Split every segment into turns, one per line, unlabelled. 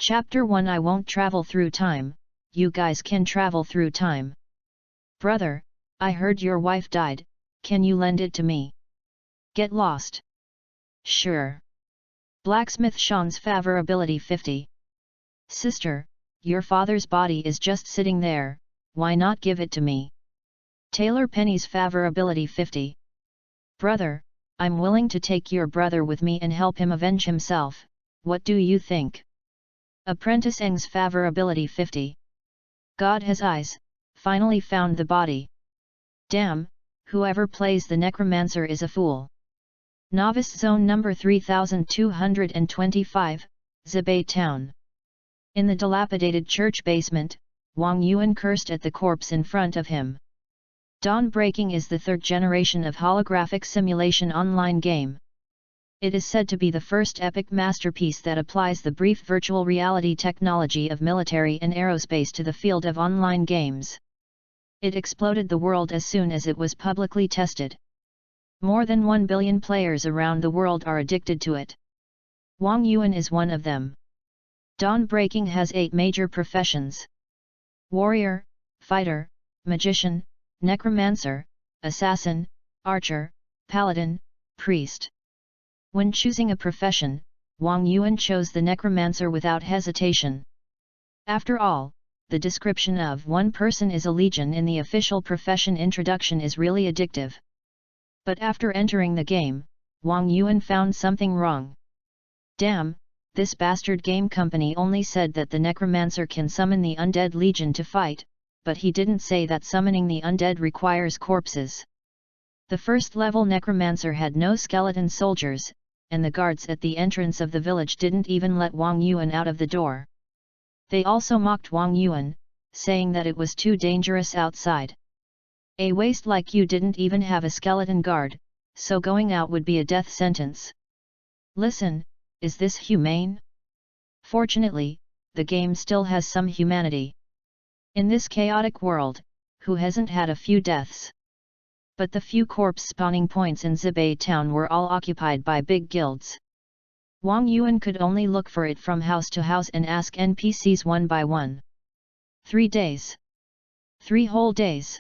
Chapter 1 I won't travel through time, you guys can travel through time. Brother, I heard your wife died, can you lend it to me? Get lost. Sure. Blacksmith Sean's favorability 50. Sister, your father's body is just sitting there, why not give it to me? Taylor Penny's favorability 50. Brother, I'm willing to take your brother with me and help him avenge himself, what do you think? Apprentice Eng's favorability 50. God has eyes, finally found the body. Damn, whoever plays the necromancer is a fool. Novice Zone number 3225, Zibei Town. In the dilapidated church basement, Wang Yuan cursed at the corpse in front of him. Dawn Breaking is the third generation of holographic simulation online game. It is said to be the first epic masterpiece that applies the brief virtual reality technology of military and aerospace to the field of online games. It exploded the world as soon as it was publicly tested. More than 1 billion players around the world are addicted to it. Wang Yuan is one of them. Dawn Breaking has 8 major professions: warrior, fighter, magician, necromancer, assassin, archer, paladin, priest. When choosing a profession, Wang Yuan chose the necromancer without hesitation. After all, the description of one person is a legion in the official profession introduction is really addictive. But after entering the game, Wang Yuan found something wrong. Damn, this bastard game company only said that the necromancer can summon the undead legion to fight, but he didn't say that summoning the undead requires corpses. The first level necromancer had no skeleton soldiers, and the guards at the entrance of the village didn't even let Wang Yuan out of the door. They also mocked Wang Yuan, saying that it was too dangerous outside. A waste like you didn't even have a skeleton guard, so going out would be a death sentence. Listen, is this humane? Fortunately, the game still has some humanity. In this chaotic world, who hasn't had a few deaths? But the few corpse spawning points in Zibei town were all occupied by big guilds. Wang Yuan could only look for it from house to house and ask NPCs one by one. 3 days. 3 whole days.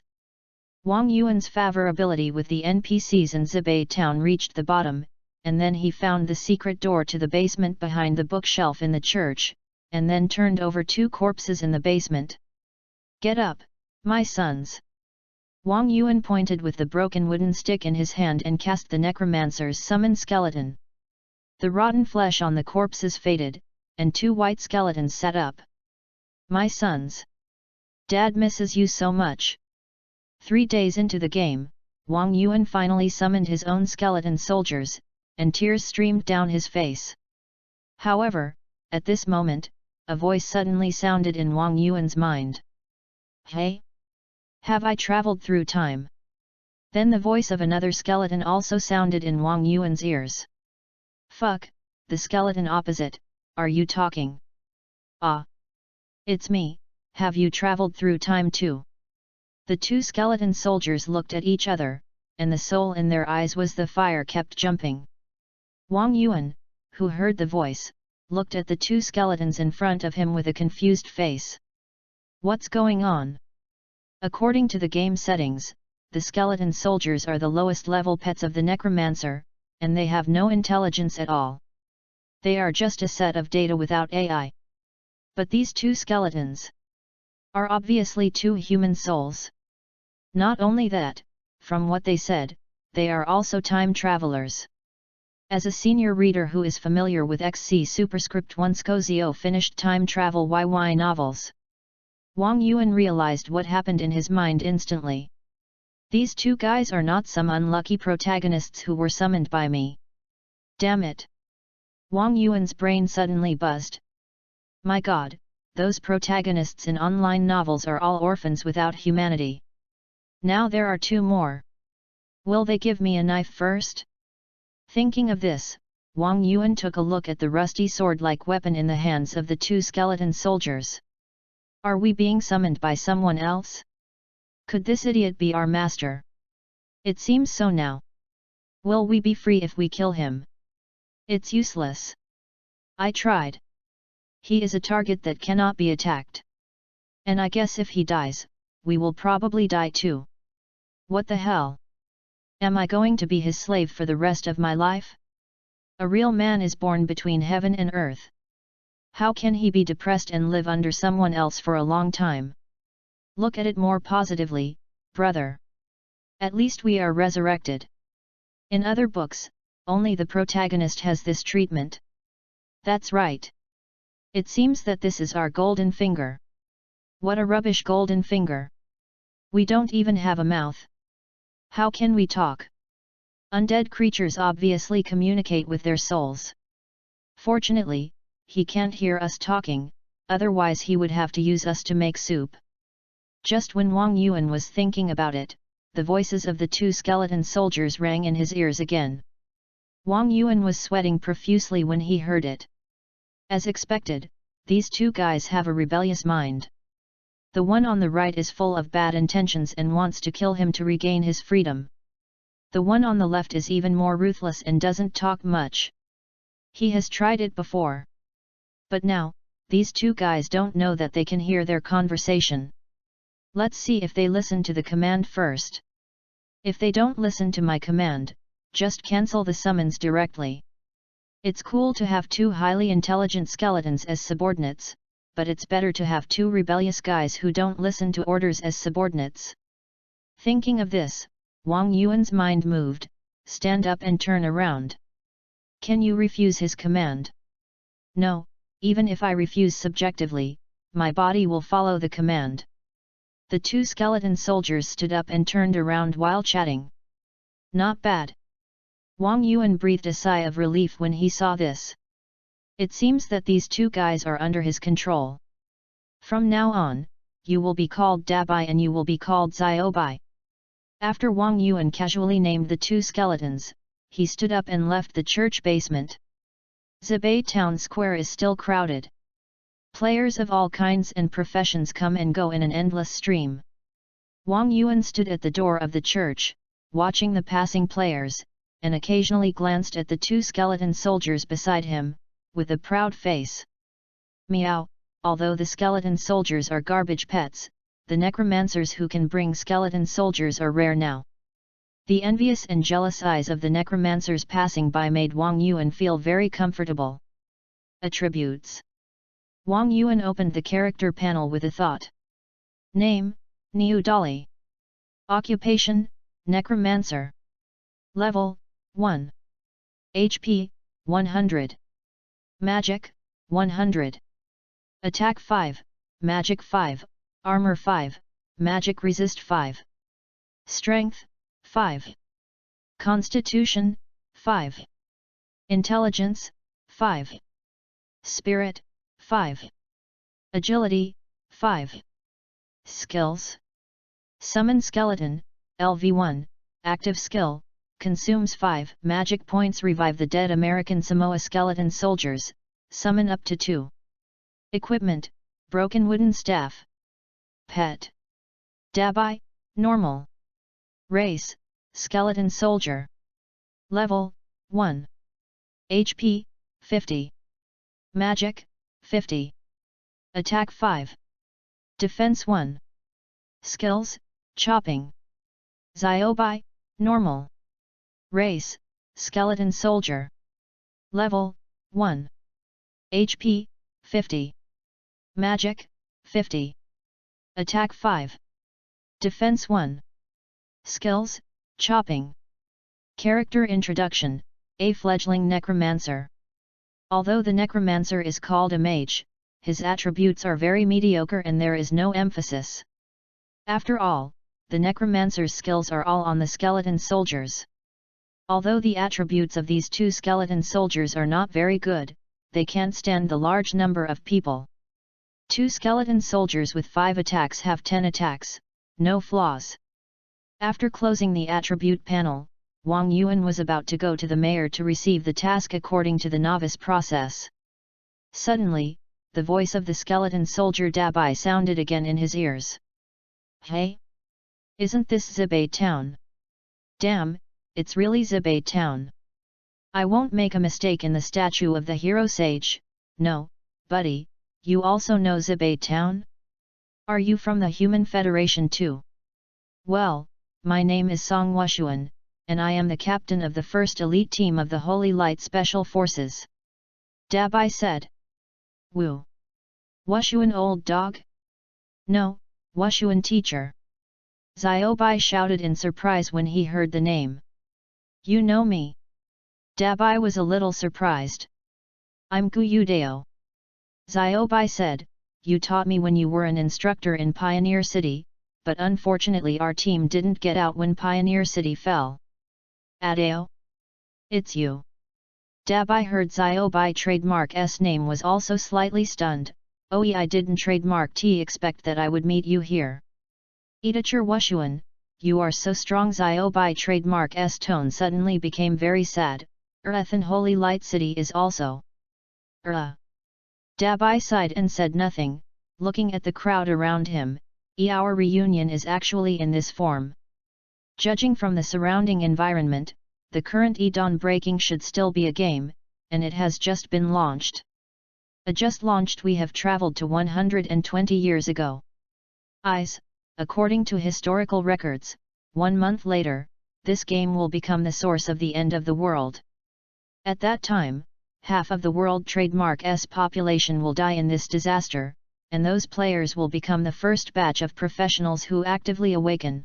Wang Yuan's favorability with the NPCs in Zibei town reached the bottom, and then he found the secret door to the basement behind the bookshelf in the church, and then turned over 2 corpses in the basement. Get up, my sons. Wang Yuan pointed with the broken wooden stick in his hand and cast the necromancer's summon skeleton. The rotten flesh on the corpses faded, and 2 white skeletons sat up. My sons. Dad misses you so much. 3 days into the game, Wang Yuan finally summoned his own skeleton soldiers, and tears streamed down his face. However, at this moment, a voice suddenly sounded in Wang Yuan's mind. Hey? Have I traveled through time? Then the voice of another skeleton also sounded in Wang Yuan's ears. Fuck, the skeleton opposite, are you talking? Ah. It's me, have you traveled through time too? The 2 skeleton soldiers looked at each other, and the soul in their eyes was the fire kept jumping. Wang Yuan, who heard the voice, looked at the 2 skeletons in front of him with a confused face. What's going on? According to the game settings, the skeleton soldiers are the lowest level pets of the necromancer, and they have no intelligence at all. They are just a set of data without AI. But these 2 skeletons are obviously 2 human souls. Not only that, from what they said, they are also time travelers. As a senior reader who is familiar with XC Superscript 1 Scozio finished time travel YY novels, Wang Yuan realized what happened in his mind instantly. These 2 guys are not some unlucky protagonists who were summoned by me. Damn it! Wang Yuan's brain suddenly buzzed. My god, those protagonists in online novels are all orphans without humanity. Now there are 2 more. Will they give me a knife first? Thinking of this, Wang Yuan took a look at the rusty sword-like weapon in the hands of the 2 skeleton soldiers. Are we being summoned by someone else? Could this idiot be our master? It seems so now. Will we be free if we kill him? It's useless. I tried. He is a target that cannot be attacked. And I guess if he dies, we will probably die too. What the hell? Am I going to be his slave for the rest of my life? A real man is born between heaven and earth. How can he be depressed and live under someone else for a long time? Look at it more positively, brother. At least we are resurrected. In other books, only the protagonist has this treatment. That's right. It seems that this is our golden finger. What a rubbish golden finger. We don't even have a mouth. How can we talk? Undead creatures obviously communicate with their souls. Fortunately, he can't hear us talking, otherwise he would have to use us to make soup. Just when Wang Yuan was thinking about it, the voices of the two skeleton soldiers rang in his ears again. Wang Yuan was sweating profusely when he heard it. As expected, these two guys have a rebellious mind. The one on the right is full of bad intentions and wants to kill him to regain his freedom. The one on the left is even more ruthless and doesn't talk much. He has tried it before. But now, these two guys don't know that they can hear their conversation. Let's see if they listen to the command first. If they don't listen to my command, just cancel the summons directly. It's cool to have two highly intelligent skeletons as subordinates, but it's better to have two rebellious guys who don't listen to orders as subordinates. Thinking of this, Wang Yuan's mind moved, stand up and turn around. Can you refuse his command? No, even if I refuse subjectively, my body will follow the command. The two skeleton soldiers stood up and turned around while chatting. Not bad. Wang Yuan breathed a sigh of relief when he saw this. It seems that these two guys are under his control. From now on, you will be called Dabai and you will be called Ziobai. After Wang Yuan casually named the two skeletons, he stood up and left the church basement. Zibei town square is still crowded. Players of all kinds and professions come and go in an endless stream. Wang Yuan stood at the door of the church, watching the passing players, and occasionally glanced at the two skeleton soldiers beside him, with a proud face. Meow, although the skeleton soldiers are garbage pets, the necromancers who can bring skeleton soldiers are rare now. The envious and jealous eyes of the necromancers passing by made Wang Yuan feel very comfortable. Attributes. Wang Yuan opened the character panel with a thought. Name, Niu Dali. Occupation, Necromancer. Level, 1. HP, 100. Magic, 100. Attack 5, Magic 5, Armor 5, Magic Resist 5. Strength, 5. Constitution, 5. Intelligence, 5. Spirit, 5. Agility, 5. Skills. Summon Skeleton, LV1, Active Skill, consumes 5 magic points. Revive the dead American Samoa skeleton soldiers, summon up to 2. Equipment, broken wooden staff. Pet. Dabai, normal. Race, skeleton soldier. Level, 1. HP, 50. Magic, 50. Attack 5. Defense 1. Skills, chopping. Ziobai, normal. Race, skeleton soldier. Level, 1. HP, 50. Magic, 50. Attack 5. Defense 1. Skills, chopping. Character introduction, a fledgling necromancer. Although the necromancer is called a mage, his attributes are very mediocre and there is no emphasis. After all, the necromancer's skills are all on the skeleton soldiers. Although the attributes of these two skeleton soldiers are not very good, they can't stand the large number of people. 2 skeleton soldiers with 5 attacks have 10 attacks, no flaws. After closing the attribute panel, Wang Yuan was about to go to the mayor to receive the task according to the novice process. Suddenly, the voice of the skeleton soldier Dabai sounded again in his ears. Hey? Isn't this Zibei town? Damn, it's really Zibei town. I won't make a mistake in the statue of the hero sage, no, buddy, you also know Zibei Town? Are you from the Human Federation too? Well, my name is Song Wushuan, and I am the captain of the first elite team of the Holy Light Special Forces. Dabai said. Wu. Wushuan old dog? No, Wushuan teacher. Xiaobai shouted in surprise when he heard the name. You know me? Dabai was a little surprised. I'm Gu Yudao. Xiaobai said, you taught me when you were an instructor in Pioneer City, but unfortunately our team didn't get out when Pioneer City fell. Adao? It's you. Dabai heard Xiaobai trademark's name was also slightly stunned. Oh, I didn't trademark T expect that I would meet you here. Itacher Wushuan, you are so strong. Xiaobai trademark's tone suddenly became very sad. Earthen Holy Light City is also. Dabai sighed and said nothing, looking at the crowd around him. Our reunion is actually in this form. Judging from the surrounding environment, the current dawn breaking should still be a game, and it has just been launched. Just launched, we have traveled to 120 years ago. According to historical records, 1 month later, this game will become the source of the end of the world. At that time, half of the world trademark's population will die in this disaster, and those players will become the first batch of professionals who actively awaken.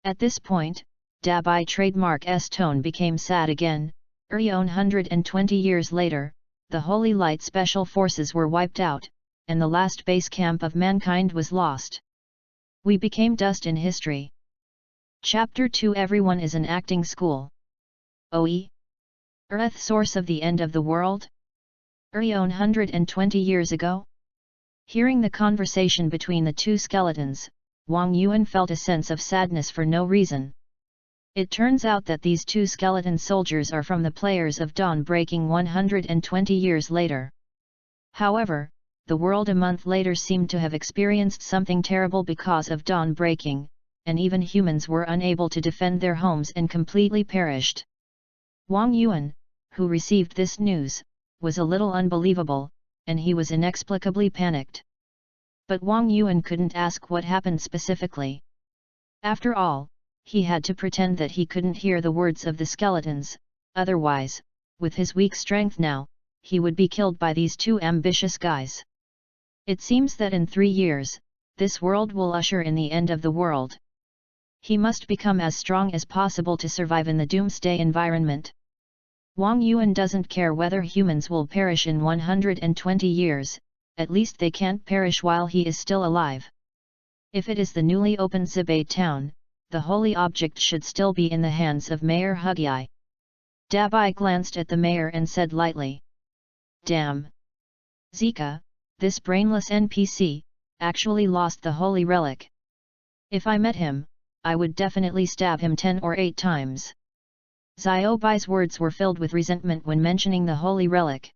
At this point, Dabai trademark's tone became sad again. 120 years later, the Holy Light Special Forces were wiped out, and the last base camp of mankind was lost. We became dust in history. Chapter 2 Everyone is an acting school. OE? Earth source of the end of the world? 120 years ago? Hearing the conversation between the two skeletons, Wang Yuan felt a sense of sadness for no reason. It turns out that these two skeleton soldiers are from the players of Dawn Breaking 120 years later. However, the world a month later seemed to have experienced something terrible because of Dawn Breaking, and even humans were unable to defend their homes and completely perished. Wang Yuan, who received this news, was a little unbelievable, and he was inexplicably panicked. But Wang Yuan couldn't ask what happened specifically. After all, he had to pretend that he couldn't hear the words of the skeletons, otherwise, with his weak strength now, he would be killed by these two ambitious guys. It seems that in 3 years, this world will usher in the end of the world. He must become as strong as possible to survive in the doomsday environment. Wang Yuan doesn't care whether humans will perish in 120 years, at least they can't perish while he is still alive. If it is the newly opened Zibei town, the holy object should still be in the hands of Mayor Hugyai. Dabai glanced at the mayor and said lightly. Damn! Zika, this brainless NPC, actually lost the holy relic. If I met him, I would definitely stab him 10 or 8 times. Xiaobai's words were filled with resentment when mentioning the holy relic.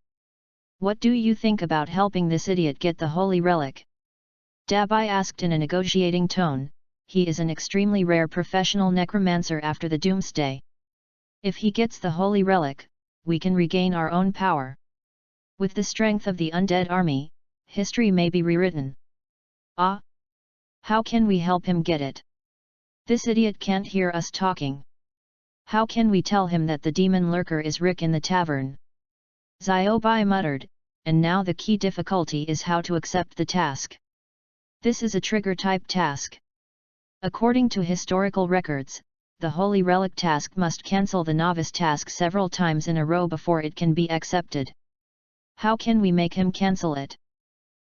What do you think about helping this idiot get the holy relic? Dabai asked in a negotiating tone. He is an extremely rare professional necromancer after the doomsday. If he gets the holy relic, we can regain our own power. With the strength of the undead army, history may be rewritten. How can we help him get it? This idiot can't hear us talking. How can we tell him that the demon lurker is Rick in the tavern? Xiaobai muttered, and now the key difficulty is how to accept the task. This is a trigger-type task. According to historical records, the Holy Relic task must cancel the novice task several times in a row before it can be accepted. How can we make him cancel it?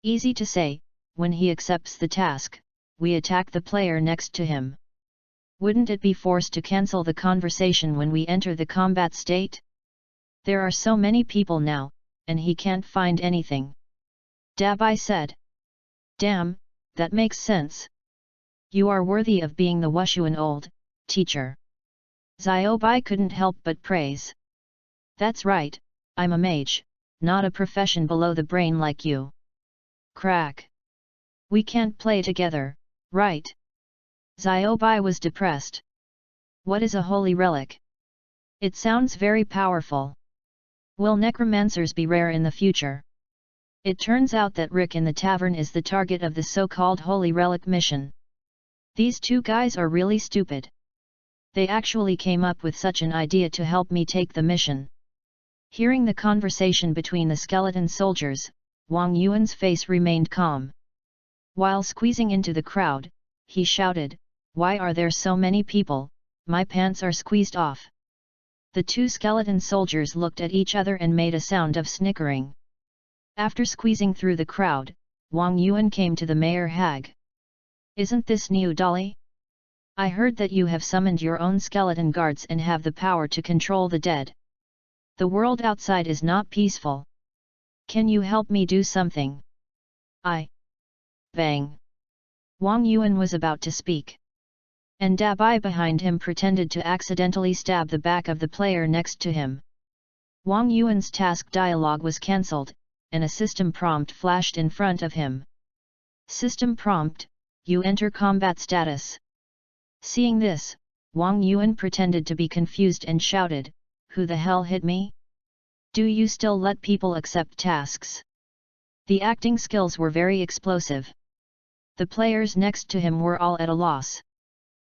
Easy to say, when he accepts the task, we attack the player next to him. Wouldn't it be forced to cancel the conversation when we enter the combat state? There are so many people now, and he can't find anything. Dabai said. Damn, that makes sense. You are worthy of being the Wushuan old teacher. Xiaobai couldn't help but praise. That's right, I'm a mage, not a profession below the brain like you. Crack. We can't play together, right? Xiaobai was depressed. What is a holy relic? It sounds very powerful. Will necromancers be rare in the future? It turns out that Rick in the tavern is the target of the so-called Holy Relic mission. These two guys are really stupid. They actually came up with such an idea to help me take the mission. Hearing the conversation between the skeleton soldiers, Wang Yuan's face remained calm. While squeezing into the crowd, he shouted, "Why are there so many people? My pants are squeezed off." The two skeleton soldiers looked at each other and made a sound of snickering. After squeezing through the crowd, Wang Yuan came to the mayor hag. "Isn't this new, Dolly? I heard that you have summoned your own skeleton guards and have the power to control the dead. The world outside is not peaceful. Can you help me do something?" Bang! Wang Yuan was about to speak. And Dabai behind him pretended to accidentally stab the back of the player next to him. Wang Yuan's task dialogue was cancelled, and a system prompt flashed in front of him. System prompt: you enter combat status. Seeing this, Wang Yuan pretended to be confused and shouted, "Who the hell hit me? Do you still let people accept tasks?" The acting skills were very explosive. The players next to him were all at a loss.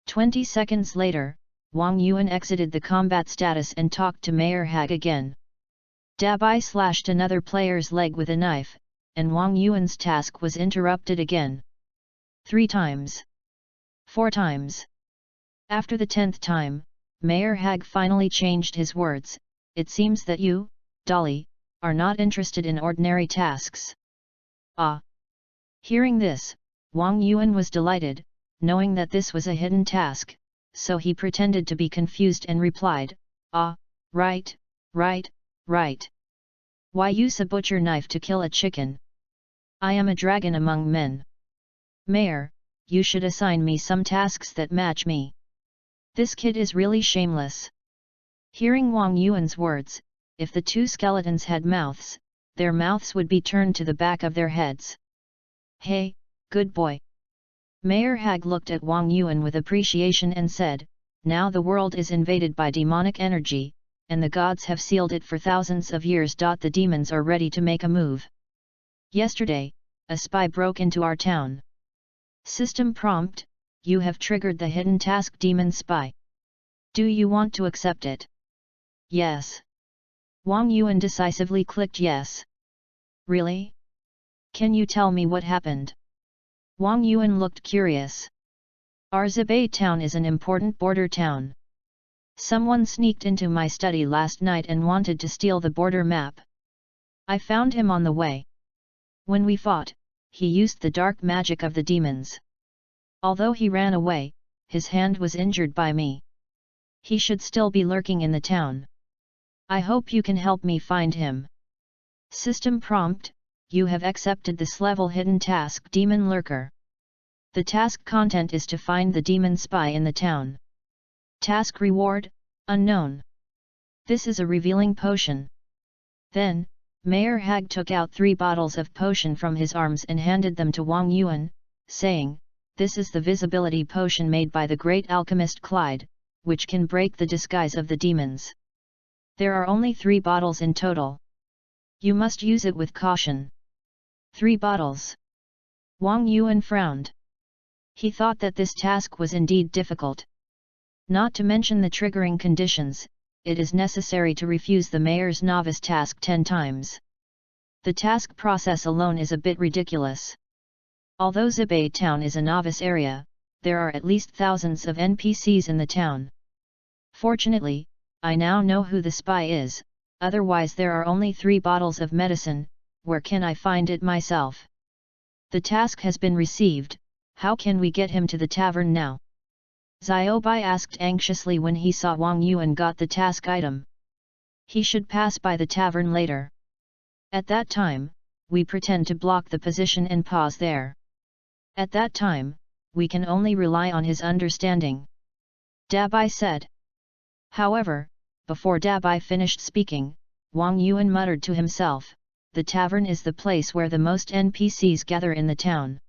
20 seconds later, Wang Yuan exited the combat status and talked to Mayor Hag again. Dabai slashed another player's leg with a knife, and Wang Yuan's task was interrupted again. 3 times. 4 times. After the 10th time, Mayor Hag finally changed his words, "It seems that you, Dolly, are not interested in ordinary tasks." Hearing this, Wang Yuan was delighted, knowing that this was a hidden task, so he pretended to be confused and replied, Right. Why use a butcher knife to kill a chicken? I am a dragon among men. Mayor, you should assign me some tasks that match me. This kid is really shameless." Hearing Wang Yuan's words, if the two skeletons had mouths, their mouths would be turned to the back of their heads. "Hey, good boy." Mayor Hag looked at Wang Yuan with appreciation and said, "Now the world is invaded by demonic energy, and the gods have sealed it for thousands of years. The demons are ready to make a move. Yesterday, a spy broke into our town. System prompt: you have triggered the hidden task Demon Spy. Do you want to accept it?" "Yes." Wang Yuan decisively clicked yes. "Really? Can you tell me what happened?" Wang Yuan looked curious. Arzabay town is an important border town. Someone sneaked into my study last night and wanted to steal the border map. I found him on the way. When we fought, he used the dark magic of the demons. Although he ran away, his hand was injured by me. He should still be lurking in the town. I hope you can help me find him." System prompt: you have accepted this level hidden task Demon Lurker. The task content is to find the demon spy in the town. Task reward: unknown. This is a revealing potion. Then, Mayor Hag took out 3 bottles of potion from his arms and handed them to Wang Yuan, saying, "This is the visibility potion made by the great alchemist Clyde, which can break the disguise of the demons. There are only 3 bottles in total. You must use it with caution." 3 bottles. Wang Yuan frowned. He thought that this task was indeed difficult. Not to mention the triggering conditions, it is necessary to refuse the mayor's novice task 10 times. The task process alone is a bit ridiculous. Although Zibay town is a novice area, there are at least thousands of NPCs in the town. Fortunately, I now know who the spy is, otherwise there are only 3 bottles of medicine. Where can I find it myself? The task has been received, how can we get him to the tavern now? Xiaobai asked anxiously when he saw Wang Yuan got the task item. He should pass by the tavern later. At that time, we pretend to block the position and pause there. At that time, we can only rely on his understanding. Dabai said. However, before Dabai finished speaking, Wang Yuan muttered to himself, "The tavern is the place where the most NPCs gather in the town.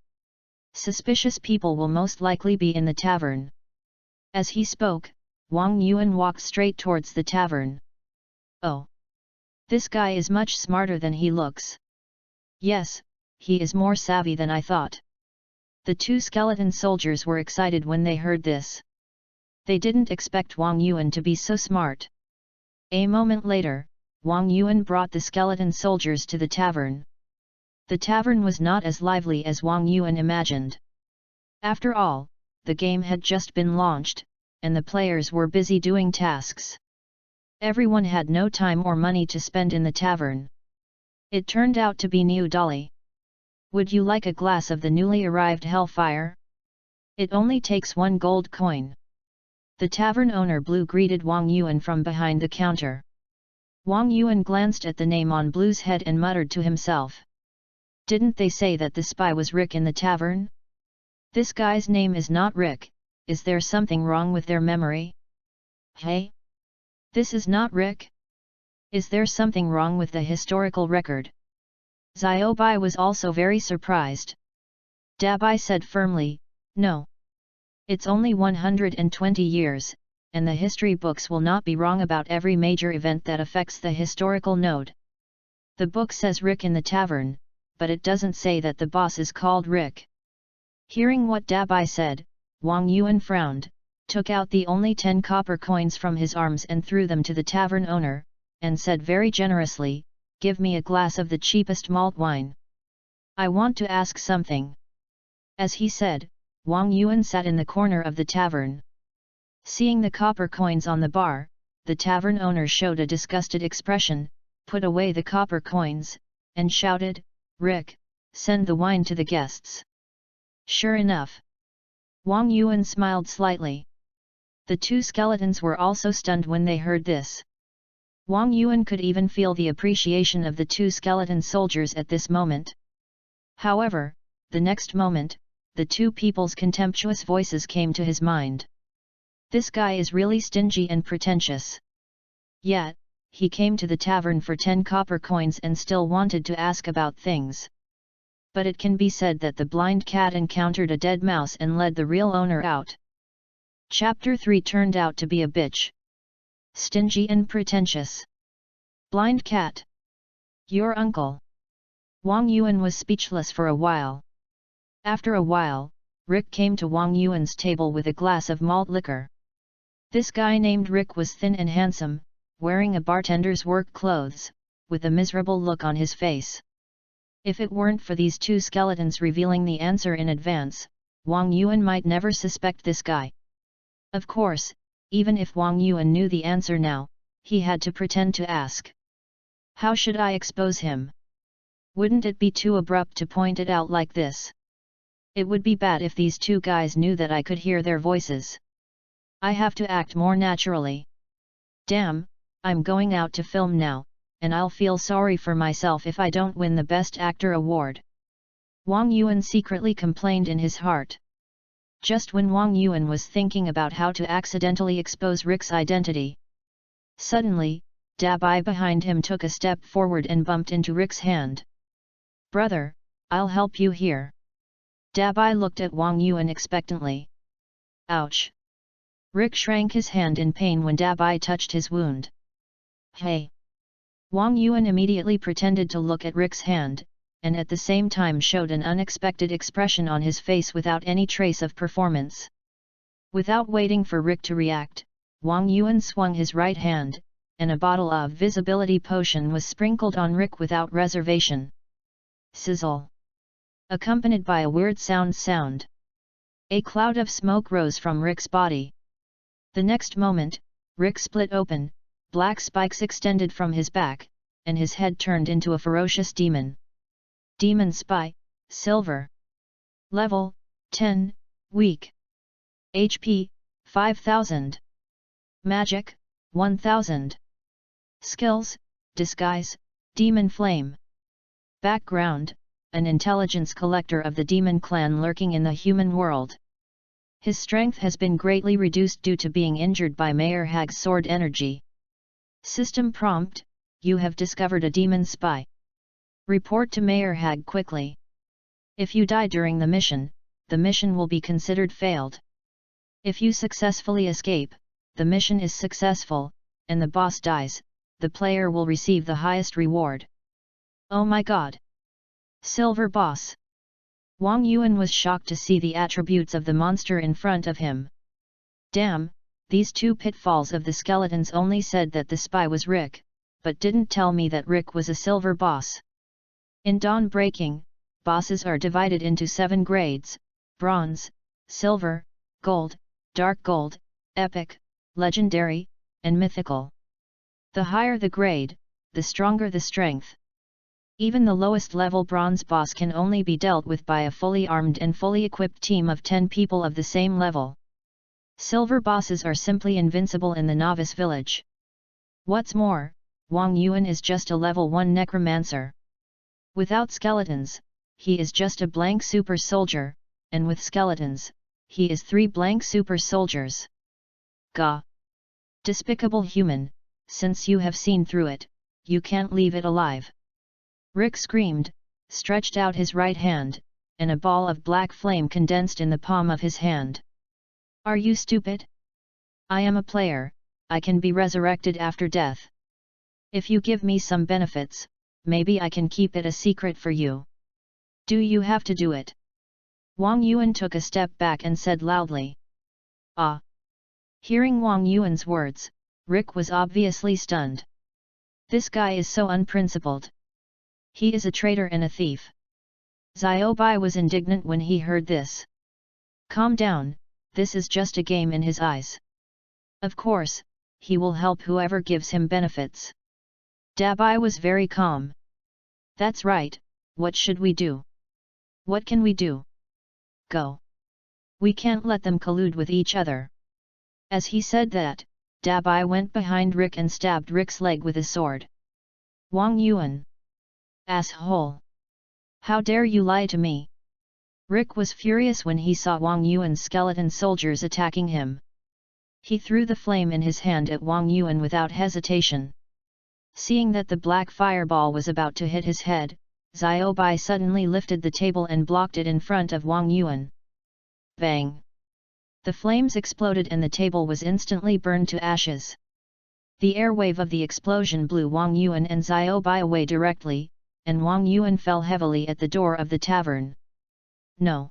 Suspicious people will most likely be in the tavern." As he spoke, Wang Yuan walked straight towards the tavern. "Oh! This guy is much smarter than he looks. Yes, he is more savvy than I thought. The two skeleton soldiers were excited when they heard this. They didn't expect Wang Yuan to be so smart. A moment later, Wang Yuan brought the skeleton soldiers to the tavern. The tavern was not as lively as Wang Yuan imagined. After all, the game had just been launched, and the players were busy doing tasks. Everyone had no time or money to spend in the tavern. It turned out to be New Dolly. Would you like a glass of the newly arrived Hellfire? It only takes 1 gold coin. The tavern owner Blue greeted Wang Yuan from behind the counter. Wang Yuan glanced at the name on Blue's head and muttered to himself. Didn't they say that the spy was Rick in the tavern? This guy's name is not Rick. Is there something wrong with their memory? Hey? This is not Rick? Is there something wrong with the historical record? Xiaobai was also very surprised. Dabai said firmly, no. It's only 120 years, and the history books will not be wrong about every major event that affects the historical node. The book says Rick in the tavern, but it doesn't say that the boss is called Rick. Hearing what Dabai said, Wang Yuan frowned, took out the only 10 copper coins from his arms and threw them to the tavern owner, and said very generously, give me a glass of the cheapest malt wine. I want to ask something. As he said, Wang Yuan sat in the corner of the tavern. Seeing the copper coins on the bar, the tavern owner showed a disgusted expression, put away the copper coins, and shouted, Rick, send the wine to the guests. Sure enough. Wang Yuan smiled slightly. The two skeletons were also stunned when they heard this. Wang Yuan could even feel the appreciation of the two skeleton soldiers at this moment. However, the next moment, the two people's contemptuous voices came to his mind. This guy is really stingy and pretentious. Yet, he came to the tavern for 10 copper coins and still wanted to ask about things. But it can be said that the blind cat encountered a dead mouse and led the real owner out. Chapter 3 turned out to be a bitch. Stingy and pretentious. Blind cat. Your uncle. Wang Yuan was speechless for a while. After a while, Rick came to Wang Yuan's table with a glass of malt liquor. This guy named Rick was thin and handsome, wearing a bartender's work clothes, with a miserable look on his face. If it weren't for these two skeletons revealing the answer in advance, Wang Yuan might never suspect this guy. Of course, even if Wang Yuan knew the answer now, he had to pretend to ask. How should I expose him? Wouldn't it be too abrupt to point it out like this? It would be bad if these two guys knew that I could hear their voices. I have to act more naturally. Damn, I'm going out to film now, and I'll feel sorry for myself if I don't win the Best Actor award. Wang Yuan secretly complained in his heart. Just when Wang Yuan was thinking about how to accidentally expose Rick's identity. Suddenly, Dabai behind him took a step forward and bumped into Rick's hand. Brother, I'll help you here. Dabai looked at Wang Yuan expectantly. Ouch! Rick shrank his hand in pain when Dabai touched his wound. Hey! Wang Yuan immediately pretended to look at Rick's hand, and at the same time showed an unexpected expression on his face without any trace of performance. Without waiting for Rick to react, Wang Yuan swung his right hand, and a bottle of visibility potion was sprinkled on Rick without reservation. Sizzle! Accompanied by a weird sound. A cloud of smoke rose from Rick's body. The next moment, Rick split open, black spikes extended from his back, and his head turned into a ferocious demon. Demon Spy, Silver. Level, 10, Weak. HP, 5000. Magic, 1000. Skills, Disguise, Demon Flame. Background, an intelligence collector of the demon clan lurking in the human world. His strength has been greatly reduced due to being injured by Mayor Hag's sword energy. System prompt, you have discovered a demon spy. Report to Mayor Hag quickly. If you die during the mission will be considered failed. If you successfully escape, the mission is successful, and the boss dies, the player will receive the highest reward. Oh my god! Silver Boss. Wang Yuan was shocked to see the attributes of the monster in front of him. Damn, these two pitfalls of the skeletons only said that the spy was Rick, but didn't tell me that Rick was a silver boss. In Dawn Breaking, bosses are divided into 7 grades: bronze, silver, gold, dark gold, epic, legendary, and mythical. The higher the grade, the stronger the strength. Even the lowest level bronze boss can only be dealt with by a fully armed and fully equipped team of 10 people of the same level. Silver bosses are simply invincible in the novice village. What's more, Wang Yuan is just a level 1 necromancer. Without skeletons, he is just a blank super soldier, and with skeletons, he is 3 blank super soldiers. Gah! Despicable human, since you have seen through it, you can't leave it alive. Rick screamed, stretched out his right hand, and a ball of black flame condensed in the palm of his hand. Are you stupid? I am a player, I can be resurrected after death. If you give me some benefits, maybe I can keep it a secret for you. Do you have to do it? Wang Yuan took a step back and said loudly. Ah! Hearing Wang Yuan's words, Rick was obviously stunned. This guy is so unprincipled. He is a traitor and a thief. Xiaobai was indignant when he heard this. Calm down, this is just a game in his eyes. Of course, he will help whoever gives him benefits. Dabai was very calm. That's right, what should we do? What can we do? Go. We can't let them collude with each other. As he said that, Dabai went behind Rick and stabbed Rick's leg with his sword. Wang Yuan. Asshole! How dare you lie to me? Rick was furious when he saw Wang Yuan's skeleton soldiers attacking him. He threw the flame in his hand at Wang Yuan without hesitation. Seeing that the black fireball was about to hit his head, Xiaobai suddenly lifted the table and blocked it in front of Wang Yuan. Bang! The flames exploded and the table was instantly burned to ashes. The airwave of the explosion blew Wang Yuan and Xiaobai away directly, and Wang Yuan fell heavily at the door of the tavern. No.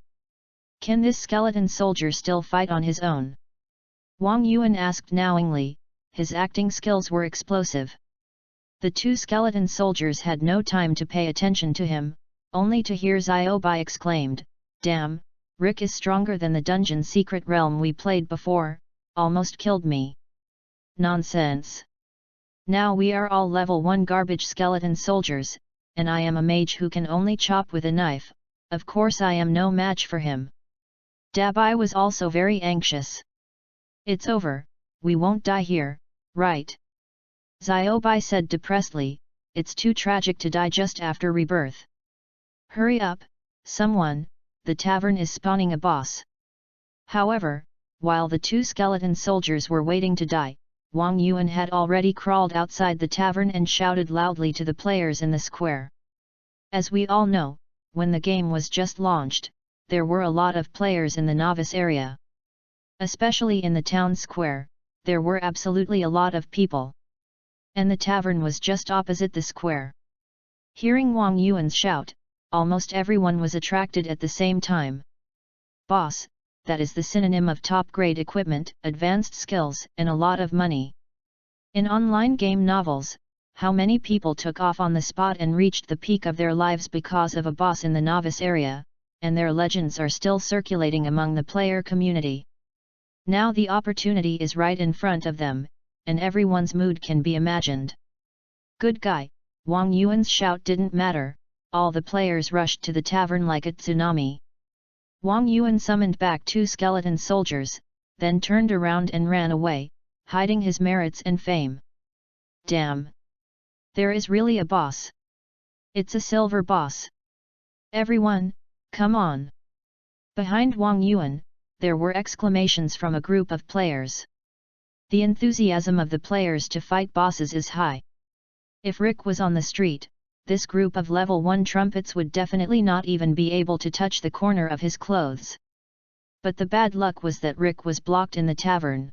Can this skeleton soldier still fight on his own? Wang Yuan asked knowingly, his acting skills were explosive. The 2 skeleton soldiers had no time to pay attention to him, only to hear Xiaobai exclaimed, Damn, Rick is stronger than the dungeon secret realm we played before, almost killed me. Nonsense. Now we are all level 1 garbage skeleton soldiers, and I am a mage who can only chop with a knife, of course I am no match for him. Dabai was also very anxious. It's over, we won't die here, right? Xiaobai said depressedly, it's too tragic to die just after rebirth. Hurry up, someone, the tavern is spawning a boss. However, while the 2 skeleton soldiers were waiting to die, Wang Yuan had already crawled outside the tavern and shouted loudly to the players in the square. As we all know, when the game was just launched, there were a lot of players in the novice area. Especially in the town square, there were absolutely a lot of people. And the tavern was just opposite the square. Hearing Wang Yuan's shout, almost everyone was attracted at the same time. Boss, that is the synonym of top-grade equipment, advanced skills, and a lot of money. In online game novels, how many people took off on the spot and reached the peak of their lives because of a boss in the novice area, and their legends are still circulating among the player community. Now the opportunity is right in front of them, and everyone's mood can be imagined. Good guy, Wang Yuan's shout didn't matter, all the players rushed to the tavern like a tsunami. Wang Yuan summoned back 2 skeleton soldiers, then turned around and ran away, hiding his merits and fame. Damn! There is really a boss. It's a silver boss. Everyone, come on! Behind Wang Yuan, there were exclamations from a group of players. The enthusiasm of the players to fight bosses is high. If Rick was on the street, this group of level 1 trumpets would definitely not even be able to touch the corner of his clothes. But the bad luck was that Rick was blocked in the tavern.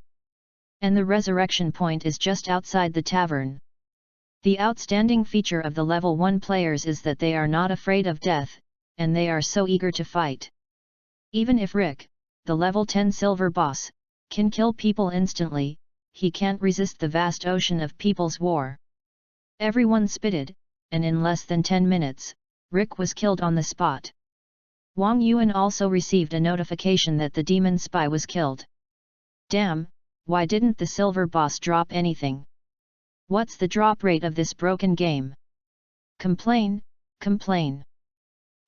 And the resurrection point is just outside the tavern. The outstanding feature of the level 1 players is that they are not afraid of death, and they are so eager to fight. Even if Rick, the level 10 silver boss, can kill people instantly, he can't resist the vast ocean of people's war. Everyone spitted, and in less than 10 minutes, Rick was killed on the spot. Wang Yuan also received a notification that the demon spy was killed. Damn, why didn't the silver boss drop anything? What's the drop rate of this broken game? Complain, complain.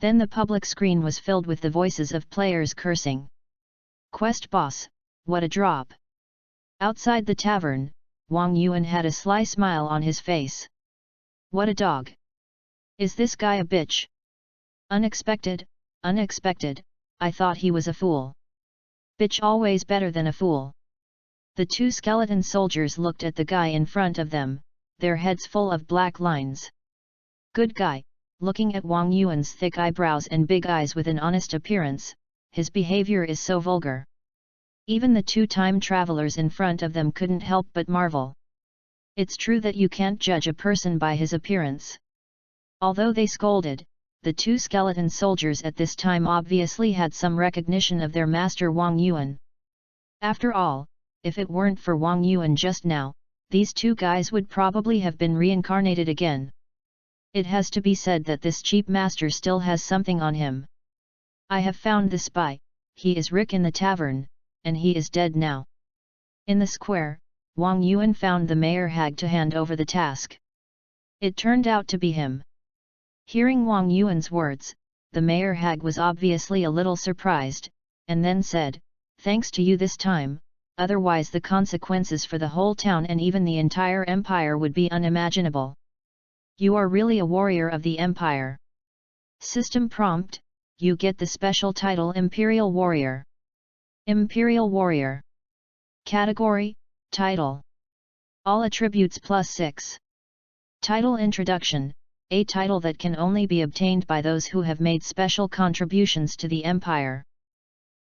Then the public screen was filled with the voices of players cursing. Quest boss, what a drop. Outside the tavern, Wang Yuan had a sly smile on his face. What a dog. Is this guy a bitch? Unexpected, unexpected, I thought he was a fool. Bitch always better than a fool. The two skeleton soldiers looked at the guy in front of them, their heads full of black lines. Good guy, looking at Wang Yuan's thick eyebrows and big eyes with an honest appearance, his behavior is so vulgar. Even the two time travelers in front of them couldn't help but marvel. It's true that you can't judge a person by his appearance. Although they scolded, the two skeleton soldiers at this time obviously had some recognition of their master Wang Yuan. After all, if it weren't for Wang Yuan just now, these two guys would probably have been reincarnated again. It has to be said that this cheap master still has something on him. I have found the spy, he is Rick in the tavern, and he is dead now. In the square, Wang Yuan found the mayor hag to hand over the task. It turned out to be him. Hearing Wang Yuan's words, the mayor hag was obviously a little surprised, and then said, "Thanks to you this time, otherwise the consequences for the whole town and even the entire empire would be unimaginable. You are really a warrior of the empire." System prompt, you get the special title Imperial Warrior. Imperial Warrior. Category, Title. All attributes +6. Title Introduction, a title that can only be obtained by those who have made special contributions to the empire.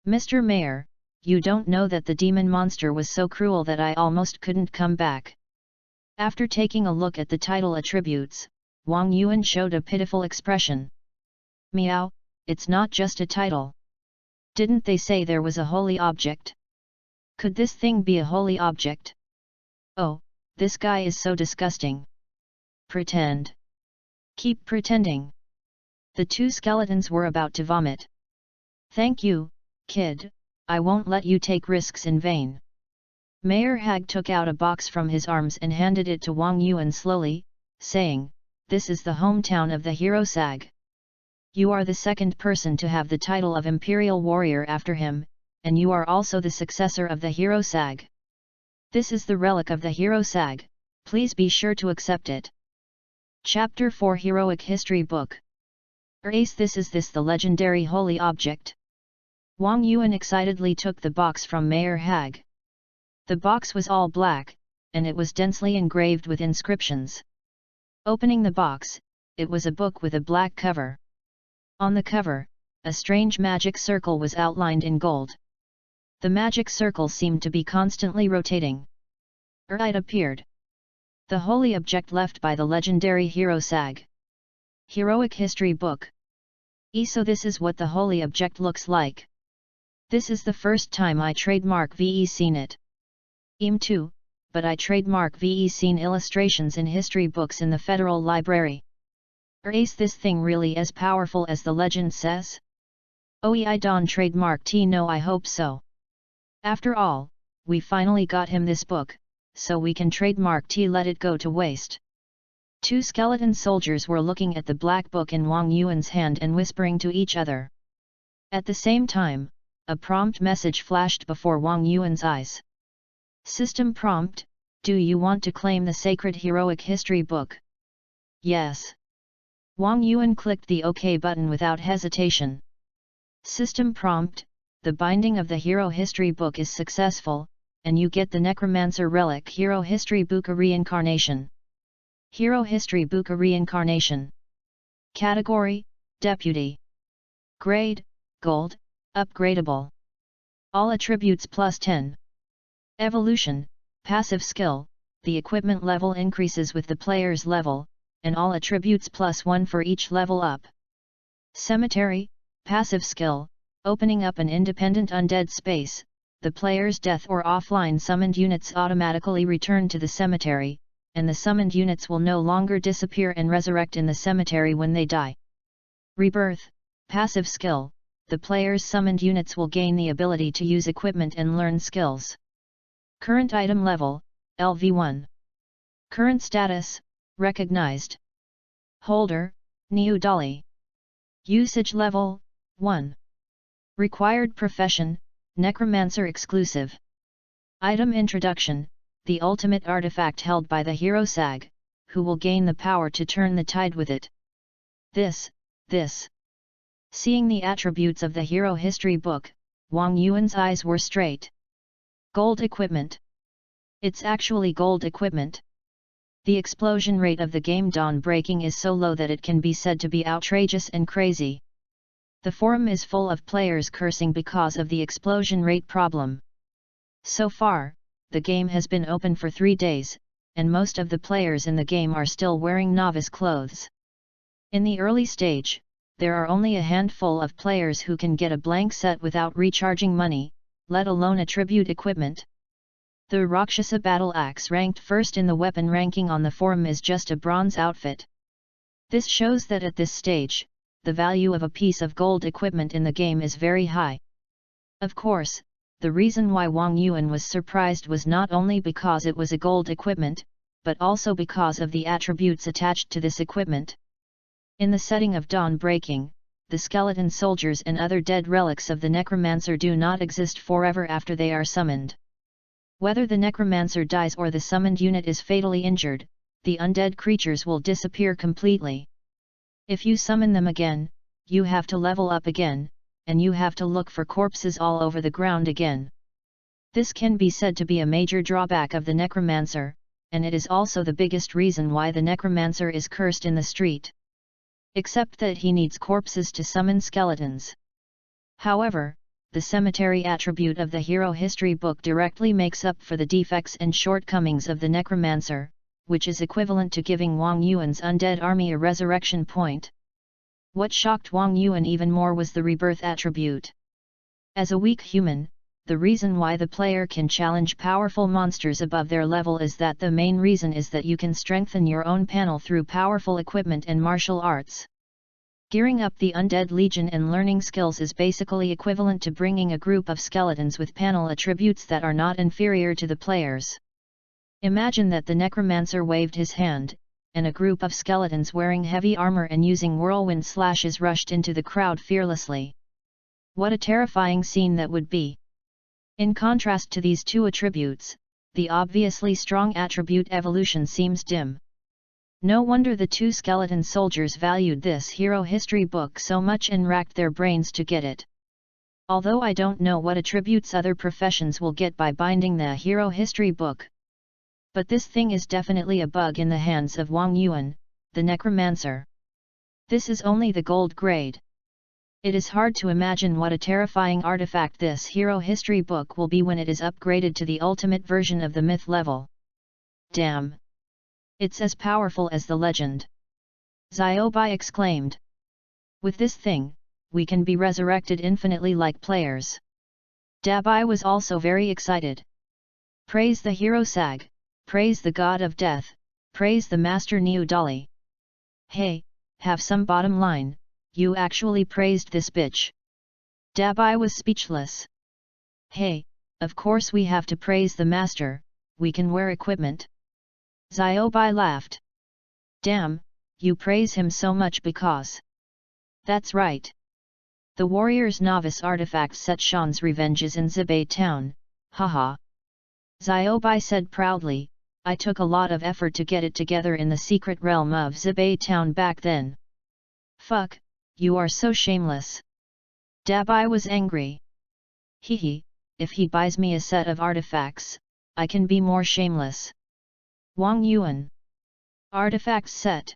Mr. Mayor, you don't know that the demon monster was so cruel that I almost couldn't come back. After taking a look at the title attributes, Wang Yuan showed a pitiful expression. Meow, it's not just a title. Didn't they say there was a holy object? Could this thing be a holy object? Oh, this guy is so disgusting. Pretend. Keep pretending. The two skeletons were about to vomit. Thank you, kid, I won't let you take risks in vain. Mayor Hag took out a box from his arms and handed it to Wang Yuan slowly, saying, "This is the hometown of the hero Sag. You are the second person to have the title of Imperial Warrior after him, and you are also the successor of the hero Sag. This is the relic of the hero Sag, please be sure to accept it." Chapter 4 Heroic History Book. This is the legendary holy object. Wang Yuan excitedly took the box from Mayor Hag. The box was all black, and it was densely engraved with inscriptions. Opening the box, it was a book with a black cover. On the cover, a strange magic circle was outlined in gold. The magic circle seemed to be constantly rotating. It appeared. The holy object left by the legendary hero Sag. Heroic History Book. So this is what the holy object looks like. This is the first time I trademark VE seen it. Too, but I trademark VE seen illustrations in history books in the Federal Library. Is this thing really as powerful as the legend says? I don't trademark T. No, I hope so. After all, we finally got him this book, so we can trademark T. Let it go to waste. Two skeleton soldiers were looking at the black book in Wang Yuan's hand and whispering to each other. At the same time, a prompt message flashed before Wang Yuan's eyes. System prompt, do you want to claim the sacred heroic history book? Yes. Wang Yuan clicked the OK button without hesitation. System prompt, the binding of the hero history book is successful, and you get the necromancer relic Hero History Book Reincarnation. Hero History Book Reincarnation. Category, Deputy. Grade, Gold, Upgradable. All attributes +10. Evolution, Passive Skill, the equipment level increases with the player's level, and all attributes +1 for each level up. Cemetery, passive skill, opening up an independent undead space, the player's death or offline summoned units automatically return to the cemetery, and the summoned units will no longer disappear and resurrect in the cemetery when they die. Rebirth, passive skill, the player's summoned units will gain the ability to use equipment and learn skills. Current item level, LV1. Current status, recognized. Holder, New Dolly. Usage level, 1. Required profession, Necromancer exclusive. Item introduction, the ultimate artifact held by the hero Sag, who will gain the power to turn the tide with it. This. Seeing the attributes of the hero history book, Wang Yuan's eyes were straight. Gold equipment. It's actually gold equipment. The explosion rate of the game Dawn Breaking is so low that it can be said to be outrageous and crazy. The forum is full of players cursing because of the explosion rate problem. So far, the game has been open for 3 days, and most of the players in the game are still wearing novice clothes. In the early stage, there are only a handful of players who can get a blank set without recharging money, let alone attribute equipment. The Rakshasa battle axe ranked first in the weapon ranking on the forum is just a bronze outfit. This shows that at this stage, the value of a piece of gold equipment in the game is very high. Of course, the reason why Wang Yuan was surprised was not only because it was a gold equipment, but also because of the attributes attached to this equipment. In the setting of Dawn Breaking, the skeleton soldiers and other dead relics of the Necromancer do not exist forever after they are summoned. Whether the Necromancer dies or the summoned unit is fatally injured, the undead creatures will disappear completely. If you summon them again, you have to level up again, and you have to look for corpses all over the ground again. This can be said to be a major drawback of the Necromancer, and it is also the biggest reason why the Necromancer is cursed in the street. Except that he needs corpses to summon skeletons. However, the cemetery attribute of the hero history book directly makes up for the defects and shortcomings of the Necromancer, which is equivalent to giving Wang Yuan's undead army a resurrection point. What shocked Wang Yuan even more was the rebirth attribute. As a weak human, the reason why the player can challenge powerful monsters above their level is that the main reason is that you can strengthen your own panel through powerful equipment and martial arts. Gearing up the Undead Legion and learning skills is basically equivalent to bringing a group of skeletons with panel attributes that are not inferior to the players. Imagine that the Necromancer waved his hand, and a group of skeletons wearing heavy armor and using whirlwind slashes rushed into the crowd fearlessly. What a terrifying scene that would be! In contrast to these two attributes, the obviously strong attribute evolution seems dim. No wonder the two skeleton soldiers valued this hero history book so much and racked their brains to get it. Although I don't know what attributes other professions will get by binding the hero history book. But this thing is definitely a bug in the hands of Wang Yuan, the Necromancer. This is only the gold grade. It is hard to imagine what a terrifying artifact this hero history book will be when it is upgraded to the ultimate version of the myth level. Damn! It's as powerful as the legend. Xiaobai exclaimed. With this thing, we can be resurrected infinitely like players. Dabai was also very excited. Praise the hero Sag, praise the god of death, praise the master Neo Dali. Hey, have some bottom line, you actually praised this bitch. Dabai was speechless. Hey, of course we have to praise the master, we can wear equipment. Xiaobai laughed. Damn, you praise him so much because... That's right. The warrior's novice artifact set Shan's revenge is in Zibei town, haha. Xiaobai said proudly, I took a lot of effort to get it together in the secret realm of Zibei town back then. Fuck, you are so shameless. Dabai was angry. Hehe, if he buys me a set of artifacts, I can be more shameless. Wang Yuan. Artifact set.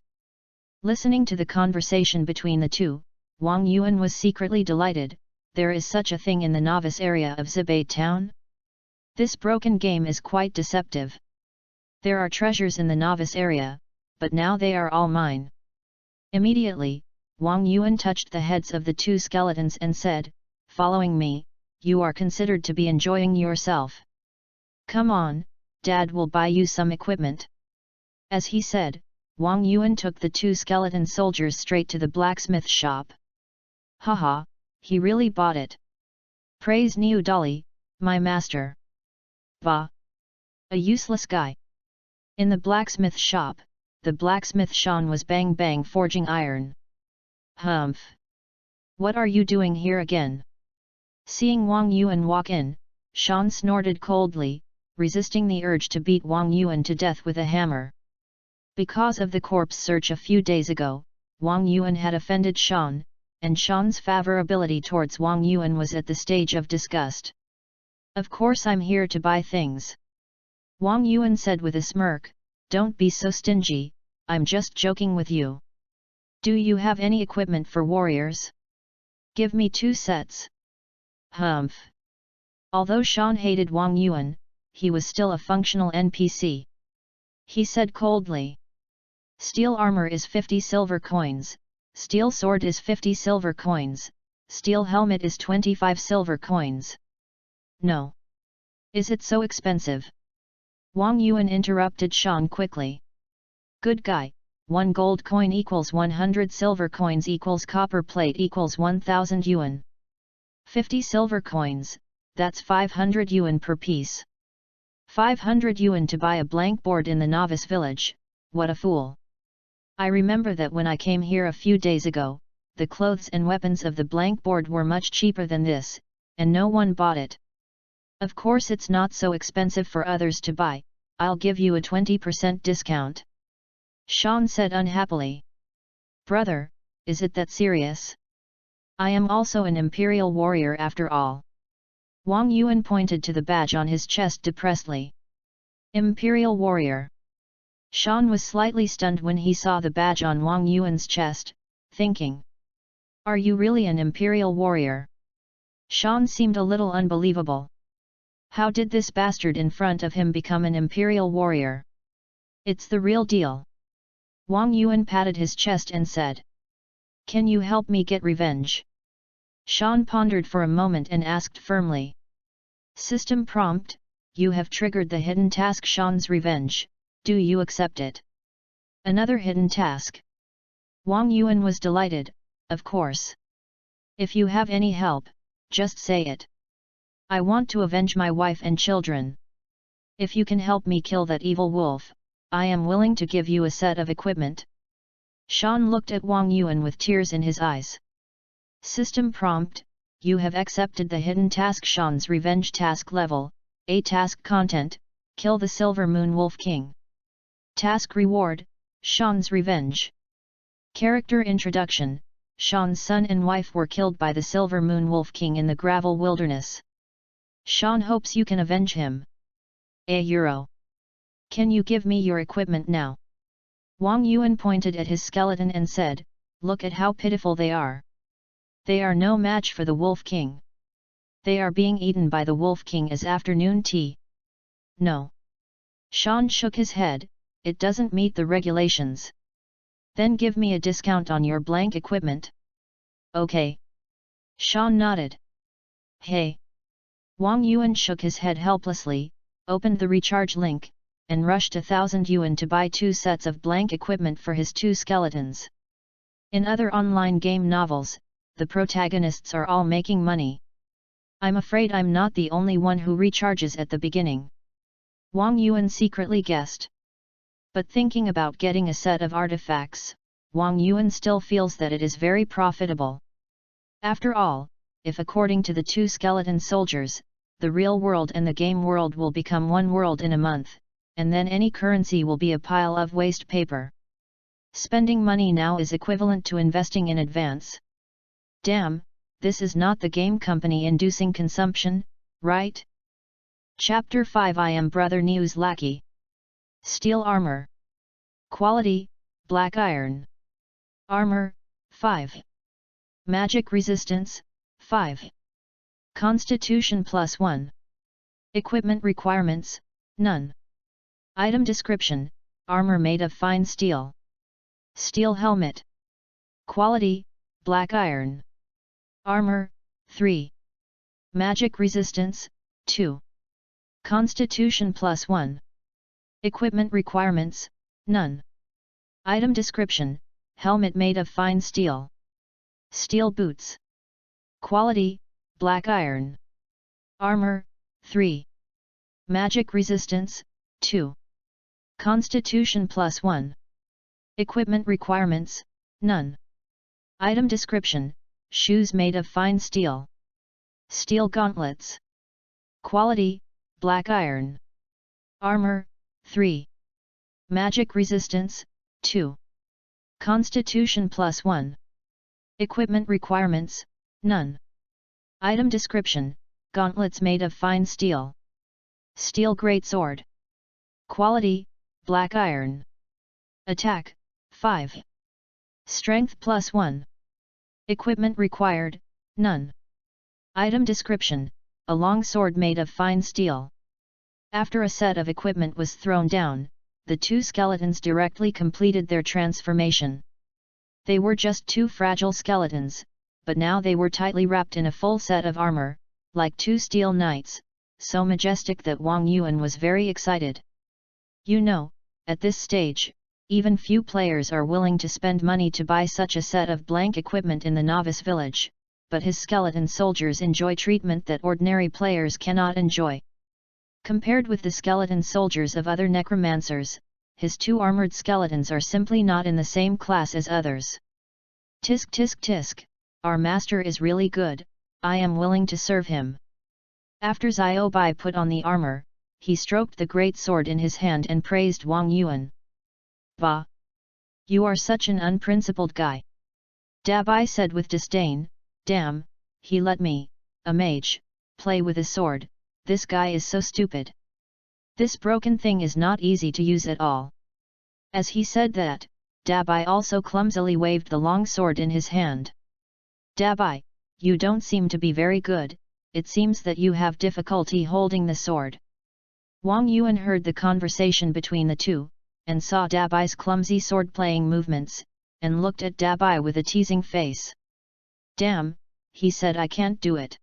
Listening to the conversation between the two, Wang Yuan was secretly delighted. There is such a thing in the novice area of Zibei town? This broken game is quite deceptive. There are treasures in the novice area, but now they are all mine. Immediately, Wang Yuan touched the heads of the two skeletons and said, "Following me, you are considered to be enjoying yourself. Come on, Dad will buy you some equipment." As he said, Wang Yuan took the two skeleton soldiers straight to the blacksmith shop. Haha, he really bought it. Praise Niu Dali, my master. Bah! A useless guy. In the blacksmith shop, the blacksmith Shan was bang forging iron. Humph! What are you doing here again? Seeing Wang Yuan walk in, Shan snorted coldly, resisting the urge to beat Wang Yuan to death with a hammer. Because of the corpse search a few days ago, Wang Yuan had offended Shan, and Shan's favorability towards Wang Yuan was at the stage of disgust. "Of course I'm here to buy things," Wang Yuan said with a smirk. "Don't be so stingy, I'm just joking with you. Do you have any equipment for warriors? Give me 2 sets. Humph! Although Shan hated Wang Yuan, he was still a functional NPC. He said coldly, "Steel armor is 50 silver coins, steel sword is 50 silver coins, steel helmet is 25 silver coins. No. Is it so expensive?" Wang Yuan interrupted Shan quickly. "Good guy, 1 gold coin equals 100 silver coins equals copper plate equals 1000 yuan. 50 silver coins, that's 500 yuan per piece. 500 yuan to buy a blank board in the novice village, what a fool. I remember that when I came here a few days ago, the clothes and weapons of the blank board were much cheaper than this, and no one bought it. Of course it's not so expensive for others to buy, I'll give you a 20% discount." Shan said unhappily. "Brother, is it that serious? I am also an imperial warrior after all." Wang Yuan pointed to the badge on his chest depressedly. "Imperial warrior." Shan was slightly stunned when he saw the badge on Wang Yuan's chest, thinking, "Are you really an imperial warrior?" Shan seemed a little unbelievable. How did this bastard in front of him become an imperial warrior? "It's the real deal." Wang Yuan patted his chest and said, "Can you help me get revenge?" Shan pondered for a moment and asked firmly. "System prompt, you have triggered the hidden task Shan's revenge. Do you accept it?" Another hidden task. Wang Yuan was delighted, "Of course. If you have any help, just say it. I want to avenge my wife and children. If you can help me kill that evil wolf, I am willing to give you a set of equipment." Shan looked at Wang Yuan with tears in his eyes. System prompt, you have accepted the hidden task Shan's revenge task level, A task content, kill the Silver Moon Wolf King. Task reward, Shan's revenge. Character introduction, Shan's son and wife were killed by the Silver Moon Wolf King in the gravel wilderness. Shan hopes you can avenge him. €1. Can you give me your equipment now? Wang Yuan pointed at his skeleton and said, "Look at how pitiful they are. They are no match for the Wolf King. They are being eaten by the Wolf King as afternoon tea." "No." Shan shook his head, "It doesn't meet the regulations." "Then give me a discount on your blank equipment." "Okay." Shan nodded. "Hey." Wang Yuan shook his head helplessly, opened the recharge link, and rushed 1,000 yuan to buy 2 sets of blank equipment for his 2 skeletons. In other online game novels, the protagonists are all making money. I'm afraid I'm not the only one who recharges at the beginning. Wang Yuan secretly guessed. But thinking about getting a set of artifacts, Wang Yuan still feels that it is very profitable. After all, if according to the 2 skeleton soldiers, the real world and the game world will become one world in a month, and then any currency will be a pile of waste paper. Spending money now is equivalent to investing in advance. Damn, this is not the game company inducing consumption, right? Chapter 5 I am Brother Niu's lackey. Steel armor. Quality, black iron. Armor, 5. Magic resistance, 5. Constitution +1. Equipment requirements, none. Item description: armor made of fine steel. Steel helmet. Quality: black iron. Armor: 3. Magic resistance: 2. Constitution +1. Equipment requirements: none. Item description: helmet made of fine steel. Steel boots. Quality: black iron. Armor: 3. Magic resistance: 2. Constitution +1. Equipment requirements: none. Item description: shoes made of fine steel. Steel gauntlets. Quality: black iron. Armor: 3. Magic resistance: 2. Constitution +1. Equipment requirements: none. Item description: gauntlets made of fine steel. Steel greatsword. Quality: black iron. Attack: 5. Strength +1. Equipment required: none. Item description: a long sword made of fine steel. After a set of equipment was thrown down, the two skeletons directly completed their transformation. They were just two fragile skeletons, but now they were tightly wrapped in a full set of armor, like two steel knights, so majestic that Wang Yuan was very excited. You know, at this stage, even few players are willing to spend money to buy such a set of blank equipment in the novice village, but his skeleton soldiers enjoy treatment that ordinary players cannot enjoy. Compared with the skeleton soldiers of other necromancers, his two armored skeletons are simply not in the same class as others. Tisk tisk tisk, our master is really good, I am willing to serve him. After Xiao Bai put on the armor, he stroked the great sword in his hand and praised Wang Yuan. Bah! You are such an unprincipled guy. Dabai said with disdain, damn, he let me, a mage, play with a sword, this guy is so stupid. This broken thing is not easy to use at all. As he said that, Dabai also clumsily waved the long sword in his hand. Dabai, you don't seem to be very good, it seems that you have difficulty holding the sword. Wang Yuan heard the conversation between the two, and saw Dabai's clumsy sword-playing movements, and looked at Dabai with a teasing face. Damn, he said I can't do it.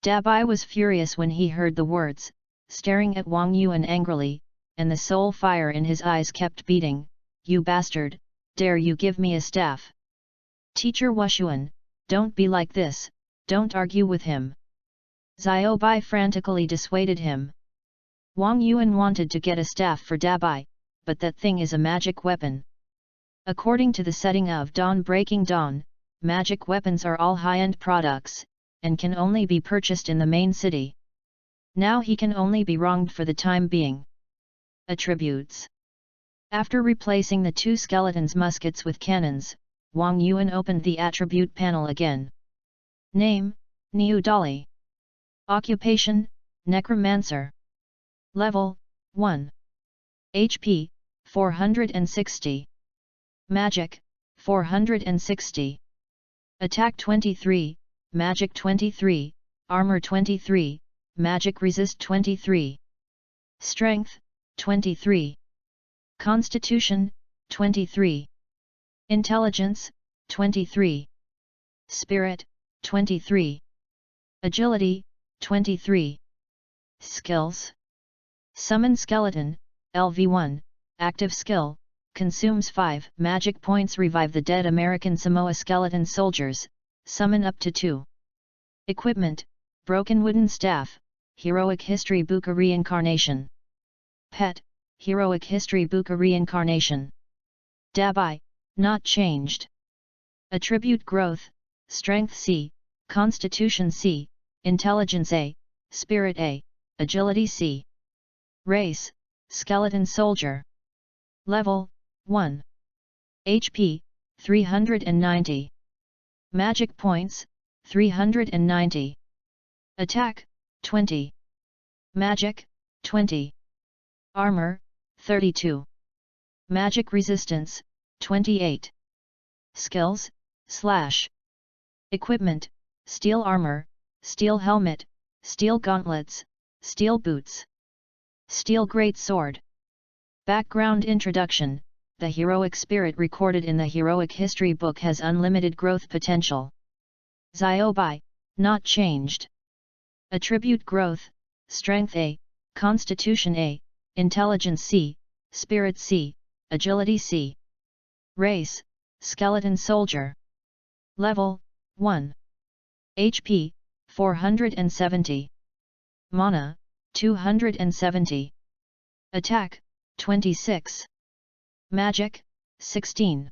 Dabai was furious when he heard the words, staring at Wang Yuan angrily, and the soul fire in his eyes kept beating. You bastard, dare you give me a staff? Teacher Wushuan, don't be like this, don't argue with him. Xiao Bai frantically dissuaded him. Wang Yuan wanted to get a staff for Dabai, but that thing is a magic weapon. According to the setting of Dawn Breaking Dawn, magic weapons are all high-end products, and can only be purchased in the main city. Now he can only be wronged for the time being. Attributes. After replacing the two skeletons' muskets with cannons, Wang Yuan opened the attribute panel again. Name: Niu Dali. Occupation: Necromancer. Level: 1. HP: 460. Magic: 460. Attack 23, Magic 23, Armor 23, Magic Resist 23. Strength: 23. Constitution: 23. Intelligence: 23. Spirit: 23. Agility: 23. Skills. Summon Skeleton, LV1, Active Skill, consumes 5 magic points. Revive the dead American Samoa skeleton soldiers, summon up to 2. Equipment: Broken Wooden Staff, Heroic History Book Reincarnation. Pet: Heroic History Book Reincarnation. Dabai, not changed. Attribute Growth: Strength C, Constitution C, Intelligence A, Spirit A, Agility C. Race: Skeleton Soldier. Level: 1. HP: 390. Magic Points: 390. Attack: 20. Magic: 20. Armor: 32. Magic Resistance: 28. Skills: Slash. Equipment: Steel Armor, Steel Helmet, Steel Gauntlets, Steel Boots. Steel Great Sword. Background introduction. The heroic spirit recorded in the heroic history book has unlimited growth potential. Xiaobai, not changed. Attribute growth, Strength A, Constitution A, Intelligence C, Spirit C, Agility C. Race, Skeleton Soldier. Level, 1. HP, 470. Mana, 270. Attack, 26. Magic, 16.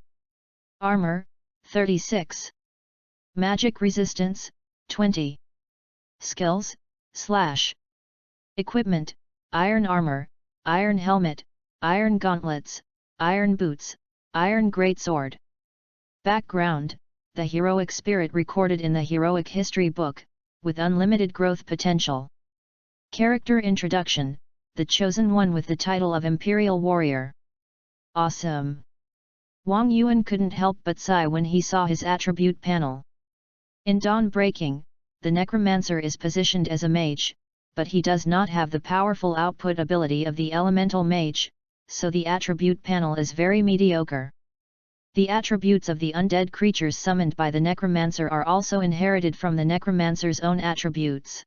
Armor, 36. Magic resistance, 20. Skills, Slash. Equipment, Iron Armor, Iron Helmet, Iron Gauntlets, Iron Boots, Iron Greatsword. Background. The heroic spirit recorded in the heroic history book, with unlimited growth potential. Character introduction. The chosen one with the title of Imperial Warrior. Awesome! Wang Yuan couldn't help but sigh when he saw his attribute panel. In Dawn Breaking, the necromancer is positioned as a mage, but he does not have the powerful output ability of the elemental mage, so the attribute panel is very mediocre. The attributes of the undead creatures summoned by the necromancer are also inherited from the necromancer's own attributes.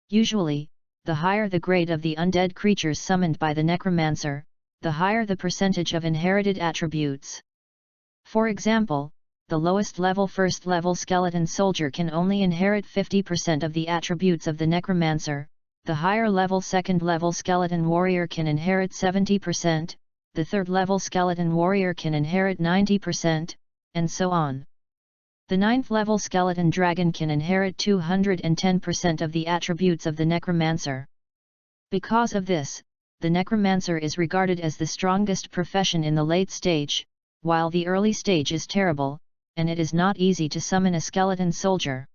Usually, the higher the grade of the undead creatures summoned by the necromancer, the higher the percentage of inherited attributes. For example, the lowest level first level skeleton soldier can only inherit 50% of the attributes of the necromancer, the higher level second level skeleton warrior can inherit 70%, the third level skeleton warrior can inherit 90%, and so on. The ninth level skeleton dragon can inherit 210% of the attributes of the necromancer. Because of this, the necromancer is regarded as the strongest profession in the late stage, while the early stage is terrible, and it is not easy to summon a skeleton soldier.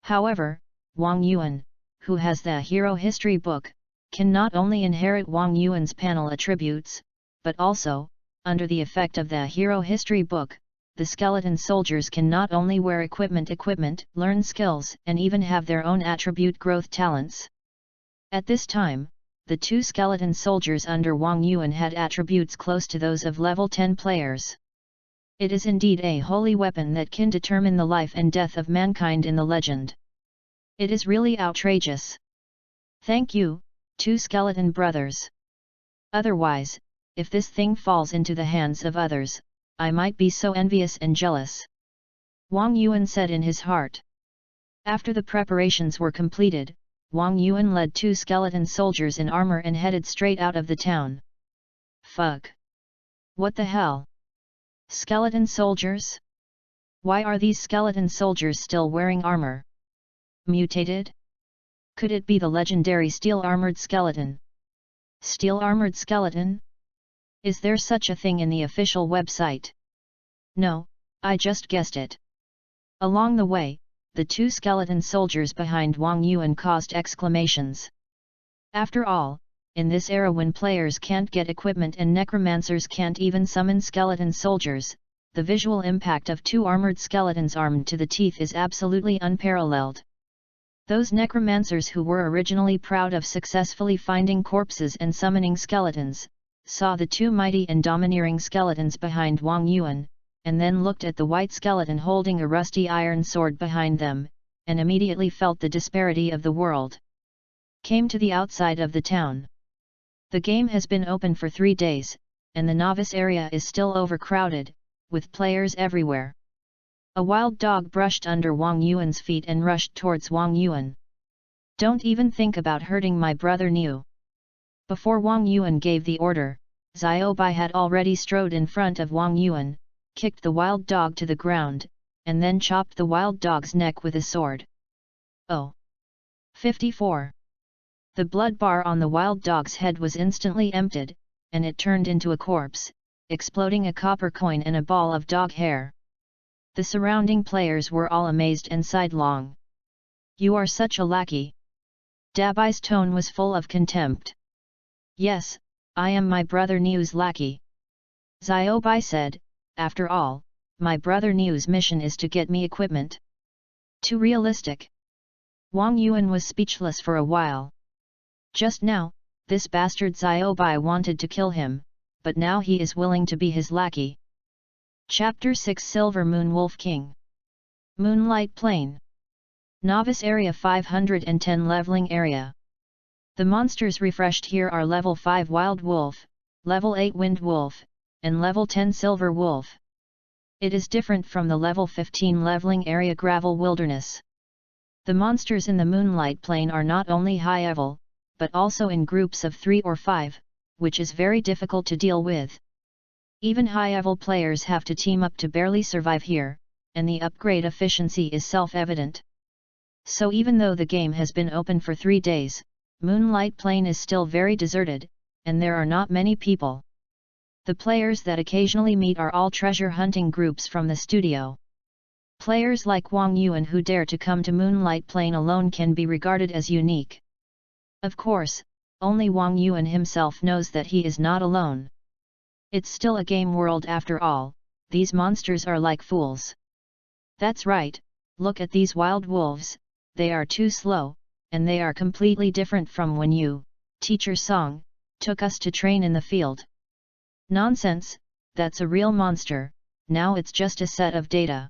However, Wang Yuan, who has the hero history book, can not only inherit Wang Yuan's panel attributes, but also, under the effect of the hero history book, the skeleton soldiers can not only wear equipment, learn skills, and even have their own attribute growth talents. At this time, the two skeleton soldiers under Wang Yuan had attributes close to those of level 10 players. It is indeed a holy weapon that can determine the life and death of mankind in the legend. It is really outrageous. Thank you, two skeleton brothers. Otherwise, if this thing falls into the hands of others, I might be so envious and jealous. Wang Yuan said in his heart. After the preparations were completed, Wang Yuan led two skeleton soldiers in armor and headed straight out of the town. Fuck! What the hell? Skeleton soldiers? Why are these skeleton soldiers still wearing armor? Mutated? Could it be the legendary steel-armored skeleton? Steel-armored skeleton? Is there such a thing in the official website? No, I just guessed it. Along the way, the two skeleton soldiers behind Wang Yuan caused exclamations. After all, in this era when players can't get equipment and necromancers can't even summon skeleton soldiers, the visual impact of two armored skeletons armed to the teeth is absolutely unparalleled. Those necromancers who were originally proud of successfully finding corpses and summoning skeletons, saw the two mighty and domineering skeletons behind Wang Yuan, and then looked at the white skeleton holding a rusty iron sword behind them, and immediately felt the disparity of the world. Came to the outside of the town. The game has been open for 3 days, and the novice area is still overcrowded, with players everywhere. A wild dog brushed under Wang Yuan's feet and rushed towards Wang Yuan. Don't even think about hurting my brother Niu. Before Wang Yuan gave the order, Xiaobai had already strode in front of Wang Yuan, kicked the wild dog to the ground, and then chopped the wild dog's neck with a sword. Oh! 54. The blood bar on the wild dog's head was instantly emptied, and it turned into a corpse, exploding a copper coin and a ball of dog hair. The surrounding players were all amazed and sidelong. You are such a lackey. Dabai's tone was full of contempt. Yes, I am my brother Niu's lackey. Xiaobai said, after all, my brother Niu's mission is to get me equipment. Too realistic. Wang Yuan was speechless for a while. Just now, this bastard Ziobai wanted to kill him, but now he is willing to be his lackey. Chapter 6 Silver Moon Wolf King. Moonlight Plain. Novice Area 510 Leveling Area. The monsters refreshed here are Level 5 Wild Wolf, Level 8 Wind Wolf, and Level 10 Silver Wolf. It is different from the Level 15 Leveling Area Gravel Wilderness. The monsters in the Moonlight Plain are not only high level, but also in groups of 3 or 5, which is very difficult to deal with. Even high-level players have to team up to barely survive here, and the upgrade efficiency is self-evident. So even though the game has been open for 3 days, Moonlight Plain is still very deserted, and there are not many people. The players that occasionally meet are all treasure hunting groups from the studio. Players like Wang Yuan who dare to come to Moonlight Plain alone can be regarded as unique. Of course, only Wang Yuan himself knows that he is not alone. It's still a game world after all, these monsters are like fools. That's right, look at these wild wolves, they are too slow, and they are completely different from when you, Teacher Song, took us to train in the field. Nonsense, that's a real monster, now it's just a set of data.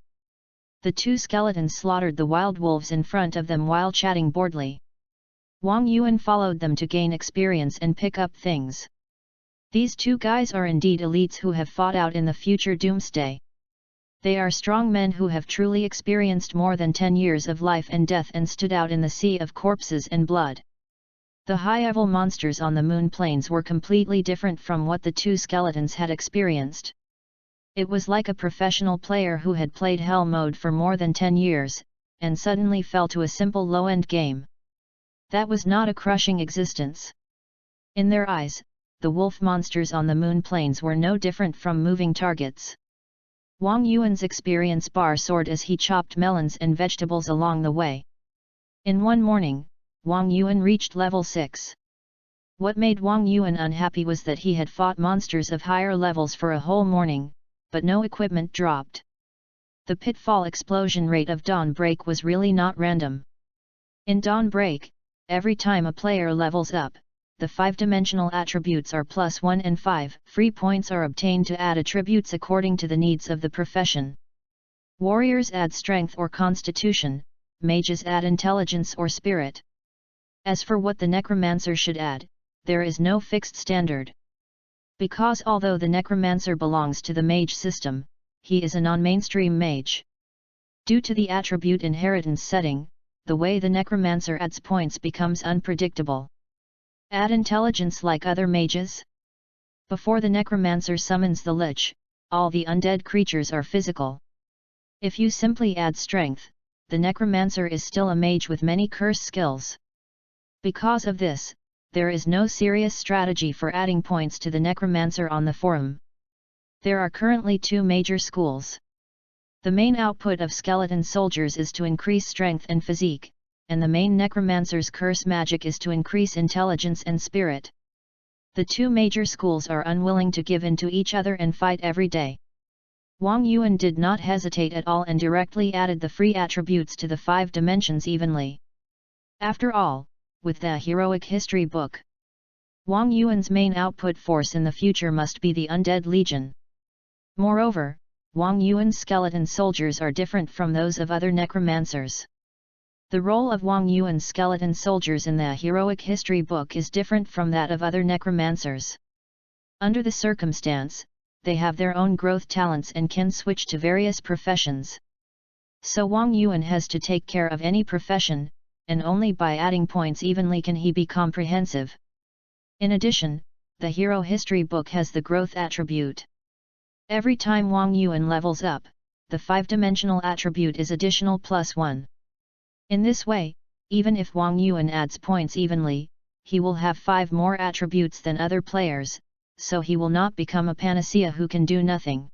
The 2 skeletons slaughtered the wild wolves in front of them while chatting boredly. Wang Yuan followed them to gain experience and pick up things. These 2 guys are indeed elites who have fought out in the future doomsday. They are strong men who have truly experienced more than 10 years of life and death and stood out in the sea of corpses and blood. The high-level monsters on the moon plains were completely different from what the 2 skeletons had experienced. It was like a professional player who had played Hell mode for more than 10 years, and suddenly fell to a simple low-end game. That was not a crushing existence. In their eyes, the wolf monsters on the moon plains were no different from moving targets. Wang Yuan's experience bar soared as he chopped melons and vegetables along the way. In one morning, Wang Yuan reached level 6. What made Wang Yuan unhappy was that he had fought monsters of higher levels for a whole morning, but no equipment dropped. The pitfall explosion rate of Dawn Break was really not random. In Dawn Break, every time a player levels up, the 5-dimensional attributes are +1 and 5 free points are obtained to add attributes according to the needs of the profession. Warriors add strength or constitution, mages add intelligence or spirit. As for what the necromancer should add, there is no fixed standard. Because although the necromancer belongs to the mage system, he is a non-mainstream mage. Due to the attribute inheritance setting, the way the necromancer adds points becomes unpredictable. Add intelligence like other mages? Before the necromancer summons the lich, all the undead creatures are physical. If you simply add strength, the necromancer is still a mage with many curse skills. Because of this, there is no serious strategy for adding points to the necromancer on the forum. There are currently 2 major schools. The main output of skeleton soldiers is to increase strength and physique, and the main necromancer's curse magic is to increase intelligence and spirit. The 2 major schools are unwilling to give in to each other and fight every day. Wang Yuan did not hesitate at all and directly added the free attributes to the 5 dimensions evenly. After all, with the heroic history book, Wang Yuan's main output force in the future must be the Undead Legion. Moreover, Wang Yuan's skeleton soldiers are different from those of other necromancers. The role of Wang Yuan's skeleton soldiers in the heroic history book is different from that of other necromancers. Under the circumstance, they have their own growth talents and can switch to various professions. So Wang Yuan has to take care of any profession, and only by adding points evenly can he be comprehensive. In addition, the hero history book has the growth attribute. Every time Wang Yuan levels up, the 5-dimensional attribute is additional +1. In this way, even if Wang Yuan adds points evenly, he will have 5 more attributes than other players, so he will not become a panacea who can do nothing.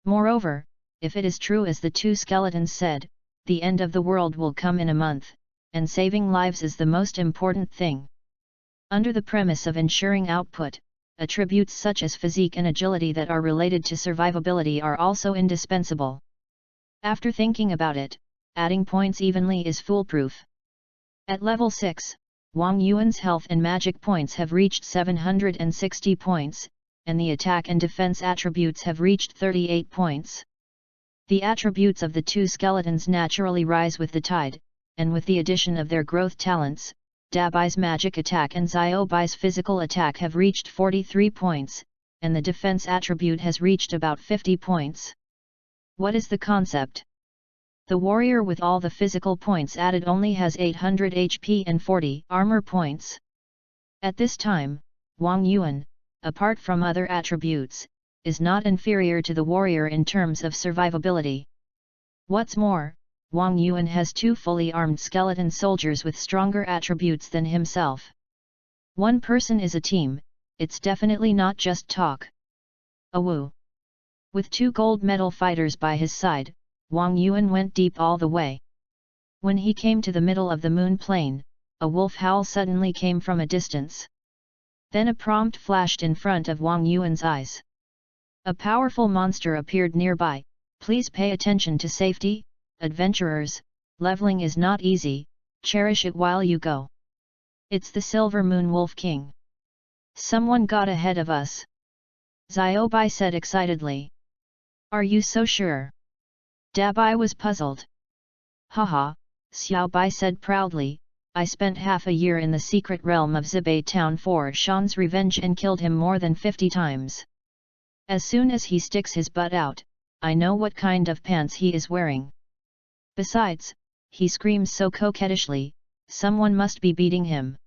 Moreover, if it is true as the 2 skeletons said, the end of the world will come in a month, and saving lives is the most important thing. Under the premise of ensuring output, attributes such as physique and agility that are related to survivability are also indispensable. After thinking about it, adding points evenly is foolproof. At level 6, Wang Yuan's health and magic points have reached 760 points, and the attack and defense attributes have reached 38 points. The attributes of the two skeletons naturally rise with the tide, and with the addition of their growth talents, Dabai's magic attack and Xiaobai's physical attack have reached 43 points, and the defense attribute has reached about 50 points. What is the concept? The warrior with all the physical points added only has 800 HP and 40 armor points. At this time, Wang Yuan, apart from other attributes, is not inferior to the warrior in terms of survivability. What's more, Wang Yuan has two fully armed skeleton soldiers with stronger attributes than himself. One person is a team, it's definitely not just talk. Awoo! With two gold medal fighters by his side, Wang Yuan went deep all the way. When he came to the middle of the moon plain, a wolf howl suddenly came from a distance. Then a prompt flashed in front of Wang Yuan's eyes. A powerful monster appeared nearby. Please pay attention to safety, adventurers, leveling is not easy, cherish it while you go. It's the Silver Moon Wolf King. Someone got ahead of us. Xiaobai said excitedly. Are you so sure? Dabai was puzzled. Haha, Xiaobai said proudly, I spent half a year in the secret realm of Zibei town for Shan's revenge and killed him more than 50 times. As soon as he sticks his butt out, I know what kind of pants he is wearing. Besides, he screams so coquettishly, someone must be beating him.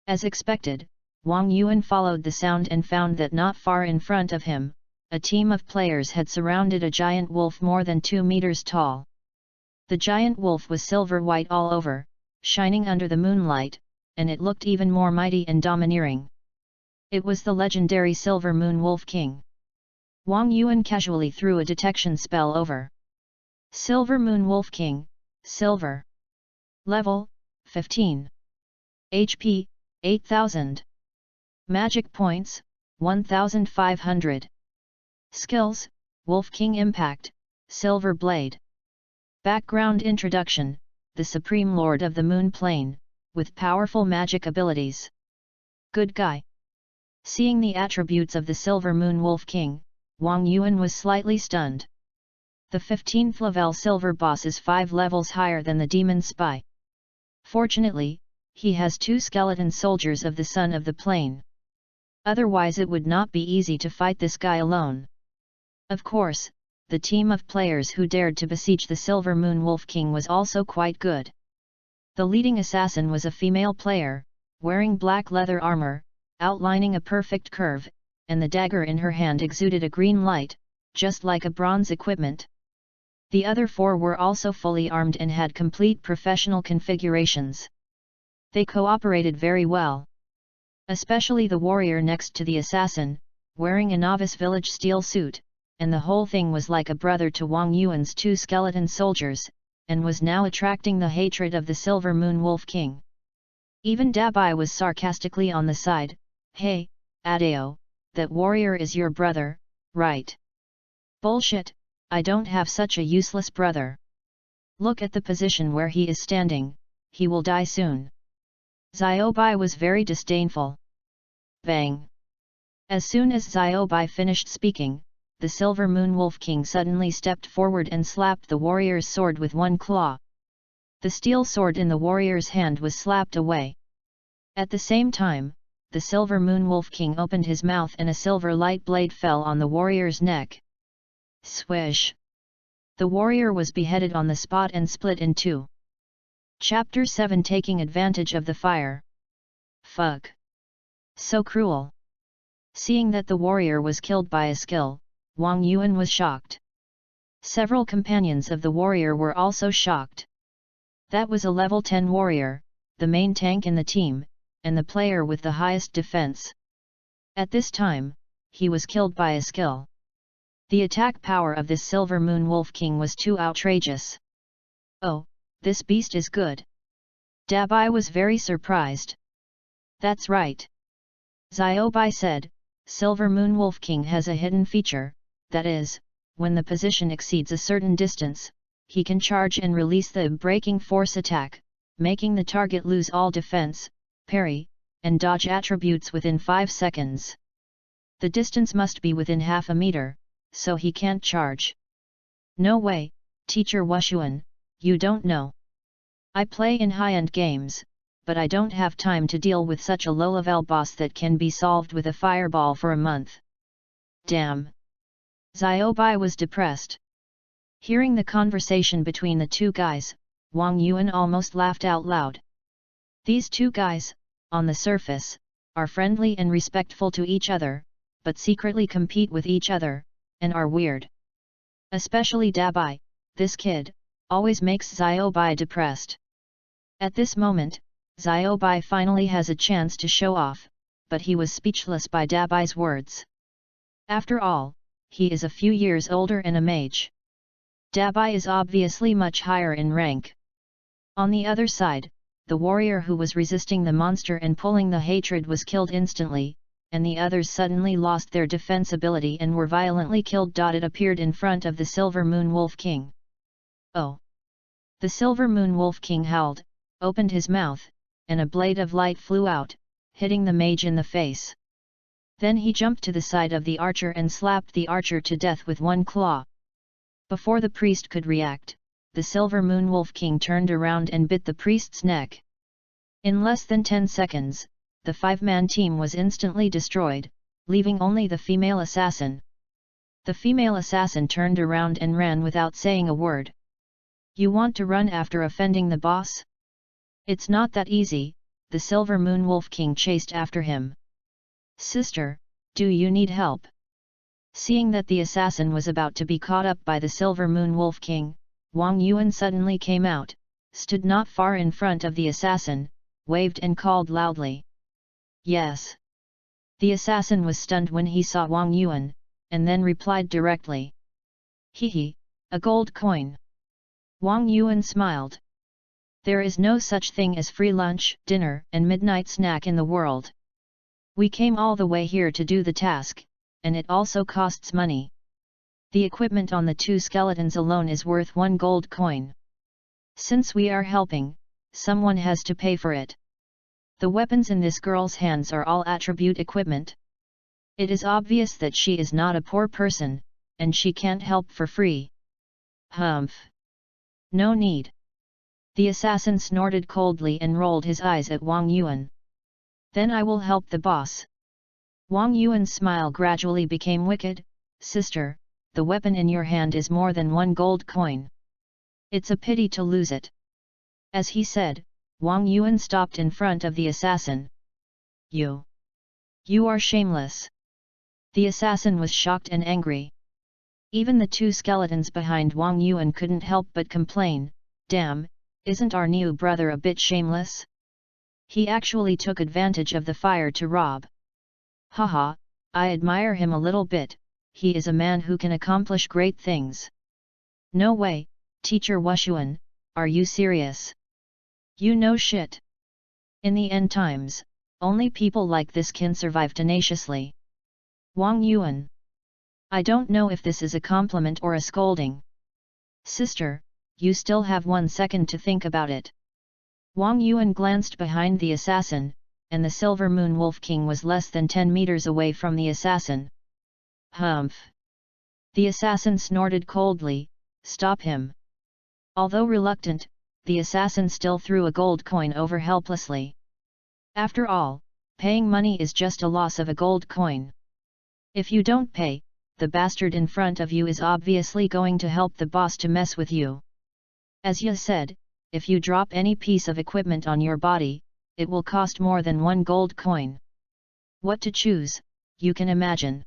As expected, Wang Yuan followed the sound and found that not far in front of him, a team of players had surrounded a giant wolf more than 2 meters tall. The giant wolf was silver-white all over, shining under the moonlight, and it looked even more mighty and domineering. It was the legendary Silver Moon Wolf King. Wang Yuan casually threw a detection spell over. Silver Moon Wolf King, Silver. Level, 15. HP, 8000. Magic points, 1500. Skills, Wolf King Impact, Silver Blade. Background introduction, the Supreme Lord of the Moon Plane, with powerful magic abilities. Good guy. Seeing the attributes of the Silver Moon Wolf King, Wang Yuan was slightly stunned. The 15th level Silver Boss is 5 levels higher than the Demon Spy. Fortunately, he has 2 skeleton soldiers of the Son of the Plane. Otherwise it would not be easy to fight this guy alone. Of course, the team of players who dared to besiege the Silver Moon Wolf King was also quite good. The leading assassin was a female player, wearing black leather armor, outlining a perfect curve, and the dagger in her hand exuded a green light, just like a bronze equipment. The other 4 were also fully armed and had complete professional configurations. They cooperated very well. Especially the warrior next to the assassin, wearing a novice village steel suit, and the whole thing was like a brother to Wang Yuan's 2 skeleton soldiers, and was now attracting the hatred of the Silver Moon Wolf King. Even Dabai was sarcastically on the side, hey, Adeo, that warrior is your brother, right? Bullshit, I don't have such a useless brother. Look at the position where he is standing, he will die soon. Xiaobai was very disdainful. Bang! As soon as Xiaobai finished speaking, the Silver Moon Wolf King suddenly stepped forward and slapped the warrior's sword with one claw. The steel sword in the warrior's hand was slapped away. At the same time, the Silver Moon Wolf King opened his mouth and a silver light blade fell on the warrior's neck. Swish! The warrior was beheaded on the spot and split in 2. Chapter 7 Taking Advantage of the Fire. Fuck! So cruel! Seeing that the warrior was killed by a skill, Wang Yuan was shocked. Several companions of the warrior were also shocked. That was a level 10 warrior, the main tank in the team, and the player with the highest defense. At this time, he was killed by a skill. The attack power of this Silver Moon Wolf King was too outrageous. Oh, this beast is good. Dabai was very surprised. That's right. Xiaobai said, Silver Moon Wolf King has a hidden feature, that is, when the position exceeds a certain distance, he can charge and release the breaking force attack, making the target lose all defense, parry, and dodge attributes within 5 seconds. The distance must be within half a meter, so he can't charge. No way, Teacher Wushuan, you don't know. I play in high-end games, but I don't have time to deal with such a low-level boss that can be solved with a fireball for a month. Damn. Xiaobai was depressed. Hearing the conversation between the two guys, Wang Yuan almost laughed out loud. These two guys, on the surface, are friendly and respectful to each other, but secretly compete with each other, and are weird. Especially Dabai, this kid, always makes Xiaobai depressed. At this moment, Xiaobai finally has a chance to show off, but he was speechless by Dabai's words. After all, he is a few years older and a mage. Dabai is obviously much higher in rank. On the other side, the warrior who was resisting the monster and pulling the hatred was killed instantly, and the others suddenly lost their defense ability and were violently killed. It appeared in front of the Silver Moon Wolf King. Oh! The Silver Moon Wolf King howled, opened his mouth, and a blade of light flew out, hitting the mage in the face. Then he jumped to the side of the archer and slapped the archer to death with one claw. Before the priest could react, the Silver Moon Wolf King turned around and bit the priest's neck. In less than 10 seconds, the 5-man team was instantly destroyed, leaving only the female assassin. The female assassin turned around and ran without saying a word. You want to run after offending the boss? It's not that easy, the Silver Moon Wolf King chased after him. Sister, do you need help? Seeing that the assassin was about to be caught up by the Silver Moon Wolf King, Wang Yuan suddenly came out, stood not far in front of the assassin, waved and called loudly. Yes. The assassin was stunned when he saw Wang Yuan, and then replied directly. Hehe, a gold coin. Wang Yuan smiled. There is no such thing as free lunch, dinner and midnight snack in the world. We came all the way here to do the task, and it also costs money. The equipment on the 2 skeletons alone is worth 1 gold coin. Since we are helping, someone has to pay for it. The weapons in this girl's hands are all attribute equipment. It is obvious that she is not a poor person, and she can't help for free. Humph. No need. The assassin snorted coldly and rolled his eyes at Wang Yuan. Then I will help the boss. Wang Yuan's smile gradually became wicked. Sister, the weapon in your hand is more than 1 gold coin. It's a pity to lose it. As he said, Wang Yuan stopped in front of the assassin. You are shameless. The assassin was shocked and angry. Even the 2 skeletons behind Wang Yuan couldn't help but complain, damn, isn't our new brother a bit shameless? He actually took advantage of the fire to rob. Haha, I admire him a little bit, he is a man who can accomplish great things. No way, Teacher Wushuan, are you serious? You know shit. In the end times, only people like this can survive tenaciously. Wang Yuan. I don't know if this is a compliment or a scolding. Sister, you still have 1 second to think about it. Wang Yuan glanced behind the assassin, and the Silver Moon Wolf King was less than 10 meters away from the assassin. Humph. The assassin snorted coldly, stop him. Although reluctant, the assassin still threw a gold coin over helplessly. After all, paying money is just a loss of a gold coin. If you don't pay, the bastard in front of you is obviously going to help the boss to mess with you. As you said, if you drop any piece of equipment on your body, it will cost more than 1 gold coin. What to choose, you can imagine.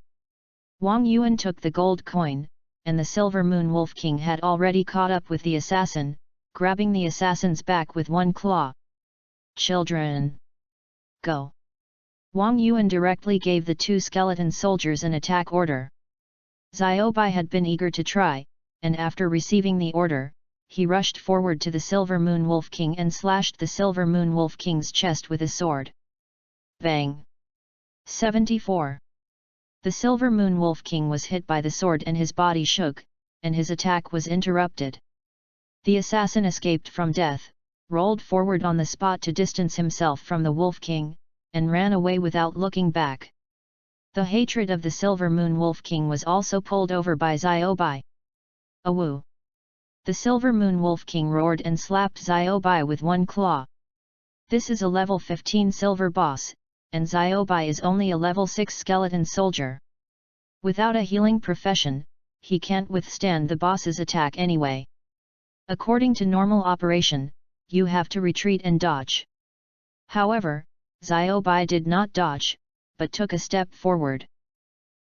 Wang Yuan took the gold coin, and the Silver Moon Wolf King had already caught up with the assassin, grabbing the assassin's back with 1 claw. Children! Go! Wang Yuan directly gave the 2 skeleton soldiers an attack order. Xiaobai had been eager to try, and after receiving the order, he rushed forward to the Silver Moon Wolf King and slashed the Silver Moon Wolf King's chest with his sword. Bang! 74. The Silver Moon Wolf King was hit by the sword and his body shook, and his attack was interrupted. The assassin escaped from death, rolled forward on the spot to distance himself from the Wolf King, and ran away without looking back. The hatred of the Silver Moon Wolf King was also pulled over by Xiaobai. Awoo! The Silver Moon Wolf King roared and slapped Xiaobai with one claw. This is a level 15 silver boss, and Xiaobai is only a level 6 skeleton soldier. Without a healing profession, he can't withstand the boss's attack anyway. According to normal operation, you have to retreat and dodge. However, Xiaobai did not dodge, but took a step forward.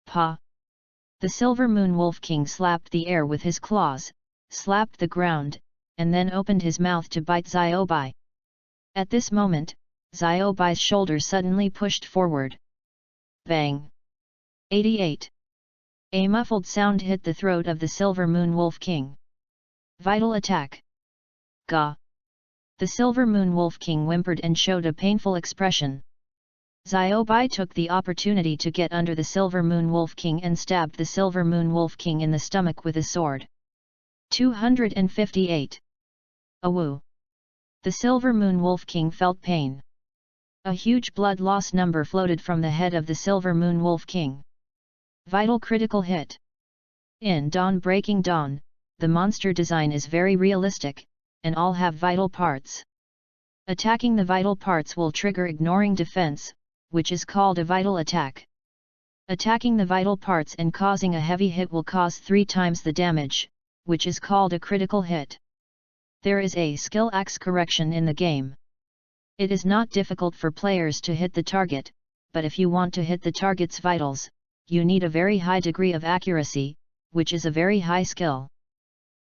Pa! The Silver Moon Wolf King slapped the air with his claws, slapped the ground, and then opened his mouth to bite Xiaobai. At this moment, Xiaobai's shoulder suddenly pushed forward. Bang! 88. A muffled sound hit the throat of the Silver Moon Wolf King. Vital attack! Gah! The Silver Moon Wolf King whimpered and showed a painful expression. Xiaobai took the opportunity to get under the Silver Moon Wolf King and stabbed the Silver Moon Wolf King in the stomach with a sword. 258. Awoo! The Silver Moon Wolf King felt pain. A huge blood loss number floated from the head of the Silver Moon Wolf King. Vital critical hit. In Dawn Breaking Dawn, the monster design is very realistic, and all have vital parts. Attacking the vital parts will trigger ignoring defense, which is called a vital attack. Attacking the vital parts and causing a heavy hit will cause 3 times the damage, which is called a critical hit. There is a skill axe correction in the game. It is not difficult for players to hit the target, but if you want to hit the target's vitals, you need a very high degree of accuracy, which is a very high skill.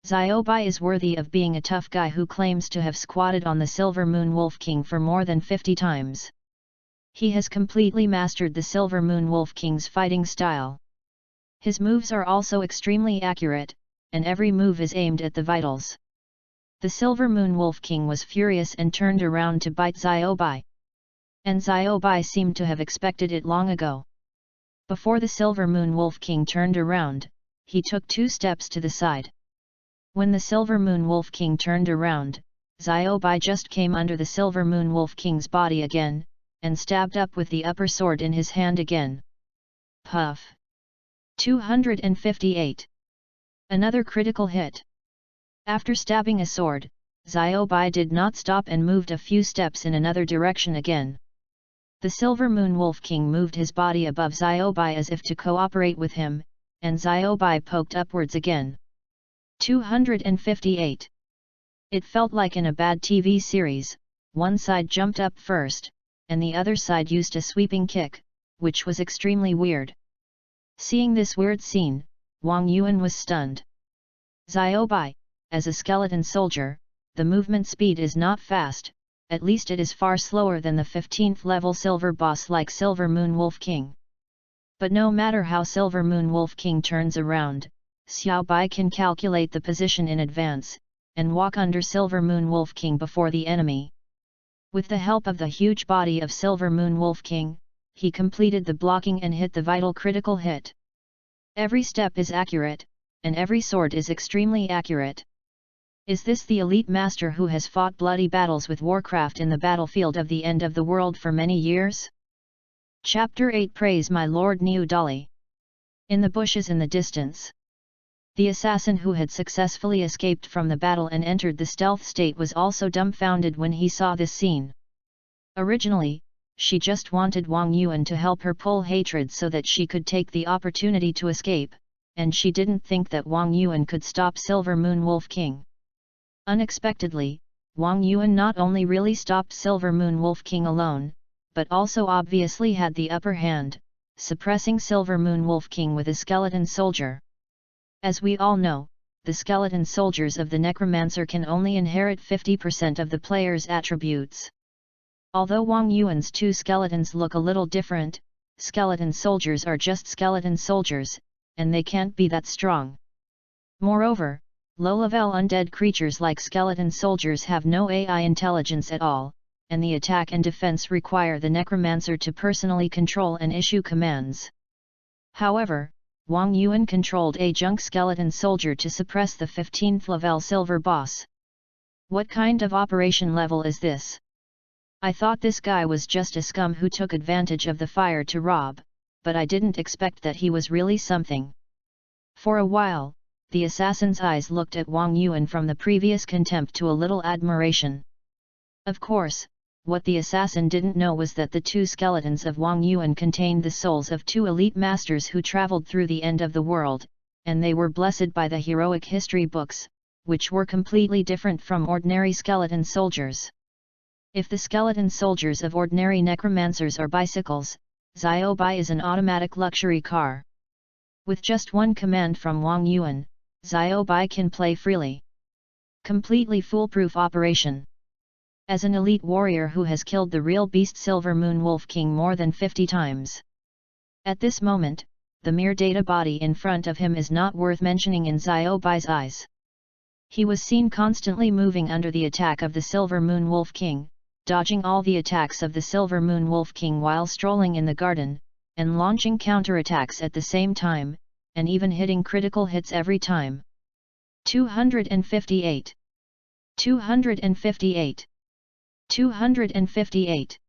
Xiaobai is worthy of being a tough guy who claims to have squatted on the Silver Moon Wolf King for more than 50 times. He has completely mastered the Silver Moon Wolf King's fighting style. His moves are also extremely accurate, and every move is aimed at the vitals. The Silver Moon Wolf King was furious and turned around to bite Xiaobai. And Xiaobai seemed to have expected it long ago. Before the Silver Moon Wolf King turned around, he took 2 steps to the side. When the Silver Moon Wolf King turned around, Xiaobai just came under the Silver Moon Wolf King's body again, and stabbed up with the upper sword in his hand again. Puff! 258. Another critical hit. After stabbing a sword, Xiaobai did not stop and moved a few steps in another direction again. The Silver Moon Wolf King moved his body above Xiaobai as if to cooperate with him, and Xiaobai poked upwards again. 258. It felt like in a bad TV series, one side jumped up first, and the other side used a sweeping kick, which was extremely weird. Seeing this weird scene, Wang Yuan was stunned. Xiaobai, as a skeleton soldier, the movement speed is not fast, at least it is far slower than the 15th level silver boss like Silver Moon Wolf King. But no matter how Silver Moon Wolf King turns around, Xiaobai can calculate the position in advance, and walk under Silver Moon Wolf King before the enemy. With the help of the huge body of Silver Moon Wolf King, he completed the blocking and hit the vital critical hit. Every step is accurate, and every sword is extremely accurate. Is this the elite master who has fought bloody battles with Warcraft in the battlefield of the end of the world for many years? Chapter 8 Praise my Lord Niu Dali. In the bushes in the distance. The assassin who had successfully escaped from the battle and entered the stealth state was also dumbfounded when he saw this scene. Originally, she just wanted Wang Yuan to help her pull hatred so that she could take the opportunity to escape, and she didn't think that Wang Yuan could stop Silver Moon Wolf King. Unexpectedly, Wang Yuan not only really stopped Silver Moon Wolf King alone, but also obviously had the upper hand, suppressing Silver Moon Wolf King with a skeleton soldier. As we all know, the skeleton soldiers of the Necromancer can only inherit 50% of the player's attributes. Although Wang Yuan's 2 skeletons look a little different, skeleton soldiers are just skeleton soldiers, and they can't be that strong. Moreover, low-level undead creatures like skeleton soldiers have no AI intelligence at all, and the attack and defense require the Necromancer to personally control and issue commands. However, Wang Yuan controlled a junk skeleton soldier to suppress the 15th level silver boss. What kind of operation level is this? I thought this guy was just a scum who took advantage of the fire to rob, but I didn't expect that he was really something. For a while, the assassin's eyes looked at Wang Yuan from the previous contempt to a little admiration. Of course, what the assassin didn't know was that the two skeletons of Wang Yuan contained the souls of two elite masters who traveled through the end of the world, and they were blessed by the heroic history books, which were completely different from ordinary skeleton soldiers. If the skeleton soldiers of ordinary necromancers are bicycles, Xiaobai is an automatic luxury car. With just one command from Wang Yuan, Xiaobai can play freely. Completely foolproof operation. As an elite warrior who has killed the real beast Silver Moon Wolf King more than 50 times. At this moment, the mere data body in front of him is not worth mentioning in Xiaobai's eyes. He was seen constantly moving under the attack of the Silver Moon Wolf King, dodging all the attacks of the Silver Moon Wolf King while strolling in the garden, and launching counterattacks at the same time, and even hitting critical hits every time. 258. 258. 258.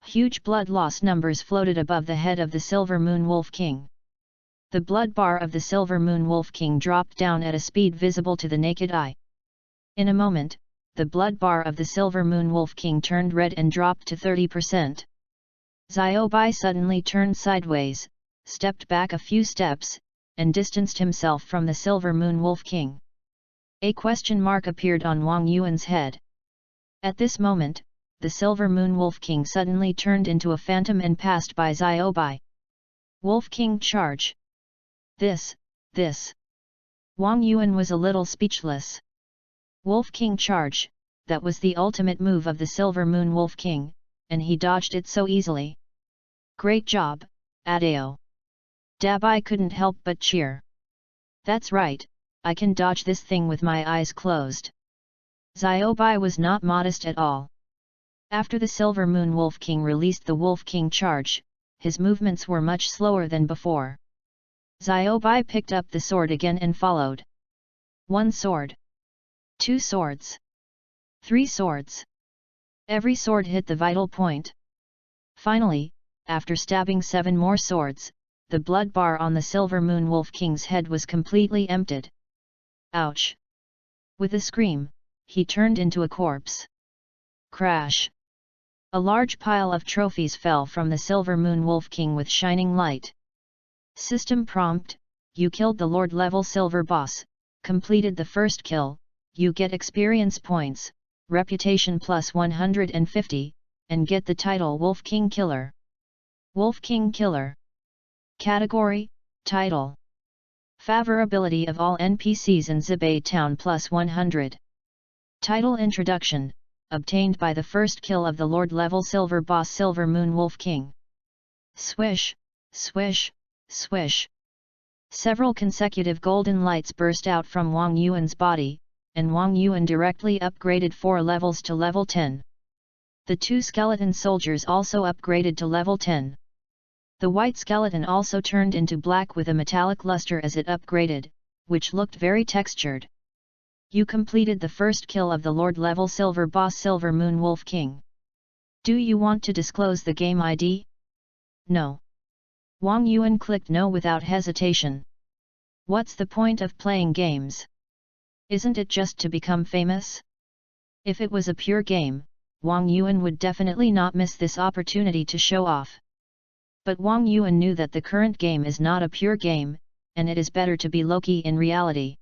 Huge blood loss numbers floated above the head of the Silver Moon Wolf King. The blood bar of the Silver Moon Wolf King dropped down at a speed visible to the naked eye. In a moment, the blood bar of the Silver Moon Wolf King turned red and dropped to 30%. Xiaobai suddenly turned sideways, stepped back a few steps, and distanced himself from the Silver Moon Wolf King. A question mark appeared on Wang Yuan's head. At this moment, the Silver Moon Wolf King suddenly turned into a phantom and passed by Xiaobai. Wolf King charge! This. Wang Yuan was a little speechless. Wolf King charge, that was the ultimate move of the Silver Moon Wolf King, and he dodged it so easily. Great job, Adeo. Dabai couldn't help but cheer. That's right, I can dodge this thing with my eyes closed. Xiaobai was not modest at all. After the Silver Moon Wolf King released the Wolf King charge, his movements were much slower than before. Xiaobai picked up the sword again and followed. 1 sword. 2 swords. 3 swords. Every sword hit the vital point. Finally, after stabbing 7 more swords, the blood bar on the Silver Moon Wolf King's head was completely emptied. Ouch! With a scream, he turned into a corpse. Crash! A large pile of trophies fell from the Silver Moon Wolf King with shining light. System prompt: you killed the Lord level Silver Boss, completed the first kill, you get experience points, reputation plus 150, and get the title Wolf King Killer. Wolf King Killer. Category: Title. Favorability of all NPCs in Zibei Town plus 100. Title Introduction, obtained by the first kill of the Lord level Silver Boss Silver Moon Wolf King. Swish, swish, swish. Several consecutive golden lights burst out from Wang Yuan's body, and Wang Yuan directly upgraded 4 levels to level 10. The 2 skeleton soldiers also upgraded to level 10. The white skeleton also turned into black with a metallic luster as it upgraded, which looked very textured. You completed the first kill of the Lord level Silver Boss Silver Moon Wolf King. Do you want to disclose the game ID? No. Wang Yuan clicked no without hesitation. What's the point of playing games? Isn't it just to become famous? If it was a pure game, Wang Yuan would definitely not miss this opportunity to show off. But Wang Yuan knew that the current game is not a pure game, and it is better to be low-key in reality.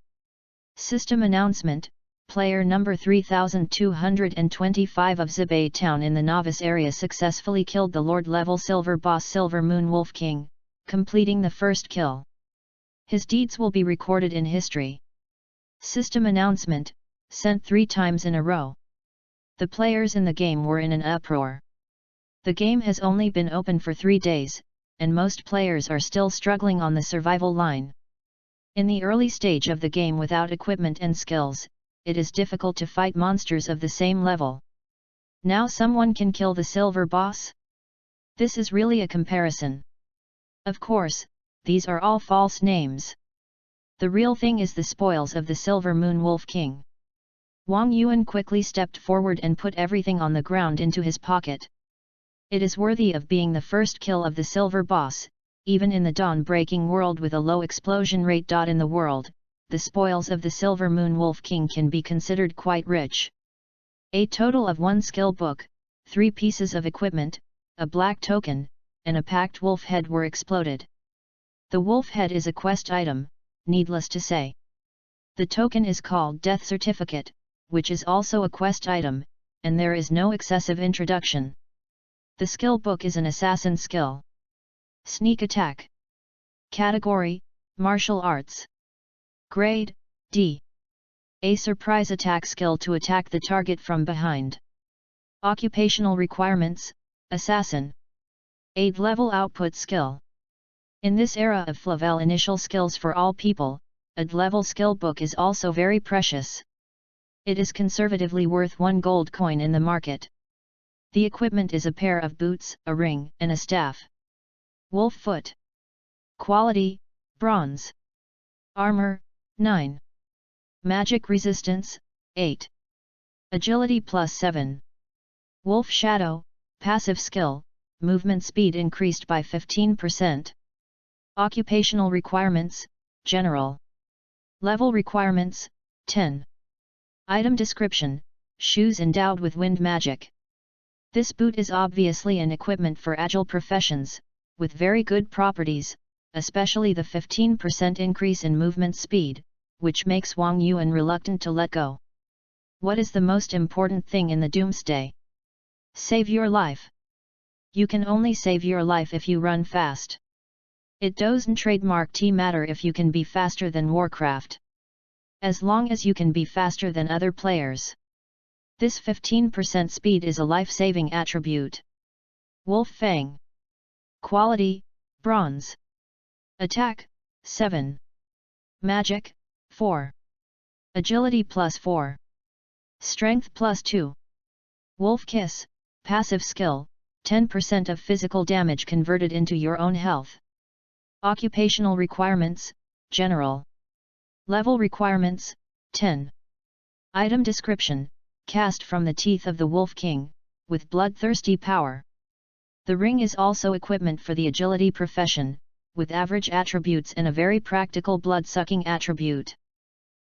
System announcement: player number 3225 of Zibei Town in the novice area successfully killed the Lord level Silver Boss Silver Moon Wolf King, completing the first kill. His deeds will be recorded in history. System announcement, sent 3 times in a row. The players in the game were in an uproar. The game has only been open for 3 days, and most players are still struggling on the survival line. In the early stage of the game without equipment and skills, it is difficult to fight monsters of the same level. Now someone can kill the Silver Boss? This is really a comparison. Of course, these are all false names. The real thing is the spoils of the Silver Moon Wolf King. Wang Yuan quickly stepped forward and put everything on the ground into his pocket. It is worthy of being the first kill of the silver boss, even in the dawn-breaking world with a low explosion rate. In the world, the spoils of the Silver Moon Wolf King can be considered quite rich. A total of 1 skill book, 3 pieces of equipment, a black token, and a packed wolf head were exploded. The wolf head is a quest item, needless to say. The token is called Death Certificate, which is also a quest item, and there is no excessive introduction. The skill book is an assassin skill. Sneak attack. Category: Martial Arts. Grade: D. A surprise attack skill to attack the target from behind. Occupational requirements: Assassin. Aid level output skill. In this era of Flavel initial skills for all people, AD level skill book is also very precious. It is conservatively worth 1 gold coin in the market. The equipment is a pair of boots, a ring, and a staff. Wolf foot. Quality: Bronze. Armor: 9. Magic resistance: 8. Agility +7. Wolf shadow, passive skill, movement speed increased by 15%. Occupational requirements: General. Level requirements: 10. Item description: shoes endowed with wind magic. This boot is obviously an equipment for agile professions, with very good properties, especially the 15% increase in movement speed, which makes Wang Yuan reluctant to let go. What is the most important thing in the doomsday? Save your life. You can only save your life if you run fast. It doesn't trademark matter if you can be faster than Warcraft. As long as you can be faster than other players. This 15% speed is a life-saving attribute. Wolf Fang. Quality: Bronze. Attack: 7. Magic: 4. Agility +4. Strength +2. Wolf Kiss, passive skill, 10% of physical damage converted into your own health. Occupational requirements: General. Level requirements: 10. Item description: cast from the teeth of the Wolf King, with bloodthirsty power. The ring is also equipment for the agility profession, with average attributes and a very practical blood-sucking attribute.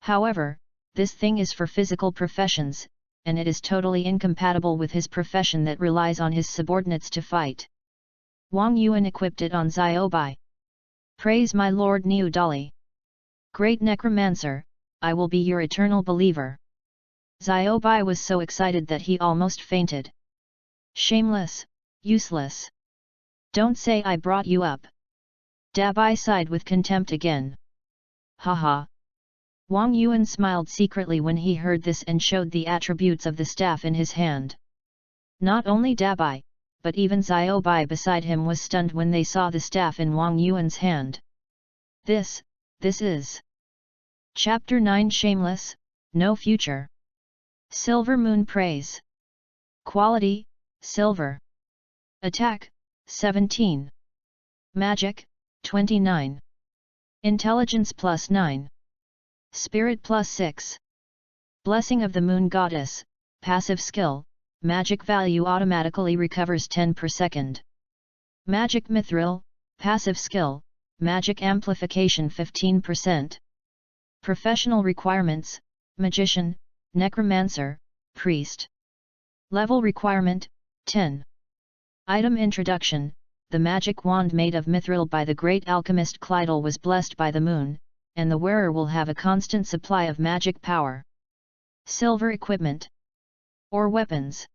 However, this thing is for physical professions, and it is totally incompatible with his profession that relies on his subordinates to fight. Wang Yuan equipped it on Xiaobai. Praise my Lord Niu Dali. Great Necromancer, I will be your eternal believer. Xiaobai was so excited that he almost fainted. Shameless, useless. Don't say I brought you up. Dabai sighed with contempt again. Haha. Wang Yuan smiled secretly when he heard this and showed the attributes of the staff in his hand. Not only Dabai, but even Xiaobai beside him was stunned when they saw the staff in Wang Yuan's hand. This is Chapter 9 Shameless, No Future. Silver Moon Praise. Quality: Silver. Attack: 17. Magic: 29. Intelligence +9. Spirit +6. Blessing of the Moon Goddess, passive skill, magic value automatically recovers 10 per second. Magic Mithril, passive skill, magic amplification 15%. Professional requirements: Magician, Necromancer, Priest. Level requirement: 10. Item introduction: the magic wand made of mithril by the great alchemist Clydel was blessed by the moon, and the wearer will have a constant supply of magic power. Silver equipment or weapons.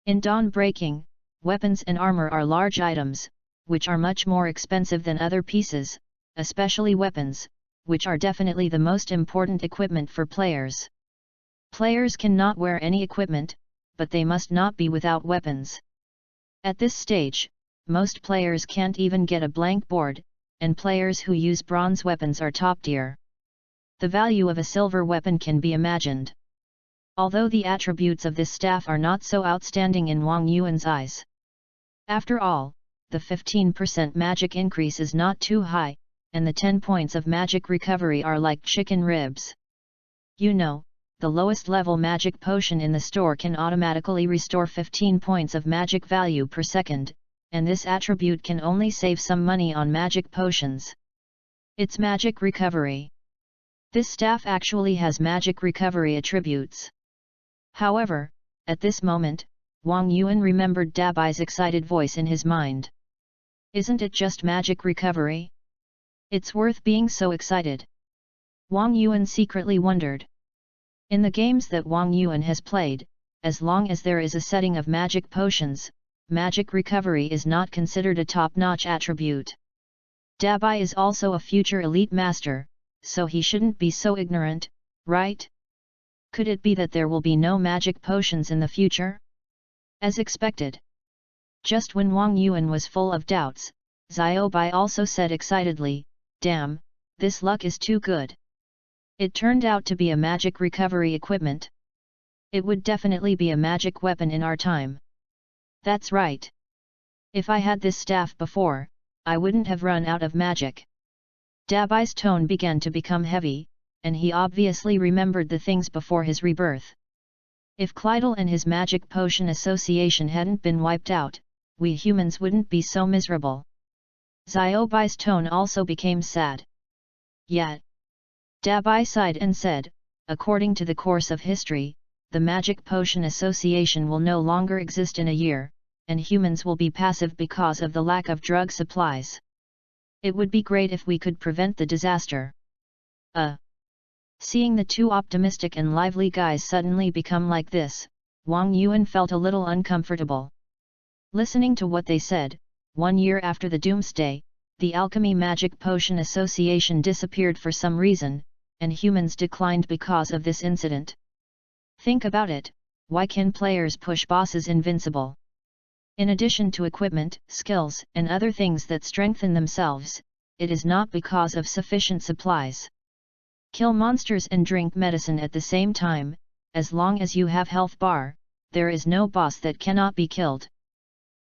In Dawn Breaking, weapons and armor are large items, which are much more expensive than other pieces, especially weapons, which are definitely the most important equipment for players. Players cannot wear any equipment, but they must not be without weapons. At this stage, most players can't even get a blank board, and players who use bronze weapons are top tier. The value of a silver weapon can be imagined. Although the attributes of this staff are not so outstanding in Wang Yuan's eyes. After all, the 15% magic increase is not too high, and the 10 points of magic recovery are like chicken ribs. You know, the lowest level magic potion in the store can automatically restore 15 points of magic value per second, and this attribute can only save some money on magic potions. It's magic recovery. This staff actually has magic recovery attributes. However, at this moment, Wang Yuan remembered Dabai's excited voice in his mind. Isn't it just magic recovery? It's worth being so excited. Wang Yuan secretly wondered. In the games that Wang Yuan has played, as long as there is a setting of magic potions, magic recovery is not considered a top-notch attribute. Dabai is also a future elite master, so he shouldn't be so ignorant, right? Could it be that there will be no magic potions in the future? As expected. Just when Wang Yuan was full of doubts, Xiaobai also said excitedly, "Damn, this luck is too good. It turned out to be a magic recovery equipment. It would definitely be a magic weapon in our time. That's right. If I had this staff before, I wouldn't have run out of magic." Dabai's tone began to become heavy, and he obviously remembered the things before his rebirth. If Clydal and his Magic Potion Association hadn't been wiped out, we humans wouldn't be so miserable. Xiaobai's tone also became sad. Yet, Dabai sighed and said, "According to the course of history, the Magic Potion Association will no longer exist in a year, and humans will be passive because of the lack of drug supplies. It would be great if we could prevent the disaster." Seeing the two optimistic and lively guys suddenly become like this, Wang Yuan felt a little uncomfortable. Listening to what they said, 1 year after the Doomsday, the Alchemy Magic Potion Association disappeared for some reason, and humans declined because of this incident. Think about it, why can players push bosses invincible? In addition to equipment, skills, and other things that strengthen themselves, it is not because of sufficient supplies. Kill monsters and drink medicine at the same time, as long as you have health bar, there is no boss that cannot be killed.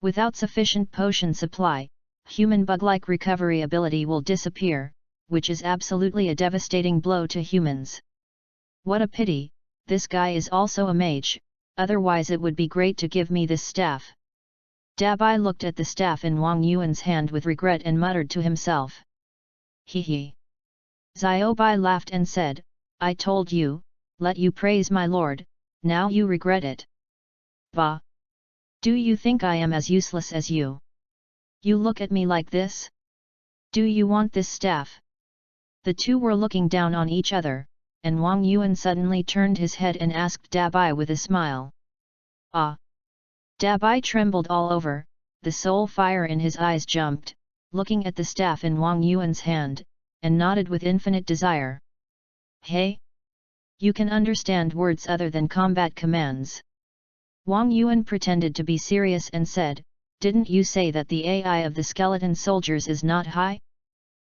Without sufficient potion supply, human bug-like recovery ability will disappear, which is absolutely a devastating blow to humans. What a pity, this guy is also a mage, otherwise it would be great to give me this staff. Dabai looked at the staff in Wang Yuan's hand with regret and muttered to himself. Hee. Xiaobai laughed and said, "I told you, let you praise my lord, now you regret it. Bah! Do you think I am as useless as you? You look at me like this? Do you want this staff?" The two were looking down on each other, and Wang Yuan suddenly turned his head and asked Dabai with a smile. "Ah!" Dabai trembled all over, the soul fire in his eyes jumped, looking at the staff in Wang Yuan's hand, and nodded with infinite desire. "Hey? You can understand words other than combat commands." Wang Yuan pretended to be serious and said, "Didn't you say that the AI of the skeleton soldiers is not high?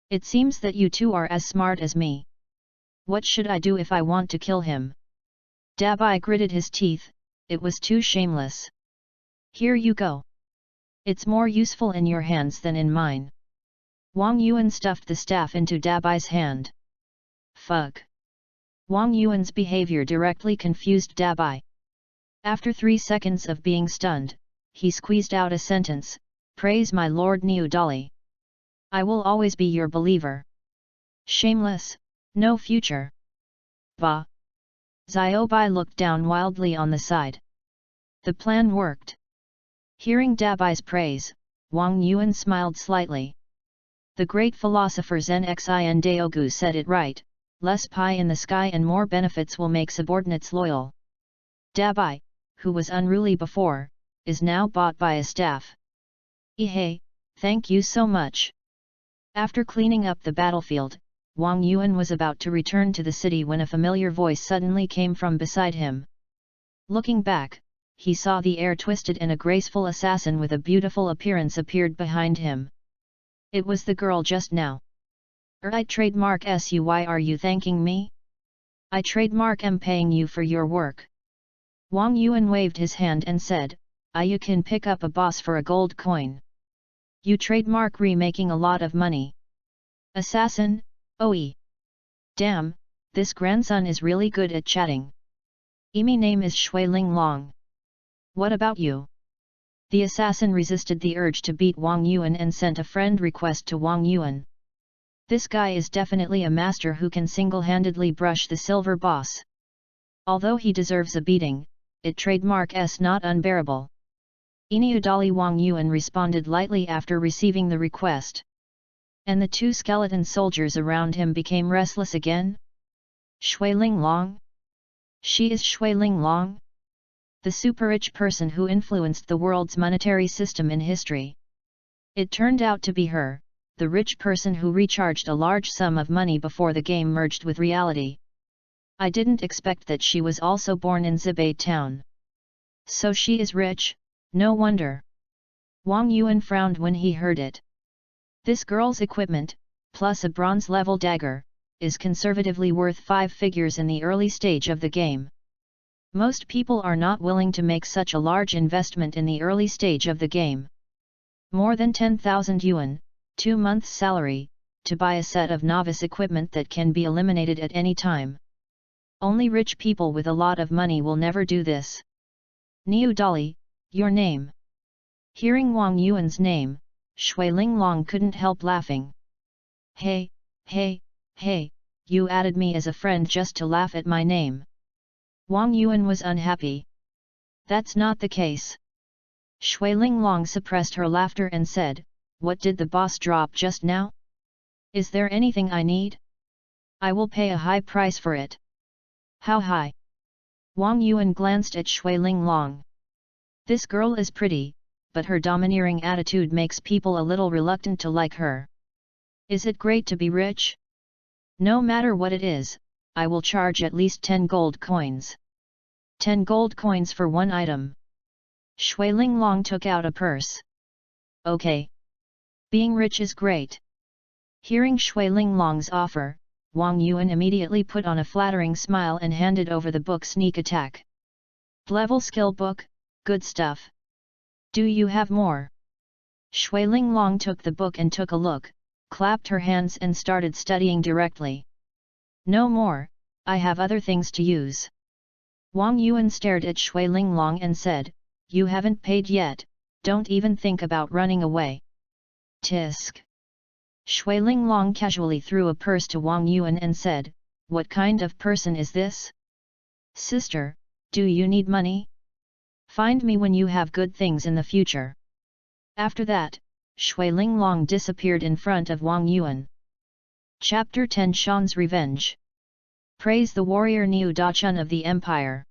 It seems that you two are as smart as me. What should I do if I want to kill him?" Dabai gritted his teeth, it was too shameless. "Here you go. It's more useful in your hands than in mine." Wang Yuan stuffed the staff into Dabai's hand. Fuck. Wang Yuan's behavior directly confused Dabai. After 3 seconds of being stunned, he squeezed out a sentence, "Praise my lord Niu Dali. I will always be your believer. Shameless, no future." Bah! Xiaobai looked down wildly on the side. The plan worked. Hearing Dabai's praise, Wang Yuan smiled slightly. The great philosopher Zen Xin Daogu said it right, less pie in the sky and more benefits will make subordinates loyal. Dabai, who was unruly before, is now bought by a staff. Hey, thank you so much. After cleaning up the battlefield, Wang Yuan was about to return to the city when a familiar voice suddenly came from beside him. Looking back, he saw the air twisted and a graceful assassin with a beautiful appearance appeared behind him. It was the girl just now. I trademark SUY, are you thanking me? I trademark am paying you for your work. Wang Yuan waved his hand and said, you can pick up a boss for a gold coin. You trademark remaking a lot of money. Assassin, OE. Damn, this grandson is really good at chatting. Me name is Shuiling Long. What about you? The assassin resisted the urge to beat Wang Yuan and sent a friend request to Wang Yuan. This guy is definitely a master who can single-handedly brush the silver boss. Although he deserves a beating, it trademark is not unbearable. Iniudali Wang Yuan responded lightly after receiving the request. And the two skeleton soldiers around him became restless again. Shuiling Long? She is Shuiling Long? The super-rich person who influenced the world's monetary system in history. It turned out to be her, the rich person who recharged a large sum of money before the game merged with reality. I didn't expect that she was also born in Zibei town. So she is rich, no wonder. Wang Yuan frowned when he heard it. This girl's equipment, plus a bronze-level dagger, is conservatively worth 5 figures in the early stage of the game. Most people are not willing to make such a large investment in the early stage of the game. More than 10,000 yuan, 2 months' salary, to buy a set of novice equipment that can be eliminated at any time. Only rich people with a lot of money will never do this. Niu Dali, your name. Hearing Wang Yuan's name, Shuiling Long couldn't help laughing. Hey, you added me as a friend just to laugh at my name. Wang Yuan was unhappy. That's not the case. Shuiling Long suppressed her laughter and said, what did the boss drop just now? Is there anything I need? I will pay a high price for it. How high? Wang Yuan glanced at Shuiling Long. This girl is pretty, but her domineering attitude makes people a little reluctant to like her. Is it great to be rich? No matter what it is, I will charge at least 10 gold coins. 10 gold coins for one item. Shuiling Long took out a purse. Okay. Being rich is great. Hearing Shuiling Long's offer, Wang Yuan immediately put on a flattering smile and handed over the book Sneak Attack. Level skill book, good stuff. Do you have more? Shuiling Long took the book and took a look, clapped her hands and started studying directly. No more, I have other things to use. Wang Yuan stared at Shuiling Long and said, you haven't paid yet, don't even think about running away. Tisk. Shuiling Long casually threw a purse to Wang Yuan and said, what kind of person is this? Sister, do you need money? Find me when you have good things in the future. After that, Shuiling Long disappeared in front of Wang Yuan. Chapter 10 Shan's Revenge. Praise the warrior Niu Dachun of the Empire.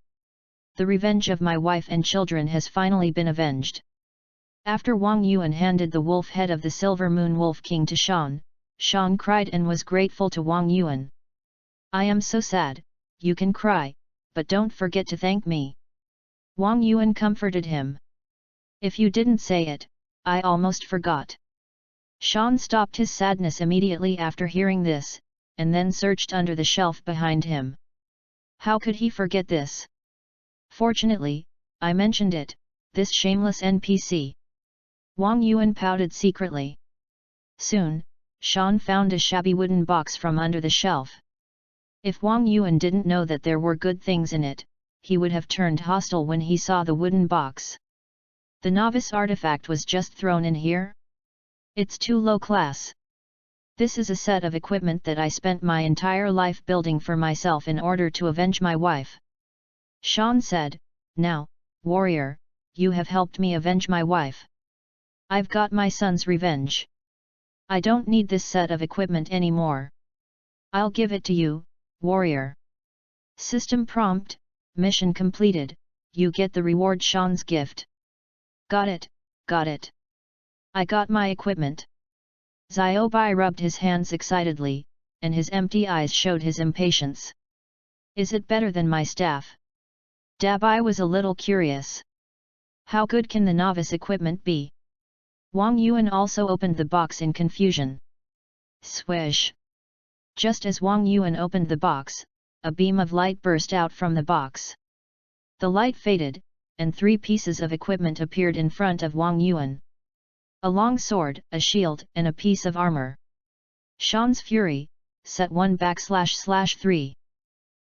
The revenge of my wife and children has finally been avenged. After Wang Yuan handed the wolf head of the Silver Moon Wolf King to Shan, Shan cried and was grateful to Wang Yuan. I am so sad, you can cry, but don't forget to thank me. Wang Yuan comforted him. If you didn't say it, I almost forgot. Shan stopped his sadness immediately after hearing this, and then searched under the shelf behind him. How could he forget this? Fortunately, I mentioned it, this shameless NPC. Wang Yuan pouted secretly. Soon, Shan found a shabby wooden box from under the shelf. If Wang Yuan didn't know that there were good things in it, he would have turned hostile when he saw the wooden box. The novice artifact was just thrown in here? It's too low class. This is a set of equipment that I spent my entire life building for myself in order to avenge my wife. Shan said, now, warrior, you have helped me avenge my wife. I've got my son's revenge. I don't need this set of equipment anymore. I'll give it to you, warrior. System prompt, mission completed, you get the reward Shan's gift. Got it, got it. I got my equipment. Xiaobai rubbed his hands excitedly, and his empty eyes showed his impatience. Is it better than my staff? Dabai was a little curious. How good can the novice equipment be? Wang Yuan also opened the box in confusion. Swish! Just as Wang Yuan opened the box, a beam of light burst out from the box. The light faded, and 3 pieces of equipment appeared in front of Wang Yuan. A long sword, a shield, and a piece of armor. Shan's Fury, set 1/3.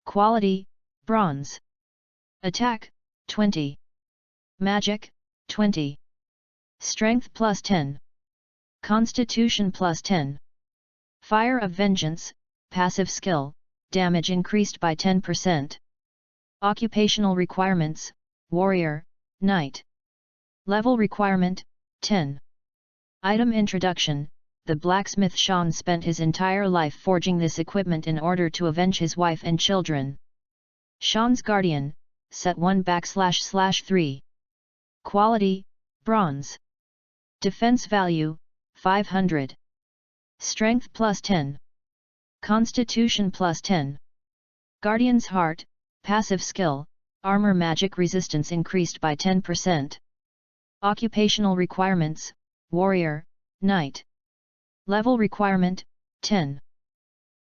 Quality, bronze. Attack, 20. Magic, 20. Strength plus 10. Constitution plus 10. Fire of Vengeance, passive skill, damage increased by 10%. Occupational requirements, warrior, knight. Level requirement, 10. Item introduction. The blacksmith Sean spent his entire life forging this equipment in order to avenge his wife and children. Sean's Guardian, set 1/3. Quality, bronze. Defense value, 500. Strength plus 10. Constitution plus 10. Guardian's Heart, passive skill, armor magic resistance increased by 10%. Occupational requirements, warrior, knight. Level requirement, 10.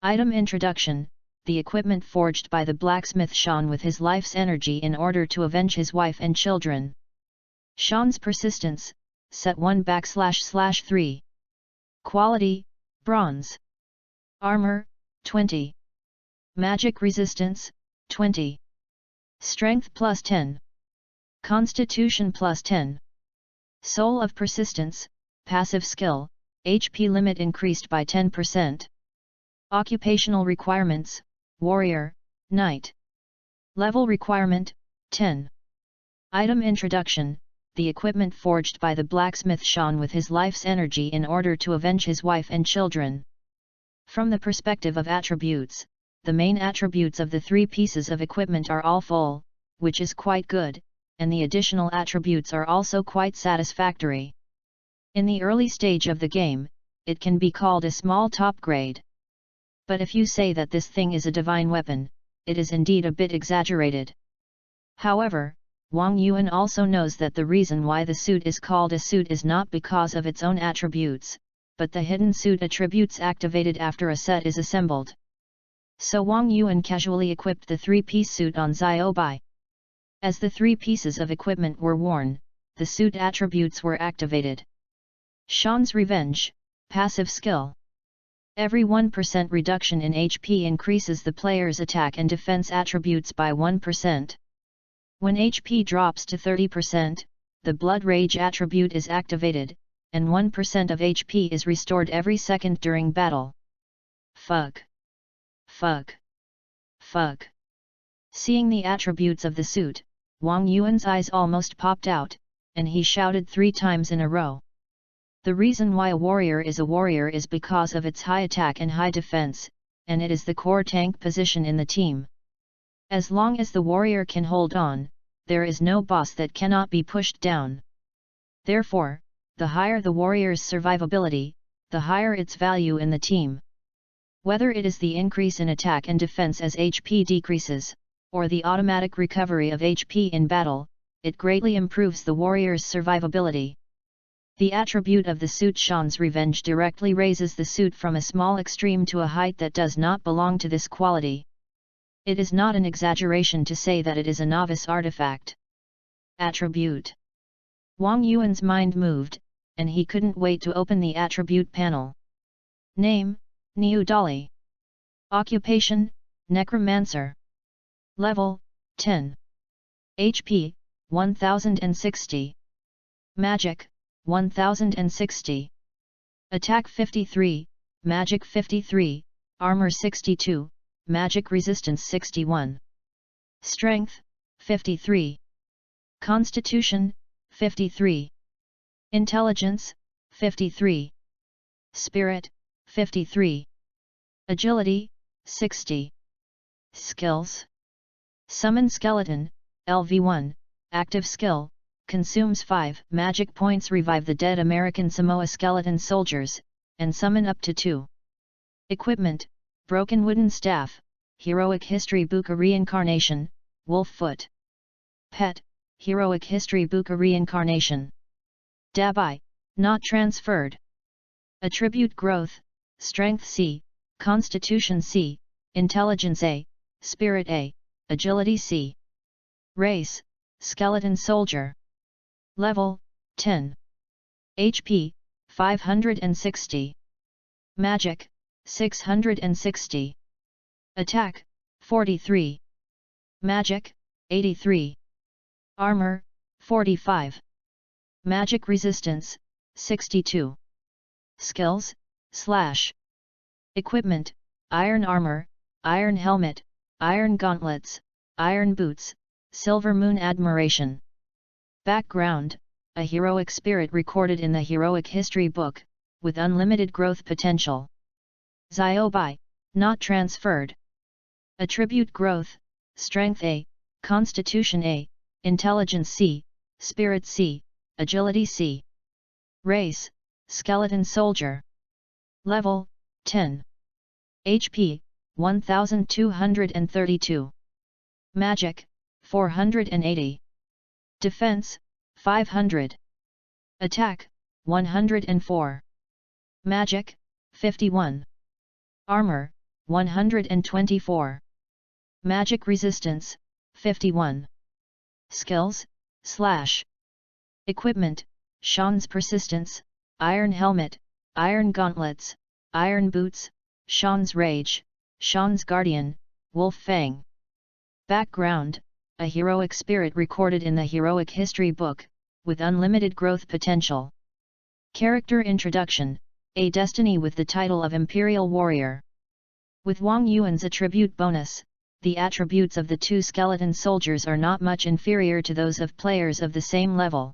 Item introduction. The equipment forged by the blacksmith Sean with his life's energy in order to avenge his wife and children. Sean's Persistence, set 1/3. Quality, bronze. Armor, 20. Magic resistance, 20. Strength plus 10. Constitution plus 10. Soul of Persistence, passive skill, HP limit increased by 10%. Occupational requirements, warrior, knight. Level requirement, 10. Item introduction. The equipment forged by the blacksmith Sean with his life's energy in order to avenge his wife and children. From the perspective of attributes, the main attributes of the three pieces of equipment are all full, which is quite good, and the additional attributes are also quite satisfactory. In the early stage of the game, it can be called a small top grade. But if you say that this thing is a divine weapon, it is indeed a bit exaggerated. However, Wang Yuan also knows that the reason why the suit is called a suit is not because of its own attributes, but the hidden suit attributes activated after a set is assembled. So Wang Yuan casually equipped the three-piece suit on Xiaobai. As the three pieces of equipment were worn, the suit attributes were activated. Sean's Revenge, passive skill. Every 1% reduction in HP increases the player's attack and defense attributes by 1%. When HP drops to 30%, the Blood Rage attribute is activated, and 1% of HP is restored every second during battle. Fuck. Fuck. Fuck. Seeing the attributes of the suit, Wang Yuan's eyes almost popped out, and he shouted 3 times in a row. The reason why a warrior is because of its high attack and high defense, and it is the core tank position in the team. As long as the warrior can hold on, there is no boss that cannot be pushed down. Therefore, the higher the warrior's survivability, the higher its value in the team. Whether it is the increase in attack and defense as HP decreases, or the automatic recovery of HP in battle, it greatly improves the warrior's survivability. The attribute of the suit Sean's Revenge directly raises the suit from a small extreme to a height that does not belong to this quality. It is not an exaggeration to say that it is a novice artifact. Attribute. Wang Yuan's mind moved, and he couldn't wait to open the attribute panel. Name, Niu Dali. Occupation, Necromancer. Level, 10. HP, 1060. Magic, 1060. Attack 53, Magic 53, Armor 62, Magic Resistance 61. Strength, 53. Constitution, 53. Intelligence, 53. Spirit, 53. Agility, 60. Skills. Summon Skeleton, LV1, active skill, consumes 5 magic points. Revive the dead American Samoa skeleton soldiers, and summon up to 2. Equipment, broken wooden staff, heroic history book reincarnation, wolf foot. Pet, heroic history book reincarnation. Dabai, not transferred. Attribute growth, strength C, constitution C, intelligence A, spirit A, agility C. Race, skeleton soldier. Level, 10. HP, 560. Magic, 660. Attack, 43. Magic, 83. Armor, 45. Magic resistance, 62. Skills, slash. Equipment, iron armor, iron helmet, iron gauntlets, iron boots, silver moon admiration. Background, a heroic spirit recorded in the heroic history book, with unlimited growth potential. Zyobai, not transferred. Attribute growth, Strength A, Constitution A, Intelligence C, Spirit C, Agility C. Race, Skeleton Soldier. Level, 10. HP, 1232. Magic, 480. Defense, 500. Attack, 104. Magic, 51. Armor, 124. Magic resistance, 51. Skills, slash. Equipment, Sean's persistence, iron helmet, iron gauntlets, iron boots, Sean's rage, Sean's guardian, wolf fang. Background, a heroic spirit recorded in the heroic history book, with unlimited growth potential. Character introduction, a destiny with the title of Imperial Warrior. With Wang Yuan's attribute bonus, the attributes of the two skeleton soldiers are not much inferior to those of players of the same level.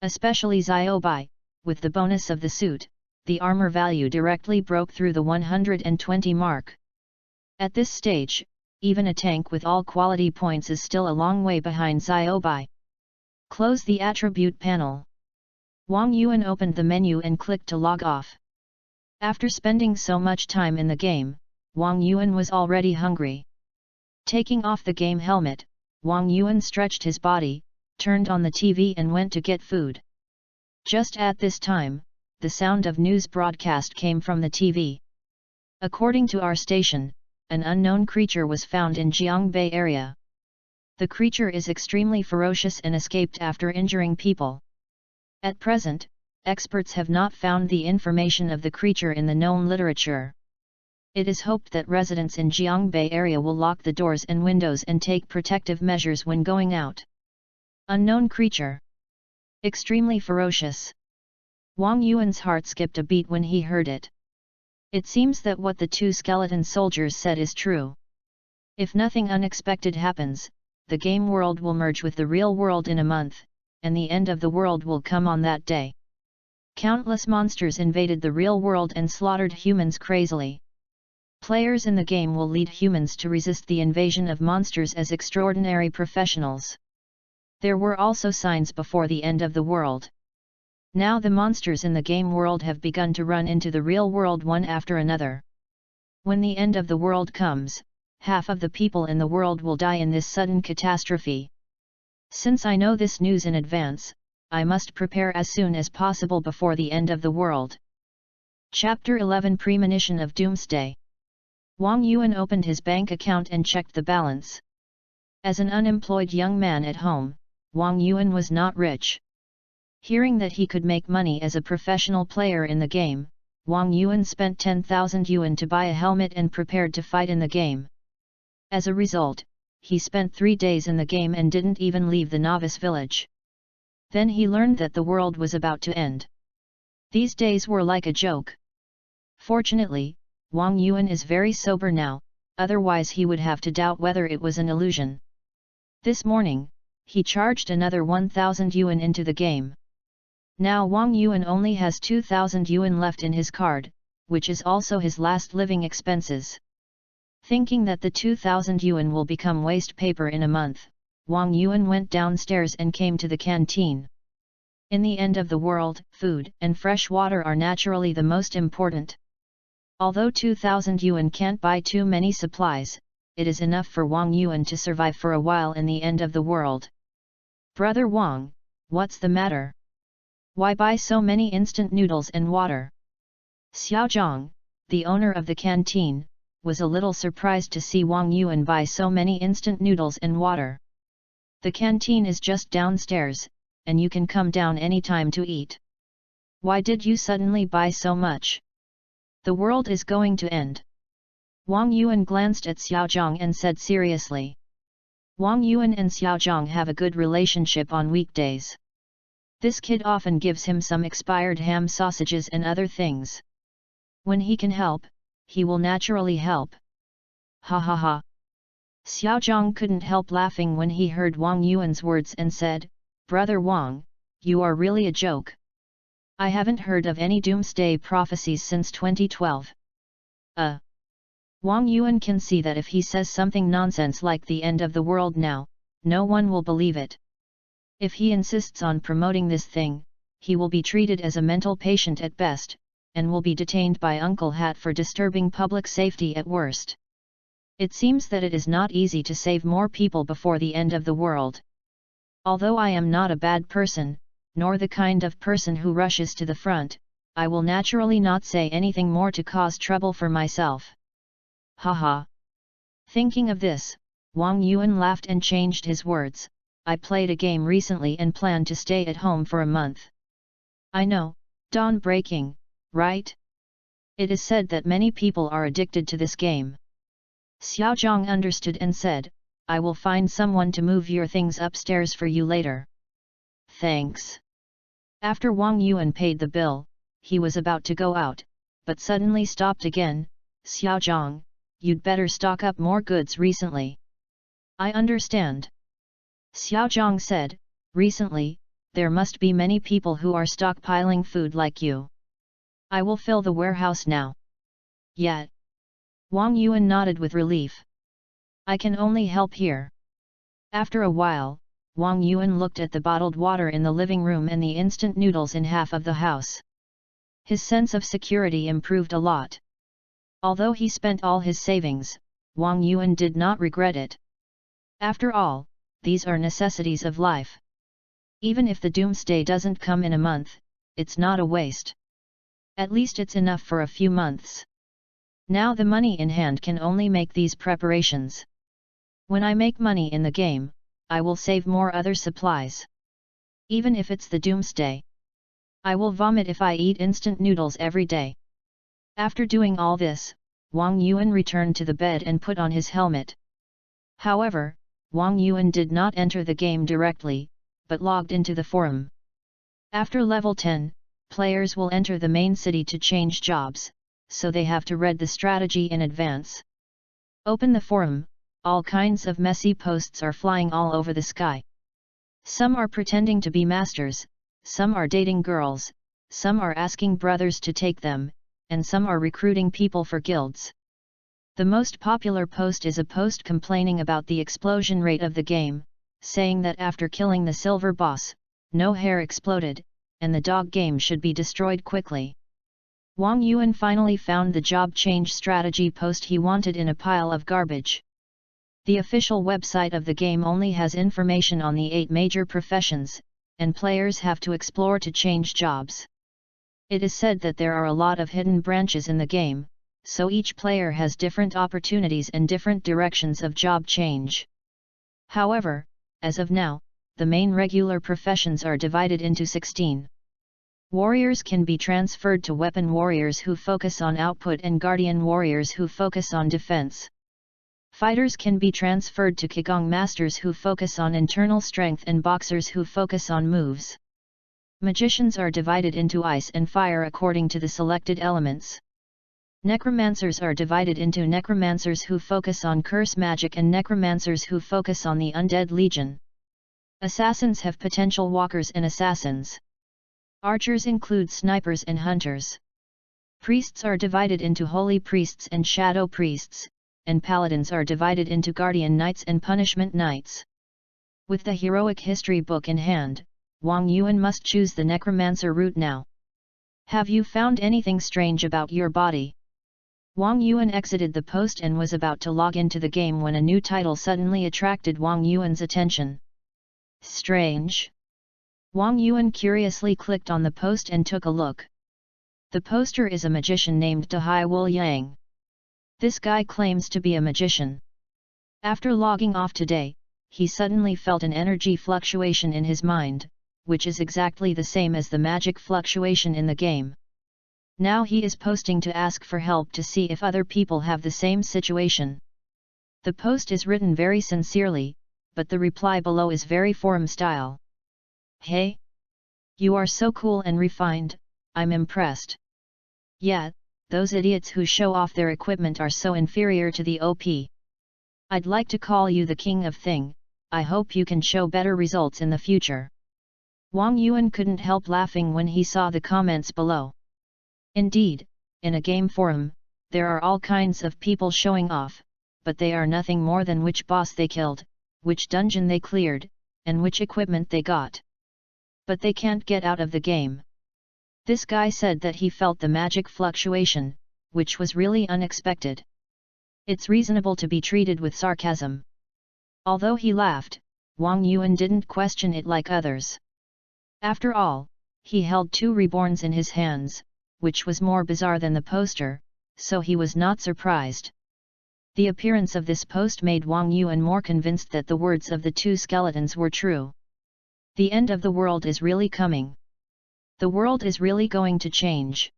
Especially Zyobai, with the bonus of the suit, the armor value directly broke through the 120 mark. At this stage, even a tank with all quality points is still a long way behind Zyobai. Close the attribute panel. Wang Yuan opened the menu and clicked to log off. After spending so much time in the game, Wang Yuan was already hungry. Taking off the game helmet, Wang Yuan stretched his body, turned on the TV and went to get food. Just at this time, the sound of news broadcast came from the TV. According to our station, an unknown creature was found in Jiangbei area. The creature is extremely ferocious and escaped after injuring people. At present, experts have not found the information of the creature in the known literature. It is hoped that residents in Jiangbei area will lock the doors and windows and take protective measures when going out. Unknown creature. Extremely ferocious. Wang Yuan's heart skipped a beat when he heard it. It seems that what the two skeleton soldiers said is true. If nothing unexpected happens, the game world will merge with the real world in a month, and the end of the world will come on that day. Countless monsters invaded the real world and slaughtered humans crazily. Players in the game will lead humans to resist the invasion of monsters as extraordinary professionals. There were also signs before the end of the world. Now the monsters in the game world have begun to run into the real world one after another. When the end of the world comes, half of the people in the world will die in this sudden catastrophe. Since I know this news in advance, I must prepare as soon as possible before the end of the world. Chapter 11 Premonition of Doomsday. Wang Yuan opened his bank account and checked the balance. As an unemployed young man at home, Wang Yuan was not rich. Hearing that he could make money as a professional player in the game, Wang Yuan spent 10,000 yuan to buy a helmet and prepared to fight in the game. As a result, he spent 3 days in the game and didn't even leave the novice village. Then he learned that the world was about to end. These days were like a joke. Fortunately, Wang Yuan is very sober now, otherwise he would have to doubt whether it was an illusion. This morning, he charged another 1,000 yuan into the game. Now Wang Yuan only has 2,000 yuan left in his card, which is also his last living expenses. Thinking that the 2,000 yuan will become waste paper in a month, Wang Yuan went downstairs and came to the canteen. In the end of the world, food and fresh water are naturally the most important. Although 2,000 yuan can't buy too many supplies, it is enough for Wang Yuan to survive for a while in the end of the world. Brother Wang, what's the matter? Why buy so many instant noodles and water? Xiaozhang, the owner of the canteen, was a little surprised to see Wang Yuan buy so many instant noodles and water. The canteen is just downstairs, and you can come down anytime to eat. Why did you suddenly buy so much? The world is going to end. Wang Yuan glanced at Xiaozhang and said seriously. Wang Yuan and Xiaozhang have a good relationship on weekdays. This kid often gives him some expired ham sausages and other things. When he can help, he will naturally help. Ha ha ha. Xiaozhang couldn't help laughing when he heard Wang Yuan's words and said, "Brother Wang, you are really a joke. I haven't heard of any doomsday prophecies since 2012. Wang Yuan can see that if he says something nonsense like the end of the world now, no one will believe it. If he insists on promoting this thing, he will be treated as a mental patient at best, and will be detained by Uncle Hat for disturbing public safety at worst. It seems that it is not easy to save more people before the end of the world. Although I am not a bad person, nor the kind of person who rushes to the front, I will naturally not say anything more to cause trouble for myself." Haha. Thinking of this, Wang Yuan laughed and changed his words. "I played a game recently and plan to stay at home for a month." "I know, dawn breaking, right? It is said that many people are addicted to this game." Xiaozhang understood and said, "I will find someone to move your things upstairs for you later." "Thanks." After Wang Yuan paid the bill, he was about to go out, but suddenly stopped again. "Xiaozhang, you'd better stock up more goods recently." "I understand." Xiaozhang said, "Recently, there must be many people who are stockpiling food like you. I will fill the warehouse now." "Yet." Wang Yuan nodded with relief. "I can only help here." After a while, Wang Yuan looked at the bottled water in the living room and the instant noodles in half of the house. His sense of security improved a lot. Although he spent all his savings, Wang Yuan did not regret it. After all, these are necessities of life. Even if the doomsday doesn't come in a month, it's not a waste. At least it's enough for a few months. Now the money in hand can only make these preparations. When I make money in the game, I will save more other supplies. Even if it's the doomsday. I will vomit if I eat instant noodles every day. After doing all this, Wang Yuan returned to the bed and put on his helmet. However, Wang Yuan did not enter the game directly, but logged into the forum. After level 10, players will enter the main city to change jobs, so they have to read the strategy in advance. Open the forum, all kinds of messy posts are flying all over the sky. Some are pretending to be masters, some are dating girls, some are asking brothers to take them, and some are recruiting people for guilds. The most popular post is a post complaining about the explosion rate of the game, saying that after killing the silver boss, no hair exploded, and the dog game should be destroyed quickly. Wang Yuan finally found the job change strategy post he wanted in a pile of garbage. The official website of the game only has information on the 8 major professions, and players have to explore to change jobs. It is said that there are a lot of hidden branches in the game, so each player has different opportunities and different directions of job change. However, as of now, the main regular professions are divided into 16. Warriors can be transferred to weapon warriors who focus on output and guardian warriors who focus on defense. Fighters can be transferred to Qigong masters who focus on internal strength and boxers who focus on moves. Magicians are divided into ice and fire according to the selected elements. Necromancers are divided into necromancers who focus on curse magic and necromancers who focus on the undead legion. Assassins have potential walkers and assassins. Archers include snipers and hunters. Priests are divided into holy priests and shadow priests, and paladins are divided into guardian knights and punishment knights. With the heroic history book in hand, Wang Yuan must choose the necromancer route now. "Have you found anything strange about your body?" Wang Yuan exited the post and was about to log into the game when a new title suddenly attracted Wang Yuan's attention. "Strange?" Wang Yuan curiously clicked on the post and took a look. The poster is a magician named Dahai Wul Yang. This guy claims to be a magician. After logging off today, he suddenly felt an energy fluctuation in his mind, which is exactly the same as the magic fluctuation in the game. Now he is posting to ask for help to see if other people have the same situation. The post is written very sincerely, but the reply below is very forum style. Hey? You are so cool and refined, I'm impressed. Yeah, those idiots who show off their equipment are so inferior to the OP. I'd like to call you the king of thing, I hope you can show better results in the future. Wang Yuan couldn't help laughing when he saw the comments below. Indeed, in a game forum, there are all kinds of people showing off, but they are nothing more than which boss they killed, which dungeon they cleared, and which equipment they got. But they can't get out of the game. This guy said that he felt the magic fluctuation, which was really unexpected. It's reasonable to be treated with sarcasm. Although he laughed, Wang Yuan didn't question it like others. After all, he held 2 reborns in his hands, which was more bizarre than the poster, so he was not surprised. The appearance of this post made Wang Yuan more convinced that the words of the 2 skeletons were true. The end of the world is really coming. The world is really going to change.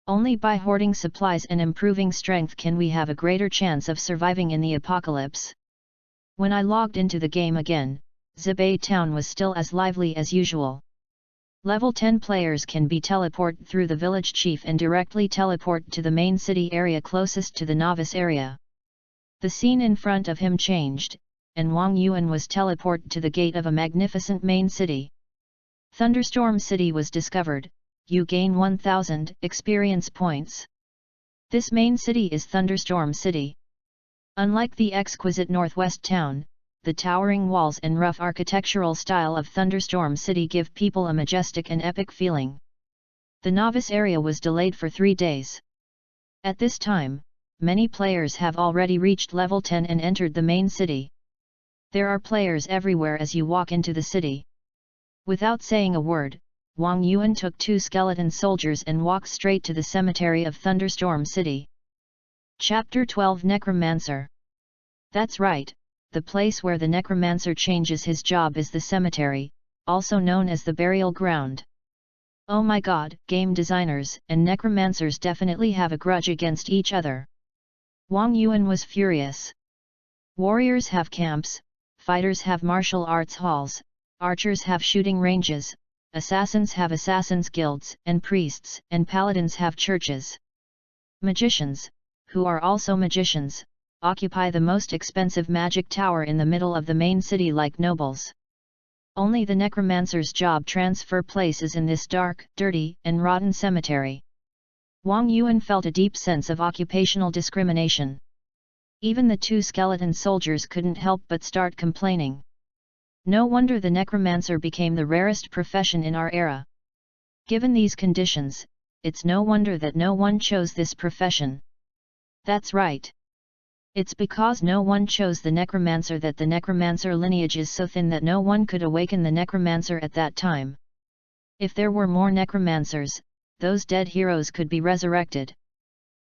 Only by hoarding supplies and improving strength can we have a greater chance of surviving in the apocalypse. When I logged into the game again, Zibei town was still as lively as usual. Level 10 players can be teleported through the village chief and directly teleport to the main city area closest to the novice area. The scene in front of him changed, and Wang Yuan was teleported to the gate of a magnificent main city. Thunderstorm City was discovered, you gain 1000 experience points. This main city is Thunderstorm City. Unlike the exquisite northwest town, the towering walls and rough architectural style of Thunderstorm City give people a majestic and epic feeling. The novice area was delayed for 3 days. At this time, many players have already reached level 10 and entered the main city. There are players everywhere as you walk into the city. Without saying a word, Wang Yuan took 2 skeleton soldiers and walked straight to the cemetery of Thunderstorm City. Chapter 12 Necromancer. That's right, the place where the necromancer changes his job is the cemetery, also known as the burial ground. Oh my god, game designers and necromancers definitely have a grudge against each other. Wang Yuan was furious. Warriors have camps, fighters have martial arts halls, archers have shooting ranges, assassins have assassins guilds, and priests and paladins have churches. Magicians, who are also magicians, occupy the most expensive magic tower in the middle of the main city like nobles. Only the necromancer's job transfer places in this dark, dirty, and rotten cemetery. Wang Yuan felt a deep sense of occupational discrimination. Even the 2 skeleton soldiers couldn't help but start complaining. No wonder the necromancer became the rarest profession in our era. Given these conditions, it's no wonder that no one chose this profession. That's right. It's because no one chose the necromancer that the necromancer lineage is so thin that no one could awaken the necromancer at that time. If there were more necromancers, those dead heroes could be resurrected.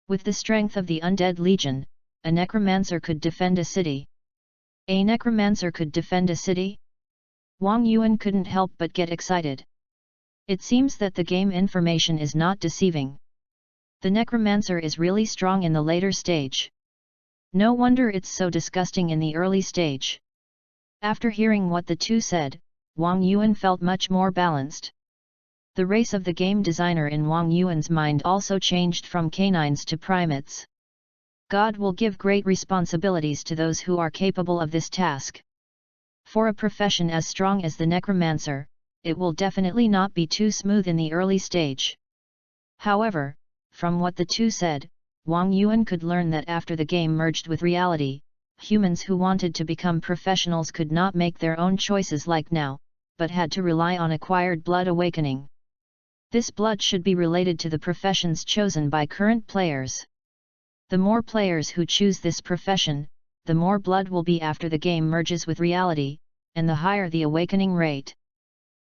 With the strength of the undead legion, a necromancer could defend a city. A necromancer could defend a city? Wang Yuan couldn't help but get excited. It seems that the game information is not deceiving. The necromancer is really strong in the later stage. No wonder it's so disgusting in the early stage. After hearing what the 2 said, Wang Yuan felt much more balanced. The race of the game designer in Wang Yuan's mind also changed from canines to primates. God will give great responsibilities to those who are capable of this task. For a profession as strong as the necromancer, it will definitely not be too smooth in the early stage. However, from what the 2 said, Wang Yuan could learn that after the game merged with reality, humans who wanted to become professionals could not make their own choices like now, but had to rely on acquired blood awakening. This blood should be related to the professions chosen by current players. The more players who choose this profession, the more blood will be after the game merges with reality, and the higher the awakening rate.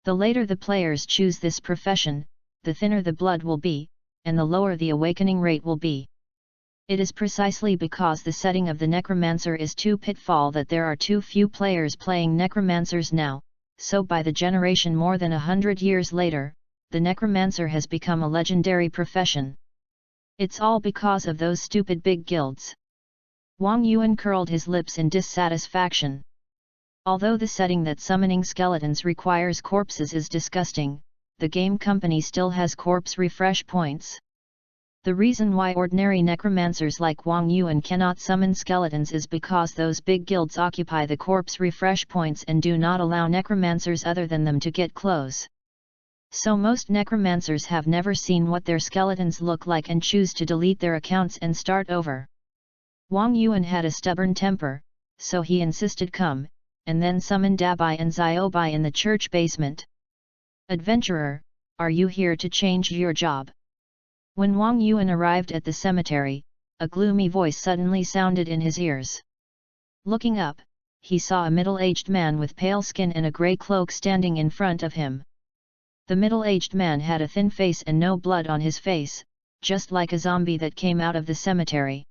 The later the players choose this profession, the thinner the blood will be, and the lower the awakening rate will be. It is precisely because the setting of the necromancer is too pitfall that there are too few players playing necromancers now, so by the generation more than 100 years later, the necromancer has become a legendary profession. It's all because of those stupid big guilds. Wang Yuan curled his lips in dissatisfaction. Although the setting that summoning skeletons requires corpses is disgusting, the game company still has corpse refresh points. The reason why ordinary necromancers like Wang Yuan cannot summon skeletons is because those big guilds occupy the corpse refresh points and do not allow necromancers other than them to get close. So most necromancers have never seen what their skeletons look like and choose to delete their accounts and start over. Wang Yuan had a stubborn temper, so he insisted come, and then summoned Dabai and Xiaobai in the church basement. "Adventurer, are you here to change your job?" When Wang Yuan arrived at the cemetery, a gloomy voice suddenly sounded in his ears. Looking up, he saw a middle-aged man with pale skin and a grey cloak standing in front of him. The middle-aged man had a thin face and no blood on his face, just like a zombie that came out of the cemetery.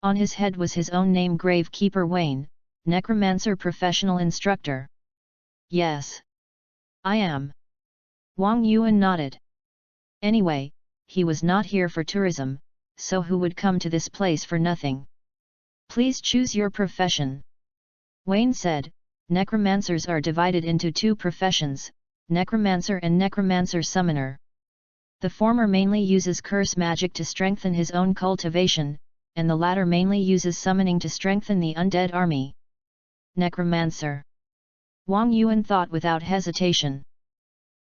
On his head was his own name, Gravekeeper Wayne, necromancer professional instructor. "Yes. I am." Wang Yuan nodded. Anyway, he was not here for tourism, so who would come to this place for nothing? "Please choose your profession." Wayne said. Necromancers are divided into two professions, necromancer and necromancer summoner. The former mainly uses curse magic to strengthen his own cultivation, and the latter mainly uses summoning to strengthen the undead army. Necromancer. Wang Yuan thought without hesitation.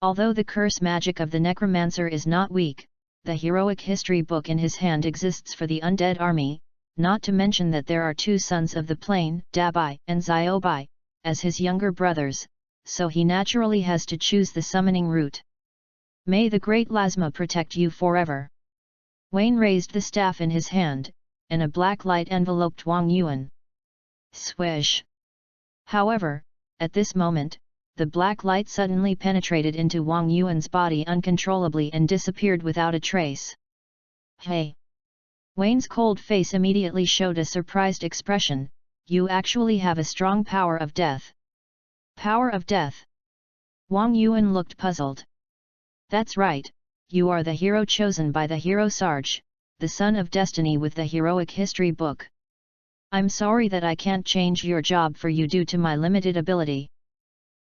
Although the curse magic of the necromancer is not weak, the heroic history book in his hand exists for the undead army, not to mention that there are two sons of the plane, Dabai and Xiaobai, as his younger brothers, so he naturally has to choose the summoning route. "May the great Lasma protect you forever." Wayne raised the staff in his hand, and a black light enveloped Wang Yuan. Swish! However, at this moment, the black light suddenly penetrated into Wang Yuan's body uncontrollably and disappeared without a trace. "Hey!" Wayne's cold face immediately showed a surprised expression. "You actually have a strong power of death." "Power of death?" Wang Yuan looked puzzled. "That's right, you are the hero chosen by the hero Sarge, the son of destiny with the heroic history book. I'm sorry that I can't change your job for you due to my limited ability."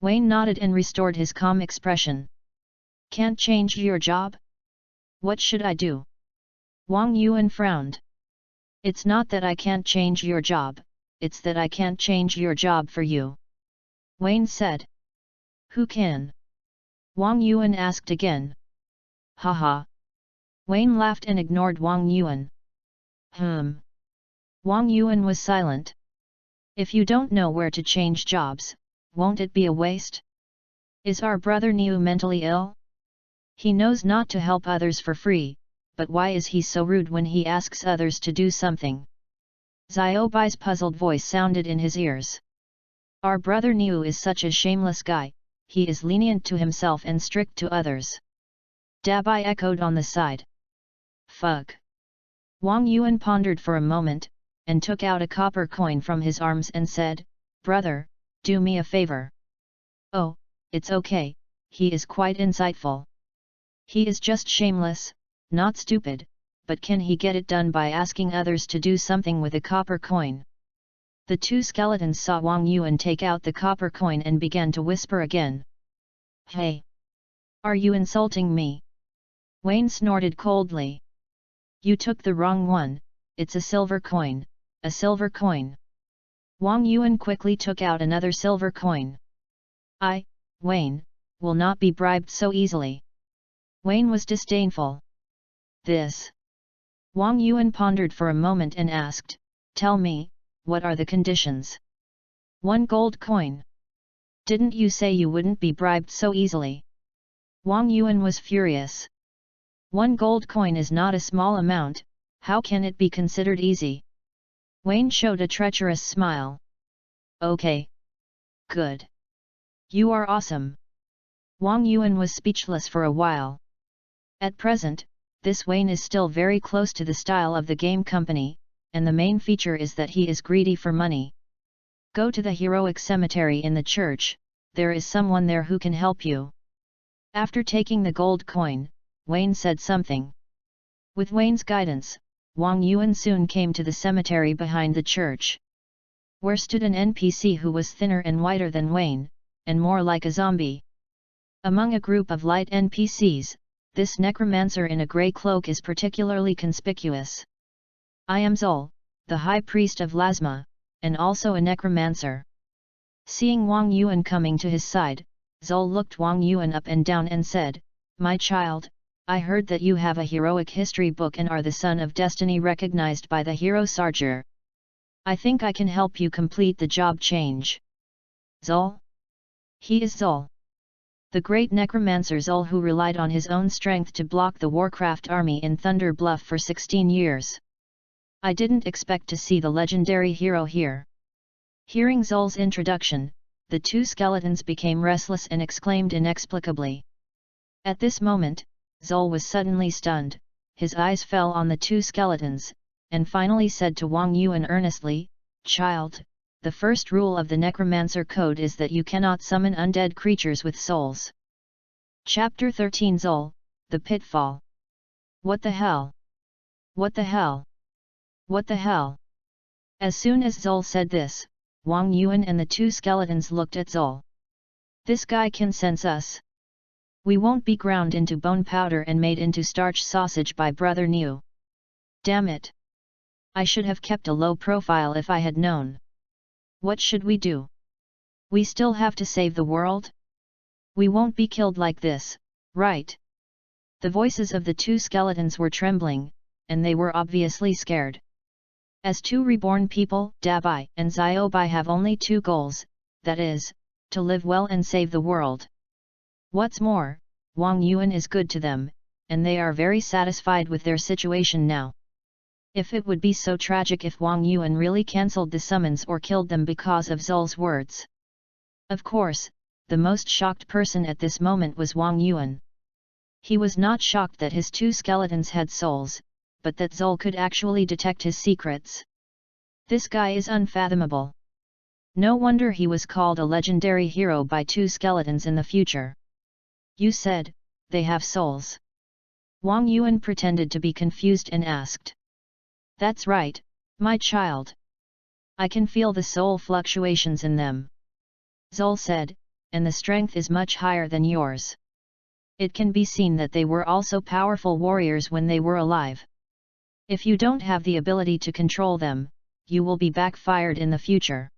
Wayne nodded and restored his calm expression. "Can't change your job? What should I do?" Wang Yuan frowned. "It's not that I can't change your job, it's that I can't change your job for you," Wayne said. "Who can?" Wang Yuan asked again. "Haha." Wayne laughed and ignored Wang Yuan. Wang Yuan was silent. "If you don't know where to change jobs, won't it be a waste? Is our brother Niu mentally ill? He knows not to help others for free, but why is he so rude when he asks others to do something?" Xiaobai's puzzled voice sounded in his ears. "Our brother Niu is such a shameless guy, he is lenient to himself and strict to others." Dabai echoed on the side. "Fuck." Wang Yuan pondered for a moment, and took out a copper coin from his arms and said, "Brother, do me a favor." "Oh, it's okay, he is quite insightful. He is just shameless, not stupid, but can he get it done by asking others to do something with a copper coin?" The two skeletons saw Wang Yuan take out the copper coin and began to whisper again. "Hey! Are you insulting me?" Wayne snorted coldly. "You took the wrong one, it's a silver coin, a silver coin." Wang Yuan quickly took out another silver coin. "I, Wayne, will not be bribed so easily." Wayne was disdainful. "This?" Wang Yuan pondered for a moment and asked, "Tell me, what are the conditions?" "1 gold coin. Didn't you say you wouldn't be bribed so easily?" Wang Yuan was furious. 1 gold coin is not a small amount, how can it be considered easy? Wayne showed a treacherous smile. "Okay. Good. You are awesome." Wang Yuan was speechless for a while. At present, this Wayne is still very close to the style of the game company, and the main feature is that he is greedy for money. "Go to the heroic cemetery in the church, there is someone there who can help you." After taking the gold coin, Wayne said something. With Wayne's guidance, Wang Yuan soon came to the cemetery behind the church. where stood an NPC who was thinner and whiter than Wayne, and more like a zombie. Among a group of light NPCs, this necromancer in a grey cloak is particularly conspicuous. I am Zol, the High Priest of Lasma, and also a necromancer. Seeing Wang Yuan coming to his side, Zol looked Wang Yuan up and down and said, "My child, I heard that you have a heroic history book and are the son of destiny recognized by the hero Sarger. I think I can help you complete the job change." Zol? He is Zol. The great necromancer Zol who relied on his own strength to block the Warcraft army in Thunder Bluff for 16 years. I didn't expect to see the legendary hero here. Hearing Zol's introduction, the two skeletons became restless and exclaimed inexplicably. At this moment, Zol was suddenly stunned, his eyes fell on the two skeletons, and finally said to Wang Yuan earnestly, "Child, the first rule of the Necromancer Code is that you cannot summon undead creatures with souls." Chapter 13 Zol, the Pitfall. What the hell? What the hell? What the hell? As soon as Zol said this, Wang Yuan and the two skeletons looked at Zol. This guy can sense us. We won't be ground into bone powder and made into starch sausage by Brother New. Damn it! I should have kept a low profile if I had known. What should we do? We still have to save the world? We won't be killed like this, right? The voices of the two skeletons were trembling, and they were obviously scared. As two reborn people, Dabai and Ziobai have only two goals, that is, to live well and save the world. What's more, Wang Yuan is good to them, and they are very satisfied with their situation now. If it would be so tragic if Wang Yuan really cancelled the summons or killed them because of Zol's words. Of course, the most shocked person at this moment was Wang Yuan. He was not shocked that his two skeletons had souls, but that Zol could actually detect his secrets. This guy is unfathomable. No wonder he was called a legendary hero by two skeletons in the future. You said, they have souls. Wang Yuan pretended to be confused and asked. That's right, my child. I can feel the soul fluctuations in them. Zol said, and the strength is much higher than yours. It can be seen that they were also powerful warriors when they were alive. If you don't have the ability to control them, you will be backfired in the future.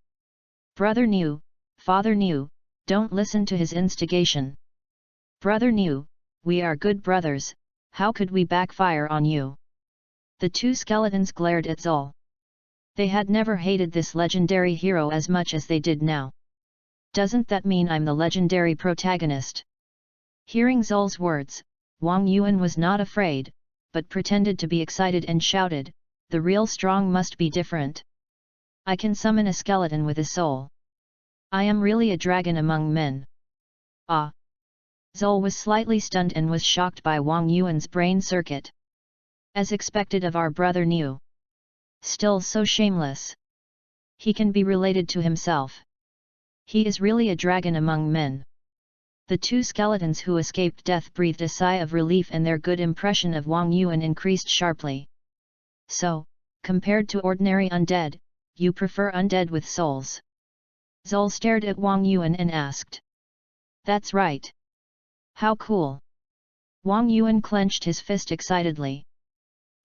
Brother New, Father New, don't listen to his instigation. Brother New, we are good brothers, how could we backfire on you? The two skeletons glared at Zol. They had never hated this legendary hero as much as they did now. Doesn't that mean I'm the legendary protagonist? Hearing Zol's words, Wang Yuan was not afraid, but pretended to be excited and shouted, "The real strong must be different. I can summon a skeleton with a soul. I am really a dragon among men." Ah! Zol was slightly stunned and was shocked by Wang Yuan's brain circuit. As expected of our brother New. Still so shameless. He can be related to himself. He is really a dragon among men. The two skeletons who escaped death breathed a sigh of relief and their good impression of Wang Yuan increased sharply. So, compared to ordinary undead, you prefer undead with souls? Zol stared at Wang Yuan and asked. That's right. How cool. Wang Yuan clenched his fist excitedly.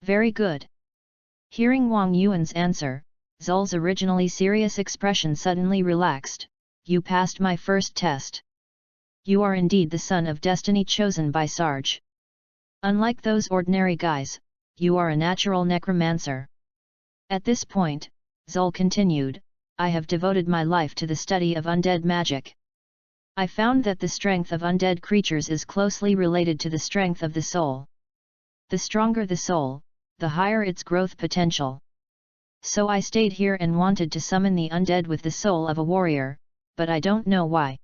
Very good. Hearing Wang Yuan's answer, Zol's originally serious expression suddenly relaxed. You passed my first test. You are indeed the son of destiny chosen by Sarge. Unlike those ordinary guys, you are a natural necromancer. At this point, Zol continued, I have devoted my life to the study of undead magic. I found that the strength of undead creatures is closely related to the strength of the soul. The stronger the soul, the higher its growth potential. So I stayed here and wanted to summon the undead with the soul of a warrior, but I don't know why.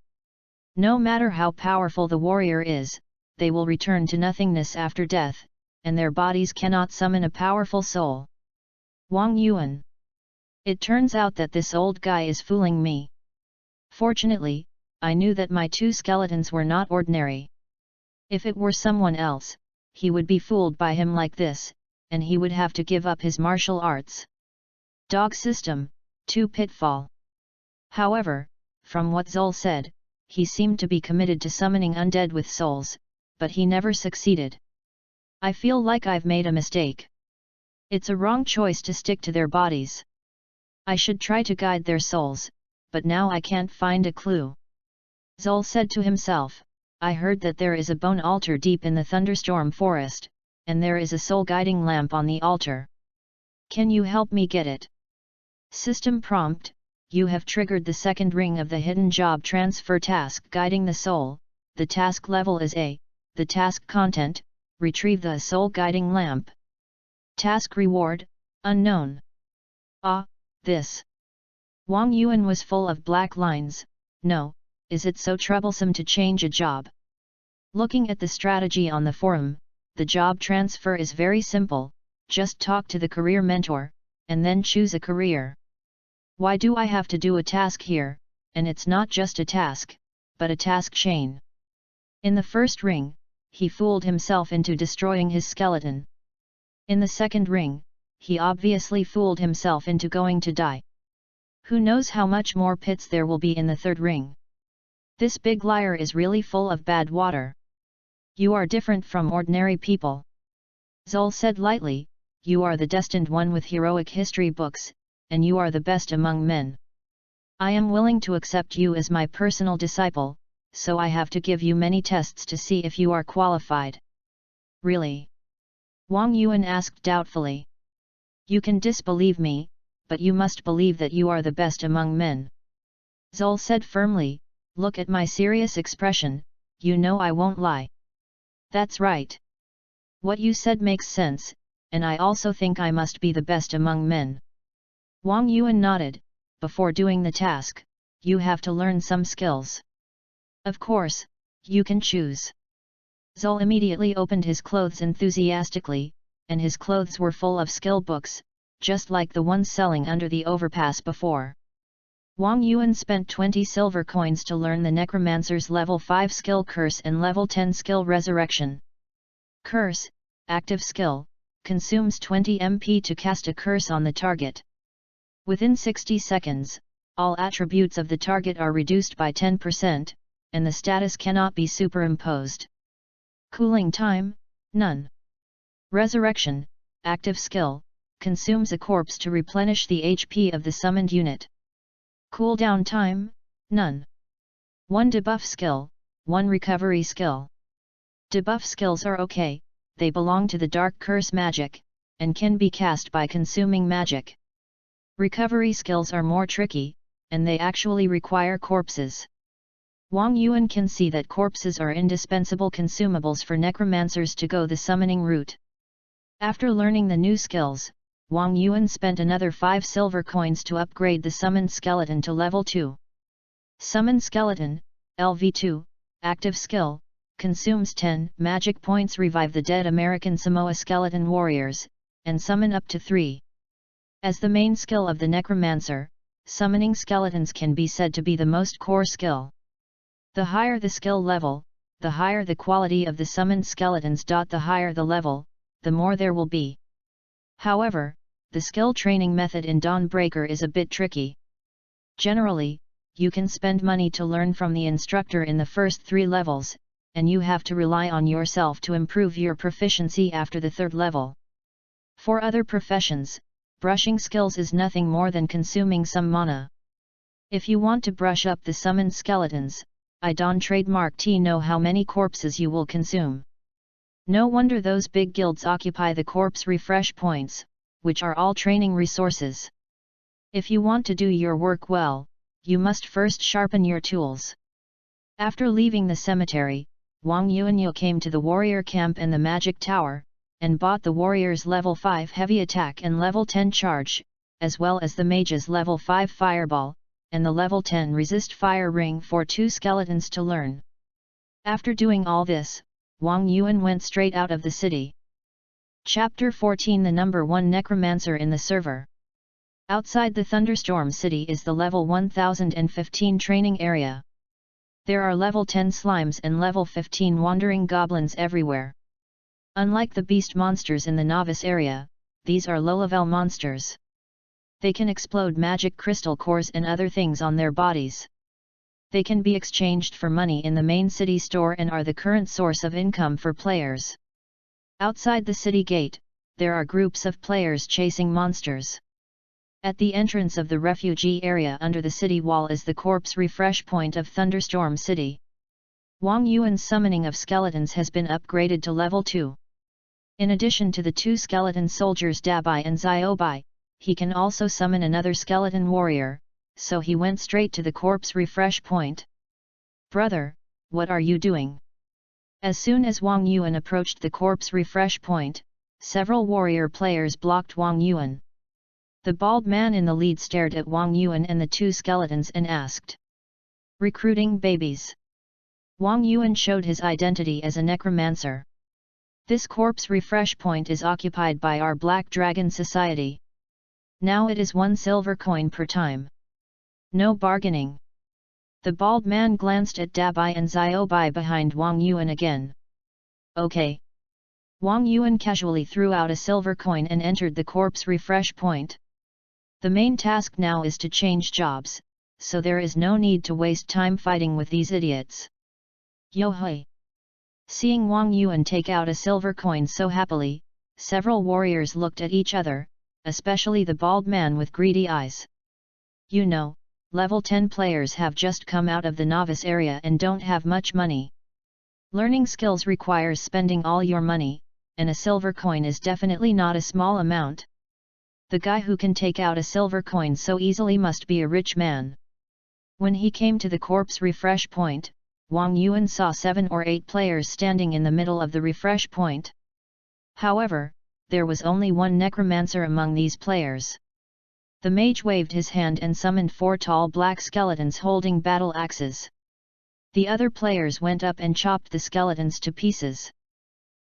No matter how powerful the warrior is, they will return to nothingness after death, and their bodies cannot summon a powerful soul. Wang Yuan. It turns out that this old guy is fooling me. Fortunately, I knew that my two skeletons were not ordinary. If it were someone else, he would be fooled by him like this, and he would have to give up his martial arts. Dog system, 2 Pitfall. However, from what Zul said, he seemed to be committed to summoning undead with souls, but he never succeeded. I feel like I've made a mistake. It's a wrong choice to stick to their bodies. I should try to guide their souls, but now I can't find a clue. Zul said to himself, I heard that there is a bone altar deep in the thunderstorm forest, and there is a soul guiding lamp on the altar. Can you help me get it? System prompt, you have triggered the second ring of the hidden job transfer task guiding the soul. The task level is A. The task content, retrieve the soul guiding lamp. Task reward, unknown. Ah, this. Wang Yuan was full of black lines. No, is it so troublesome to change a job? Looking at the strategy on the forum, the job transfer is very simple, just talk to the career mentor, and then choose a career. Why do I have to do a task here, and it's not just a task, but a task chain? In the first ring, he fooled himself into destroying his skeleton. In the second ring, he obviously fooled himself into going to die. Who knows how much more pits there will be in the third ring? This big liar is really full of bad water. You are different from ordinary people. Zul said lightly, you are the destined one with heroic history books, and you are the best among men. I am willing to accept you as my personal disciple, so I have to give you many tests to see if you are qualified. Really? Wang Yuan asked doubtfully. You can disbelieve me, but you must believe that you are the best among men. Zul said firmly, look at my serious expression, you know I won't lie. That's right. What you said makes sense, and I also think I must be the best among men. Wang Yuan nodded. Before doing the task, you have to learn some skills. Of course, you can choose. Zul immediately opened his clothes enthusiastically, and his clothes were full of skill books, just like the ones selling under the overpass before. Wang Yuan spent 20 silver coins to learn the Necromancer's level 5 skill Curse and level 10 skill Resurrection. Curse, active skill, consumes 20 MP to cast a curse on the target. Within 60 seconds, all attributes of the target are reduced by 10%, and the status cannot be superimposed. Cooling time, none. Resurrection, active skill, consumes a corpse to replenish the HP of the summoned unit. Cooldown time, none. 1 debuff skill, 1 recovery skill. Debuff skills are okay, they belong to the Dark Curse magic, and can be cast by consuming magic. Recovery skills are more tricky, and they actually require corpses. Wang Yuan can see that corpses are indispensable consumables for necromancers to go the summoning route. After learning the new skills, Wang Yuan spent another 5 silver coins to upgrade the summoned skeleton to level 2. Summoned skeleton, LV2, active skill, consumes 10 magic points, revive the dead American Samoa skeleton warriors, and summon up to 3. As the main skill of the necromancer, summoning skeletons can be said to be the most core skill. The higher the skill level, the higher the quality of the summoned skeletons. The higher the level, the more there will be. However, the skill training method in Dawnbreaker is a bit tricky. Generally, you can spend money to learn from the instructor in the first 3 levels, and you have to rely on yourself to improve your proficiency after the 3rd level. For other professions, brushing skills is nothing more than consuming some mana. If you want to brush up the summoned skeletons, I don't trademark T know how many corpses you will consume. No wonder those big guilds occupy the corpse refresh points, which are all training resources. If you want to do your work well, you must first sharpen your tools. After leaving the cemetery, Wang Yuan came to the warrior camp and the magic tower, and bought the warrior's level 5 heavy attack and level 10 charge, as well as the mage's level 5 fireball, and the level 10 resist fire ring for 2 skeletons to learn. After doing all this, Wang Yuan went straight out of the city. Chapter 14 The number 1 Necromancer in the server. Outside the Thunderstorm City is the level 1015 training area. There are level 10 slimes and level 15 wandering goblins everywhere. Unlike the beast monsters in the novice area, these are low-level monsters. They can explode magic crystal cores and other things on their bodies. They can be exchanged for money in the main city store and are the current source of income for players. Outside the city gate, there are groups of players chasing monsters. At the entrance of the refugee area under the city wall is the corpse refresh point of Thunderstorm City. Wang Yuan's summoning of skeletons has been upgraded to level 2. In addition to the 2 skeleton soldiers Dabai and Xiaobai, he can also summon another skeleton warrior, so he went straight to the corpse refresh point. "Brother, what are you doing?" As soon as Wang Yuan approached the corpse refresh point, several warrior players blocked Wang Yuan. The bald man in the lead stared at Wang Yuan and the 2 skeletons and asked, "Recruiting babies?" Wang Yuan showed his identity as a necromancer. "This corpse refresh point is occupied by our Black Dragon Society. Now it is 1 silver coin per time. No bargaining." The bald man glanced at Dabai and Xiaobai behind Wang Yuan again. "Okay." Wang Yuan casually threw out a silver coin and entered the corpse refresh point. The main task now is to change jobs, so there is no need to waste time fighting with these idiots. Yo-hoi! Seeing Wang Yuan take out a silver coin so happily, several warriors looked at each other, especially the bald man with greedy eyes. "You know, level 10 players have just come out of the novice area and don't have much money. Learning skills requires spending all your money, and a silver coin is definitely not a small amount. The guy who can take out a silver coin so easily must be a rich man." When he came to the corpse refresh point, Wang Yuan saw 7 or 8 players standing in the middle of the refresh point. However, there was only one necromancer among these players. The mage waved his hand and summoned 4 tall black skeletons holding battle axes. The other players went up and chopped the skeletons to pieces.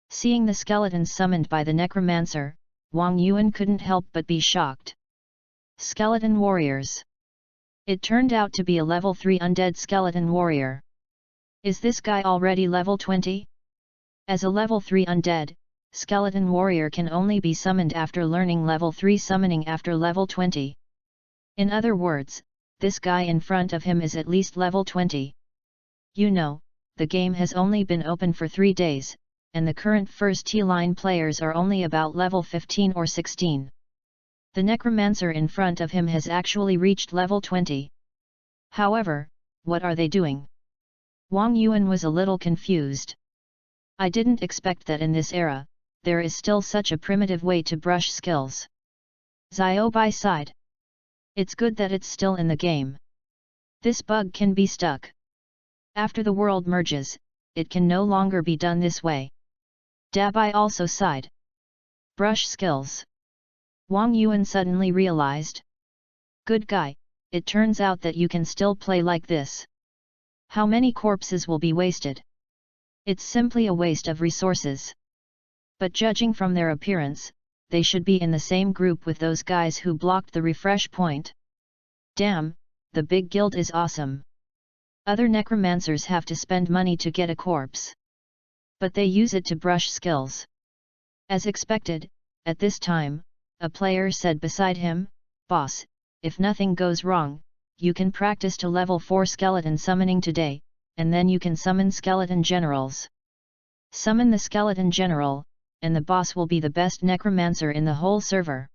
Seeing the skeletons summoned by the necromancer, Wang Yuan couldn't help but be shocked. Skeleton warriors. It turned out to be a level 3 undead skeleton warrior. Is this guy already level 20? As a level 3 undead, skeleton warrior can only be summoned after learning level 3 summoning after level 20. In other words, this guy in front of him is at least level 20. You know, the game has only been open for 3 days, and the current first T-line players are only about level 15 or 16. The necromancer in front of him has actually reached level 20. However, what are they doing? Wang Yuan was a little confused. I didn't expect that in this era, there is still such a primitive way to brush skills. Xiaobai sighed. It's good that it's still in the game. This bug can be stuck. After the world merges, it can no longer be done this way. Dabai also sighed. Brush skills. Wang Yuan suddenly realized. Good guy, it turns out that you can still play like this. How many corpses will be wasted? It's simply a waste of resources. But judging from their appearance, they should be in the same group with those guys who blocked the refresh point. Damn, the big guild is awesome. Other necromancers have to spend money to get a corpse. But they use it to brush skills. As expected, at this time, a player said beside him, "Boss, if nothing goes wrong, you can practice to level 4 skeleton summoning today, and then you can summon skeleton generals. Summon the skeleton general, and the boss will be the best necromancer in the whole server."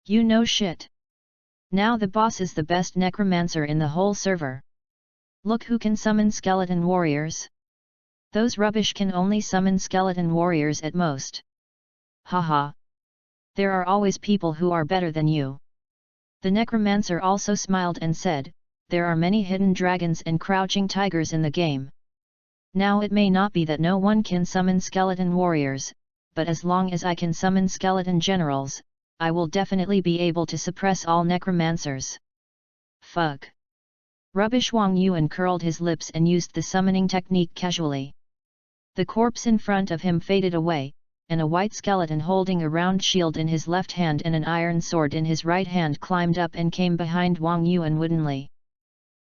You know shit. Now the boss is the best necromancer in the whole server. Look who can summon skeleton warriors. Those rubbish can only summon skeleton warriors at most. Haha. There are always people who are better than you. The necromancer also smiled and said, there are many hidden dragons and crouching tigers in the game. Now it may not be that no one can summon skeleton warriors, but as long as I can summon skeleton generals, I will definitely be able to suppress all necromancers. Fuck. Rubbish. Wang Yuan curled his lips and used the summoning technique casually. The corpse in front of him faded away, and a white skeleton holding a round shield in his left hand and an iron sword in his right hand climbed up and came behind Wang Yuan woodenly.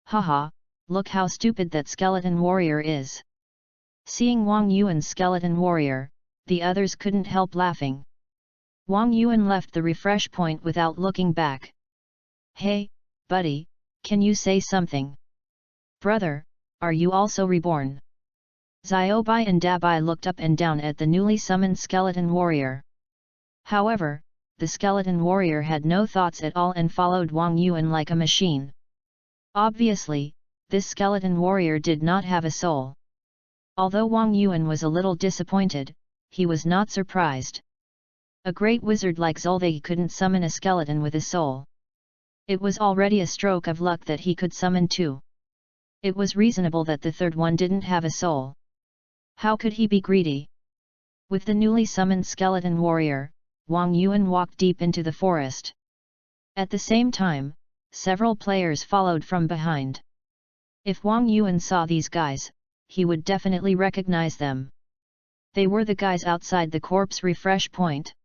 Haha, look how stupid that skeleton warrior is. Seeing Wang Yuan's skeleton warrior, the others couldn't help laughing. Wang Yuan left the refresh point without looking back, Hey, buddy, can you say something? Brother, are you also reborn? Xiaobai and Dabai looked up and down at the newly summoned skeleton warrior. However, the skeleton warrior had no thoughts at all and followed Wang Yuan like a machine. Obviously, this skeleton warrior did not have a soul. Although Wang Yuan was a little disappointed, he was not surprised. A great wizard like Zulvei couldn't summon a skeleton with a soul. It was already a stroke of luck that he could summon two. It was reasonable that the third one didn't have a soul. How could he be greedy? With the newly summoned skeleton warrior, Wang Yuan walked deep into the forest. At the same time, several players followed from behind. If Wang Yuan saw these guys, he would definitely recognize them. They were the guys outside the corpse refresh point.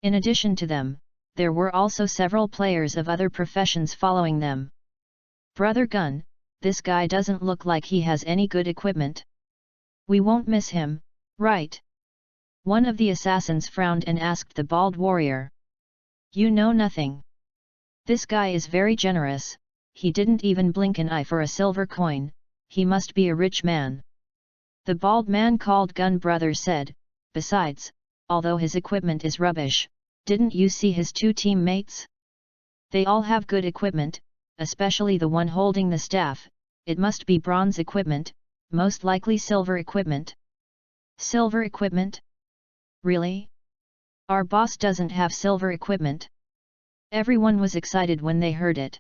In addition to them, there were also several players of other professions following them. Brother Gun, this guy doesn't look like he has any good equipment. We won't miss him, right? One of the assassins frowned and asked the bald warrior. You know nothing. This guy is very generous, he didn't even blink an eye for a silver coin, he must be a rich man. The bald man called Gun Brother said, besides, although his equipment is rubbish, didn't you see his two teammates? They all have good equipment, especially the one holding the staff, it must be bronze equipment, most likely silver equipment. Silver equipment? Really? Our boss doesn't have silver equipment? Everyone was excited when they heard it.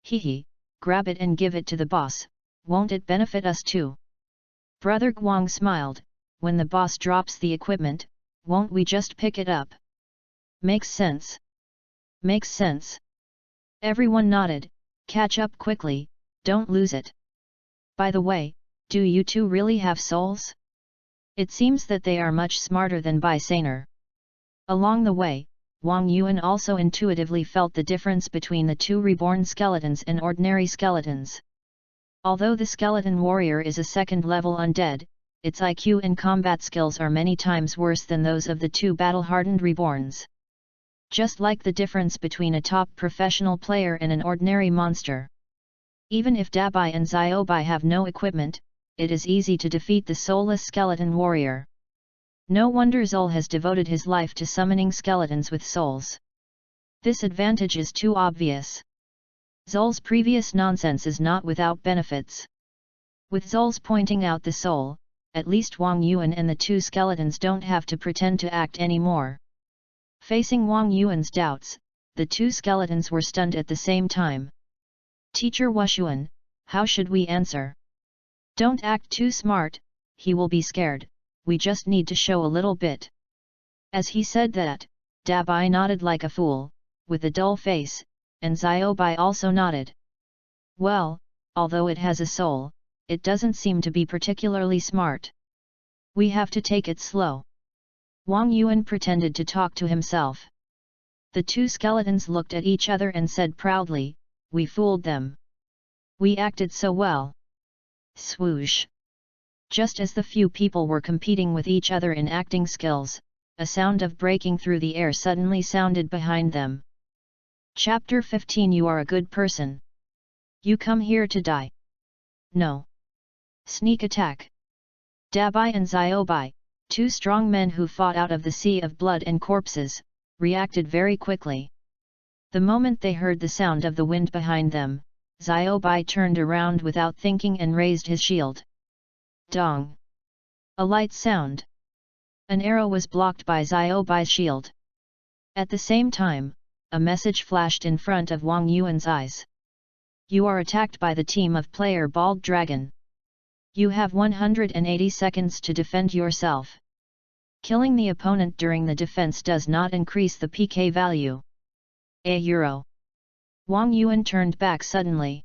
Hehe, grab it and give it to the boss, won't it benefit us too? Brother Guang smiled, when the boss drops the equipment, won't we just pick it up? Makes sense. Makes sense. Everyone nodded, catch up quickly, don't lose it. By the way, do you two really have souls? It seems that they are much smarter than Bai Saner. Along the way, Wang Yuan also intuitively felt the difference between the two reborn skeletons and ordinary skeletons. Although the skeleton warrior is a second-level undead, its IQ and combat skills are many times worse than those of the two battle-hardened reborns. Just like the difference between a top professional player and an ordinary monster. Even if Dabai and Xiaobai have no equipment, it is easy to defeat the soulless skeleton warrior. No wonder Zul has devoted his life to summoning skeletons with souls. This advantage is too obvious. Zul's previous nonsense is not without benefits. With Zul's pointing out the soul, at least Wang Yuan and the two skeletons don't have to pretend to act anymore. Facing Wang Yuan's doubts, the two skeletons were stunned at the same time. Teacher Wushuan, how should we answer? Don't act too smart, he will be scared, we just need to show a little bit. As he said that, Dabai nodded like a fool, with a dull face, and Xiaobai also nodded. Well, although it has a soul, it doesn't seem to be particularly smart. We have to take it slow. Wang Yuan pretended to talk to himself. The two skeletons looked at each other and said proudly, we fooled them. We acted so well. Swoosh! Just as the few people were competing with each other in acting skills, a sound of breaking through the air suddenly sounded behind them. Chapter 15 You are a good person. You come here to die. No. Sneak attack. Dabai and Xiaobai, two strong men who fought out of the sea of blood and corpses, reacted very quickly. The moment they heard the sound of the wind behind them, Xiaobai turned around without thinking and raised his shield. Dong! A light sound. An arrow was blocked by Xiaobai's shield. At the same time, a message flashed in front of Wang Yuan's eyes. You are attacked by the team of player Bald Dragon. You have 180 seconds to defend yourself. Killing the opponent during the defense does not increase the PK value. €. Wang Yuan turned back suddenly.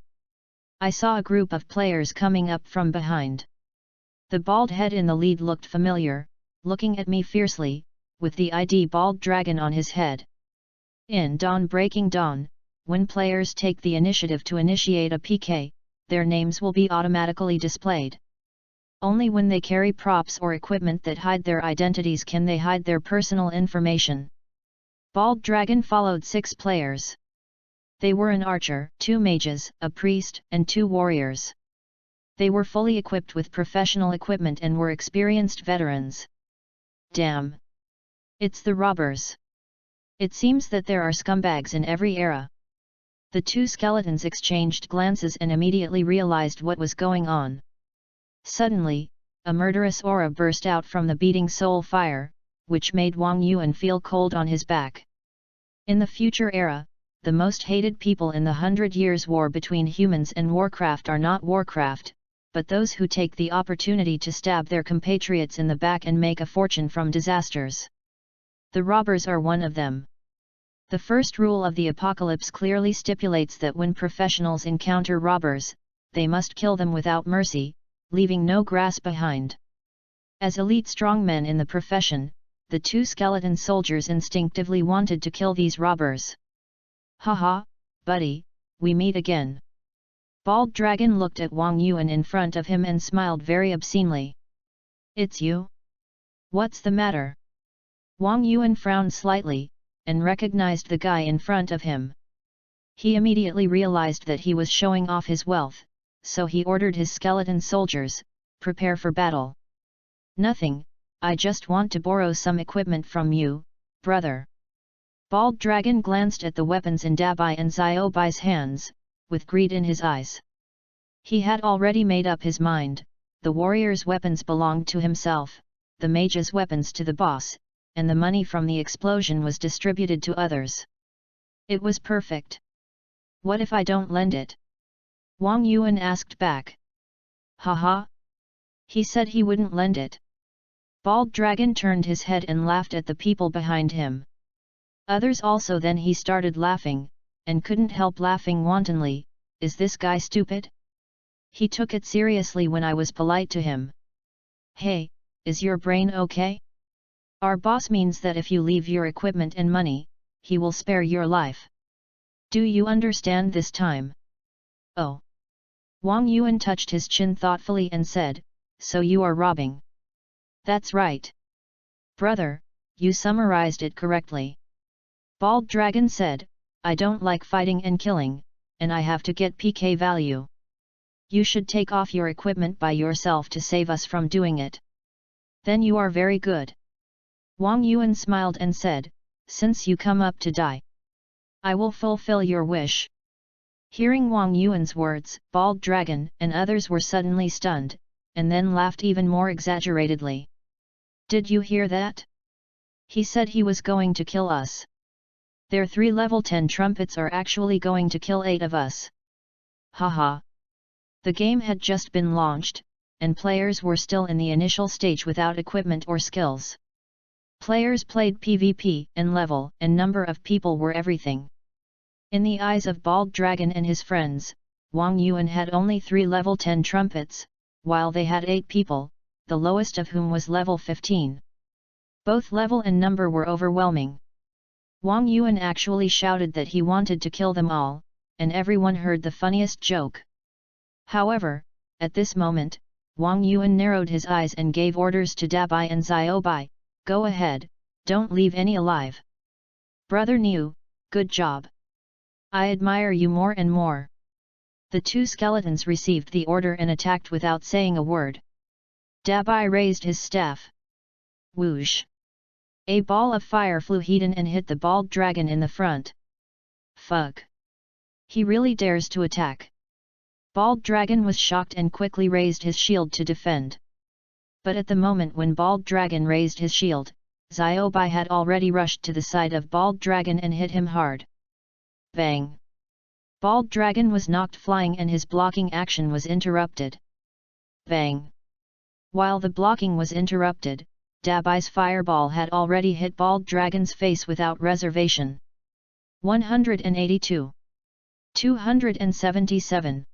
I saw a group of players coming up from behind. The bald head in the lead looked familiar, looking at me fiercely, with the ID Bald Dragon on his head. In Dawn Breaking Dawn, when players take the initiative to initiate a PK, their names will be automatically displayed. Only when they carry props or equipment that hide their identities can they hide their personal information. Bald Dragon followed 6 players. They were an archer, 2 mages, a priest, and 2 warriors. They were fully equipped with professional equipment and were experienced veterans. Damn! It's the robbers. It seems that there are scumbags in every era. The 2 skeletons exchanged glances and immediately realized what was going on. Suddenly, a murderous aura burst out from the beating soul fire, which made Wang Yuan feel cold on his back. In the future era, the most hated people in the 100 Years' War between humans and Warcraft are not Warcraft, but those who take the opportunity to stab their compatriots in the back and make a fortune from disasters. The robbers are one of them. The first rule of the apocalypse clearly stipulates that when professionals encounter robbers, they must kill them without mercy, leaving no grass behind. As elite strongmen in the profession, the 2 skeleton soldiers instinctively wanted to kill these robbers. Haha, buddy, we meet again. Bald Dragon looked at Wang Yuan in front of him and smiled very obscenely. It's you? What's the matter? Wang Yuan frowned slightly, and recognized the guy in front of him. He immediately realized that he was showing off his wealth, so he ordered his skeleton soldiers, prepare for battle. Nothing, I just want to borrow some equipment from you, brother. Bald Dragon glanced at the weapons in Dabai and Xiaobai's hands, with greed in his eyes. He had already made up his mind, the warrior's weapons belonged to himself, the mage's weapons to the boss, and the money from the explosion was distributed to others. It was perfect. What if I don't lend it? Wang Yuan asked back. Haha. He said he wouldn't lend it. Bald Dragon turned his head and laughed at the people behind him. Others also. Then he started laughing, and couldn't help laughing wantonly. Is this guy stupid? He took it seriously when I was polite to him. Hey, is your brain okay? Our boss means that if you leave your equipment and money, he will spare your life. Do you understand this time? Oh. Wang Yuan touched his chin thoughtfully and said, so you are robbing. That's right. Brother, you summarized it correctly. Bald Dragon said, I don't like fighting and killing, and I have to get PK value. You should take off your equipment by yourself to save us from doing it. Then you are very good. Wang Yuan smiled and said, since you come up to die, I will fulfill your wish. Hearing Wang Yuan's words, Bald Dragon and others were suddenly stunned, and then laughed even more exaggeratedly. Did you hear that? He said he was going to kill us. Their 3 level 10 trumpets are actually going to kill 8 of us. Haha. The game had just been launched, and players were still in the initial stage without equipment or skills. Players played PvP, and level and number of people were everything. In the eyes of Bald Dragon and his friends, Wang Yuan had only 3 level 10 trumpets, while they had 8 people, the lowest of whom was level 15. Both level and number were overwhelming. Wang Yuan actually shouted that he wanted to kill them all, and everyone heard the funniest joke. However, at this moment, Wang Yuan narrowed his eyes and gave orders to Dabai and Xiaobai, go ahead, don't leave any alive. Brother Niu, good job. I admire you more and more. The 2 skeletons received the order and attacked without saying a word. Dabai raised his staff. Whoosh! A ball of fire flew hidden and hit the Bald Dragon in the front. Fuck! He really dares to attack. Bald Dragon was shocked and quickly raised his shield to defend. But at the moment when Bald Dragon raised his shield, Xiaobai had already rushed to the side of Bald Dragon and hit him hard. Bang! Bald Dragon was knocked flying and his blocking action was interrupted. Bang! While the blocking was interrupted, Dabai's fireball had already hit Bald Dragon's face without reservation. 182. 277.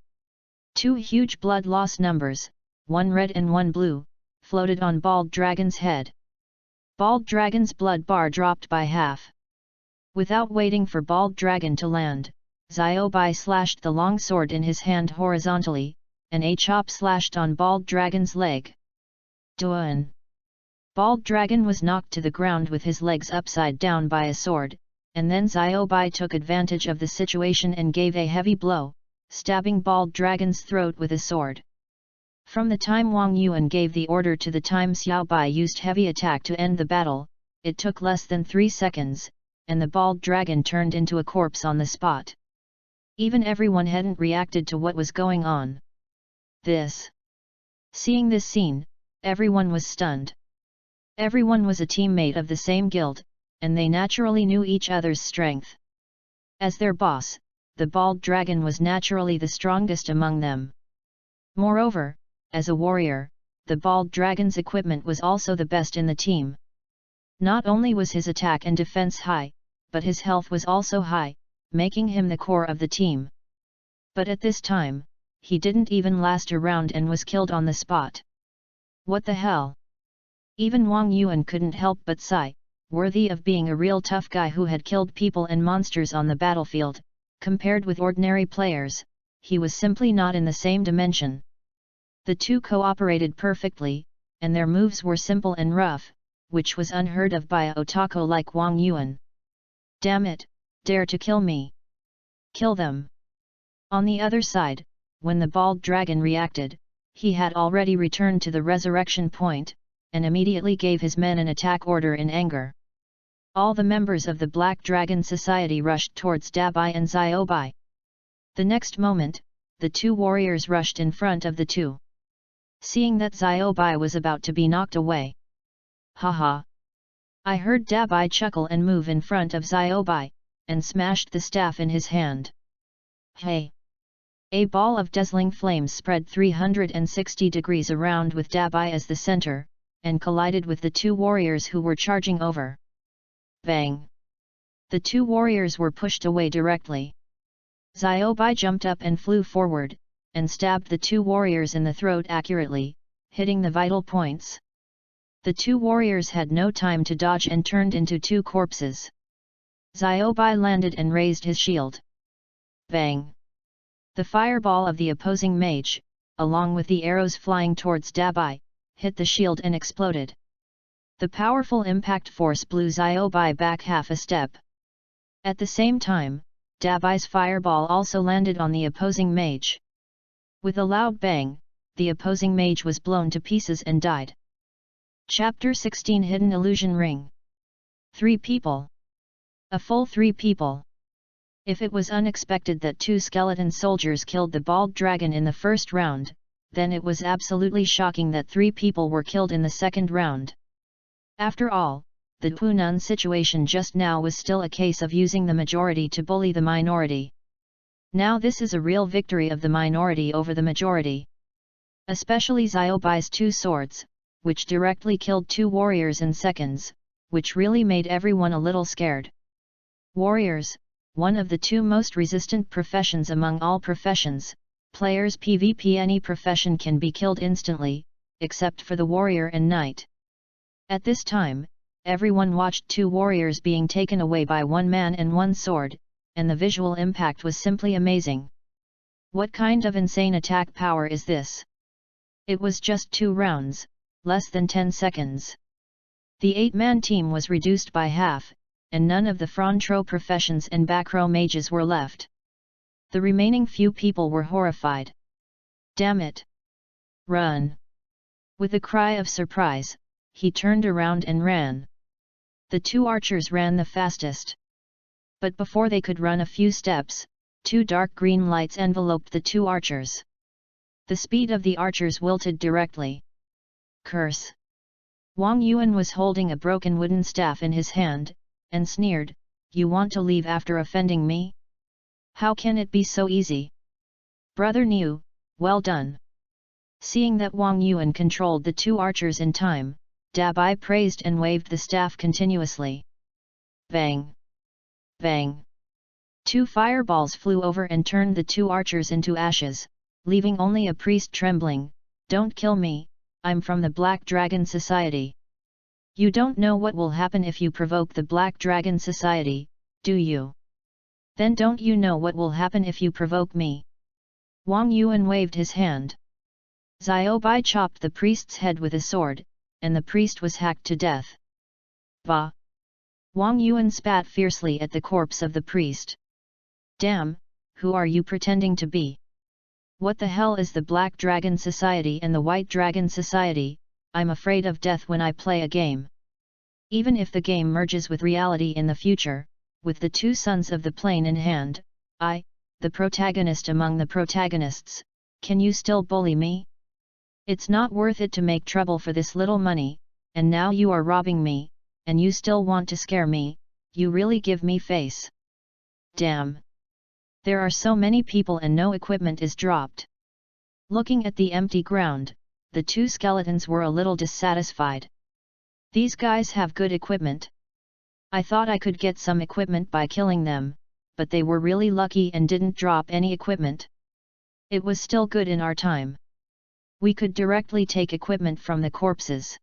2 huge blood loss numbers, 1 red and 1 blue, floated on Bald Dragon's head. Bald Dragon's blood bar dropped by half. Without waiting for Bald Dragon to land, Xiaobai slashed the long sword in his hand horizontally, and a chop slashed on Bald Dragon's leg. Duan! Bald Dragon was knocked to the ground with his legs upside down by a sword, and then Xiaobai took advantage of the situation and gave a heavy blow, stabbing Bald Dragon's throat with a sword. From the time Wang Yuan gave the order to the time Xiaobai used heavy attack to end the battle, it took less than 3 seconds, and the Bald Dragon turned into a corpse on the spot. Even everyone hadn't reacted to what was going on. Seeing this scene, everyone was stunned. Everyone was a teammate of the same guild, and they naturally knew each other's strength. As their boss, the Bald Dragon was naturally the strongest among them. Moreover, as a warrior, the Bald Dragon's equipment was also the best in the team. Not only was his attack and defense high, but his health was also high, making him the core of the team. But at this time, he didn't even last a round and was killed on the spot. What the hell? Even Wang Yuan couldn't help but sigh, worthy of being a real tough guy who had killed people and monsters on the battlefield. Compared with ordinary players, he was simply not in the same dimension. The two cooperated perfectly, and their moves were simple and rough, which was unheard of by a otaku like Wang Yuan. Damn it, dare to kill me! Kill them! On the other side, when the Bald Dragon reacted, he had already returned to the resurrection point, and immediately gave his men an attack order in anger. All the members of the Black Dragon Society rushed towards Dabai and Xiaobai. The next moment, the two warriors rushed in front of the two. Seeing that Xiaobai was about to be knocked away. Haha! I heard Dabai chuckle and move in front of Xiaobai, and smashed the staff in his hand. Hey! A ball of dazzling flames spread 360 degrees around with Dabai as the center, and collided with the two warriors who were charging over. Bang! The two warriors were pushed away directly. Xiaobai jumped up and flew forward, and stabbed the two warriors in the throat accurately, hitting the vital points. The two warriors had no time to dodge and turned into two corpses. Xiaobai landed and raised his shield. Bang! The fireball of the opposing mage, along with the arrows flying towards Dabai, hit the shield and exploded. The powerful impact force blew Xiaobai back half a step. At the same time, Dabai's fireball also landed on the opposing mage. With a loud bang, the opposing mage was blown to pieces and died. Chapter 16 Hidden Illusion Ring. 3 people. A full 3 people. If it was unexpected that 2 skeleton soldiers killed the Bald Dragon in the first round, then it was absolutely shocking that 3 people were killed in the second round. After all, the Hunan situation just now was still a case of using the majority to bully the minority. Now this is a real victory of the minority over the majority. Especially Xiaobai's 2 swords, which directly killed 2 warriors in seconds, which really made everyone a little scared. Warriors, one of the 2 most resistant professions among all professions, players PvP any profession can be killed instantly, except for the warrior and knight. At this time, everyone watched 2 warriors being taken away by 1 man and 1 sword, and the visual impact was simply amazing. What kind of insane attack power is this? It was just 2 rounds, less than 10 seconds. The 8-man team was reduced by half, and none of the front row professions and back row mages were left. The remaining few people were horrified. Damn it! Run! With a cry of surprise, he turned around and ran. The 2 archers ran the fastest. But before they could run a few steps, 2 dark green lights enveloped the 2 archers. The speed of the archers wilted directly. Curse! Wang Yuan was holding a broken wooden staff in his hand, and sneered, "You want to leave after offending me? How can it be so easy? Brother Niu, well done." Seeing that Wang Yuan controlled the 2 archers in time, Dabai praised and waved the staff continuously. Bang! Bang! 2 fireballs flew over and turned the 2 archers into ashes, leaving only a priest trembling. "Don't kill me, I'm from the Black Dragon Society." "You don't know what will happen if you provoke the Black Dragon Society, do you? Then don't you know what will happen if you provoke me?" Wang Yuan waved his hand. Xiaobai chopped the priest's head with a sword, and the priest was hacked to death. Bah! Wang Yuan spat fiercely at the corpse of the priest. Damn, who are you pretending to be? What the hell is the Black Dragon Society and the White Dragon Society? I'm afraid of death when I play a game. Even if the game merges with reality in the future, with the two sons of the plane in hand, I, the protagonist among the protagonists, can you still bully me? It's not worth it to make trouble for this little money, and now you are robbing me, and you still want to scare me, you really give me face. Damn! There are so many people and no equipment is dropped. Looking at the empty ground, the two skeletons were a little dissatisfied. These guys have good equipment. I thought I could get some equipment by killing them, but they were really lucky and didn't drop any equipment. It was still good in our time. We could directly take equipment from the corpses.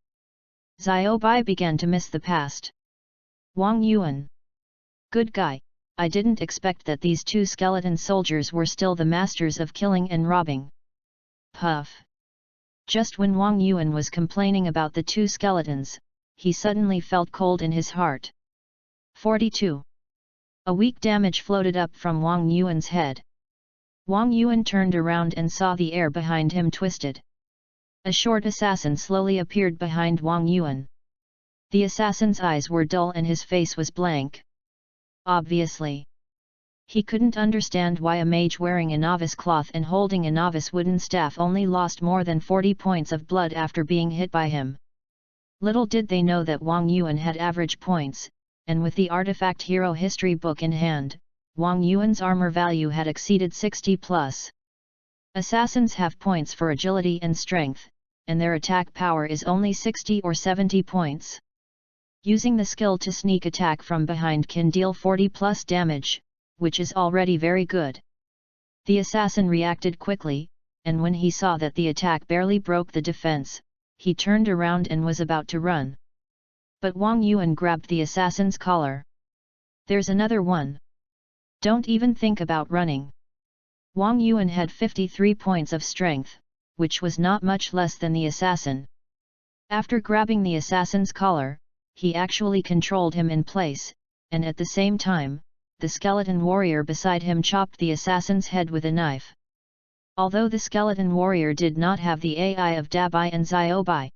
Xiaobai began to miss the past. Wang Yuan. Good guy, I didn't expect that these two skeleton soldiers were still the masters of killing and robbing. Puff. Just when Wang Yuan was complaining about the two skeletons, he suddenly felt cold in his heart. 42. A weak damage floated up from Wang Yuan's head. Wang Yuan turned around and saw the air behind him twisted. A short assassin slowly appeared behind Wang Yuan. The assassin's eyes were dull and his face was blank. Obviously, he couldn't understand why a mage wearing a novice cloth and holding a novice wooden staff only lost more than 40 points of blood after being hit by him. Little did they know that Wang Yuan had average points, and with the artifact hero history book in hand, Wang Yuan's armor value had exceeded 60 plus. Assassins have points for agility and strength, and their attack power is only 60 or 70 points. Using the skill to sneak attack from behind can deal 40 plus damage, which is already very good. The assassin reacted quickly, and when he saw that the attack barely broke the defense, he turned around and was about to run. But Wang Yuan grabbed the assassin's collar. There's another one. Don't even think about running. Wang Yuan had 53 points of strength, which was not much less than the assassin. After grabbing the assassin's collar, he actually controlled him in place, and at the same time, the skeleton warrior beside him chopped the assassin's head with a knife. Although the skeleton warrior did not have the AI of Dabai and Xiaobai,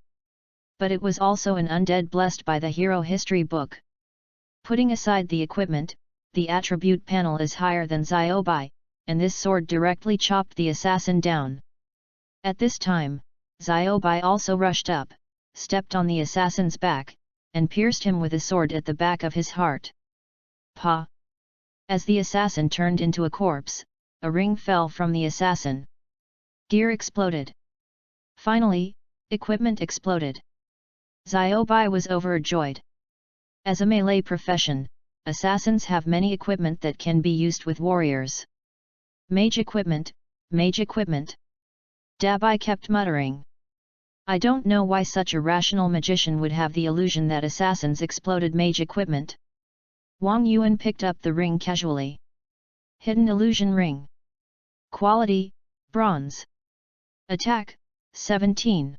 but it was also an undead blessed by the hero history book. Putting aside the equipment, the attribute panel is higher than Xiaobai, and this sword directly chopped the assassin down. At this time, Xiaobai also rushed up, stepped on the assassin's back, and pierced him with a sword at the back of his heart. Pa! As the assassin turned into a corpse, a ring fell from the assassin. Gear exploded. Finally, equipment exploded. Xiaobai was overjoyed. As a melee profession, assassins have many equipment that can be used with warriors. Mage equipment, mage equipment. Dabai kept muttering. I don't know why such a rational magician would have the illusion that assassins exploded mage equipment. Wang Yuan picked up the ring casually. Hidden illusion ring. Quality, bronze. Attack, 17.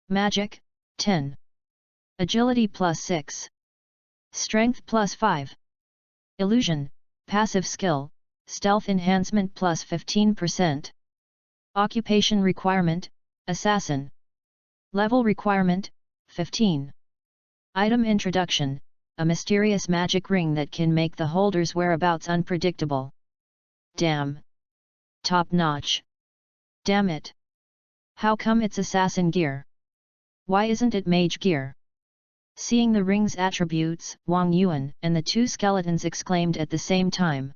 Magic, 10. Agility plus 6. Strength plus 5. Illusion, passive skill, stealth enhancement plus 15%. Occupation requirement, assassin. Level requirement, 15. Item introduction, a mysterious magic ring that can make the holder's whereabouts unpredictable. Damn! Top notch! Damn it! How come it's assassin gear? Why isn't it mage gear? Seeing the ring's attributes, Wang Yuan and the two skeletons exclaimed at the same time.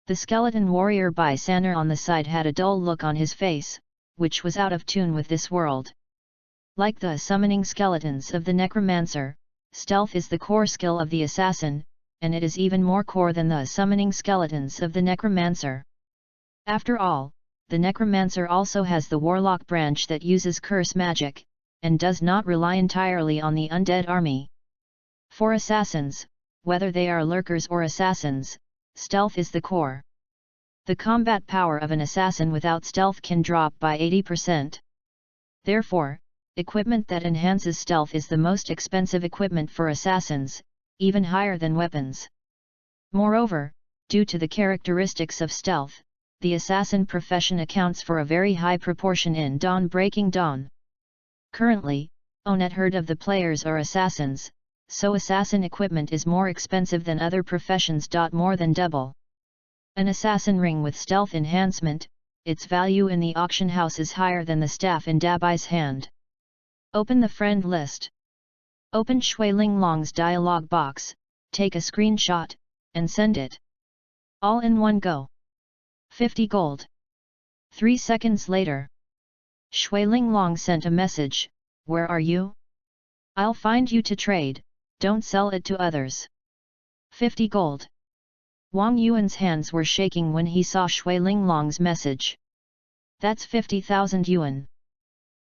The skeleton warrior by Saner on the side had a dull look on his face, which was out of tune with this world. Like the summoning skeletons of the necromancer, stealth is the core skill of the assassin, and it is even more core than the summoning skeletons of the necromancer. After all, the necromancer also has the warlock branch that uses curse magic, and does not rely entirely on the undead army. For assassins, whether they are lurkers or assassins, stealth is the core. The combat power of an assassin without stealth can drop by 80%. Therefore, equipment that enhances stealth is the most expensive equipment for assassins, even higher than weapons. Moreover, due to the characteristics of stealth, the assassin profession accounts for a very high proportion in Dawn-Breaking Dawn. Currently, a third of the players are assassins, so assassin equipment is more expensive than other professions. More than double. An assassin ring with stealth enhancement, its value in the auction house is higher than the staff in Dabai's hand. Open the friend list. Open Shui Linglong's dialog box, take a screenshot, and send it. All in one go. 50 gold. 3 seconds later. Shui Linglong sent a message, "Where are you? I'll find you to trade, don't sell it to others." 50 gold. Wang Yuan's hands were shaking when he saw Shui Linglong's message. That's 50,000 yuan.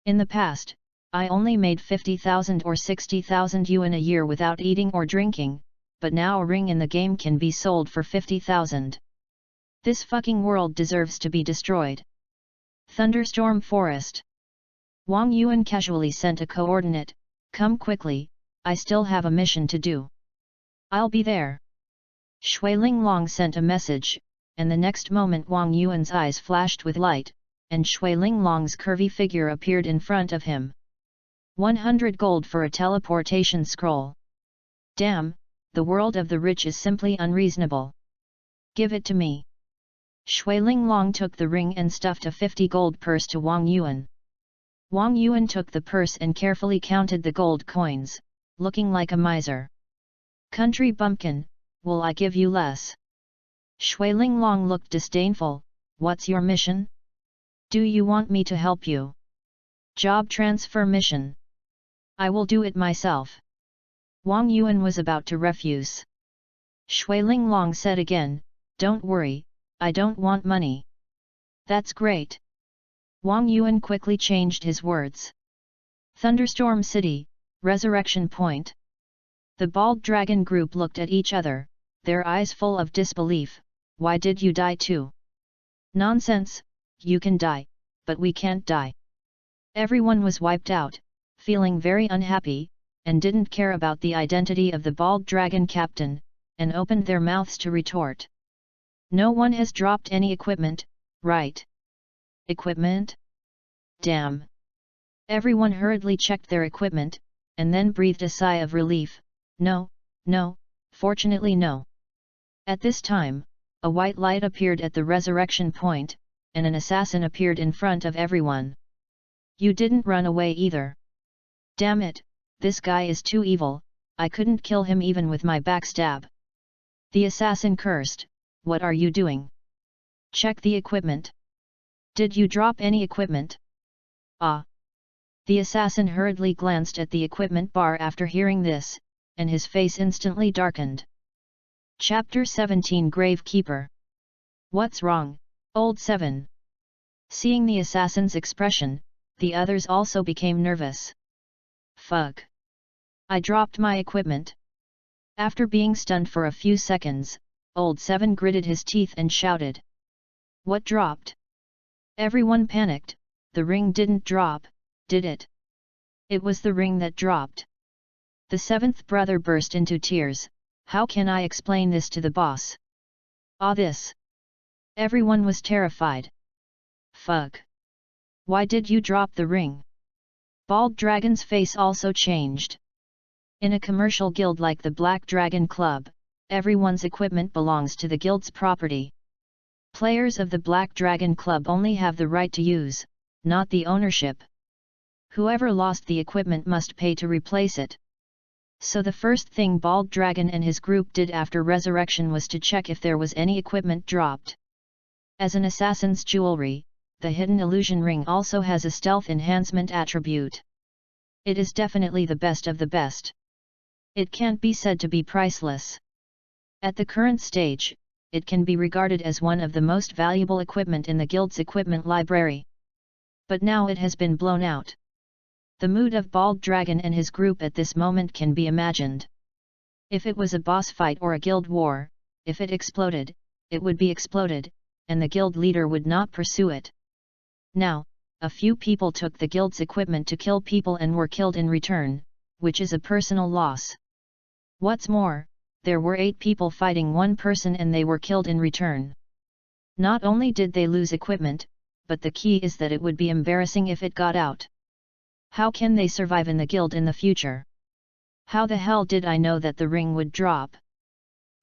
In the past, I only made 50,000 or 60,000 yuan a year without eating or drinking, but now a ring in the game can be sold for 50,000. This fucking world deserves to be destroyed. Thunderstorm Forest. Wang Yuan casually sent a coordinate, "Come quickly, I still have a mission to do. I'll be there." Shui Linglong sent a message, and the next moment Wang Yuan's eyes flashed with light, and Shui Linglong's curvy figure appeared in front of him. 100 gold for a teleportation scroll. Damn, the world of the rich is simply unreasonable. Give it to me. Shui Linglong took the ring and stuffed a 50 gold purse to Wang Yuan. Wang Yuan took the purse and carefully counted the gold coins, looking like a miser. "Country bumpkin, will I give you less?" Shui Linglong looked disdainful. "What's your mission? Do you want me to help you? Job transfer mission. I will do it myself." Wang Yuan was about to refuse. Shui Linglong said again, "Don't worry, I don't want money." "That's great." Wang Yuan quickly changed his words. Thunderstorm City, Resurrection Point. The Bald Dragon group looked at each other, their eyes full of disbelief. "Why did you die too?" "Nonsense, you can die, but we can't die." Everyone was wiped out, feeling very unhappy, and didn't care about the identity of the Bald Dragon captain, and opened their mouths to retort. "No one has dropped any equipment, right?" "Equipment? Damn!" Everyone hurriedly checked their equipment, and then breathed a sigh of relief. No, fortunately no." At this time, a white light appeared at the resurrection point, and an assassin appeared in front of everyone. "You didn't run away either. Damn it, this guy is too evil, I couldn't kill him even with my backstab." The assassin cursed, "What are you doing? Check the equipment. Did you drop any equipment?" "Ah." The assassin hurriedly glanced at the equipment bar after hearing this, and his face instantly darkened. Chapter 17 Gravekeeper. "What's wrong, old 7? Seeing the assassin's expression, the others also became nervous. "Fuck! I dropped my equipment." After being stunned for a few seconds, old 7 gritted his teeth and shouted. "What dropped?" Everyone panicked. "The ring didn't drop, did it?" "It was the ring that dropped." The 7th brother burst into tears. "How can I explain this to the boss?" This. Everyone was terrified. "Fuck! Why did you drop the ring?" Bald Dragon's face also changed. In a commercial guild like the Black Dragon Club, everyone's equipment belongs to the guild's property. Players of the Black Dragon Club only have the right to use, not the ownership. Whoever lost the equipment must pay to replace it. So the first thing Bald Dragon and his group did after resurrection was to check if there was any equipment dropped. As an assassin's jewelry, the hidden illusion ring also has a stealth enhancement attribute. It is definitely the best of the best. It can't be said to be priceless. At the current stage, it can be regarded as one of the most valuable equipment in the guild's equipment library. But now it has been blown out. The mood of Bald Dragon and his group at this moment can be imagined. If it was a boss fight or a guild war, if it exploded, it would be exploded, and the guild leader would not pursue it. Now, a few people took the guild's equipment to kill people and were killed in return, which is a personal loss. What's more, there were 8 people fighting one person and they were killed in return. Not only did they lose equipment, but the key is that it would be embarrassing if it got out. How can they survive in the guild in the future? How the hell did I know that the ring would drop?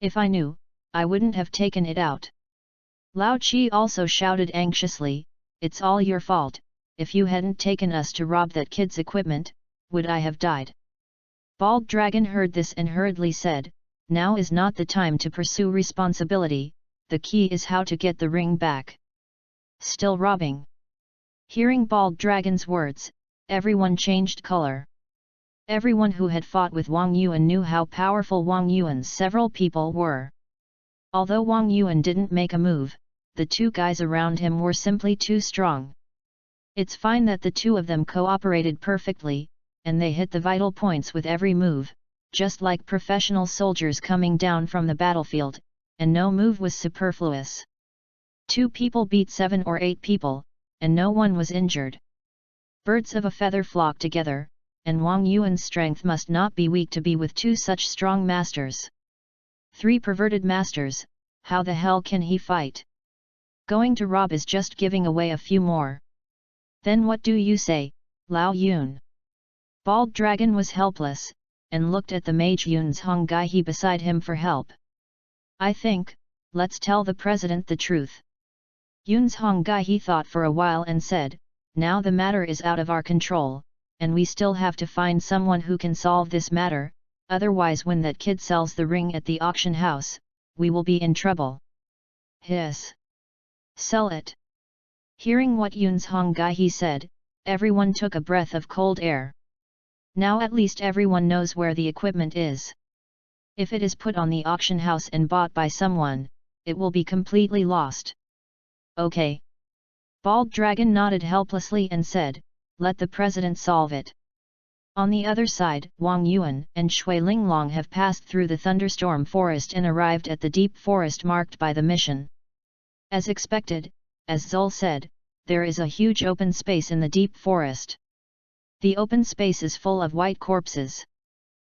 If I knew, I wouldn't have taken it out. Lao Chi also shouted anxiously, "It's all your fault. If you hadn't taken us to rob that kid's equipment, would I have died?" Bald Dragon heard this and hurriedly said, "Now is not the time to pursue responsibility, the key is how to get the ring back." Still robbing. Hearing Bald Dragon's words, everyone changed color. Everyone who had fought with Wang Yuan knew how powerful Wang Yuan's several people were. Although Wang Yuan didn't make a move, the 2 guys around him were simply too strong. It's fine that the 2 of them cooperated perfectly, and they hit the vital points with every move, just like professional soldiers coming down from the battlefield, and no move was superfluous. 2 people beat 7 or 8 people, and no one was injured. Birds of a feather flock together, and Wang Yuan's strength must not be weak to be with 2 such strong masters. 3 perverted masters, how the hell can he fight? Going to rob is just giving away a few more. Then what do you say, Lao Yun? Bald Dragon was helpless, and looked at the mage Yun's Hong Gai He beside him for help. "I think, let's tell the president the truth." Yun's Hong Gai He thought for a while and said, "Now the matter is out of our control, and we still have to find someone who can solve this matter, otherwise when that kid sells the ring at the auction house, we will be in trouble." Hiss! Sell it! Hearing what Yun's Hong Gai He said, everyone took a breath of cold air. Now at least everyone knows where the equipment is. If it is put on the auction house and bought by someone, it will be completely lost. Okay. Bald Dragon nodded helplessly and said, "Let the president solve it." On the other side, Wang Yuan and Shui Linglong have passed through the thunderstorm forest and arrived at the deep forest marked by the mission. As expected, as Zul said, there is a huge open space in the deep forest. The open space is full of white corpses.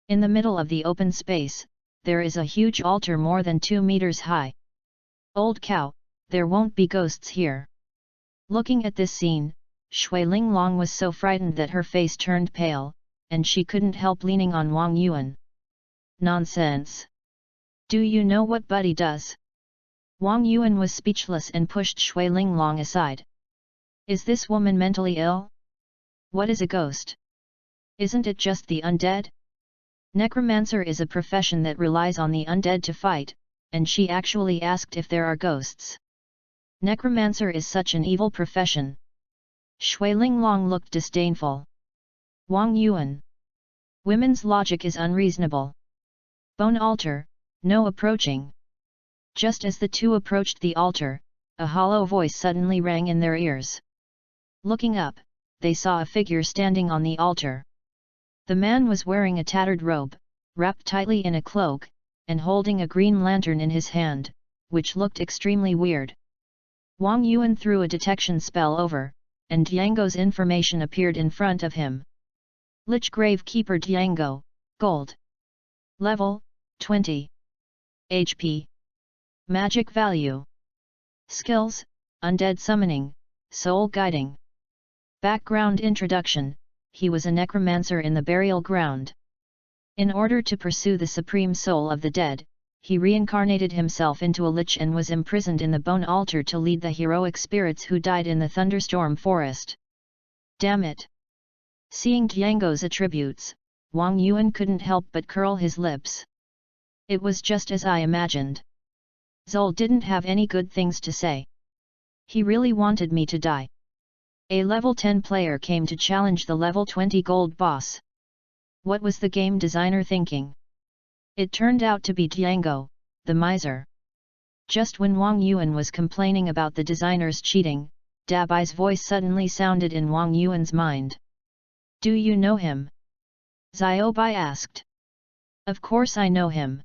In the middle of the open space, there is a huge altar more than 2 meters high. Old cow, there won't be ghosts here. Looking at this scene, Shui Linglong was so frightened that her face turned pale, and she couldn't help leaning on Wang Yuan. Nonsense! Do you know what Buddy does? Wang Yuan was speechless and pushed Shui Linglong aside. Is this woman mentally ill? What is a ghost? Isn't it just the undead? Necromancer is a profession that relies on the undead to fight, and she actually asked if there are ghosts. Necromancer is such an evil profession. Shui Linglong looked disdainful. Wang Yuan. Women's logic is unreasonable. Bone altar, no approaching. Just as the 2 approached the altar, a hollow voice suddenly rang in their ears. Looking up, they saw a figure standing on the altar. The man was wearing a tattered robe, wrapped tightly in a cloak, and holding a green lantern in his hand, which looked extremely weird. Wang Yuan threw a detection spell over, and Diango's information appeared in front of him. Lich Gravekeeper Diango, Gold. Level, 20. HP. Magic value. Skills, Undead Summoning, Soul Guiding. Background introduction, he was a necromancer in the burial ground. In order to pursue the supreme soul of the dead, he reincarnated himself into a lich and was imprisoned in the bone altar to lead the heroic spirits who died in the thunderstorm forest. Damn it! Seeing Diango's attributes, Wang Yuan couldn't help but curl his lips. It was just as I imagined. Zul didn't have any good things to say. He really wanted me to die. A level 10 player came to challenge the level 20 gold boss. What was the game designer thinking? It turned out to be Diango, the miser. Just when Wang Yuan was complaining about the designer's cheating, Dabai's voice suddenly sounded in Wang Yuan's mind. Do you know him? Ziobai asked. Of course I know him.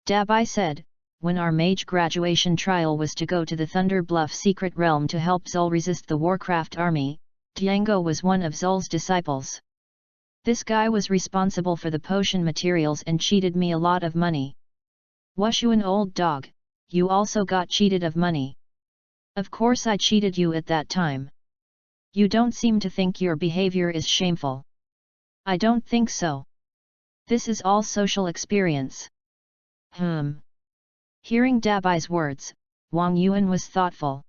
Dabai said, when our mage graduation trial was to go to the Thunder Bluff secret realm to help Zul resist the Warcraft army, Diango was one of Zul's disciples. This guy was responsible for the potion materials and cheated me a lot of money. Wushuan old dog, you also got cheated of money. Of course I cheated you at that time. You don't seem to think your behavior is shameful. I don't think so. This is all social experience. Hearing Dabai's words, Wang Yuan was thoughtful.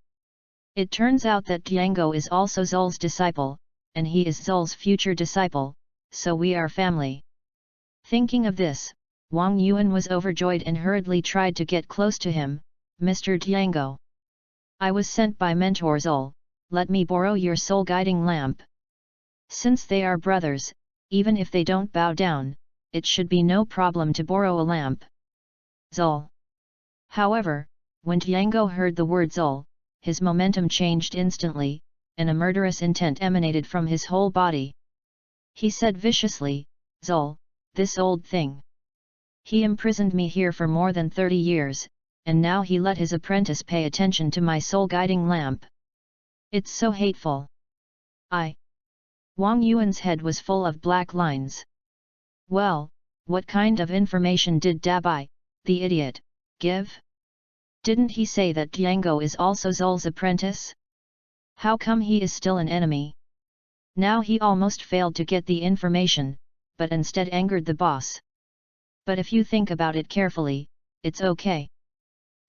It turns out that Diango is also Zul's disciple, and he is Zul's future disciple, so we are family. Thinking of this, Wang Yuan was overjoyed and hurriedly tried to get close to him. Mr. Diango, I was sent by Mentor Zul, let me borrow your soul guiding lamp. Since they are brothers, even if they don't bow down, it should be no problem to borrow a lamp. Zul. However, when Diango heard the word Zul, his momentum changed instantly, and a murderous intent emanated from his whole body. He said viciously, Zul, this old thing. He imprisoned me here for more than 30 years, and now he let his apprentice pay attention to my soul-guiding lamp. It's so hateful. Wang Yuan's head was full of black lines. Well, what kind of information did Dabai, the idiot, give? Didn't he say that Diango is also Zul's apprentice? How come he is still an enemy? Now he almost failed to get the information, but instead angered the boss. But if you think about it carefully, it's okay.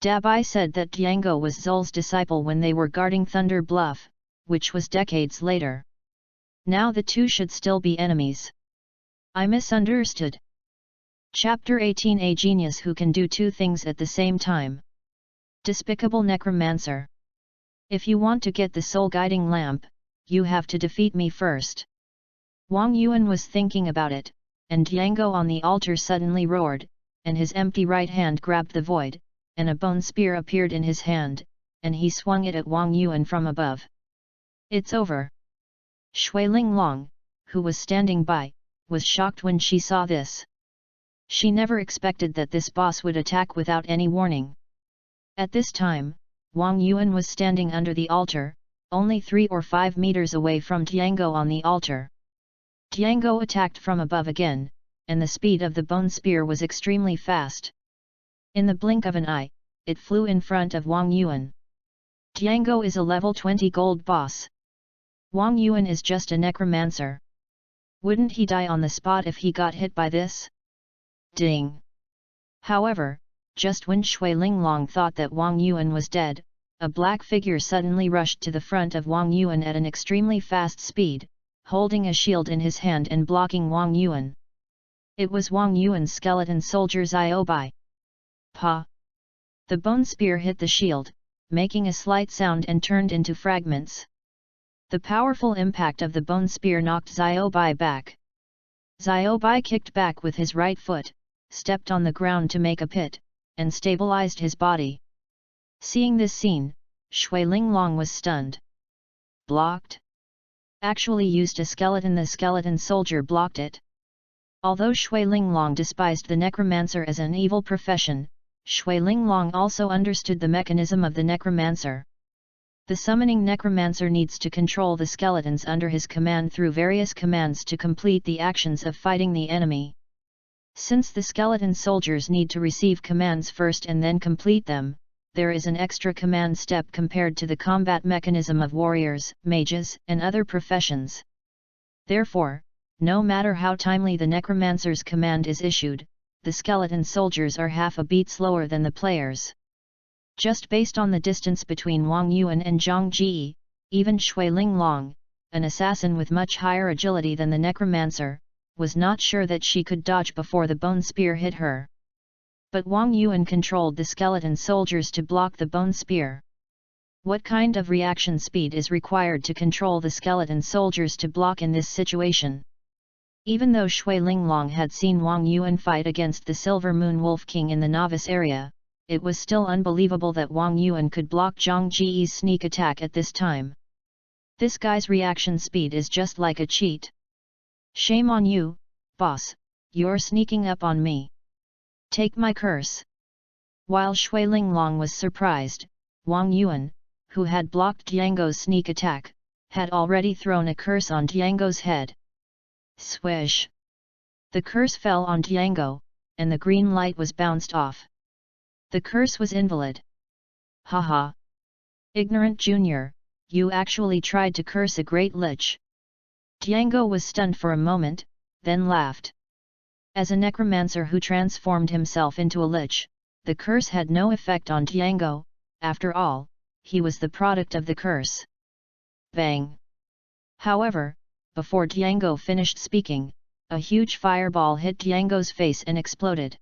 Dabai said that Diango was Zul's disciple when they were guarding Thunder Bluff, which was decades later. Now the two should still be enemies. I misunderstood. Chapter 18: A genius who can do two things at the same time. Despicable necromancer. If you want to get the soul-guiding lamp, you have to defeat me first. Wang Yuan was thinking about it, and Diango on the altar suddenly roared, and his empty right hand grabbed the void, and a bone spear appeared in his hand, and he swung it at Wang Yuan from above. It's over. Shui Linglong, who was standing by, was shocked when she saw this. She never expected that this boss would attack without any warning. At this time, Wang Yuan was standing under the altar, only 3 or 5 meters away from Diango on the altar. Diango attacked from above again, and the speed of the bone spear was extremely fast. In the blink of an eye, it flew in front of Wang Yuan. Diango is a level 20 gold boss. Wang Yuan is just a necromancer. Wouldn't he die on the spot if he got hit by this? Ding! However, just when Shui Linglong thought that Wang Yuan was dead, a black figure suddenly rushed to the front of Wang Yuan at an extremely fast speed, holding a shield in his hand and blocking Wang Yuan. It was Wang Yuan's skeleton soldier Ziobai. Pa! The bone spear hit the shield, making a slight sound and turned into fragments. The powerful impact of the bone spear knocked Ziobai back. Ziobai kicked back with his right foot, stepped on the ground to make a pit, and stabilized his body. Seeing this scene, Shui Linglong was stunned. Blocked? Actually used a skeleton. The skeleton soldier blocked it. Although Shui Linglong despised the necromancer as an evil profession, Shui Linglong also understood the mechanism of the necromancer. The summoning necromancer needs to control the skeletons under his command through various commands to complete the actions of fighting the enemy. Since the skeleton soldiers need to receive commands first and then complete them, there is an extra command step compared to the combat mechanism of warriors, mages, and other professions. Therefore, no matter how timely the necromancer's command is issued, the skeleton soldiers are half a beat slower than the players. Just based on the distance between Wang Yuan and Zhang Ji, even Shui Linglong, an assassin with much higher agility than the necromancer, was not sure that she could dodge before the bone spear hit her. But Wang Yuan controlled the skeleton soldiers to block the bone spear. What kind of reaction speed is required to control the skeleton soldiers to block in this situation? Even though Shui Linglong had seen Wang Yuan fight against the Silver Moon Wolf King in the novice area, it was still unbelievable that Wang Yuan could block Zhang Ji's sneak attack at this time. This guy's reaction speed is just like a cheat. Shame on you, boss, you're sneaking up on me. Take my curse. While Shui Linglong was surprised, Wang Yuan, who had blocked Diango's sneak attack, had already thrown a curse on Diango's head. Swish! The curse fell on Tiango, and the green light was bounced off. The curse was invalid. Haha! Ignorant junior, you actually tried to curse a great lich. Tiango was stunned for a moment, then laughed. As a necromancer who transformed himself into a lich, the curse had no effect on Tiango. After all, he was the product of the curse. Bang! However, before Tiango finished speaking, a huge fireball hit Tiango's face and exploded.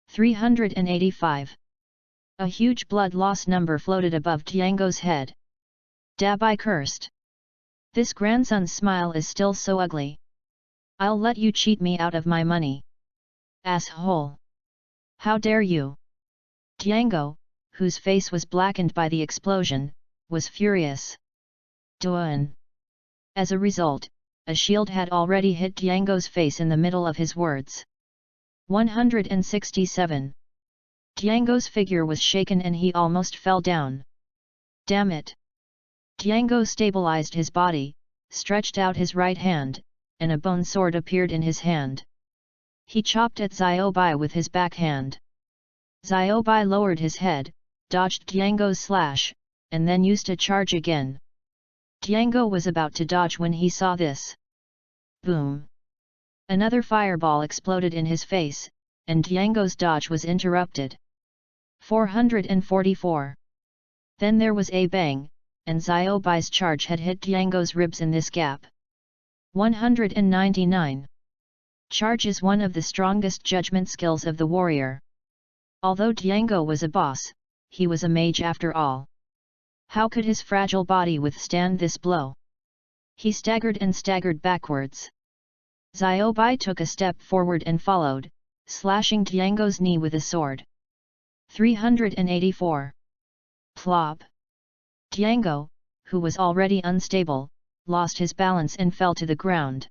385. A huge blood loss number floated above Tiango's head. Dabai cursed. This grandson's smile is still so ugly. I'll let you cheat me out of my money. Asshole! How dare you! Tiango, whose face was blackened by the explosion, was furious. Duan! As a result, a shield had already hit Tiango's face in the middle of his words. 167. Tiango's figure was shaken and he almost fell down. Damn it! Tiango stabilized his body, stretched out his right hand, and a bone sword appeared in his hand. He chopped at Xiaobai with his backhand. Xiaobai lowered his head, dodged Tiango's slash, and then used a charge again. Tiango was about to dodge when he saw this. Boom! Another fireball exploded in his face, and Tiango's dodge was interrupted. 444. Then there was a bang, and Xiaobai's charge had hit Tiango's ribs in this gap. 199. Charge is one of the strongest judgment skills of the warrior. Although Tiango was a boss, he was a mage after all. How could his fragile body withstand this blow? He staggered and staggered backwards. Xiaobai took a step forward and followed, slashing Tiango's knee with a sword. 384. Plop! Tiango, who was already unstable, lost his balance and fell to the ground.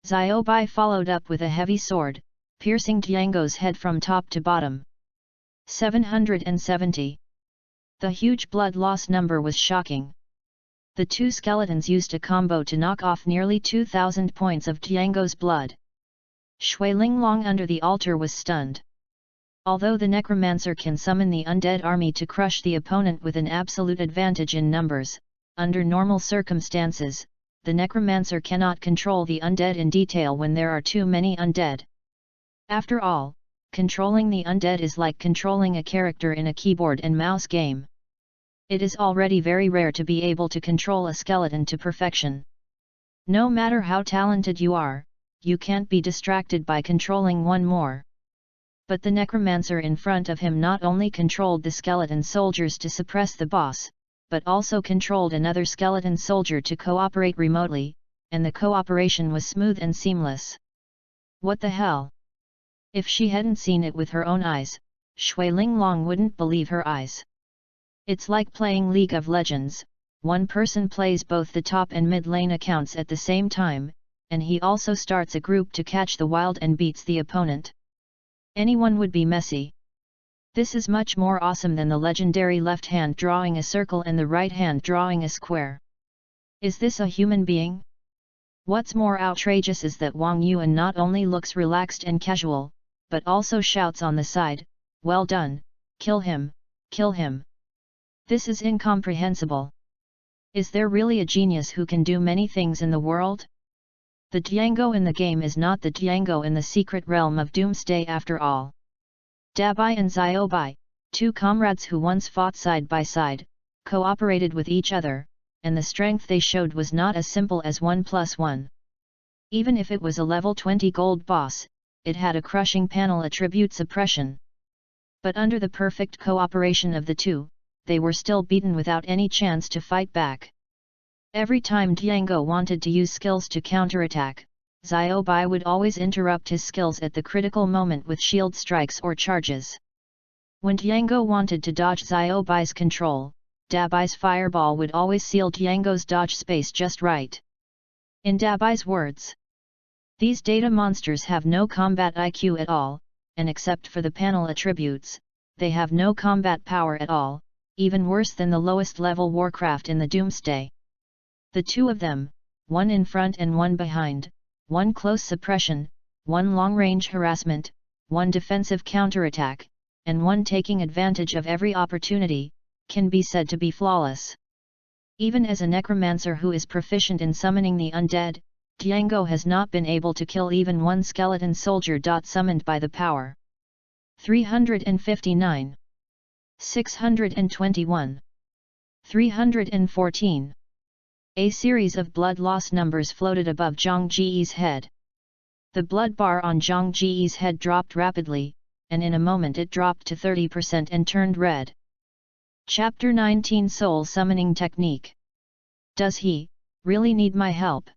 Xiaobai followed up with a heavy sword, piercing Tiango's head from top to bottom. 770. The huge blood loss number was shocking. The two skeletons used a combo to knock off nearly 2,000 points of Tiango's blood. Shui Linglong under the altar was stunned. Although the necromancer can summon the undead army to crush the opponent with an absolute advantage in numbers, under normal circumstances, the necromancer cannot control the undead in detail when there are too many undead. After all, controlling the undead is like controlling a character in a keyboard and mouse game. It is already very rare to be able to control a skeleton to perfection. No matter how talented you are, you can't be distracted by controlling one more. But the necromancer in front of him not only controlled the skeleton soldiers to suppress the boss, but also controlled another skeleton soldier to cooperate remotely, and the cooperation was smooth and seamless. What the hell? If she hadn't seen it with her own eyes, Shui Linglong wouldn't believe her eyes. It's like playing League of Legends, one person plays both the top and mid lane accounts at the same time, and he also starts a group to catch the wild and beats the opponent. Anyone would be messy. This is much more awesome than the legendary left hand drawing a circle and the right hand drawing a square. Is this a human being? What's more outrageous is that Wang Yuan not only looks relaxed and casual, but also shouts on the side, "Well done, kill him, kill him." This is incomprehensible. Is there really a genius who can do many things in the world? The Tiango in the game is not the Tiango in the secret realm of Doomsday after all. Dabai and Xiaobai, two comrades who once fought side by side, cooperated with each other, and the strength they showed was not as simple as 1+1. Even if it was a level 20 gold boss, it had a crushing panel attribute suppression. But under the perfect cooperation of the two, they were still beaten without any chance to fight back. Every time Tiango wanted to use skills to counterattack, Xiaobai would always interrupt his skills at the critical moment with shield strikes or charges. When Tiango wanted to dodge Xiaobai's control, Dabai's fireball would always seal Tiango's dodge space just right. In Dabai's words, these data monsters have no combat IQ at all, and except for the panel attributes, they have no combat power at all, even worse than the lowest level Warcraft in the Doomsday. The two of them, one in front and one behind, 1 close suppression, 1 long-range harassment, 1 defensive counterattack, and 1 taking advantage of every opportunity, can be said to be flawless. Even as a necromancer who is proficient in summoning the undead, Django has not been able to kill even 1 skeleton soldier. Summoned by the power. 359. 621. 314. A series of blood loss numbers floated above Zhang Ji's head. The blood bar on Zhang Ji's head dropped rapidly, and in a moment it dropped to 30% and turned red. Chapter 19 Soul Summoning Technique. Does he really need my help?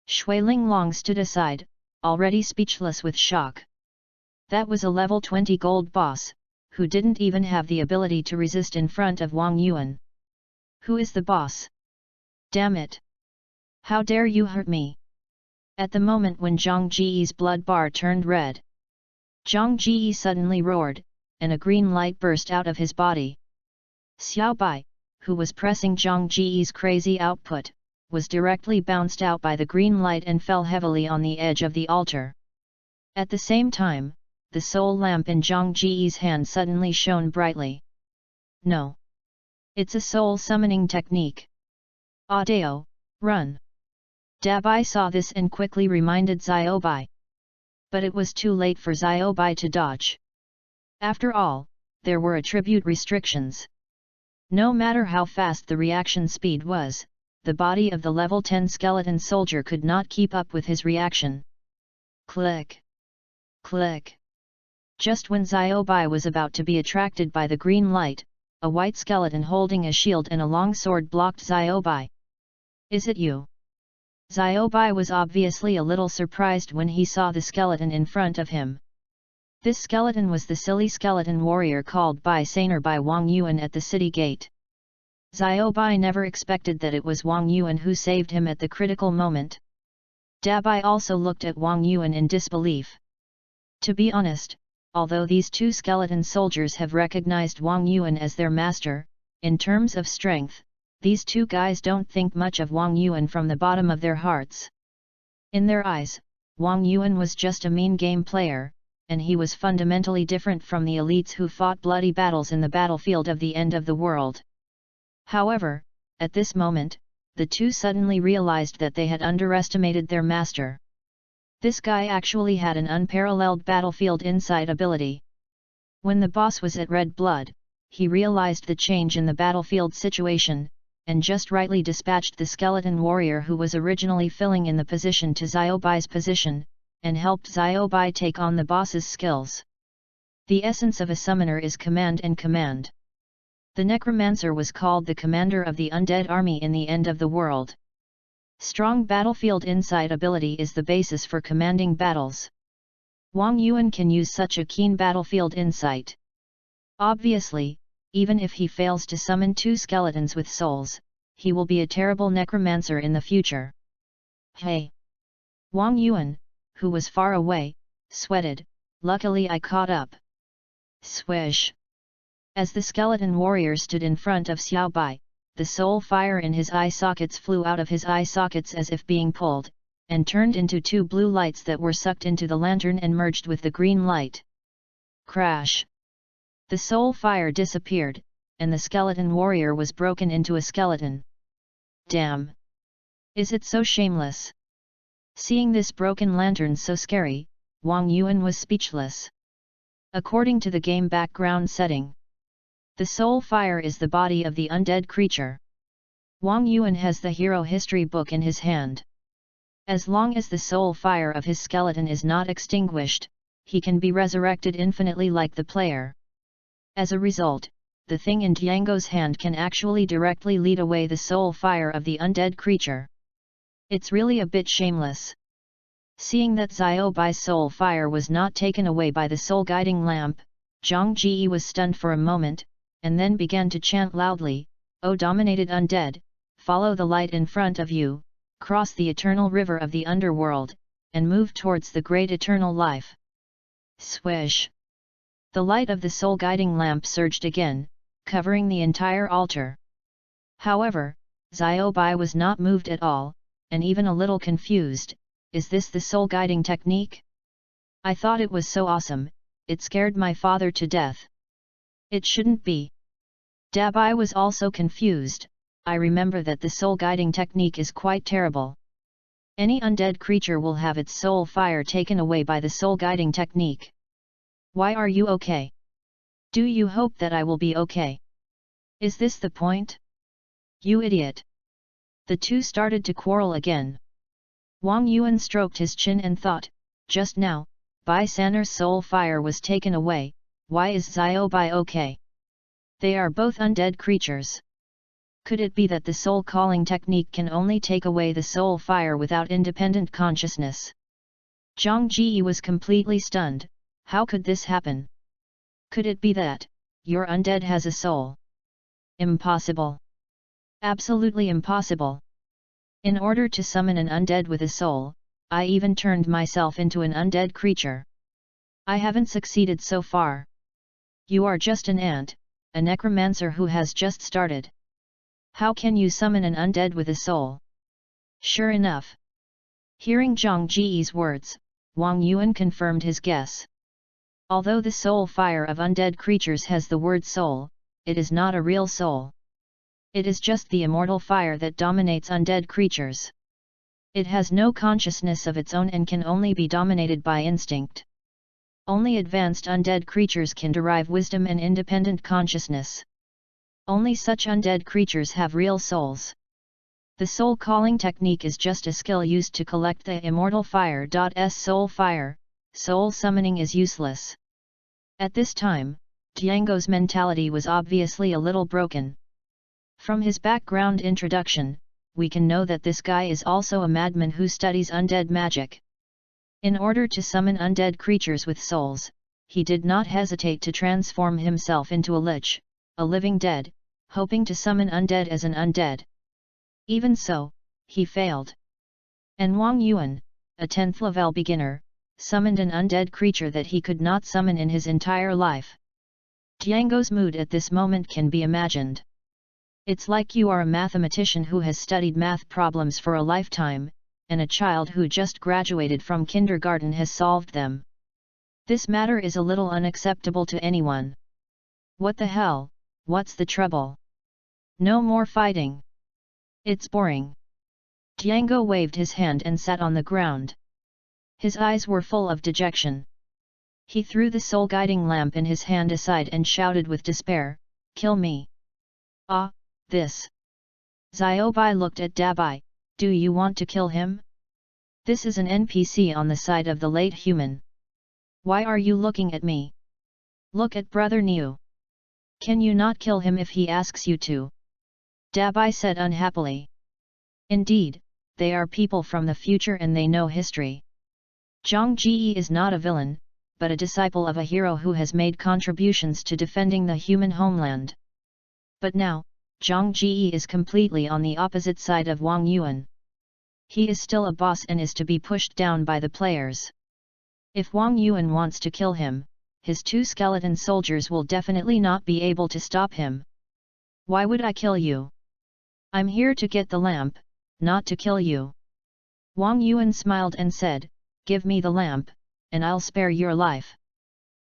Shui Linglong stood aside, already speechless with shock. That was a level 20 gold boss, who didn't even have the ability to resist in front of Wang Yuan. Who is the boss? Damn it! How dare you hurt me? At the moment when Zhang Ji's blood bar turned red, Zhang Ji suddenly roared, and a green light burst out of his body. Xiao Bai, who was pressing Zhang Ji's crazy output, was directly bounced out by the green light and fell heavily on the edge of the altar. At the same time, the soul lamp in Zhang Ji's hand suddenly shone brightly. No! It's a soul summoning technique. Audio, run! Dabai saw this and quickly reminded Xiaobai. But it was too late for Xiaobai to dodge. After all, there were attribute restrictions. No matter how fast the reaction speed was, the body of the level 10 skeleton soldier could not keep up with his reaction. Click! Click! Just when Xiaobai was about to be attracted by the green light, a white skeleton holding a shield and a long sword blocked Xiaobai. Is it you? Xiaobai was obviously a little surprised when he saw the skeleton in front of him. This skeleton was the silly skeleton warrior called Bai Saner by Wang Yuan at the city gate. Xiaobai never expected that it was Wang Yuan who saved him at the critical moment. Dabai also looked at Wang Yuan in disbelief. To be honest, although these 2 skeleton soldiers have recognized Wang Yuan as their master, in terms of strength, these 2 guys don't think much of Wang Yuan from the bottom of their hearts. In their eyes, Wang Yuan was just a mean game player, and he was fundamentally different from the elites who fought bloody battles in the battlefield of the end of the world. However, at this moment, the 2 suddenly realized that they had underestimated their master. This guy actually had an unparalleled battlefield insight ability. When the boss was at red blood, he realized the change in the battlefield situation, and just rightly dispatched the skeleton warrior who was originally filling in the position to Xiaobai's position, and helped Xiaobai take on the boss's skills. The essence of a summoner is command and command. The necromancer was called the commander of the undead army in the end of the world. Strong battlefield insight ability is the basis for commanding battles. Wang Yuan can use such a keen battlefield insight. Obviously, even if he fails to summon 2 skeletons with souls, he will be a terrible necromancer in the future. Hey! Wang Yuan, who was far away, sweated. Luckily I caught up. Swish! As the skeleton warrior stood in front of Xiaobai, the soul fire in his eye sockets flew out of his eye sockets as if being pulled, and turned into 2 blue lights that were sucked into the lantern and merged with the green light. Crash! The soul fire disappeared, and the skeleton warrior was broken into a skeleton. Damn! Is it so shameless? Seeing this broken lantern so scary, Wang Yuan was speechless. According to the game background setting, the soul fire is the body of the undead creature. Wang Yuan has the hero history book in his hand. As long as the soul fire of his skeleton is not extinguished, he can be resurrected infinitely like the player. As a result, the thing in Django's hand can actually directly lead away the soul fire of the undead creature. It's really a bit shameless. Seeing that Xiaobai's soul fire was not taken away by the soul guiding lamp, Zhang Ji was stunned for a moment, and then began to chant loudly, "O dominated undead, follow the light in front of you, cross the eternal river of the underworld, and move towards the great eternal life." Swish! The light of the soul guiding lamp surged again, covering the entire altar. However, Xiaobai was not moved at all, and even a little confused, is this the soul guiding technique? I thought it was so awesome, it scared my father to death. It shouldn't be. Dabai was also confused. I remember that the soul guiding technique is quite terrible. Any undead creature will have its soul fire taken away by the soul guiding technique. Why are you okay? Do you hope that I will be okay? Is this the point? You idiot! The two started to quarrel again. Wang Yuan stroked his chin and thought, just now, Bai San'er's soul fire was taken away, why is Xiao Bai okay? They are both undead creatures. Could it be that the soul calling technique can only take away the soul fire without independent consciousness? Zhang Ji was completely stunned. How could this happen? Could it be that your undead has a soul? Impossible. Absolutely impossible. In order to summon an undead with a soul, I even turned myself into an undead creature. I haven't succeeded so far. You are just an ant, a necromancer who has just started. How can you summon an undead with a soul? Sure enough. Hearing Zhang Ji's words, Wang Yuan confirmed his guess. Although the soul fire of undead creatures has the word soul, it is not a real soul. It is just the immortal fire that dominates undead creatures. It has no consciousness of its own and can only be dominated by instinct. Only advanced undead creatures can derive wisdom and independent consciousness. Only such undead creatures have real souls. The soul calling technique is just a skill used to collect the immortal fire. Soul fire, soul summoning is useless. At this time, Tiango's mentality was obviously a little broken. From his background introduction, we can know that this guy is also a madman who studies undead magic. In order to summon undead creatures with souls, he did not hesitate to transform himself into a lich, a living dead, hoping to summon undead as an undead. Even so, he failed. And Wang Yuan, a 10th level beginner, summoned an undead creature that he could not summon in his entire life. Tiango's mood at this moment can be imagined. It's like you are a mathematician who has studied math problems for a lifetime, and a child who just graduated from kindergarten has solved them. This matter is a little unacceptable to anyone. What the hell, what's the trouble? No more fighting. It's boring. Tiango waved his hand and sat on the ground. His eyes were full of dejection. He threw the soul-guiding lamp in his hand aside and shouted with despair, "Kill me!" "Ah, this." Xiao Bai looked at Dabai, "Do you want to kill him? This is an NPC on the side of the late human. Why are you looking at me? Look at Brother Niu. Can you not kill him if he asks you to?" Dabai said unhappily. Indeed, they are people from the future and they know history. Zhang Ji is not a villain, but a disciple of a hero who has made contributions to defending the human homeland. But now, Zhang Ji is completely on the opposite side of Wang Yuan. He is still a boss and is to be pushed down by the players. If Wang Yuan wants to kill him, his 2 skeleton soldiers will definitely not be able to stop him. Why would I kill you? I'm here to get the lamp, not to kill you. Wang Yuan smiled and said, "Give me the lamp, and I'll spare your life."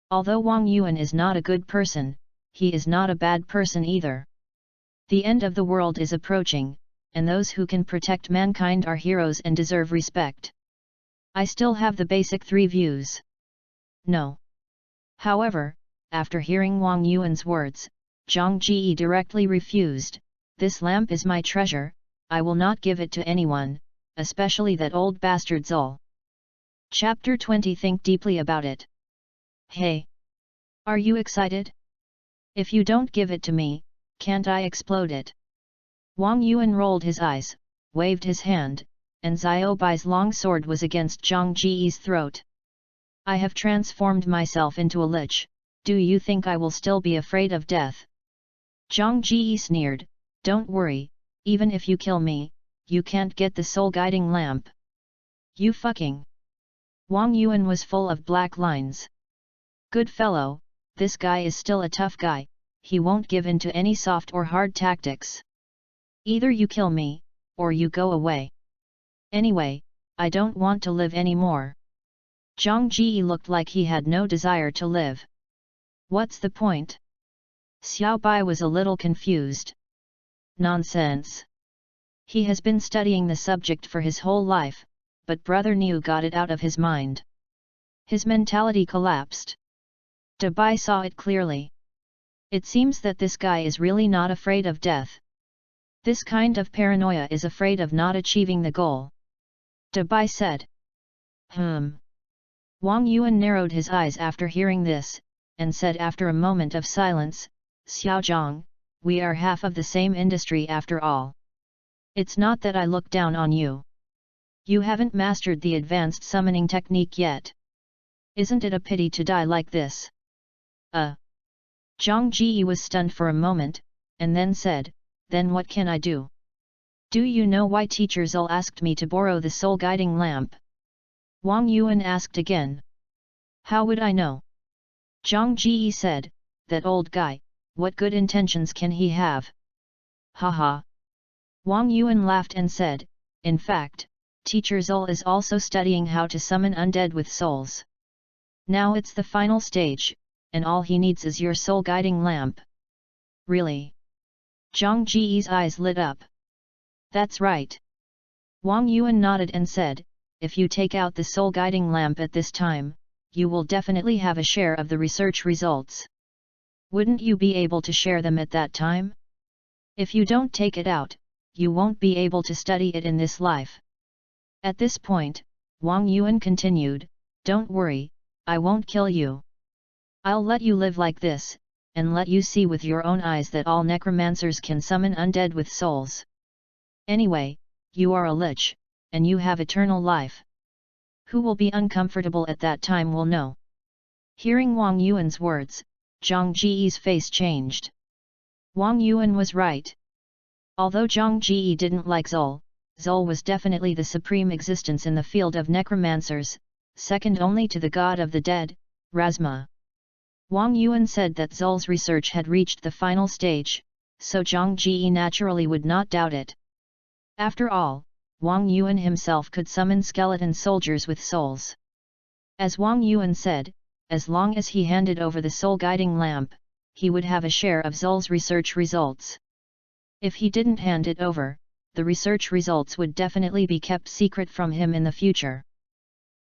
Although Wang Yuan is not a good person, he is not a bad person either. The end of the world is approaching, and those who can protect mankind are heroes and deserve respect. I still have the basic 3 views. No. However, after hearing Wang Yuan's words, Zhang Ji directly refused. "This lamp is my treasure, I will not give it to anyone, especially that old bastard Zul." Chapter 20. Think deeply about it. Hey! Are you excited? If you don't give it to me, can't I explode it? Wang Yuan rolled his eyes, waved his hand, and Xiao Bai's long sword was against Zhang Ji's throat. "I have transformed myself into a lich, do you think I will still be afraid of death?" Zhang Ji sneered, "Don't worry, even if you kill me, you can't get the soul-guiding lamp." "You fucking..." Wang Yuan was full of black lines. "Good fellow, this guy is still a tough guy, he won't give in to any soft or hard tactics. Either you kill me, or you go away. Anyway, I don't want to live anymore. Zhang Ji looked like he had no desire to live. What's the point? Xiao Bai was a little confused. Nonsense. He has been studying the subject for his whole life, but Brother Niu got it out of his mind. His mentality collapsed. Da Bai saw it clearly. It seems that this guy is really not afraid of death. This kind of paranoia is afraid of not achieving the goal. Da Bai said. Wang Yuan narrowed his eyes after hearing this, and said after a moment of silence, Xiao Zhang, we are half of the same industry after all. It's not that I look down on you. You haven't mastered the advanced summoning technique yet. Isn't it a pity to die like this? Zhang Ji was stunned for a moment, and then said, then what can I do? Do you know why Teacher Zul asked me to borrow the soul guiding lamp? Wang Yuan asked again. How would I know? Zhang Ji said, that old guy, what good intentions can he have? Haha. Wang Yuan laughed and said, in fact, Teacher Zul is also studying how to summon undead with souls. Now it's the final stage, and all he needs is your soul guiding lamp. Really? Zhang Ji's eyes lit up. That's right. Wang Yuan nodded and said, if you take out the soul guiding lamp at this time, you will definitely have a share of the research results. Wouldn't you be able to share them at that time? If you don't take it out, you won't be able to study it in this life. At this point, Wang Yuan continued, don't worry, I won't kill you. I'll let you live like this, and let you see with your own eyes that all necromancers can summon undead with souls. Anyway, you are a lich, and you have eternal life. Who will be uncomfortable at that time will know. Hearing Wang Yuan's words, Zhang Ji's face changed. Wang Yuan was right. Although Zhang Ji didn't like Zul, Zul was definitely the supreme existence in the field of necromancers, second only to the god of the dead, Razma. Wang Yuan said that Zul's research had reached the final stage, so Zhang Ji naturally would not doubt it. After all, Wang Yuan himself could summon skeleton soldiers with souls. As Wang Yuan said, as long as he handed over the soul guiding lamp, he would have a share of Zul's research results. If he didn't hand it over, the research results would definitely be kept secret from him in the future.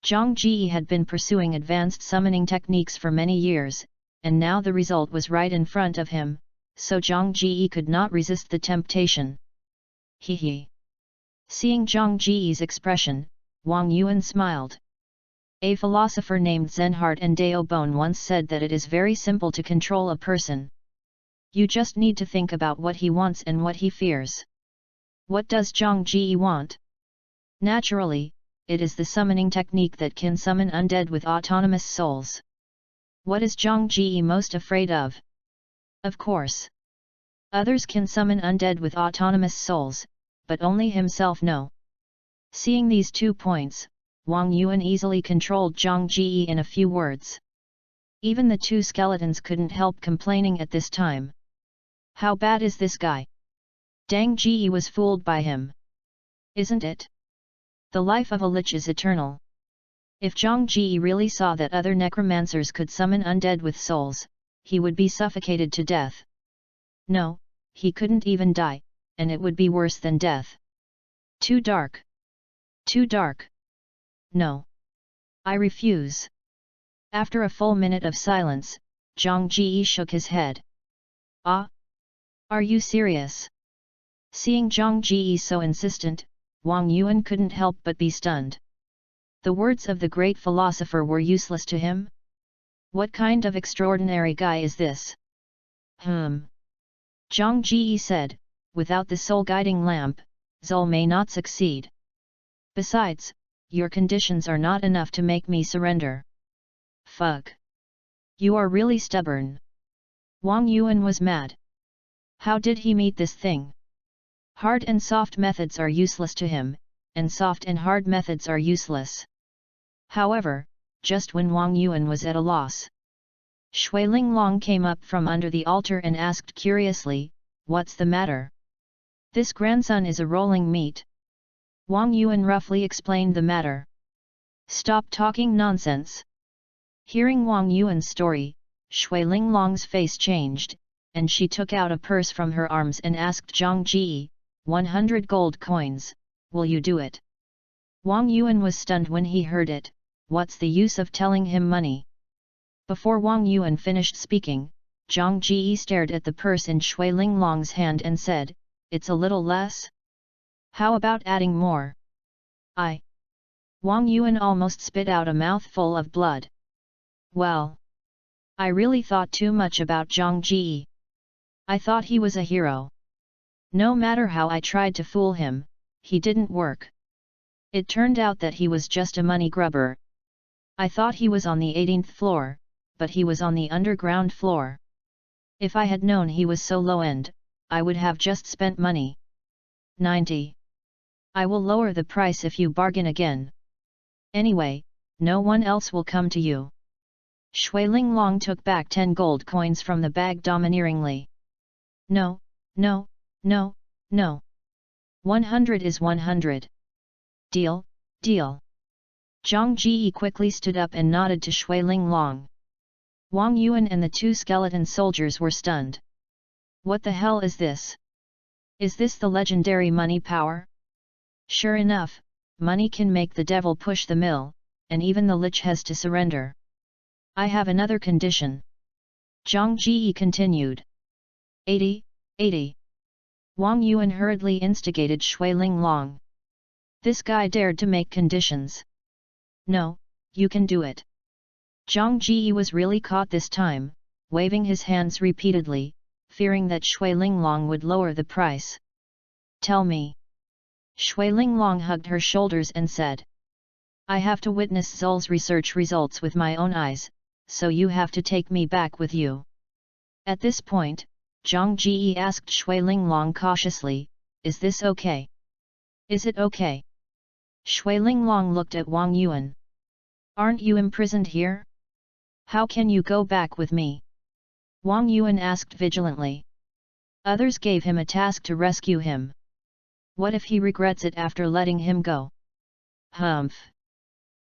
Zhang Ji had been pursuing advanced summoning techniques for many years, and now the result was right in front of him, so Zhang Ji could not resist the temptation. Hee. Seeing Zhang Ji's expression, Wang Yuan smiled. A philosopher named Zenhart and Daobone once said that it is very simple to control a person. You just need to think about what he wants and what he fears. What does Zhang Ji want? Naturally, it is the summoning technique that can summon undead with autonomous souls. What is Zhang Ji most afraid of? Of course. Others can summon undead with autonomous souls, but only himself no. Seeing these 2 points, Wang Yuan easily controlled Zhang Ji in a few words. Even the 2 skeletons couldn't help complaining at this time. How bad is this guy? Dang Ji was fooled by him. Isn't it? The life of a lich is eternal. If Zhang Ji really saw that other necromancers could summon undead with souls, he would be suffocated to death. No, he couldn't even die, and it would be worse than death. Too dark. Too dark. No. I refuse. After a full minute of silence, Zhang Ji shook his head. Ah? Are you serious? Seeing Zhang Ji so insistent, Wang Yuan couldn't help but be stunned. The words of the great philosopher were useless to him? What kind of extraordinary guy is this? Zhang Ji said, without the soul guiding lamp, Zul may not succeed. Besides, your conditions are not enough to make me surrender. Fuck. You are really stubborn. Wang Yuan was mad. How did he meet this thing? Hard and soft methods are useless to him, and soft and hard methods are useless. However, just when Wang Yuan was at a loss, Shui Linglong came up from under the altar and asked curiously, "What's the matter? This grandson is a rolling meat. Wang Yuan roughly explained the matter. Stop talking nonsense. Hearing Wang Yuan's story, Shui Linglong's face changed, and she took out a purse from her arms and asked Zhang Ji, 100 gold coins, will you do it? Wang Yuan was stunned when he heard it. What's the use of telling him money? Before Wang Yuan finished speaking, Zhang Ji stared at the purse in Shui Linglong's hand and said, it's a little less? How about adding more? Wang Yuan almost spit out a mouthful of blood. Well, I really thought too much about Zhang Ji. I thought he was a hero. No matter how I tried to fool him, he didn't work. It turned out that he was just a money grubber. I thought he was on the 18th floor, but he was on the underground floor. If I had known he was so low-end, I would have just spent money. 90. I will lower the price if you bargain again. Anyway, no one else will come to you. Shui Linglong took back 10 gold coins from the bag domineeringly. No, no, no, no. 100 is 100. Deal, deal. Zhang Ji quickly stood up and nodded to Shui Linglong. Wang Yuan and the two skeleton soldiers were stunned. What the hell is this? Is this the legendary money power? Sure enough, money can make the devil push the mill, and even the lich has to surrender. I have another condition. Zhang Ji continued. 80, 80. Wang Yuan hurriedly instigated Shui Linglong. This guy dared to make conditions. No, you can do it. Zhang Ji was really caught this time, waving his hands repeatedly, fearing that Shui Linglong would lower the price. Tell me. Shui Linglong hugged her shoulders and said. I have to witness Zol's research results with my own eyes, so you have to take me back with you. At this point, Zhang Ji asked Shui Linglong cautiously, is this okay? Is it okay? Shui Linglong looked at Wang Yuan. Aren't you imprisoned here? How can you go back with me? Wang Yuan asked vigilantly. Others gave him a task to rescue him. What if he regrets it after letting him go? Humph.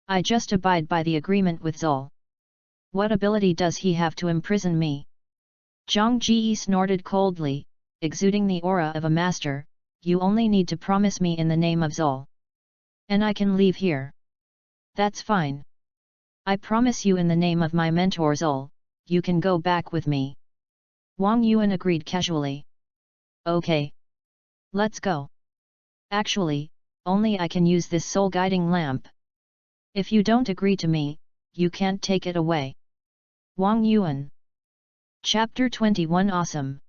I just abide by the agreement with Zol. What ability does he have to imprison me? Zhang Ji snorted coldly, exuding the aura of a master. You only need to promise me in the name of Zol. And I can leave here. That's fine. I promise you in the name of my mentor Zol, you can go back with me. Wang Yuan agreed casually. Okay. Let's go. Actually, only I can use this soul guiding lamp. If you don't agree to me, you can't take it away. Wang Yuan. Chapter 21 Awesome.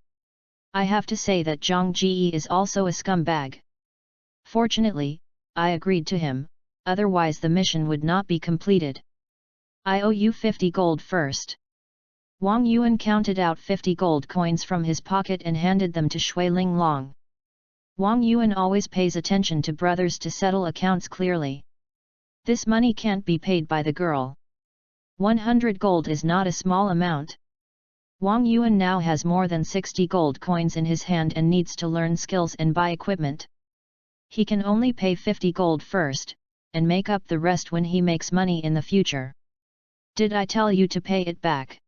I have to say that Zhang Ji is also a scumbag. Fortunately, I agreed to him, otherwise the mission would not be completed. I owe you 50 gold first. Wang Yuan counted out 50 gold coins from his pocket and handed them to Shui Linglong. Wang Yuan always pays attention to brothers to settle accounts clearly. This money can't be paid by the girl. 100 gold is not a small amount. Wang Yuan now has more than 60 gold coins in his hand and needs to learn skills and buy equipment. He can only pay 50 gold first, and make up the rest when he makes money in the future. Did I tell you to pay it back?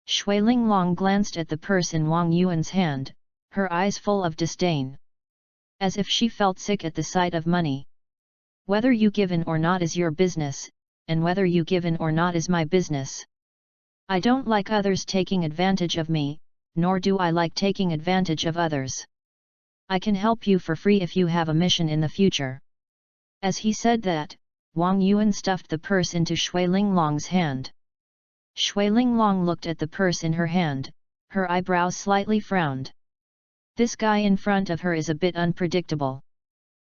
Shui Linglong glanced at the purse in Wang Yuan's hand, her eyes full of disdain. As if she felt sick at the sight of money. Whether you give in or not is your business, and whether you give in or not is my business. I don't like others taking advantage of me, nor do I like taking advantage of others. I can help you for free if you have a mission in the future. As he said that, Wang Yuan stuffed the purse into Shui Linglong's hand. Shui Linglong looked at the purse in her hand, her eyebrows slightly frowned. This guy in front of her is a bit unpredictable.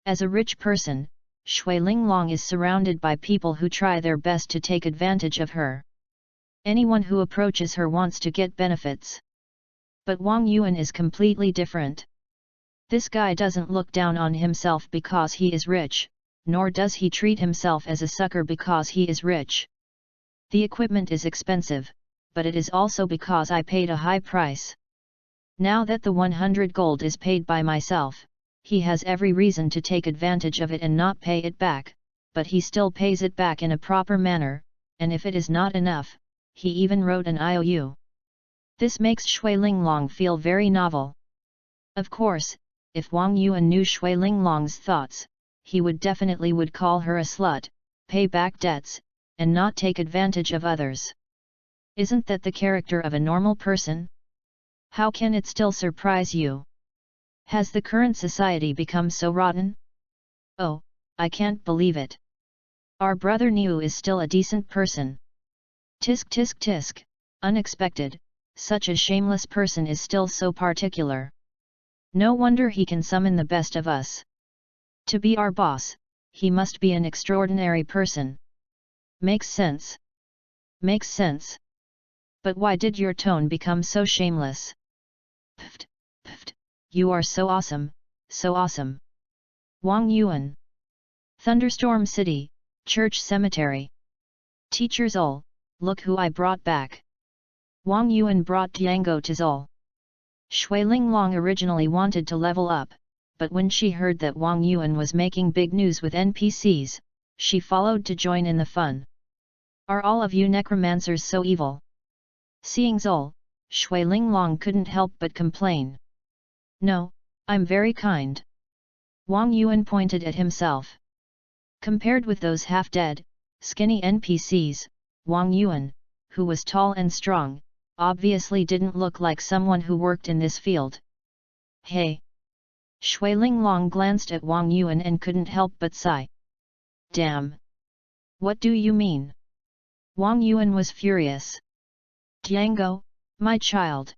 As a rich person, Shui Linglong is surrounded by people who try their best to take advantage of her. Anyone who approaches her wants to get benefits. But Wang Yuan is completely different. This guy doesn't look down on himself because he is rich, nor does he treat himself as a sucker because he is rich. The equipment is expensive, but it is also because I paid a high price. Now that the 100 gold is paid by myself, He has every reason to take advantage of it and not pay it back, but he still pays it back in a proper manner, and if it is not enough, he even wrote an IOU. This makes Shui Linglong feel very novel. Of course, if Wang Yuan knew Shui Linglong's thoughts, he would definitely call her a slut, pay back debts, and not take advantage of others. Isn't that the character of a normal person? How can it still surprise you? Has the current society become so rotten? Oh, I can't believe it. Our brother Niu is still a decent person. Tisk tisk tisk, unexpected, such a shameless person is still so particular. No wonder he can summon the best of us. To be our boss, he must be an extraordinary person. Makes sense. Makes sense. But why did your tone become so shameless? Pft, pft, you are so awesome, so awesome. Wang Yuan. Thunderstorm City, Church Cemetery. Teacher Zol, look who I brought back. Wang Yuan brought Tiango to Zol. Shui Linglong originally wanted to level up, but when she heard that Wang Yuan was making big news with NPCs, she followed to join in the fun. Are all of you necromancers so evil? Seeing Zol, Shui Linglong couldn't help but complain. No, I'm very kind. Wang Yuan pointed at himself. Compared with those half-dead, skinny NPCs, Wang Yuan, who was tall and strong, obviously didn't look like someone who worked in this field. Hey! Shui Linglong glanced at Wang Yuan and couldn't help but sigh. Damn! What do you mean? Wang Yuan was furious. Tiango, my child!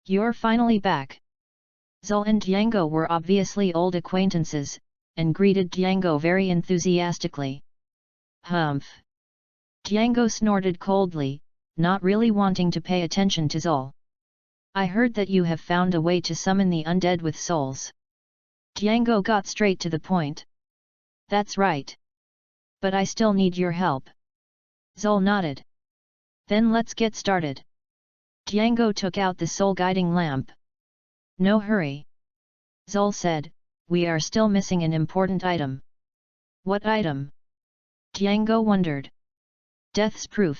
You're finally back! Zol and Tiango were obviously old acquaintances, and greeted Tiango very enthusiastically. Humph! Tiango snorted coldly, not really wanting to pay attention to Zol. I heard that you have found a way to summon the undead with souls. Tiango got straight to the point. That's right. But I still need your help. Zol nodded. Then let's get started. Tiango took out the soul-guiding lamp. No hurry. Zol said, we are still missing an important item. What item? Tiango wondered. Death's proof.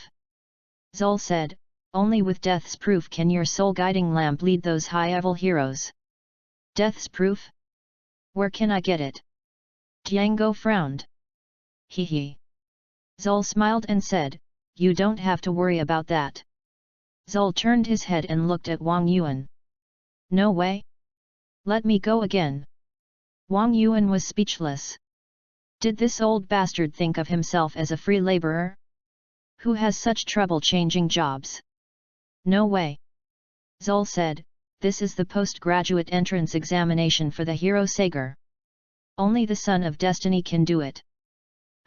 Zol said, only with Death's proof can your soul-guiding lamp lead those high-level heroes. Death's proof? Where can I get it? Tiango frowned. Hee hee. Zol smiled and said, you don't have to worry about that. Zol turned his head and looked at Wang Yuan. No way? Let me go again. Wang Yuan was speechless. Did this old bastard think of himself as a free laborer? Who has such trouble changing jobs? No way. Zol said, this is the postgraduate entrance examination for the hero Sager. Only the son of destiny can do it.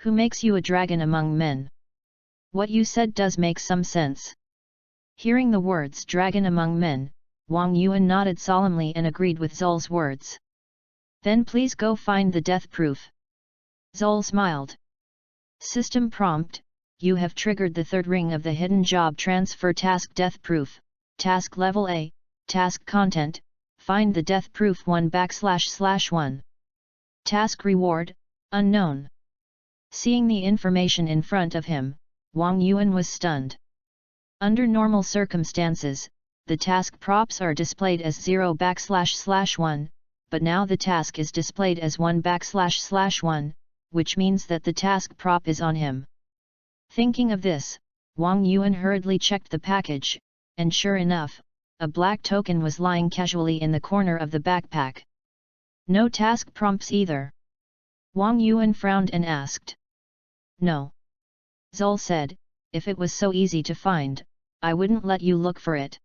Who makes you a dragon among men? What you said does make some sense. Hearing the words dragon among men, Wang Yuan nodded solemnly and agreed with Zol's words. Then please go find the death proof. Zol smiled. System prompt, you have triggered the third ring of the hidden job transfer task death proof, task level A, task content, find the death proof 1/1. Task reward, unknown. Seeing the information in front of him, Wang Yuan was stunned. Under normal circumstances, the task props are displayed as 0/1, but now the task is displayed as 1/1, which means that the task prop is on him. Thinking of this, Wang Yuan hurriedly checked the package, and sure enough, a black token was lying casually in the corner of the backpack. No task prompts either. Wang Yuan frowned and asked. No. Zol said, if it was so easy to find, I wouldn't let you look for it.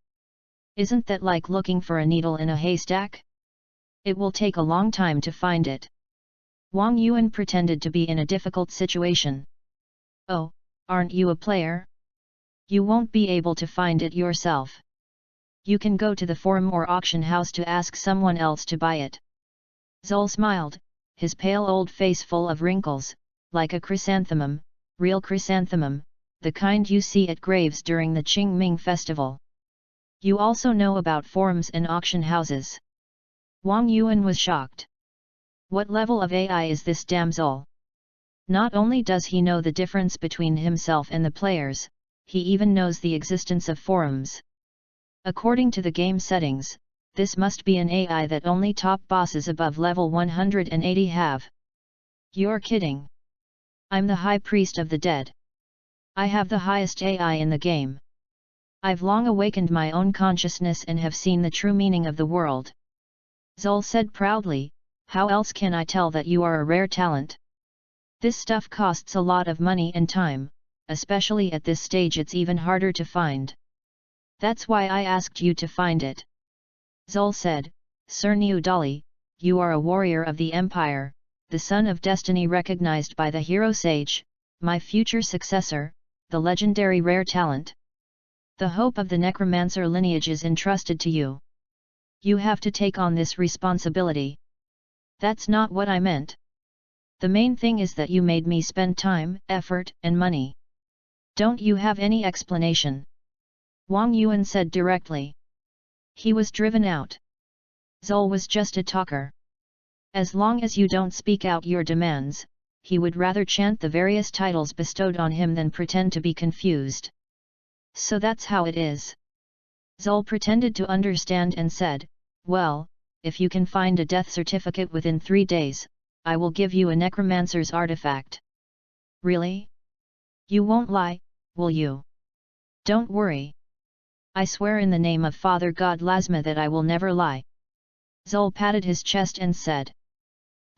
Isn't that like looking for a needle in a haystack? It will take a long time to find it. Wang Yuan pretended to be in a difficult situation. Oh, aren't you a player? You won't be able to find it yourself. You can go to the forum or auction house to ask someone else to buy it. Zol smiled, his pale old face full of wrinkles, like a chrysanthemum, real chrysanthemum, the kind you see at graves during the Qingming festival. You also know about forums and auction houses. Wang Yuan was shocked. What level of AI is this damsel? Not only does he know the difference between himself and the players, he even knows the existence of forums. According to the game settings, this must be an AI that only top bosses above level 180 have. You're kidding. I'm the High Priest of the Dead. I have the highest AI in the game. I've long awakened my own consciousness and have seen the true meaning of the world. Zul said proudly, how else can I tell that you are a rare talent? This stuff costs a lot of money and time, especially at this stage it's even harder to find. That's why I asked you to find it. Zul said, Sir Niudali, you are a warrior of the Empire, the son of destiny recognized by the hero sage, my future successor, the legendary rare talent. The hope of the necromancer lineage is entrusted to you. You have to take on this responsibility. That's not what I meant. The main thing is that you made me spend time, effort, and money. Don't you have any explanation? Wang Yuan said directly. He was driven out. Zul was just a talker. As long as you don't speak out your demands, he would rather chant the various titles bestowed on him than pretend to be confused. So that's how it is. Zul pretended to understand and said, well, if you can find a death certificate within 3 days, I will give you a necromancer's artifact. Really? You won't lie, will you? Don't worry. I swear in the name of Father God Lasma that I will never lie. Zul patted his chest and said.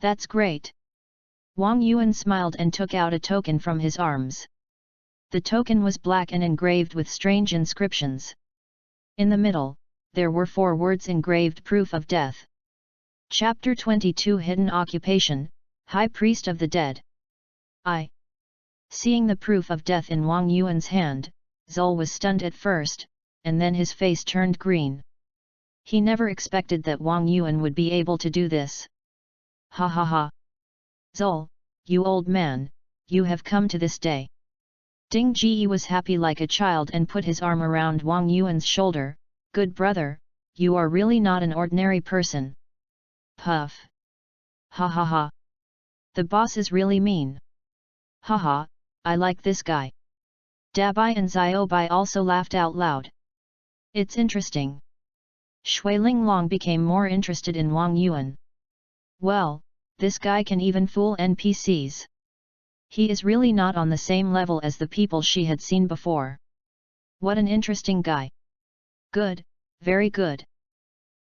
That's great. Wang Yuan smiled and took out a token from his arms. The token was black and engraved with strange inscriptions. In the middle, there were 4 words engraved: proof of death. Chapter 22 Hidden Occupation, High Priest of the Dead. Seeing the proof of death in Wang Yuan's hand, Zul was stunned at first, and then his face turned green. He never expected that Wang Yuan would be able to do this. Ha ha ha! Zul, you old man, you have come to this day. Ding Ji was happy like a child and put his arm around Wang Yuan's shoulder. Good brother, you are really not an ordinary person. Puff! Ha ha ha! The boss is really mean. Ha ha, I like this guy. Dabai and Ziobai also laughed out loud. It's interesting. Shui Linglong became more interested in Wang Yuan. Well, this guy can even fool NPCs. He is really not on the same level as the people she had seen before. What an interesting guy. Good, very good.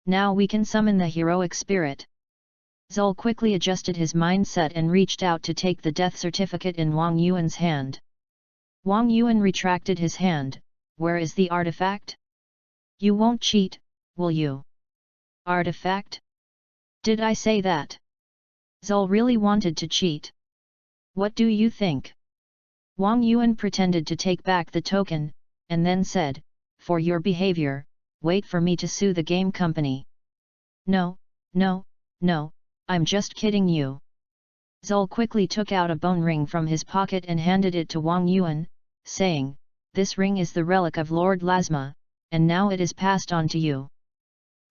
Now we can summon the heroic spirit. Zul quickly adjusted his mindset and reached out to take the death certificate in Wang Yuan's hand. Wang Yuan retracted his hand. Where is the artifact? You won't cheat, will you? Artifact? Did I say that? Zul really wanted to cheat. What do you think? Wang Yuan pretended to take back the token, and then said, for your behavior, wait for me to sue the game company. No, no, no, I'm just kidding you. Zul quickly took out a bone ring from his pocket and handed it to Wang Yuan, saying, this ring is the relic of Lord Lasma, and now it is passed on to you.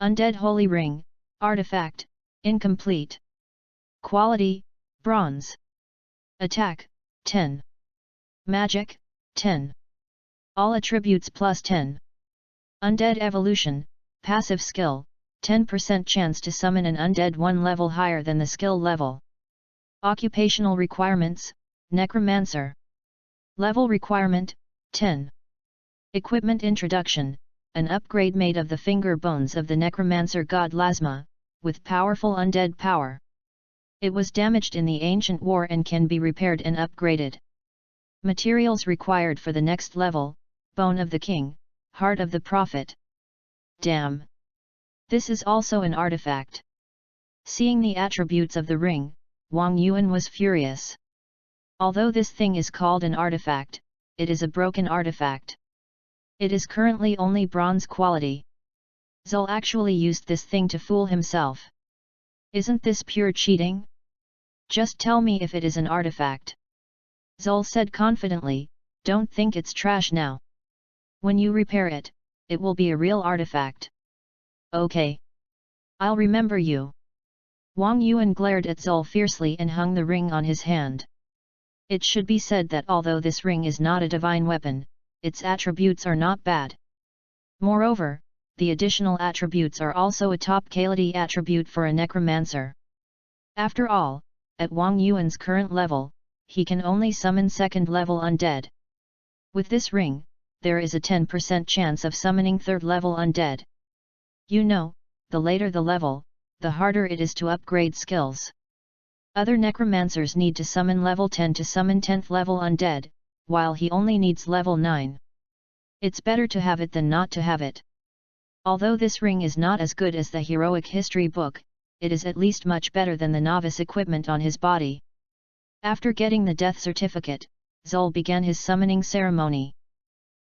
Undead Holy Ring, Artifact, Incomplete. Quality, Bronze. Attack, 10. Magic, 10. All attributes plus 10. Undead Evolution, Passive Skill, 10% chance to summon an undead 1 level higher than the skill level. Occupational Requirements, Necromancer. Level Requirement, 10. Equipment Introduction, an upgrade made of the finger bones of the necromancer god Lasma, with powerful undead power. It was damaged in the ancient war and can be repaired and upgraded. Materials required for the next level: Bone of the King, Heart of the Prophet. Damn! This is also an artifact. Seeing the attributes of the ring, Wang Yuan was furious. Although this thing is called an artifact, it is a broken artifact. It is currently only bronze quality. Zul actually used this thing to fool himself. Isn't this pure cheating? Just tell me if it is an artifact. Zul said confidently, don't think it's trash now. When you repair it, it will be a real artifact. Okay. I'll remember you. Wang Yuan glared at Zul fiercely and hung the ring on his hand. It should be said that although this ring is not a divine weapon, its attributes are not bad. Moreover, the additional attributes are also a top quality attribute for a necromancer. After all, at Wang Yuan's current level, he can only summon second-level undead. With this ring, there is a 10% chance of summoning third-level undead. You know, the later the level, the harder it is to upgrade skills. Other necromancers need to summon level 10 to summon 10th level undead, while he only needs level 9. It's better to have it than not to have it. Although this ring is not as good as the heroic history book, it is at least much better than the novice equipment on his body. After getting the death certificate, Zul began his summoning ceremony.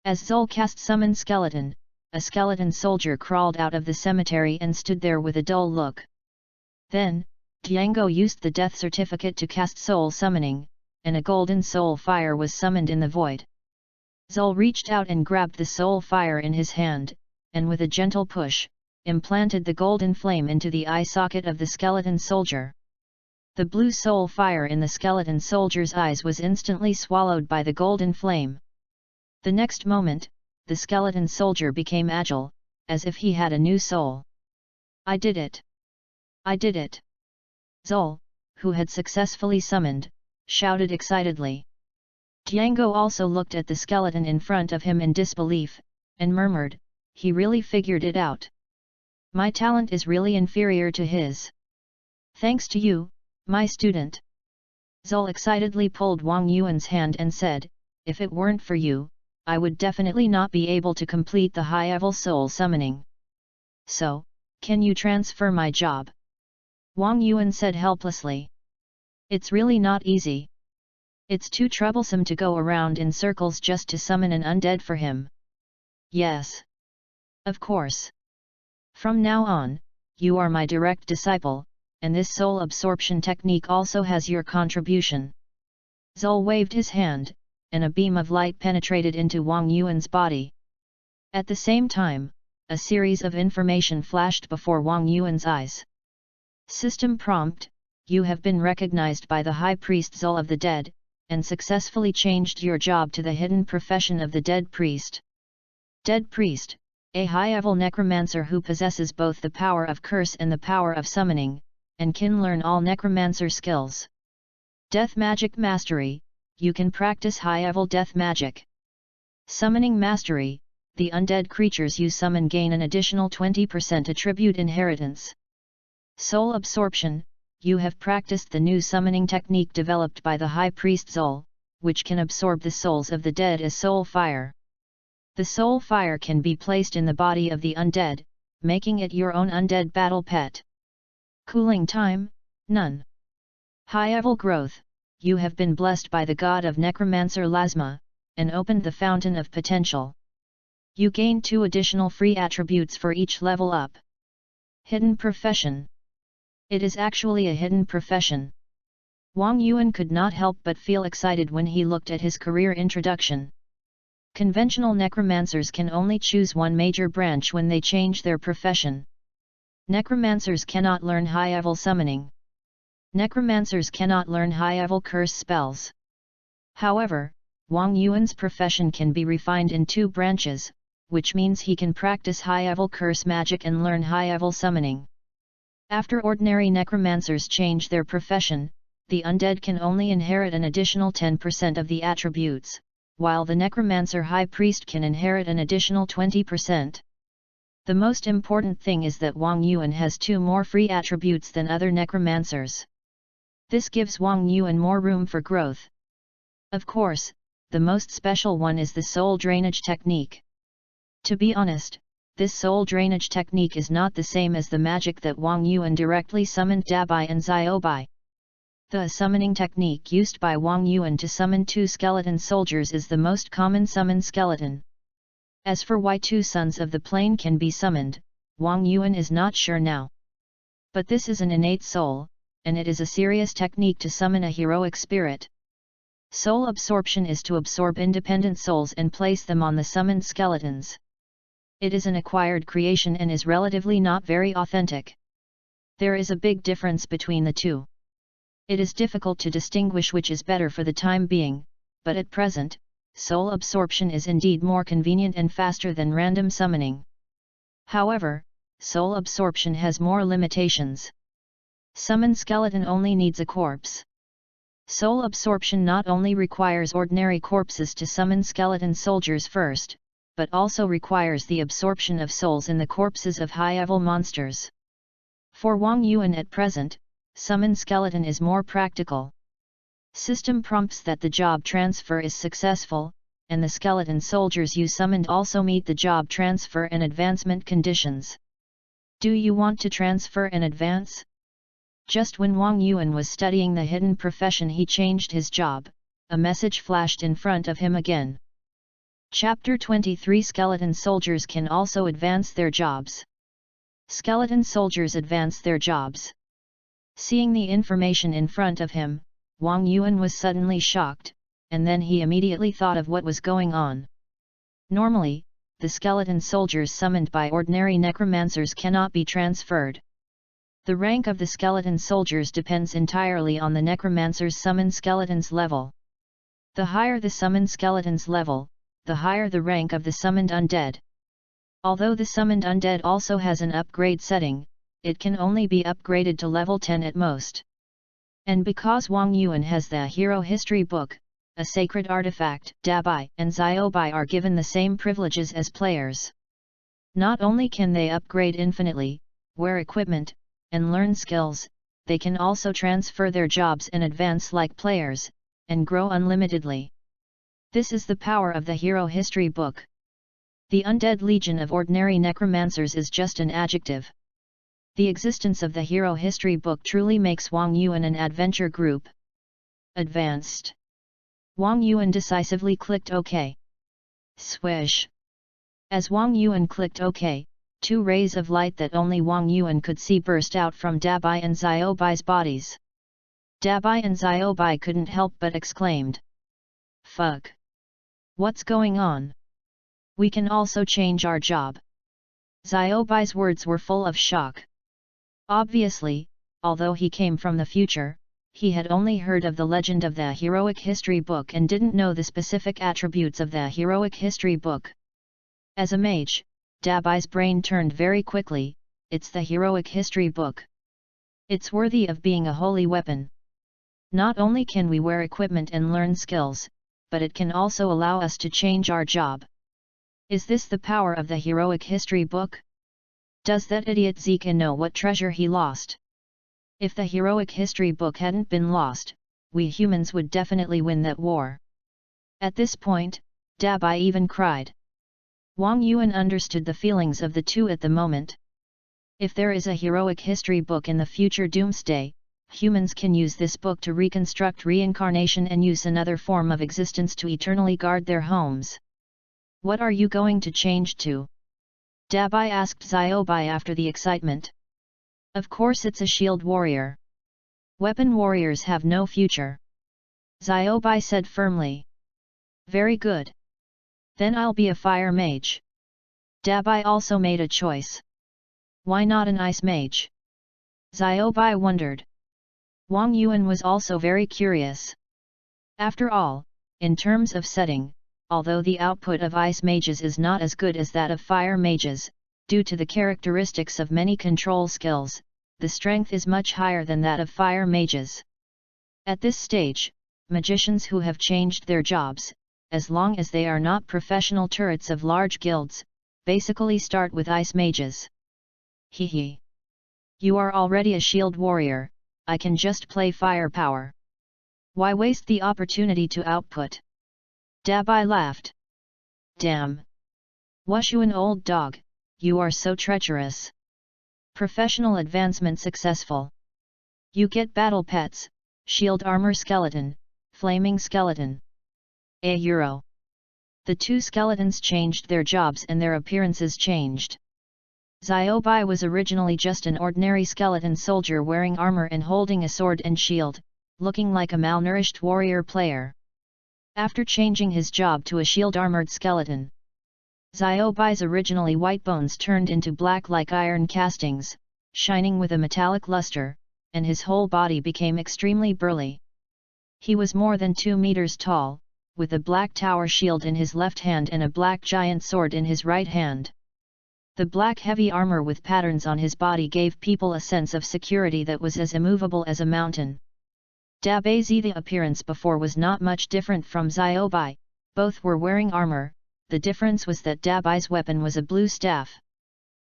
As Zul cast Summon Skeleton, a skeleton soldier crawled out of the cemetery and stood there with a dull look. Then, Django used the death certificate to cast soul summoning, and a golden soul fire was summoned in the void. Zul reached out and grabbed the soul fire in his hand, and with a gentle push, implanted the golden flame into the eye socket of the skeleton soldier. The blue soul fire in the skeleton soldier's eyes was instantly swallowed by the golden flame. The next moment, the skeleton soldier became agile, as if he had a new soul. I did it! I did it! Zul, who had successfully summoned, shouted excitedly. Django also looked at the skeleton in front of him in disbelief, and murmured, "He really figured it out. My talent is really inferior to his. Thanks to you, my student." Zul excitedly pulled Wang Yuan's hand and said, "If it weren't for you, I would definitely not be able to complete the high-level soul summoning. So, can you transfer my job?" Wang Yuan said helplessly. "It's really not easy. It's too troublesome to go around in circles just to summon an undead for him." "Yes. Of course. From now on, you are my direct disciple, and this soul absorption technique also has your contribution." Zul waved his hand, and a beam of light penetrated into Wang Yuan's body. At the same time, a series of information flashed before Wang Yuan's eyes. System prompt: you have been recognized by the High Priest Zul of the Dead, and successfully changed your job to the hidden profession of the Dead Priest. Dead Priest, a high-level necromancer who possesses both the power of curse and the power of summoning, and can learn all necromancer skills. Death Magic Mastery: you can practice high-level death magic. Summoning Mastery: the undead creatures you summon gain an additional 20% attribute inheritance. Soul Absorption: you have practiced the new summoning technique developed by the High Priest Zul, which can absorb the souls of the dead as soul fire. The soul fire can be placed in the body of the undead, making it your own undead battle pet. Cooling time: none. High-level growth: you have been blessed by the god of necromancer Lasma, and opened the fountain of potential. You gain 2 additional free attributes for each level up. Hidden Profession: it is actually a hidden profession. Wang Yuan could not help but feel excited when he looked at his career introduction. Conventional necromancers can only choose one major branch when they change their profession. Necromancers cannot learn high-level summoning. Necromancers cannot learn high-level curse spells. However, Wang Yuan's profession can be refined in 2 branches, which means he can practice high-level curse magic and learn high-level summoning. After ordinary necromancers change their profession, the undead can only inherit an additional 10% of the attributes, while the necromancer high priest can inherit an additional 20%. The most important thing is that Wang Yuan has 2 more free attributes than other necromancers. This gives Wang Yuan more room for growth. Of course, the most special one is the soul drainage technique. To be honest, this soul drainage technique is not the same as the magic that Wang Yuan directly summoned Dabai and Ziobai. The summoning technique used by Wang Yuan to summon 2 skeleton soldiers is the most common summon skeleton. As for why 2 sons of the plane can be summoned, Wang Yuan is not sure now. But this is an innate soul, and it is a serious technique to summon a heroic spirit. Soul absorption is to absorb independent souls and place them on the summoned skeletons. It is an acquired creation and is relatively not very authentic. There is a big difference between the two. It is difficult to distinguish which is better for the time being, but at present, soul absorption is indeed more convenient and faster than random summoning. However, soul absorption has more limitations. Summon skeleton only needs a corpse. Soul absorption not only requires ordinary corpses to summon skeleton soldiers first, but also requires the absorption of souls in the corpses of high-level monsters. For Wang Yuan at present, summon skeleton is more practical. System prompts that the job transfer is successful, and the skeleton soldiers you summoned also meet the job transfer and advancement conditions. Do you want to transfer and advance? Just when Wang Yuan was studying the hidden profession, he changed his job. A message flashed in front of him again. Chapter 23 Skeleton soldiers can also advance their jobs. Skeleton soldiers advance their jobs. Seeing the information in front of him, Wang Yuan was suddenly shocked, and then he immediately thought of what was going on. Normally, the skeleton soldiers summoned by ordinary necromancers cannot be transferred. The rank of the skeleton soldiers depends entirely on the necromancer's summoned skeletons level. The higher the summoned skeletons level, the higher the rank of the summoned undead. Although the summoned undead also has an upgrade setting, it can only be upgraded to level 10 at most. And because Wang Yuan has the Hero History Book, a sacred artifact, Dabai and Ziobai are given the same privileges as players. Not only can they upgrade infinitely, wear equipment, and learn skills, they can also transfer their jobs and advance like players, and grow unlimitedly. This is the power of the Hero History Book. The Undead Legion of ordinary necromancers is just an adjective. The existence of the Hero History Book truly makes Wang Yuan an adventure group. Advanced. Wang Yuan decisively clicked OK. Swish. As Wang Yuan clicked OK, two rays of light that only Wang Yuan could see burst out from Dabai and Ziobai's bodies. Dabai and Ziobai couldn't help but exclaimed. Fuck! What's going on? We can also change our job. Ziobai's words were full of shock. Obviously, although he came from the future, he had only heard of the legend of the Heroic History Book and didn't know the specific attributes of the Heroic History Book. As a mage, Dabai's brain turned very quickly. It's the Heroic History Book. It's worthy of being a holy weapon. Not only can we wear equipment and learn skills, but it can also allow us to change our job. Is this the power of the Heroic History Book? Does that idiot Zika know what treasure he lost? If the Heroic History Book hadn't been lost, we humans would definitely win that war. At this point, Dabai even cried. Wang Yuan understood the feelings of the two at the moment. If there is a Heroic History Book in the future doomsday, humans can use this book to reconstruct reincarnation and use another form of existence to eternally guard their homes. What are you going to change to? Dabai asked Ziobai after the excitement. Of course it's a shield warrior. Weapon warriors have no future. Ziobai said firmly. Very good. Then I'll be a fire mage. Dabai also made a choice. Why not an ice mage? Ziobai wondered. Wang Yuan was also very curious. After all, in terms of setting, although the output of ice mages is not as good as that of fire mages, due to the characteristics of many control skills, the strength is much higher than that of fire mages. At this stage, magicians who have changed their jobs, as long as they are not professional turrets of large guilds, basically start with ice mages. Hehe. You are already a shield warrior, I can just play firepower. Why waste the opportunity to output? Dabai laughed. Damn. Wushuan old dog, you are so treacherous. Professional advancement successful. You get battle pets, shield armor skeleton, flaming skeleton. €. The two skeletons changed their jobs and their appearances changed. Ziobai was originally just an ordinary skeleton soldier wearing armor and holding a sword and shield, looking like a malnourished warrior player. After changing his job to a shield-armored skeleton, Ziobai's originally white bones turned into black like iron castings, shining with a metallic luster, and his whole body became extremely burly. He was more than 2 meters tall, with a black tower shield in his left hand and a black giant sword in his right hand. The black heavy armor with patterns on his body gave people a sense of security that was as immovable as a mountain. Dabazi, the appearance before was not much different from Ziobai, both were wearing armor, the difference was that Dabai's weapon was a blue staff.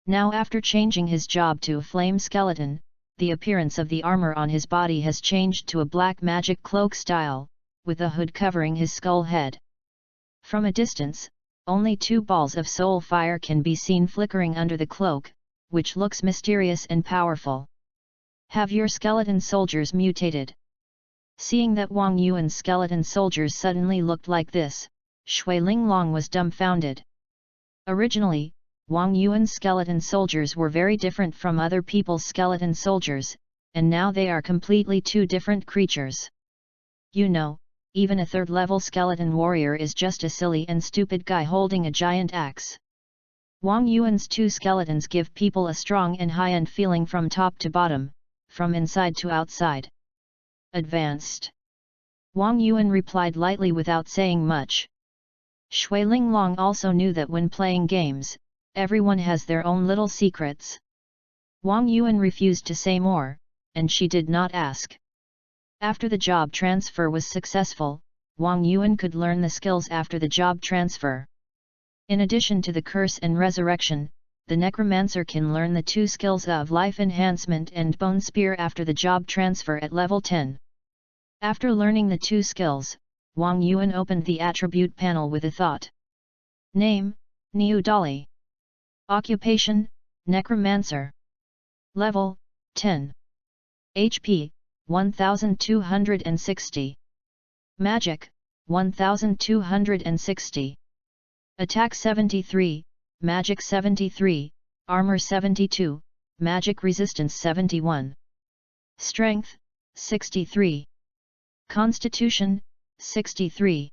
Now after changing his job to a flame skeleton, the appearance of the armor on his body has changed to a black magic cloak style, with a hood covering his skull head. From a distance, only 2 balls of soul fire can be seen flickering under the cloak, which looks mysterious and powerful. Have your skeleton soldiers mutated? Seeing that Wang Yuan's skeleton soldiers suddenly looked like this, Shui Linglong was dumbfounded. Originally, Wang Yuan's skeleton soldiers were very different from other people's skeleton soldiers, and now they are completely 2 different creatures. You know, even a 3rd-level skeleton warrior is just a silly and stupid guy holding a giant axe. Wang Yuan's 2 skeletons give people a strong and high-end feeling from top to bottom, from inside to outside. Advanced. Wang Yuan replied lightly without saying much. Shui Linglong also knew that when playing games, everyone has their own little secrets. Wang Yuan refused to say more, and she did not ask. After the job transfer was successful, Wang Yuan could learn the skills after the job transfer. In addition to the curse and resurrection, the necromancer can learn the 2 skills of life enhancement and bone spear after the job transfer at level 10. After learning the 2 skills, Wang Yuan opened the attribute panel with a thought. Name, Niu Dali. Occupation, Necromancer. Level, 10. HP, 1260. Magic, 1260. Attack 73, Magic 73, Armor 72, Magic Resistance 71. Strength, 63. Constitution, 63.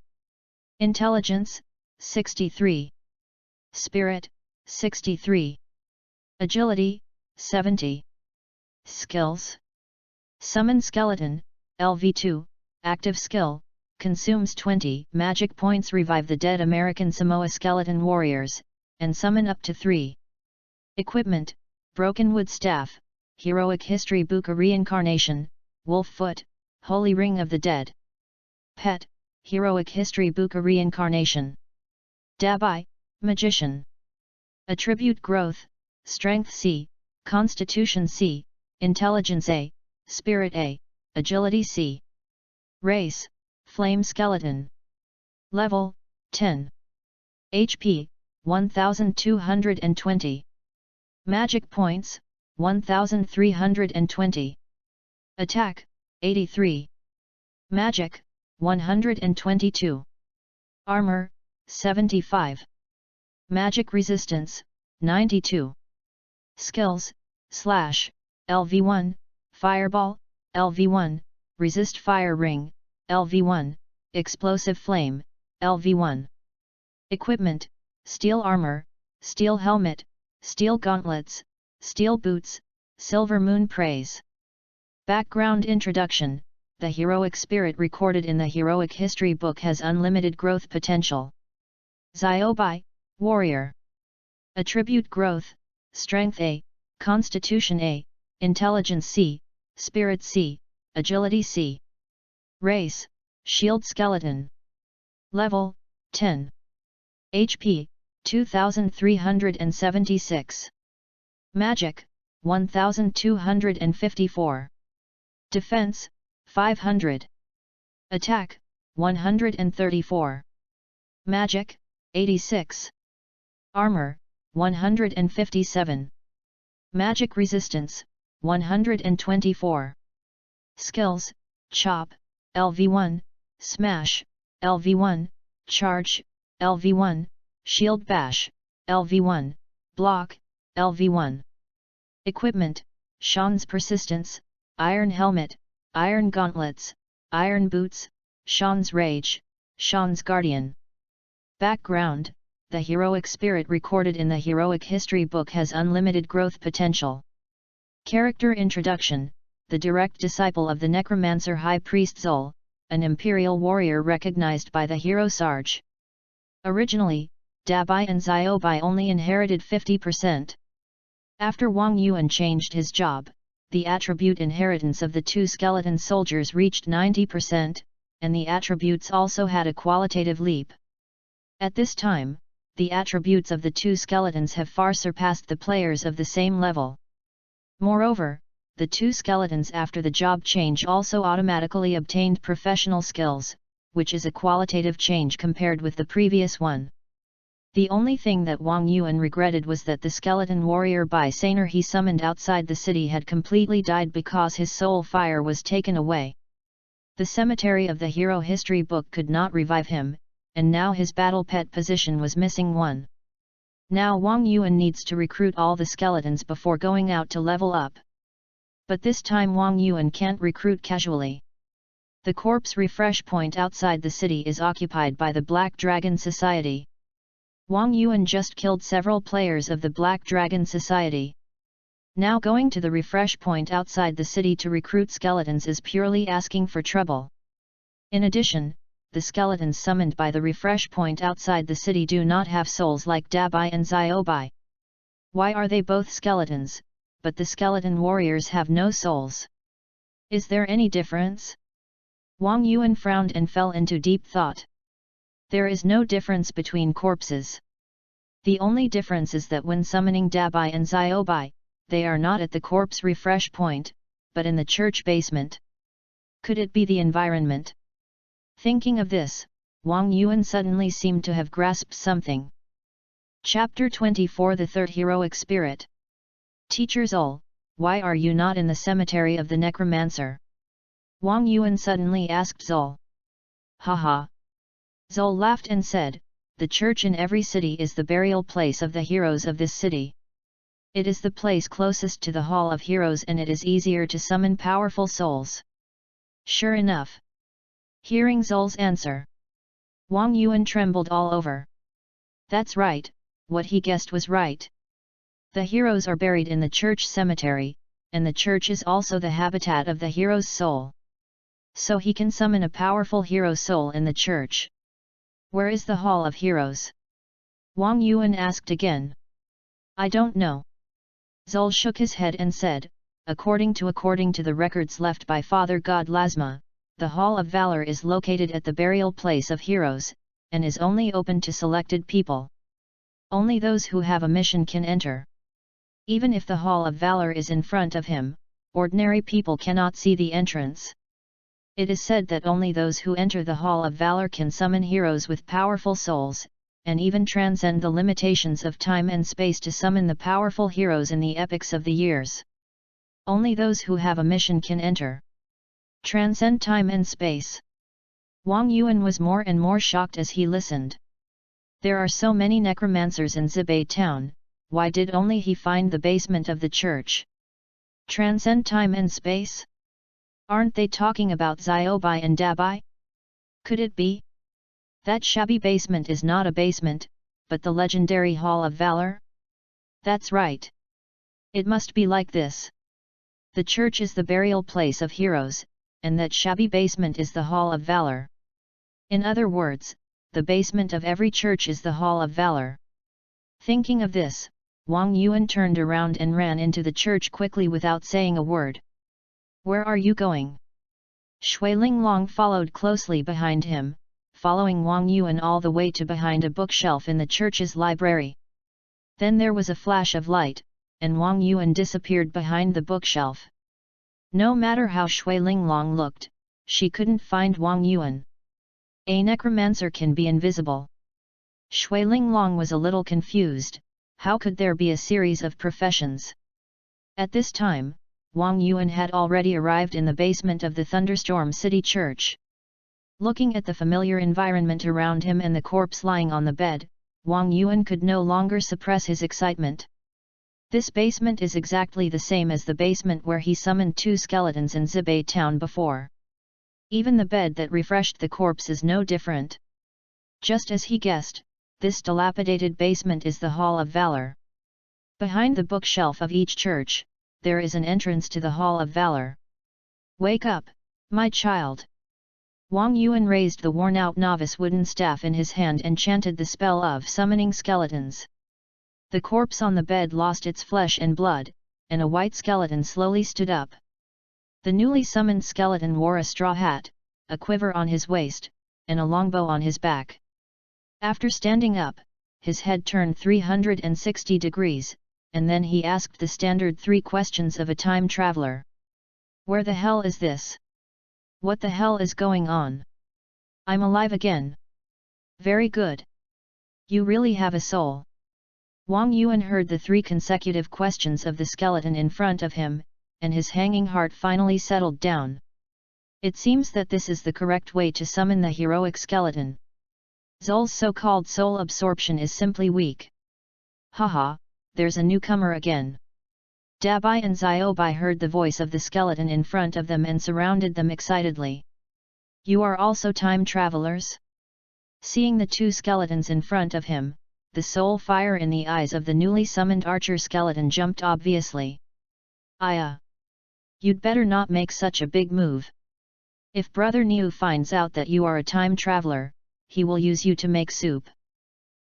Intelligence, 63. Spirit, 63. Agility, 70. Skills. Summon Skeleton, LV2, active skill, consumes 20 magic points. Revive the dead American Samoa skeleton warriors, and summon up to 3. Equipment, Broken Wood Staff, Heroic History Book, a Reincarnation, Wolf Foot, Holy Ring of the Dead. Pet, Heroic History Book, a Reincarnation. Dabai, Magician. Attribute Growth, Strength C, Constitution C, Intelligence A, Spirit A, Agility C. Race, Flame Skeleton. Level, 10. HP, 1220. Magic Points, 1320. Attack, 83. Magic, 122. Armor, 75. Magic Resistance, 92. Skills, Slash, LV1, Fireball, LV1, Resist Fire Ring, LV1, Explosive Flame, LV1. Equipment, Steel Armor, Steel Helmet, Steel Gauntlets, Steel Boots, Silver Moon Praise. Background Introduction. The heroic spirit recorded in the Heroic History Book has unlimited growth potential. Ziobai, Warrior. Attribute Growth, Strength A, Constitution A, Intelligence C, Spirit C, Agility C. Race, Shield Skeleton. Level, 10. HP, 2376. Magic, 1254. Defense, 500. Attack, 134. Magic, 86. Armor, 157. Magic Resistance, 124. Skills, Chop, LV1, Smash, LV1, Charge, LV1, Shield Bash, LV1, Block, LV1. Equipment, Sean's Persistence, Iron Helmet, Iron Gauntlets, Iron Boots, Sean's Rage, Sean's Guardian. Background. The heroic spirit recorded in the Heroic History Book has unlimited growth potential. Character Introduction: the direct disciple of the necromancer high priest Zol, an imperial warrior recognized by the hero Sarge. Originally, Dabai and Ziobai only inherited 50%. After Wang Yuan changed his job, the attribute inheritance of the two skeleton soldiers reached 90%, and the attributes also had a qualitative leap. At this time, the attributes of the two skeletons have far surpassed the players of the same level. Moreover, the two skeletons after the job change also automatically obtained professional skills, which is a qualitative change compared with the previous one. The only thing that Wang Yuan regretted was that the skeleton warrior Bai Saner he summoned outside the city had completely died because his soul fire was taken away. The cemetery of the hero history book could not revive him, and now his battle pet position was missing one. Now Wang Yuan needs to recruit all the skeletons before going out to level up. But this time Wang Yuan can't recruit casually. The corpse refresh point outside the city is occupied by the Black Dragon Society. Wang Yuan just killed several players of the Black Dragon Society. Now going to the refresh point outside the city to recruit skeletons is purely asking for trouble. In addition, the skeletons summoned by the refresh point outside the city do not have souls like Dabai and Ziobai. Why are they both skeletons, but the skeleton warriors have no souls? Is there any difference? Wang Yuan frowned and fell into deep thought. There is no difference between corpses. The only difference is that when summoning Dabai and Ziobai, they are not at the corpse refresh point, but in the church basement. Could it be the environment? Thinking of this, Wang Yuan suddenly seemed to have grasped something. Chapter 24: The Third Heroic Spirit. Teacher Zol, why are you not in the cemetery of the necromancer? Wang Yuan suddenly asked Zol. Haha. Zol laughed and said, the church in every city is the burial place of the heroes of this city. It is the place closest to the Hall of Heroes and it is easier to summon powerful souls. Sure enough. Hearing Zol's answer, Wang Yuan trembled all over. That's right, what he guessed was right. The heroes are buried in the church cemetery, and the church is also the habitat of the hero's soul. So he can summon a powerful hero soul in the church. Where is the Hall of Heroes? Wang Yuan asked again. I don't know. Zol shook his head and said, according to the records left by Father God Lasma, the Hall of Valor is located at the burial place of heroes, and is only open to selected people. Only those who have a mission can enter. Even if the Hall of Valor is in front of him, ordinary people cannot see the entrance. It is said that only those who enter the Hall of Valor can summon heroes with powerful souls, and even transcend the limitations of time and space to summon the powerful heroes in the epics of the years. Only those who have a mission can enter. Transcend time and space. Wang Yuan was more and more shocked as he listened. There are so many necromancers in Zibei town, why did only he find the basement of the church? Transcend time and space? Aren't they talking about Ziobai and Dabai? Could it be? That shabby basement is not a basement, but the legendary Hall of Valor? That's right. It must be like this. The church is the burial place of heroes, and that shabby basement is the Hall of Valor. In other words, the basement of every church is the Hall of Valor. Thinking of this, Wang Yuan turned around and ran into the church quickly without saying a word. Where are you going? Shui Linglong followed closely behind him, following Wang Yuan all the way to behind a bookshelf in the church's library. Then there was a flash of light, and Wang Yuan disappeared behind the bookshelf. No matter how Shui Linglong looked, she couldn't find Wang Yuan. A necromancer can be invisible. Shui Linglong was a little confused. How could there be a series of professions? At this time, Wang Yuan had already arrived in the basement of the Thunderstorm City Church. Looking at the familiar environment around him and the corpse lying on the bed, Wang Yuan could no longer suppress his excitement. This basement is exactly the same as the basement where he summoned two skeletons in Zibei town before. Even the bed that refreshed the corpse is no different. Just as he guessed, this dilapidated basement is the Hall of Valor. Behind the bookshelf of each church, there is an entrance to the Hall of Valor. Wake up, my child! Wang Yuan raised the worn-out novice wooden staff in his hand and chanted the spell of summoning skeletons. The corpse on the bed lost its flesh and blood, and a white skeleton slowly stood up. The newly summoned skeleton wore a straw hat, a quiver on his waist, and a longbow on his back. After standing up, his head turned 360 degrees, and then he asked the standard 3 questions of a time traveler. Where the hell is this? What the hell is going on? I'm alive again. Very good. You really have a soul. Wang Yuan heard the 3 consecutive questions of the skeleton in front of him, and his hanging heart finally settled down. It seems that this is the correct way to summon the heroic skeleton. Zol's so-called soul absorption is simply weak. Haha, there's a newcomer again. Dabai and Xiaobai heard the voice of the skeleton in front of them and surrounded them excitedly. You are also time travelers? Seeing the 2 skeletons in front of him, the soul fire in the eyes of the newly summoned archer skeleton jumped obviously. Aya! You'd better not make such a big move. If Brother Niu finds out that you are a time traveler, he will use you to make soup.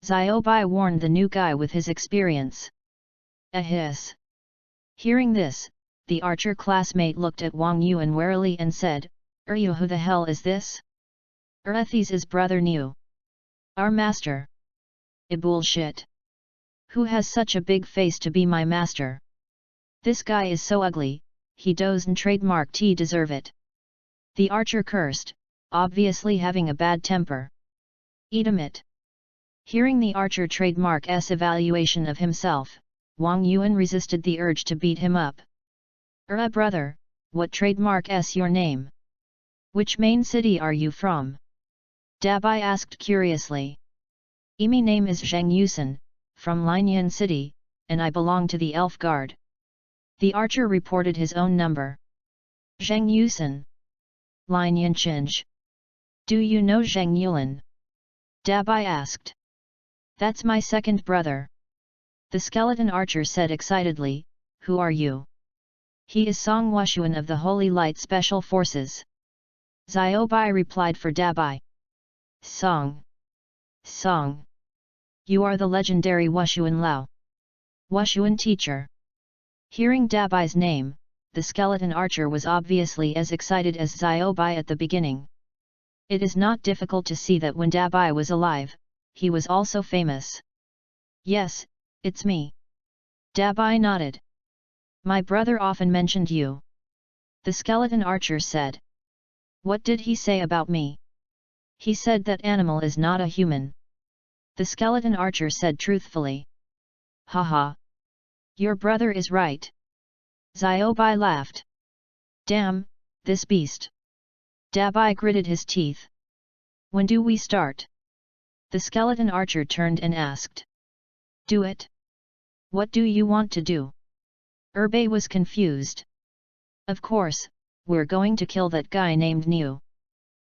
Xiaobai warned the new guy with his experience. Ahis! Hearing this, the archer classmate looked at Wang Yuan warily and said, You who the hell is this? This is Brother Niu. Our master. Bullshit. Who has such a big face to be my master? This guy is so ugly, he doesn't trademark T deserve it. The archer cursed, obviously having a bad temper. Eat it. Hearing the archer trademark's evaluation of himself, Wang Yuan resisted the urge to beat him up. Brother, what trademark's your name? Which main city are you from? Dabai asked curiously. My name is Zhang Yusen, from Linyan City, and I belong to the Elf Guard. The archer reported his own number. Zhang Yusen. Linyan Chinj. Do you know Zhang Yulan? Dabai asked. That's my second brother. The skeleton archer said excitedly, Who are you? He is Song Wushuan of the Holy Light Special Forces. Xiaobai replied for Dabai. Song. You are the legendary Wushuan Lao. Wushuan teacher. Hearing Dabai's name, the skeleton archer was obviously as excited as Xiaobai at the beginning. It is not difficult to see that when Dabai was alive, he was also famous. Yes, it's me. Dabai nodded. My brother often mentioned you. The skeleton archer said. What did he say about me? He said that animal is not a human. The skeleton archer said truthfully. Haha. Your brother is right. Xiaobai laughed. Damn, this beast. Dabai gritted his teeth. When do we start? The skeleton archer turned and asked. Do it. What do you want to do? Bei was confused. Of course, we're going to kill that guy named Niu.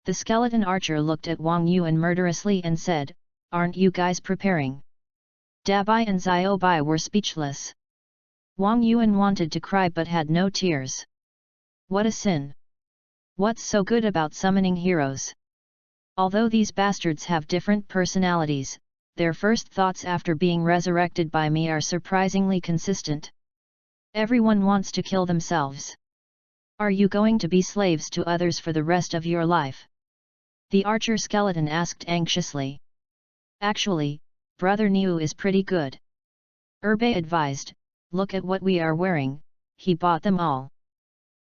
The skeleton archer looked at Wang Yuan murderously and said, Aren't you guys preparing? Dabai and Xiaobai were speechless. Wang Yuan wanted to cry but had no tears. What a sin! What's so good about summoning heroes? Although these bastards have different personalities, their first thoughts after being resurrected by me are surprisingly consistent. Everyone wants to kill themselves. Are you going to be slaves to others for the rest of your life? The archer skeleton asked anxiously. Actually, Brother Niu is pretty good. Bei advised, Look at what we are wearing, he bought them all.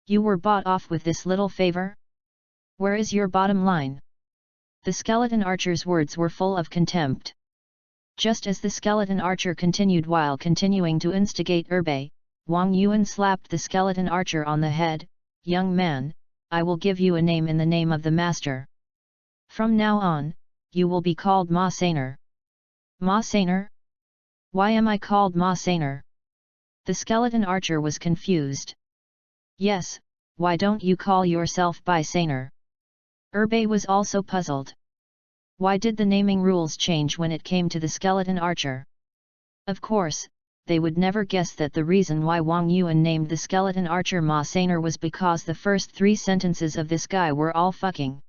You were bought off with this little favor? Where is your bottom line? The skeleton archer's words were full of contempt. Just as the skeleton archer continued while continuing to instigate Bei, Wang Yuan slapped the skeleton archer on the head. Young man, I will give you a name in the name of the master. From now on, you will be called Ma Saner. Ma Saner? Why am I called Ma Saner? The skeleton archer was confused. Yes, why don't you call yourself Bai Saner? Bei was also puzzled. Why did the naming rules change when it came to the skeleton archer? Of course, they would never guess that the reason why Wang Yuan named the skeleton archer Ma Saner was because the first 3 sentences of this guy were all fucking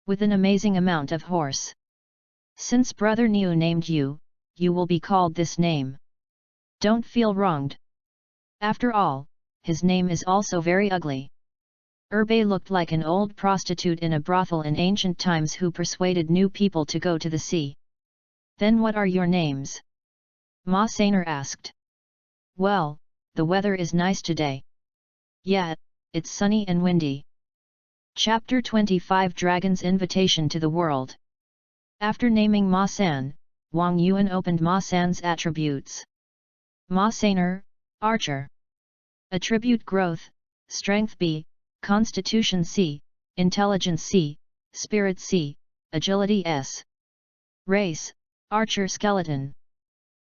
with an amazing amount of horse. Since brother Niu named you, you will be called this name. Don't feel wronged. After all, his name is also very ugly. Bei looked like an old prostitute in a brothel in ancient times who persuaded new people to go to the sea. Then what are your names? Ma Saner asked. Well, the weather is nice today. Yeah, it's sunny and windy. Chapter 25 Dragon's Invitation to the World. After naming Ma San, Wang Yuan opened Ma San's attributes. Ma Saner, Archer. Attribute Growth, Strength B, Constitution C, Intelligence C, Spirit C, Agility S. Race, Archer Skeleton.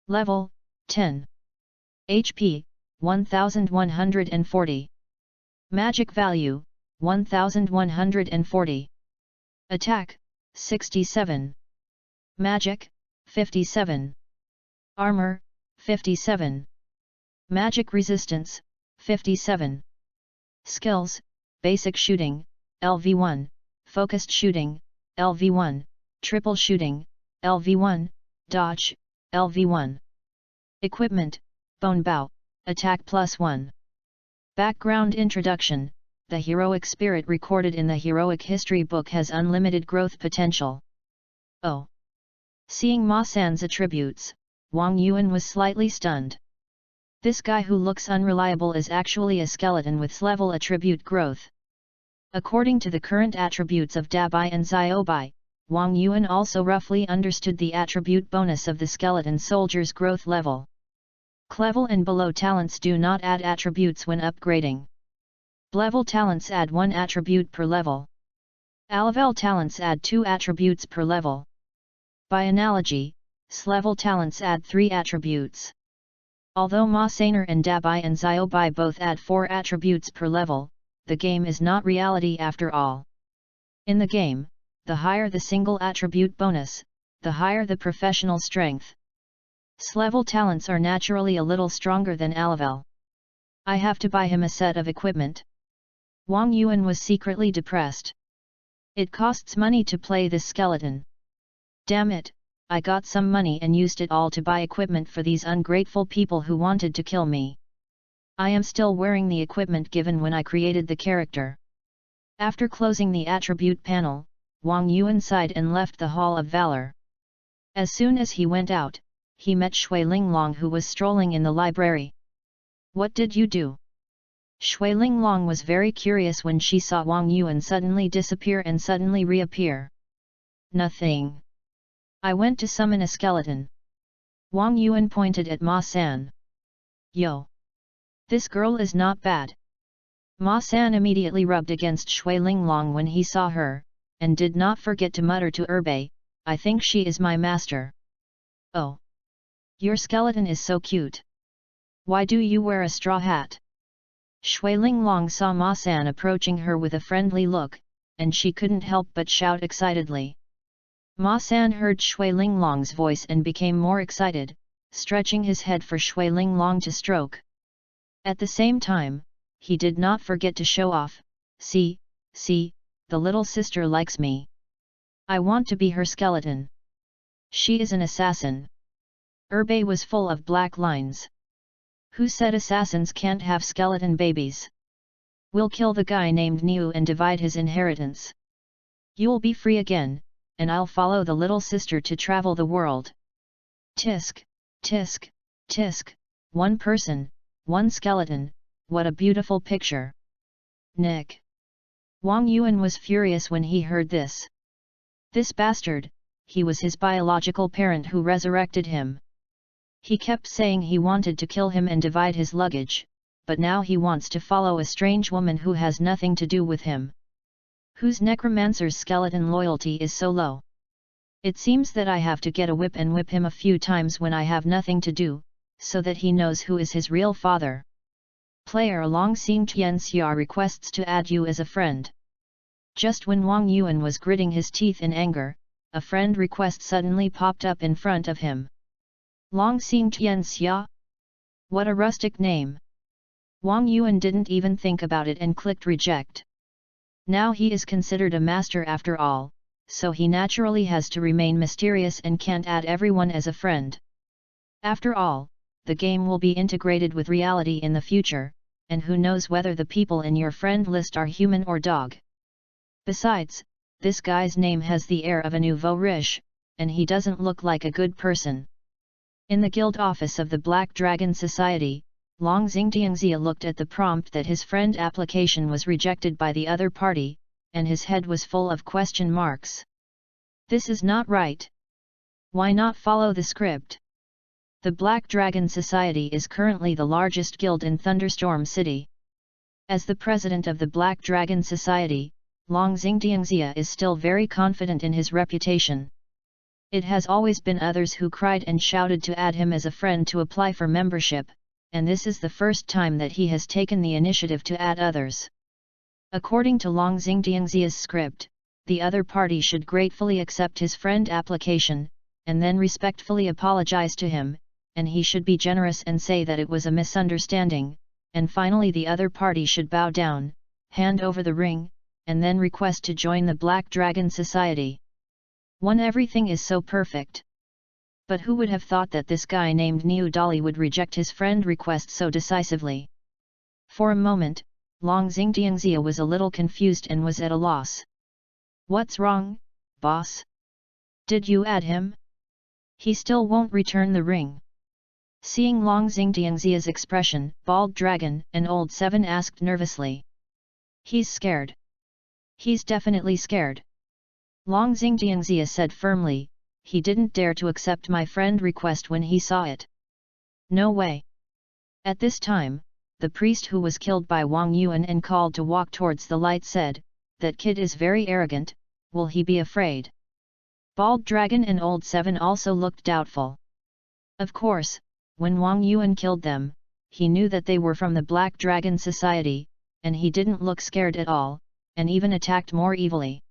Level, 10. HP, 1140. Magic Value, 1140. Attack, 67. Magic, 57. Armor, 57. Magic Resistance, 57. Skills, Basic Shooting, LV1, Focused Shooting, LV1, Triple Shooting, LV1, Dodge, LV1. Equipment, Bone Bow, Attack +1. Background Introduction. The heroic spirit recorded in the heroic history book has unlimited growth potential. Oh! Seeing Ma San's attributes, Wang Yuan was slightly stunned. This guy who looks unreliable is actually a skeleton with level attribute growth. According to the current attributes of Dabai and Ziobai, Wang Yuan also roughly understood the attribute bonus of the skeleton soldier's growth level. Level and below talents do not add attributes when upgrading. Level talents add 1 attribute per level. Level talents add 2 attributes per level. By analogy, S-level talents add 3 attributes. Although Ma Saner and Dabai and Ziobai both add 4 attributes per level, the game is not reality after all. In the game, the higher the single attribute bonus, the higher the professional strength. S-level talents are naturally a little stronger than A-level. I have to buy him a set of equipment. Wang Yuan was secretly depressed. It costs money to play this skeleton. Damn it, I got some money and used it all to buy equipment for these ungrateful people who wanted to kill me. I am still wearing the equipment given when I created the character. After closing the attribute panel, Wang Yuan sighed and left the Hall of Valor. As soon as he went out, he met Shui Linglong who was strolling in the library. What did you do? Shui Linglong was very curious when she saw Wang Yuan suddenly disappear and suddenly reappear. Nothing. I went to summon a skeleton. Wang Yuan pointed at Ma San. Yo! This girl is not bad. Ma San immediately rubbed against Shui Linglong when he saw her, and did not forget to mutter to Bei, I think she is my master. Oh! Your skeleton is so cute. Why do you wear a straw hat? Shui Linglong saw Ma San approaching her with a friendly look, and she couldn't help but shout excitedly. Ma San heard Shui Linglong's voice and became more excited, stretching his head for Shui Linglong to stroke. At the same time, he did not forget to show off, see, the little sister likes me. I want to be her skeleton. She is an assassin. Bei was full of black lines. Who said assassins can't have skeleton babies? We'll kill the guy named Niu and divide his inheritance. You'll be free again, and I'll follow the little sister to travel the world. Tisk, tisk, tisk, 1 person, 1 skeleton, what a beautiful picture. Nick. Wang Yuan was furious when he heard this. This bastard, he was his biological parent who resurrected him. He kept saying he wanted to kill him and divide his luggage, but now he wants to follow a strange woman who has nothing to do with him. Whose necromancer's skeleton loyalty is so low? It seems that I have to get a whip and whip him a few times when I have nothing to do, so that he knows who is his real father. Player Long Xing Tian Xia requests to add you as a friend. Just when Wang Yuan was gritting his teeth in anger, a friend request suddenly popped up in front of him. Long Xing Tian Xia? What a rustic name! Wang Yuan didn't even think about it and clicked reject. Now he is considered a master after all, so he naturally has to remain mysterious and can't add everyone as a friend. After all, the game will be integrated with reality in the future, and who knows whether the people in your friend list are human or dog. Besides, this guy's name has the air of a nouveau riche, and he doesn't look like a good person. In the guild office of the Black Dragon Society, Long Xingtiangxia looked at the prompt that his friend application was rejected by the other party, and his head was full of question marks. This is not right. Why not follow the script? The Black Dragon Society is currently the largest guild in Thunderstorm City. As the president of the Black Dragon Society, Long Xingtiangxia is still very confident in his reputation. It has always been others who cried and shouted to add him as a friend to apply for membership, and this is the first time that he has taken the initiative to add others. According to Long Xingtiangxia's script, the other party should gratefully accept his friend application, and then respectfully apologize to him, and he should be generous and say that it was a misunderstanding, and finally the other party should bow down, hand over the ring, and then request to join the Black Dragon Society. Everything is so perfect. But who would have thought that this guy named Niu Dali would reject his friend request so decisively? For a moment, Long Xingtiangxia was a little confused and was at a loss. What's wrong, boss? Did you add him? He still won't return the ring. Seeing Long Xingtiangxia's expression, Bald Dragon and Old Seven asked nervously. He's scared. He's definitely scared. Long Xingtiangxia said firmly, he didn't dare to accept my friend request when he saw it. No way. At this time, the priest who was killed by Wang Yuan and called to walk towards the light said, that kid is very arrogant, will he be afraid? Bald Dragon and Old Seven also looked doubtful. Of course, when Wang Yuan killed them, he knew that they were from the Black Dragon Society, and he didn't look scared at all, and even attacked more evilly.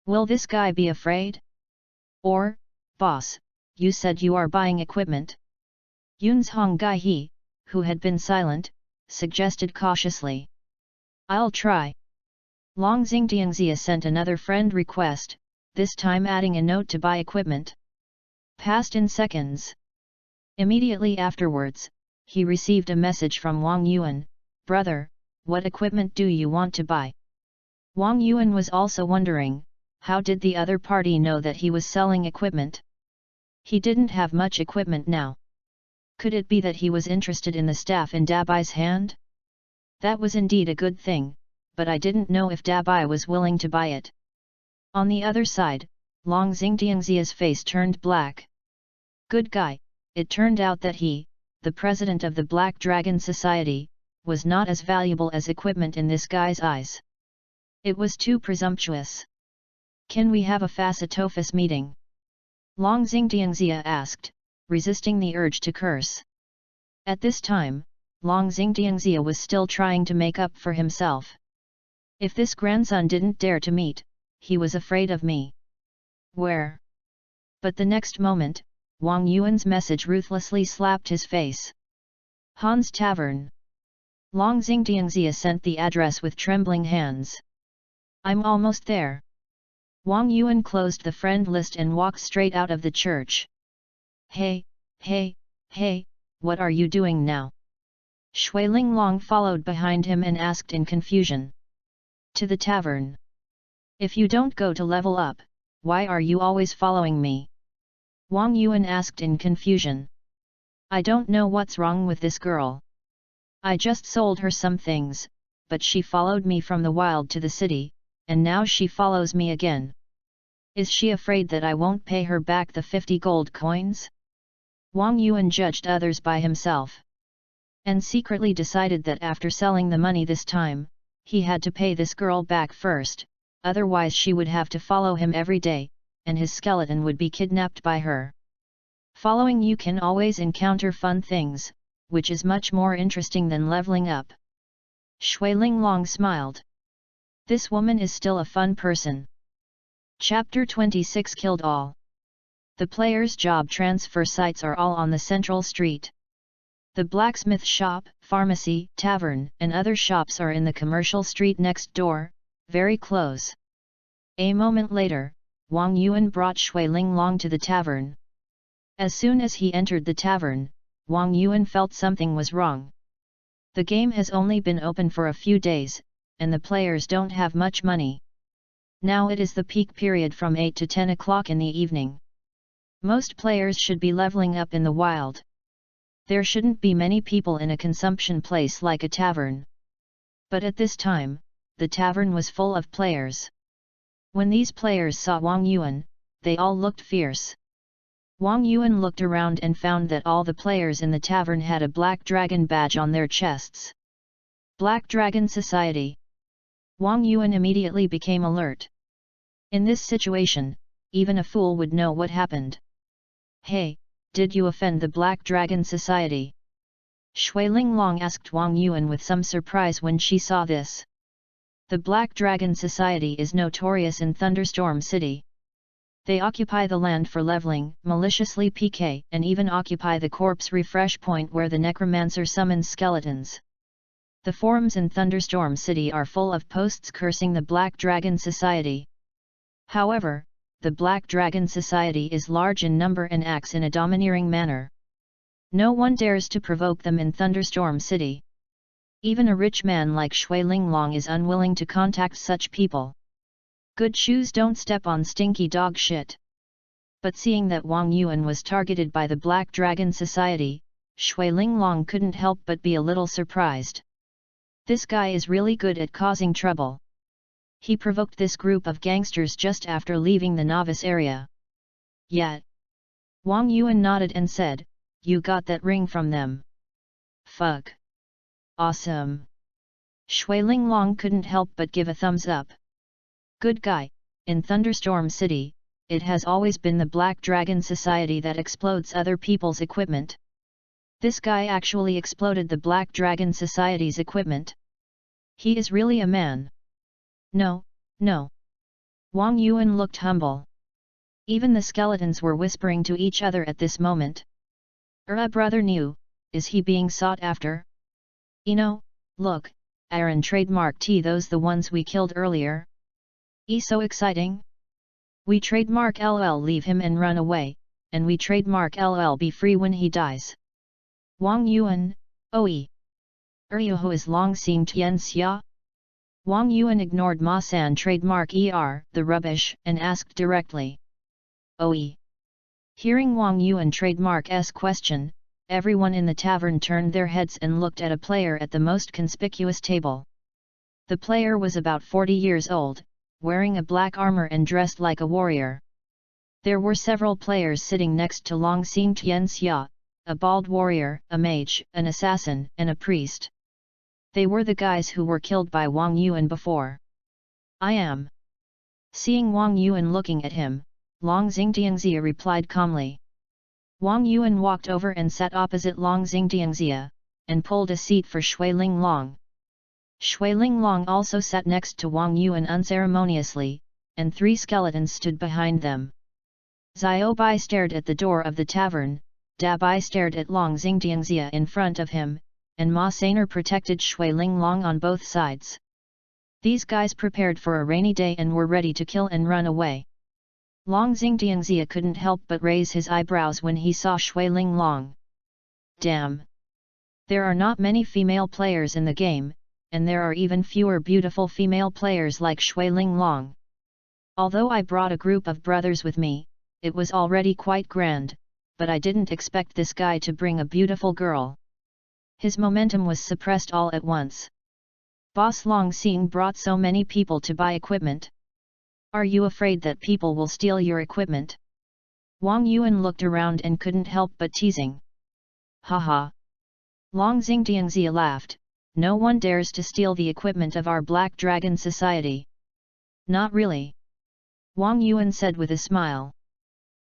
Will this guy be afraid? Or, boss, you said you are buying equipment? Yun's Hong Gai He, who had been silent, suggested cautiously. I'll try. Long Xingtiangxia sent another friend request, this time adding a note to buy equipment. Passed in seconds. Immediately afterwards, he received a message from Wang Yuan, brother, what equipment do you want to buy? Wang Yuan was also wondering, how did the other party know that he was selling equipment? He didn't have much equipment now. Could it be that he was interested in the staff in Dabai's hand? That was indeed a good thing, but I didn't know if Dabai was willing to buy it. On the other side, Long Xingtiangxia's face turned black. Good guy, it turned out that he, the president of the Black Dragon Society, was not as valuable as equipment in this guy's eyes. It was too presumptuous. Can we have a face-to-face meeting? Long Xingtiangxia asked, resisting the urge to curse. At this time, Long Xingtiangxia was still trying to make up for himself. If this grandson didn't dare to meet, he was afraid of me. Where? But the next moment, Wang Yuan's message ruthlessly slapped his face. Han's Tavern. Long Xingtiangxia sent the address with trembling hands. I'm almost there. Wang Yuan closed the friend list and walked straight out of the church. Hey, what are you doing now? Shui Linglong followed behind him and asked in confusion. To the tavern. If you don't go to level up, why are you always following me? Wang Yuan asked in confusion. I don't know what's wrong with this girl. I just sold her some things, but she followed me from the wild to the city, and now she follows me again. Is she afraid that I won't pay her back the 50 gold coins? Wang Yuan judged others by himself. And secretly decided that after selling the money this time, he had to pay this girl back first, otherwise she would have to follow him every day, and his skeleton would be kidnapped by her. Following you can always encounter fun things, which is much more interesting than leveling up. Shui Linglong smiled. This woman is still a fun person. Chapter 26 Killed All. The players' job transfer sites are all on the central street. The blacksmith shop, pharmacy, tavern, and other shops are in the commercial street next door, very close. A moment later, Wang Yuan brought Shui Linglong to the tavern. As soon as he entered the tavern, Wang Yuan felt something was wrong. The game has only been open for a few days, and the players don't have much money. Now it is the peak period from 8 to 10 o'clock in the evening. Most players should be leveling up in the wild. There shouldn't be many people in a consumption place like a tavern. But at this time, the tavern was full of players. When these players saw Wang Yuan, they all looked fierce. Wang Yuan looked around and found that all the players in the tavern had a Black Dragon badge on their chests. Black Dragon Society. Wang Yuan immediately became alert. In this situation, even a fool would know what happened. Hey, did you offend the Black Dragon Society? Shui Linglong asked Wang Yuan with some surprise when she saw this. The Black Dragon Society is notorious in Thunderstorm City. They occupy the land for leveling, maliciously PK, and even occupy the corpse refresh point where the necromancer summons skeletons. The forums in Thunderstorm City are full of posts cursing the Black Dragon Society. However, the Black Dragon Society is large in number and acts in a domineering manner. No one dares to provoke them in Thunderstorm City. Even a rich man like Shui Linglong is unwilling to contact such people. Good shoes don't step on stinky dog shit. But seeing that Wang Yuan was targeted by the Black Dragon Society, Shui Linglong couldn't help but be a little surprised. This guy is really good at causing trouble. He provoked this group of gangsters just after leaving the novice area. Yet, Wang Yuan nodded and said, "You got that ring from them." Fuck. Awesome. Shui Linglong couldn't help but give a thumbs up. Good guy. In Thunderstorm City, it has always been the Black Dragon Society that explodes other people's equipment. This guy actually exploded the Black Dragon Society's equipment. He is really a man. No, no. Wang Yuan looked humble. Even the skeletons were whispering to each other at this moment. Brother New, is he being sought after? Look, Aaron trademark T, those the ones we killed earlier. So exciting? We trademark LL leave him and run away, and we trademark LL be free when he dies. Wang Yuan, Oi. Who is Long Xing Tian Xia? Wang Yuan ignored Ma San trademark the rubbish, and asked directly. Oi. Hearing Wang Yuan trademark's question, everyone in the tavern turned their heads and looked at a player at the most conspicuous table. The player was about 40 years old, wearing a black armor and dressed like a warrior. There were several players sitting next to Long Xing Tian Xia, a bald warrior, a mage, an assassin, and a priest. They were the guys who were killed by Wang Yuan before. I am. Seeing Wang Yuan looking at him, Long Xingtiangxia replied calmly. Wang Yuan walked over and sat opposite Long Xingtiangxia, and pulled a seat for Shui Linglong. Shui Linglong also sat next to Wang Yuan unceremoniously, and 3 skeletons stood behind them. Xiao Bai stared at the door of the tavern, Da Bai stared at Long Xingtiangxia in front of him, and Ma Saner protected Shui Linglong on both sides. These guys prepared for a rainy day and were ready to kill and run away. Long Xingtiangxia couldn't help but raise his eyebrows when he saw Shui Linglong. Damn! There are not many female players in the game, and there are even fewer beautiful female players like Shui Linglong. Although I brought a group of brothers with me, it was already quite grand, but I didn't expect this guy to bring a beautiful girl. His momentum was suppressed all at once. Boss Long Xing brought so many people to buy equipment. Are you afraid that people will steal your equipment? Wang Yuan looked around and couldn't help but teasing. Haha. Long Xingtiangxia laughed. No one dares to steal the equipment of our Black Dragon Society. Not really. Wang Yuan said with a smile.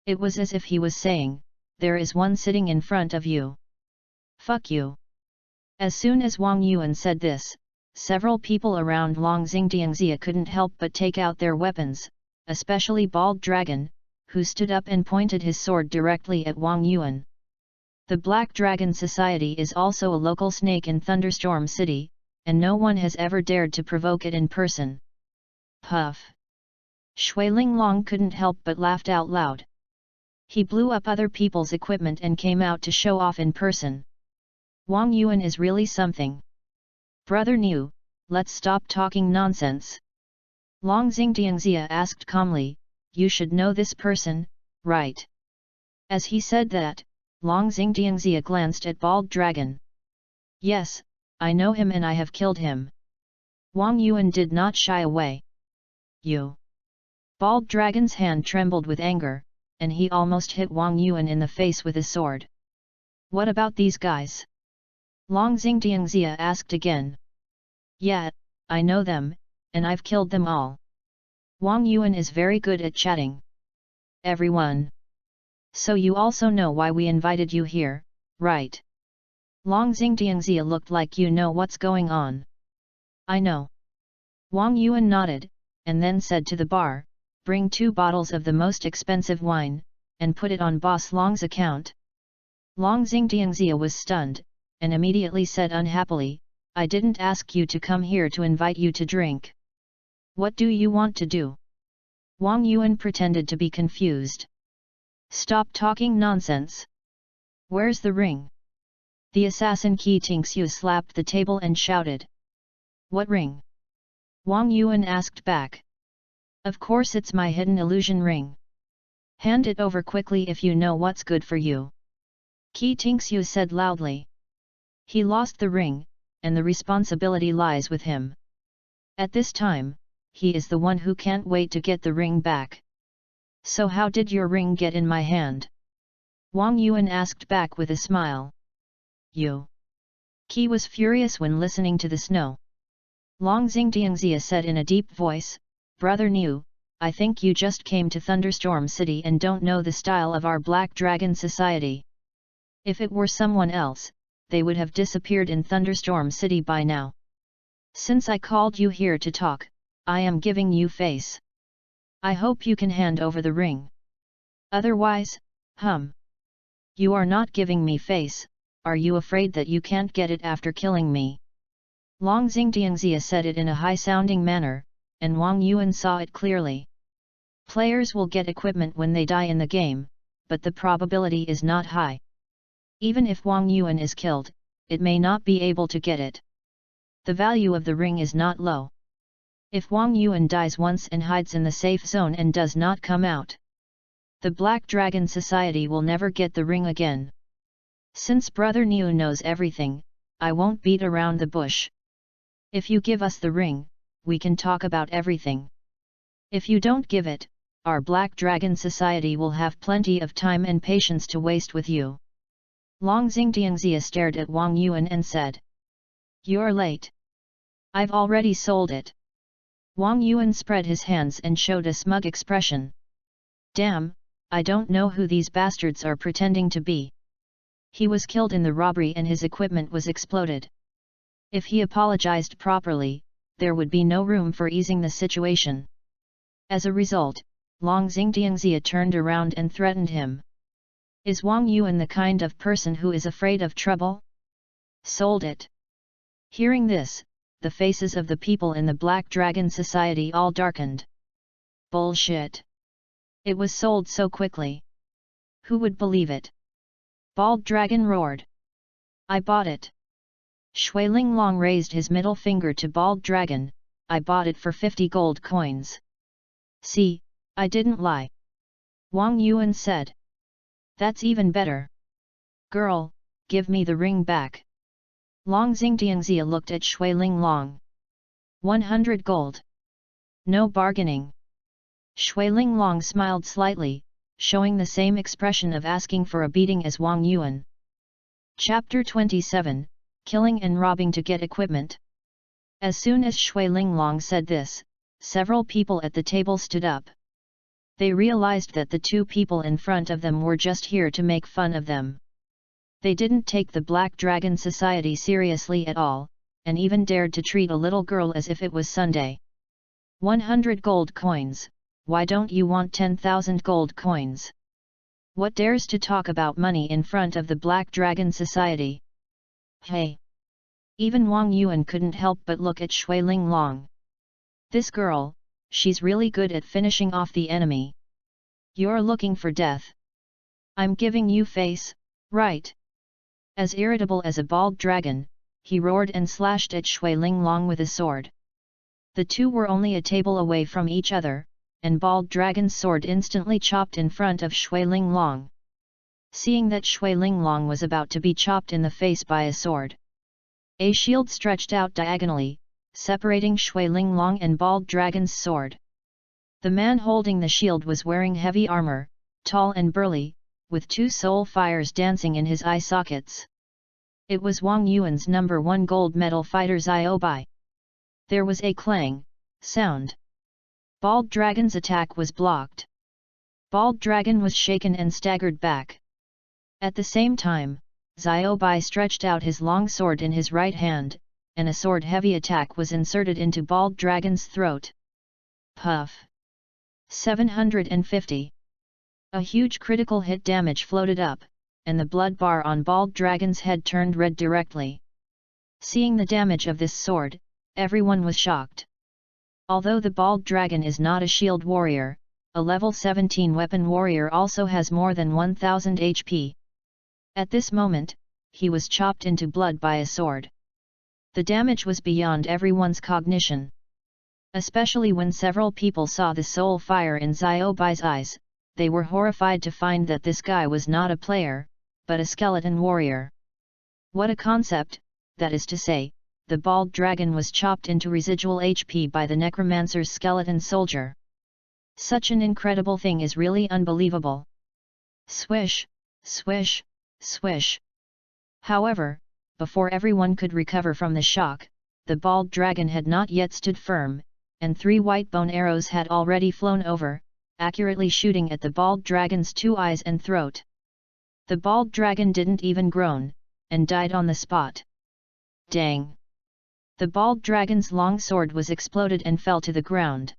It was as if he was saying, there is one sitting in front of you. Fuck you. As soon as Wang Yuan said this, several people around Long Xingtiangxia couldn't help but take out their weapons, especially Bald Dragon, who stood up and pointed his sword directly at Wang Yuan. The Black Dragon Society is also a local snake in Thunderstorm City, and no one has ever dared to provoke it in person. Puff. Shui Linglong couldn't help but laughed out loud. He blew up other people's equipment and came out to show off in person. Wang Yuan is really something. Brother Niu, let's stop talking nonsense. Long Xingtiangxia asked calmly, you should know this person, right? As he said that, Long Xingtiangxia glanced at Bald Dragon. Yes, I know him and I have killed him. Wang Yuan did not shy away. You. Bald Dragon's hand trembled with anger, and he almost hit Wang Yuan in the face with his sword. What about these guys? Long Xingtiangxia asked again. Yeah, I know them, and I've killed them all. Wang Yuan is very good at chatting. Everyone. So you also know why we invited you here, right? Long Xingtiangxia looked like you know what's going on. I know. Wang Yuan nodded, and then said to the bar, bring 2 bottles of the most expensive wine, and put it on Boss Long's account. Long Xingtiangxia was stunned, and immediately said unhappily, I didn't ask you to come here to invite you to drink. What do you want to do? Wang Yuan pretended to be confused. Stop talking nonsense. Where's the ring? The assassin Qi Tingxiu slapped the table and shouted. What ring? Wang Yuan asked back. Of course it's my hidden illusion ring. Hand it over quickly if you know what's good for you. Qi Tingxiu said loudly. He lost the ring, and the responsibility lies with him. At this time, he is the one who can't wait to get the ring back. So how did your ring get in my hand? Wang Yuan asked back with a smile. You. Qi was furious when listening to this no. Long Xingtiangxia said in a deep voice, Brother Niu, I think you just came to Thunderstorm City and don't know the style of our Black Dragon Society. If it were someone else, they would have disappeared in Thunderstorm City by now. Since I called you here to talk, I am giving you face. I hope you can hand over the ring. Otherwise, you are not giving me face, are you afraid that you can't get it after killing me? Long Xingtiangxia said it in a high-sounding manner, and Wang Yuan saw it clearly. Players will get equipment when they die in the game, but the probability is not high. Even if Wang Yuan is killed, it may not be able to get it. The value of the ring is not low. If Wang Yuan dies once and hides in the safe zone and does not come out, the Black Dragon Society will never get the ring again. Since Brother Niu knows everything, I won't beat around the bush. If you give us the ring, we can talk about everything. If you don't give it, our Black Dragon Society will have plenty of time and patience to waste with you. Long Xingtiangxia stared at Wang Yuan and said. You're late. I've already sold it. Wang Yuan spread his hands and showed a smug expression. Damn, I don't know who these bastards are pretending to be. He was killed in the robbery and his equipment was exploded. If he apologized properly, there would be no room for easing the situation. As a result, Long Xingtiangxia turned around and threatened him. Is Wang Yuan the kind of person who is afraid of trouble? Sold it. Hearing this, the faces of the people in the Black Dragon Society all darkened. Bullshit. It was sold so quickly. Who would believe it? Bald Dragon roared. I bought it. Shui Linglong raised his middle finger to Bald Dragon, I bought it for 50 gold coins. See, I didn't lie. Wang Yuan said. That's even better. Girl, give me the ring back. Long Xingtiangxia looked at Shui Linglong. 100 gold. No bargaining. Shui Linglong smiled slightly, showing the same expression of asking for a beating as Wang Yuan. Chapter 27, Killing and Robbing to Get Equipment. As soon as Shui Linglong said this, several people at the table stood up. They realized that the 2 people in front of them were just here to make fun of them. They didn't take the Black Dragon Society seriously at all, and even dared to treat a little girl as if it was Sunday. 100 gold coins, why don't you want 10,000 gold coins? What dares to talk about money in front of the Black Dragon Society? Hey! Even Wang Yuan couldn't help but look at Shui Linglong. This girl, she's really good at finishing off the enemy. You're looking for death. I'm giving you face, right? As irritable as a bald dragon, he roared and slashed at Shui Linglong with a sword. The two were only a table away from each other, and Bald Dragon's sword instantly chopped in front of Shui Linglong. Seeing that Shui Linglong was about to be chopped in the face by a sword, a shield stretched out diagonally, separating Shui Linglong and Bald Dragon's sword. The man holding the shield was wearing heavy armor, tall and burly, with two soul fires dancing in his eye sockets. It was Wang Yuan's #1 gold medal fighter Xiaobai. There was a clang sound. Bald Dragon's attack was blocked. Bald Dragon was shaken and staggered back. At the same time, Xiaobai stretched out his long sword in his right hand, and a sword-heavy attack was inserted into Bald Dragon's throat. Puff! 750. A huge critical hit damage floated up, and the blood bar on Bald Dragon's head turned red directly. Seeing the damage of this sword, everyone was shocked. Although the Bald Dragon is not a shield warrior, a level 17 weapon warrior also has more than 1000 HP. At this moment, he was chopped into blood by a sword. The damage was beyond everyone's cognition. Especially when several people saw the soul fire in Xiaobai's eyes, they were horrified to find that this guy was not a player, but a skeleton warrior. What a concept, that is to say, the Bald Dragon was chopped into residual HP by the necromancer's skeleton soldier. Such an incredible thing is really unbelievable. Swish, swish, swish. However, before everyone could recover from the shock, the Bald Dragon had not yet stood firm, and 3 white bone arrows had already flown over, accurately shooting at the Bald Dragon's 2 eyes and throat. The Bald Dragon didn't even groan, and died on the spot. Dang! The Bald Dragon's long sword was exploded and fell to the ground.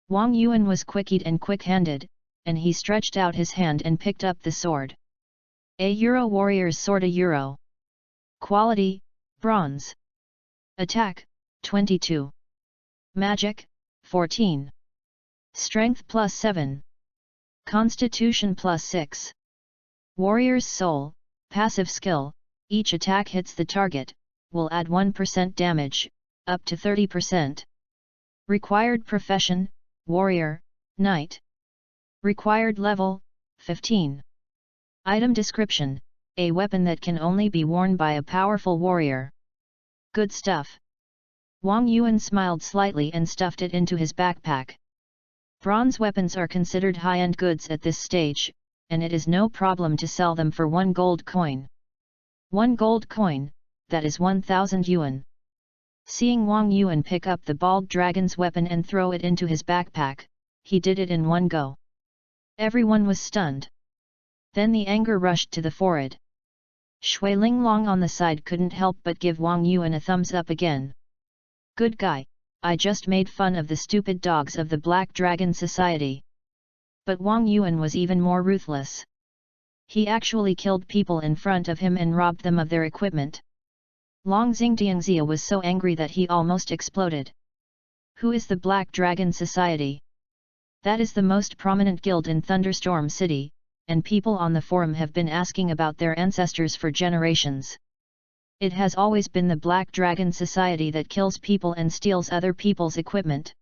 Wang Yuan was quick-eyed and quick-handed, and he stretched out his hand and picked up the sword. A Euro warrior's sword. A Euro. Quality, bronze. Attack, 22. Magic, 14. Strength +7. Constitution +6. Warrior's soul, passive skill, each attack hits the target, will add 1% damage, up to 30%. Required profession, warrior, knight. Required level, 15. Item description, a weapon that can only be worn by a powerful warrior. Good stuff. Wang Yuan smiled slightly and stuffed it into his backpack. Bronze weapons are considered high-end goods at this stage, and it is no problem to sell them for 1 gold coin. 1 gold coin, that is 1000 yuan. Seeing Wang Yuan pick up the Bald Dragon's weapon and throw it into his backpack, he did it in one go. Everyone was stunned. Then the anger rushed to the forehead. Shui Linglong on the side couldn't help but give Wang Yuan a thumbs up again. Good guy, I just made fun of the stupid dogs of the Black Dragon Society. But Wang Yuan was even more ruthless. He actually killed people in front of him and robbed them of their equipment. Long Xingtiangxia was so angry that he almost exploded. Who is the Black Dragon Society? That is the most prominent guild in Thunderstorm City, and people on the forum have been asking about their ancestors for generations. It has always been the Black Dragon Society that kills people and steals other people's equipment.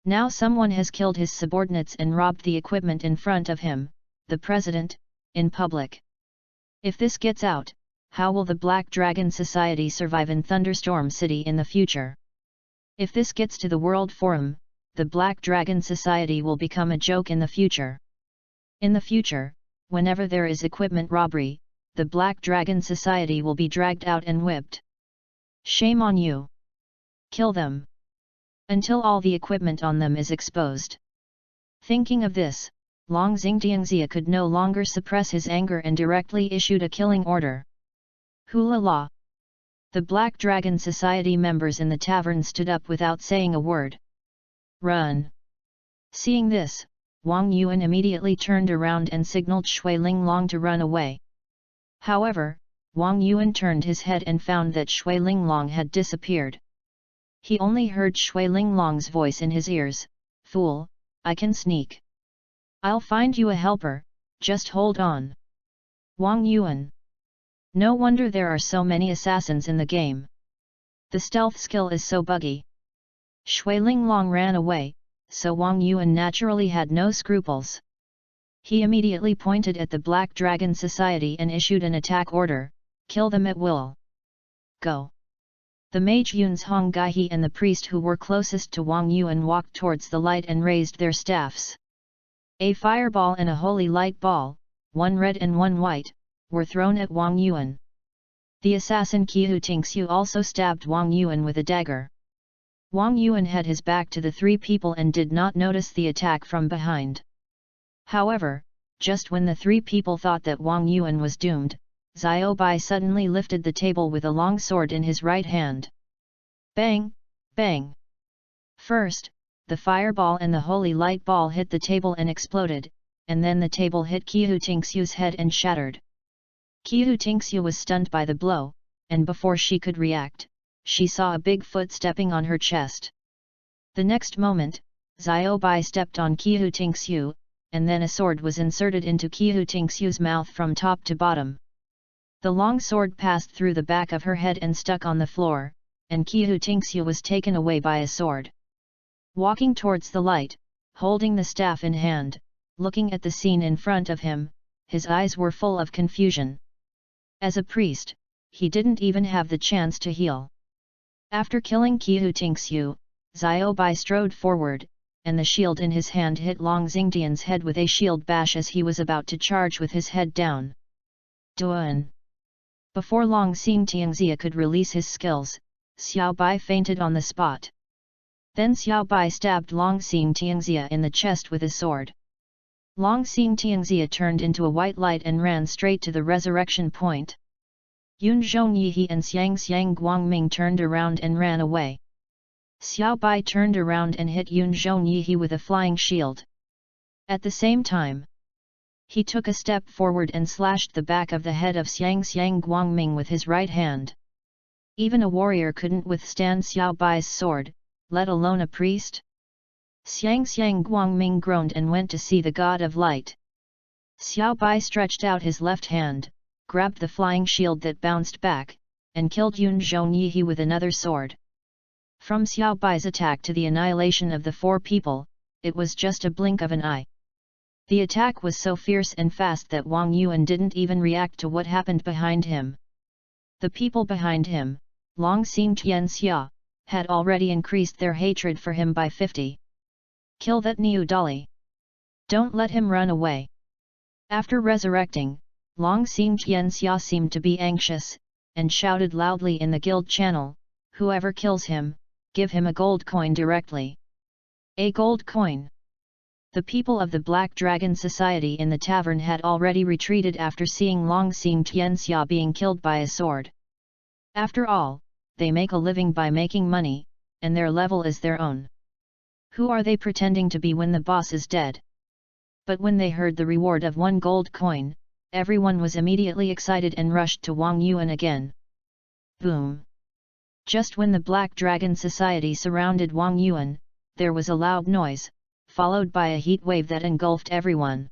Now someone has killed his subordinates and robbed the equipment in front of him, the president, in public. If this gets out, how will the Black Dragon Society survive in Thunderstorm City in the future? If this gets to the World Forum, the Black Dragon Society will become a joke in the future. In the future, whenever there is equipment robbery, the Black Dragon Society will be dragged out and whipped. Shame on you! Kill them! Until all the equipment on them is exposed. Thinking of this, Long Xingtiangxia could no longer suppress his anger and directly issued a killing order. Hula la! The Black Dragon Society members in the tavern stood up without saying a word. Run! Seeing this, Wang Yuan immediately turned around and signaled Shui Linglong to run away. However, Wang Yuan turned his head and found that Shui Linglong had disappeared. He only heard Shui Linglong's voice in his ears, "Fool, I can sneak. I'll find you a helper, just hold on." Wang Yuan. No wonder there are so many assassins in the game. The stealth skill is so buggy. Shui Linglong ran away, so Wang Yuan naturally had no scruples. He immediately pointed at the Black Dragon Society and issued an attack order, "Kill them at will. Go." The mage Yun's Hong Gaihe and the priest who were closest to Wang Yuan walked towards the light and raised their staffs. A fireball and a holy light ball, one red and one white, were thrown at Wang Yuan. The assassin Qiu Tingxiu also stabbed Wang Yuan with a dagger. Wang Yuan had his back to the three people and did not notice the attack from behind. However, just when the three people thought that Wang Yuan was doomed, Xiao Bai suddenly lifted the table with a long sword in his right hand. Bang! Bang! First, the fireball and the holy light ball hit the table and exploded, and then the table hit Qiu Tingxiu's head and shattered. Qiu Tingxiu was stunned by the blow, and before she could react, she saw a big foot stepping on her chest. The next moment, Xiao Bai stepped on Qiu Tingxiu, and then a sword was inserted into Qiu Tingxiu's mouth from top to bottom. The long sword passed through the back of her head and stuck on the floor, and Qiu Tingxiu was taken away by a sword. Walking towards the light, holding the staff in hand, looking at the scene in front of him, his eyes were full of confusion. As a priest, he didn't even have the chance to heal. After killing Qiu Tingxiu, Xiao Bai strode forward, and the shield in his hand hit Long Xingtian's head with a shield bash as he was about to charge with his head down. Duan! Before Long Xingtianxia could release his skills, Xiao Bai fainted on the spot. Then Xiao Bai stabbed Long Xingtianxia in the chest with his sword. Long Xingtianxia turned into a white light and ran straight to the resurrection point. Yun Zhongyi and Xiang Guangming turned around and ran away. Xiao Bai turned around and hit Yun Zhongyi with a flying shield. At the same time, he took a step forward and slashed the back of the head of Xiang Guangming with his right hand. Even a warrior couldn't withstand Xiao Bai's sword, let alone a priest. Xiang Guangming groaned and went to see the god of light. Xiao Bai stretched out his left hand, grabbed the flying shield that bounced back, and killed Yun Zhongyi with another sword. From Xiao Bai's attack to the annihilation of the four people, it was just a blink of an eye. The attack was so fierce and fast that Wang Yuan didn't even react to what happened behind him. The people behind him, Long Xingtianxia, had already increased their hatred for him by 50. Kill that Niu Dali. Don't let him run away. After resurrecting, Long Xingtianxia seemed to be anxious, and shouted loudly in the guild channel, "Whoever kills him, give him a gold coin directly." A gold coin. The people of the Black Dragon Society in the tavern had already retreated after seeing Long Xingtianxia being killed by a sword. After all, they make a living by making money, and their level is their own. Who are they pretending to be when the boss is dead? But when they heard the reward of 1 gold coin, everyone was immediately excited and rushed to Wang Yuan again. Boom! Just when the Black Dragon Society surrounded Wang Yuan, there was a loud noise, followed by a heat wave that engulfed everyone.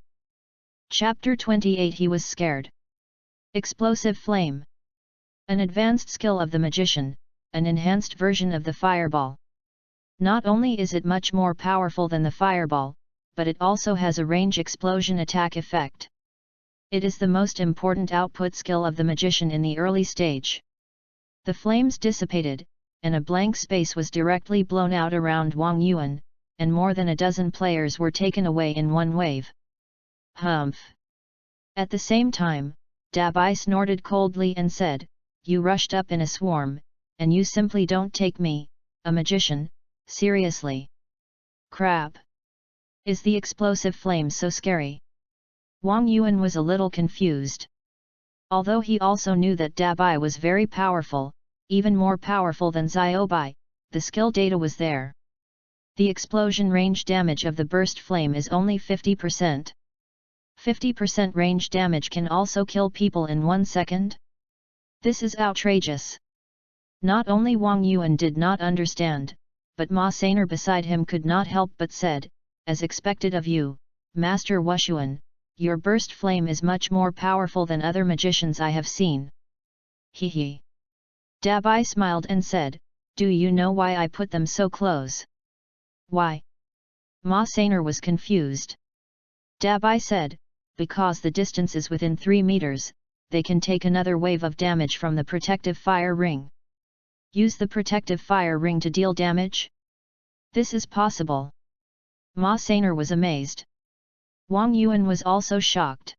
Chapter 28. He was scared. Explosive flame. An advanced skill of the magician, an enhanced version of the fireball. Not only is it much more powerful than the fireball, but it also has a range explosion attack effect. It is the most important output skill of the magician in the early stage. The flames dissipated, and a blank space was directly blown out around Wang Yuan, and more than a dozen players were taken away in one wave. Humph! At the same time, Dabai snorted coldly and said, "You rushed up in a swarm, and you simply don't take me, a magician, seriously. Crap! Is the explosive flame so scary?" Wang Yuan was a little confused. Although he also knew that Dabai was very powerful, even more powerful than Xiao Bai, the skill data was there. The explosion range damage of the burst flame is only 50%. 50% range damage can also kill people in 1 second? This is outrageous. Not only Wang Yuan did not understand, but Ma Sainer beside him could not help but said, as expected of you, Master Wushuan, your burst flame is much more powerful than other magicians I have seen. He he. Dabai smiled and said, do you know why I put them so close? Why? Ma Sainer was confused. Dabai said, because the distance is within 3 meters, they can take another wave of damage from the protective fire ring. Use the protective fire ring to deal damage? This is possible. Ma Sainer was amazed. Wang Yuan was also shocked.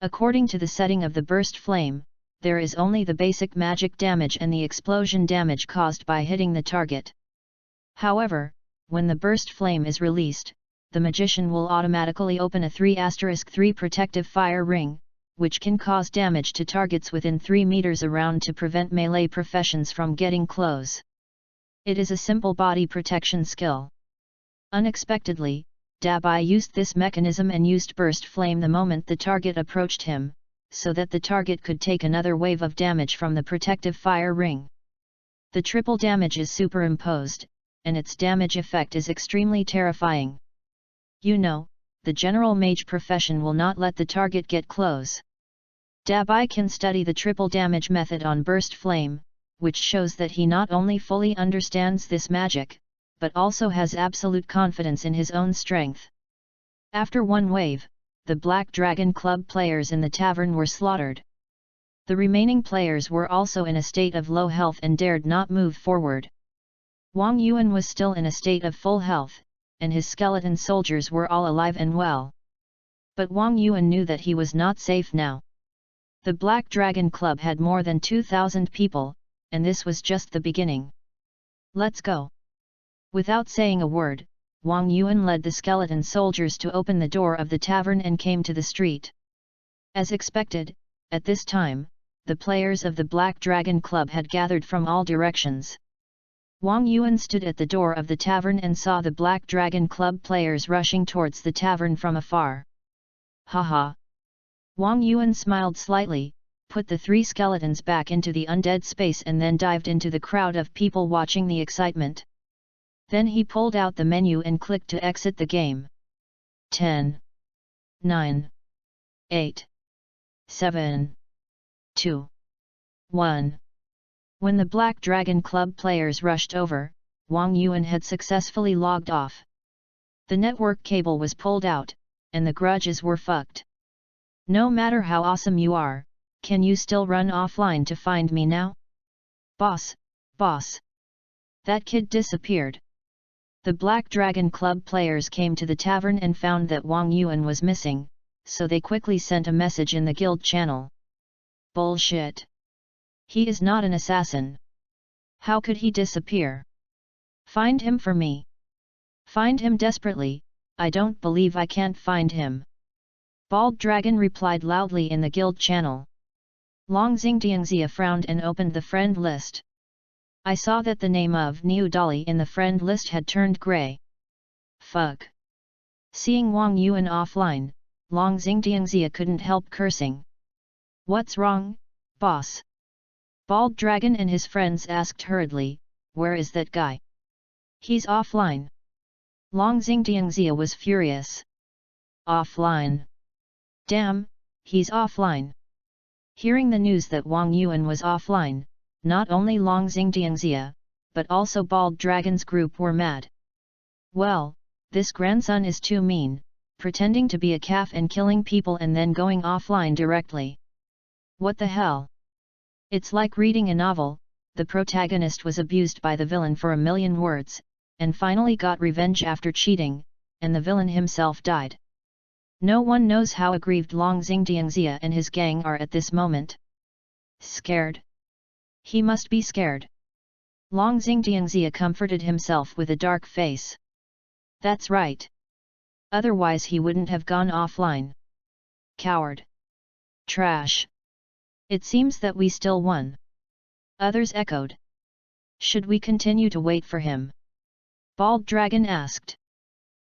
According to the setting of the burst flame, there is only the basic magic damage and the explosion damage caused by hitting the target. However, when the burst flame is released, the magician will automatically open a 3*3 protective fire ring, which can cause damage to targets within 3 meters around to prevent melee professions from getting close. It is a simple body protection skill. Unexpectedly, Dabai used this mechanism and used burst flame the moment the target approached him, so that the target could take another wave of damage from the protective fire ring. The triple damage is superimposed, and its damage effect is extremely terrifying. You know, the general mage profession will not let the target get close. Dabai can study the triple damage method on burst flame, which shows that he not only fully understands this magic, but also has absolute confidence in his own strength. After one wave, the Black Dragon Club players in the tavern were slaughtered. The remaining players were also in a state of low health and dared not move forward. Wang Yuan was still in a state of full health, and his skeleton soldiers were all alive and well. But Wang Yuan knew that he was not safe now. The Black Dragon Club had more than 2,000 people, and this was just the beginning. Let's go. Without saying a word, Wang Yuan led the skeleton soldiers to open the door of the tavern and came to the street. As expected, at this time, the players of the Black Dragon Club had gathered from all directions. Wang Yuan stood at the door of the tavern and saw the Black Dragon Club players rushing towards the tavern from afar. Haha! Wang Yuan smiled slightly, put the 3 skeletons back into the undead space and then dived into the crowd of people watching the excitement. Then he pulled out the menu and clicked to exit the game. 10, 9, 8, 7, 2, 1. When the Black Dragon Club players rushed over, Wang Yuan had successfully logged off. The network cable was pulled out, and the grudges were fucked. No matter how awesome you are, can you still run offline to find me now? Boss, boss! That kid disappeared. The Black Dragon Club players came to the tavern and found that Wang Yuan was missing, so they quickly sent a message in the guild channel. Bullshit! He is not an assassin. How could he disappear? Find him for me. Find him desperately, I don't believe I can't find him. Bald Dragon replied loudly in the guild channel. Long Xingdiangxia frowned and opened the friend list. I saw that the name of Niu Dali in the friend list had turned grey. Fuck. Seeing Wang Yuan offline, Long Xingdiangxia couldn't help cursing. What's wrong, boss? Bald Dragon and his friends asked hurriedly, where is that guy? He's offline. Long Xingdiangxia was furious. Offline. Damn, he's offline. Hearing the news that Wang Yuan was offline, not only Long Xingdiangxia, but also Bald Dragon's group were mad. Well, this grandson is too mean, pretending to be a calf and killing people and then going offline directly. What the hell? It's like reading a novel, the protagonist was abused by the villain for 1,000,000 words, and finally got revenge after cheating, and the villain himself died. No one knows how aggrieved Long Xingdiangxia and his gang are at this moment. Scared? He must be scared. Long Xingdiangxia comforted himself with a dark face. That's right. Otherwise he wouldn't have gone offline. Coward. Trash. It seems that we still won. Others echoed. Should we continue to wait for him? Bald Dragon asked.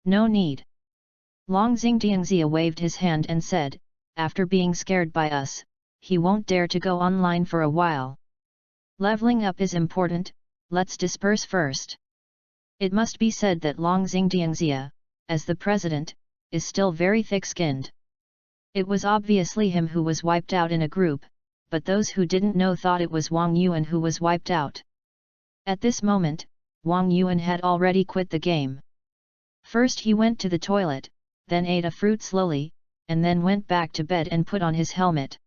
No need. Long Xingtiangxia waved his hand and said, after being scared by us, he won't dare to go online for a while. Leveling up is important, let's disperse first. It must be said that Long Xingtiangxia, as the president, is still very thick-skinned. It was obviously him who was wiped out in a group, but those who didn't know thought it was Wang Yuan who was wiped out. At this moment, Wang Yuan had already quit the game. First he went to the toilet, then ate a fruit slowly, and then went back to bed and put on his helmet.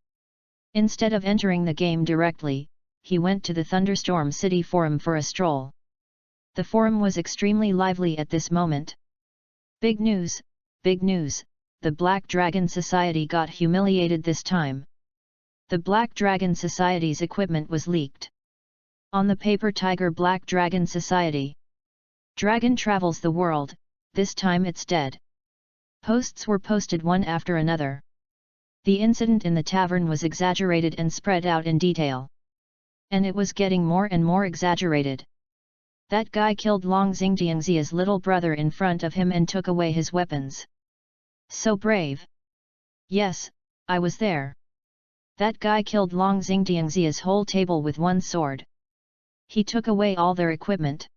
Instead of entering the game directly, he went to the Thunderstorm City Forum for a stroll. The forum was extremely lively at this moment. Big news, the Black Dragon Society got humiliated this time. The Black Dragon Society's equipment was leaked. On the paper Tiger Black Dragon Society. Dragon travels the world, this time it's dead. Posts were posted one after another. The incident in the tavern was exaggerated and spread out in detail. And it was getting more and more exaggerated. That guy killed Long Xingtiangxia's little brother in front of him and took away his weapons. So brave. Yes, I was there. That guy killed Long Xingtiangxia's whole table with one sword. He took away all their equipment.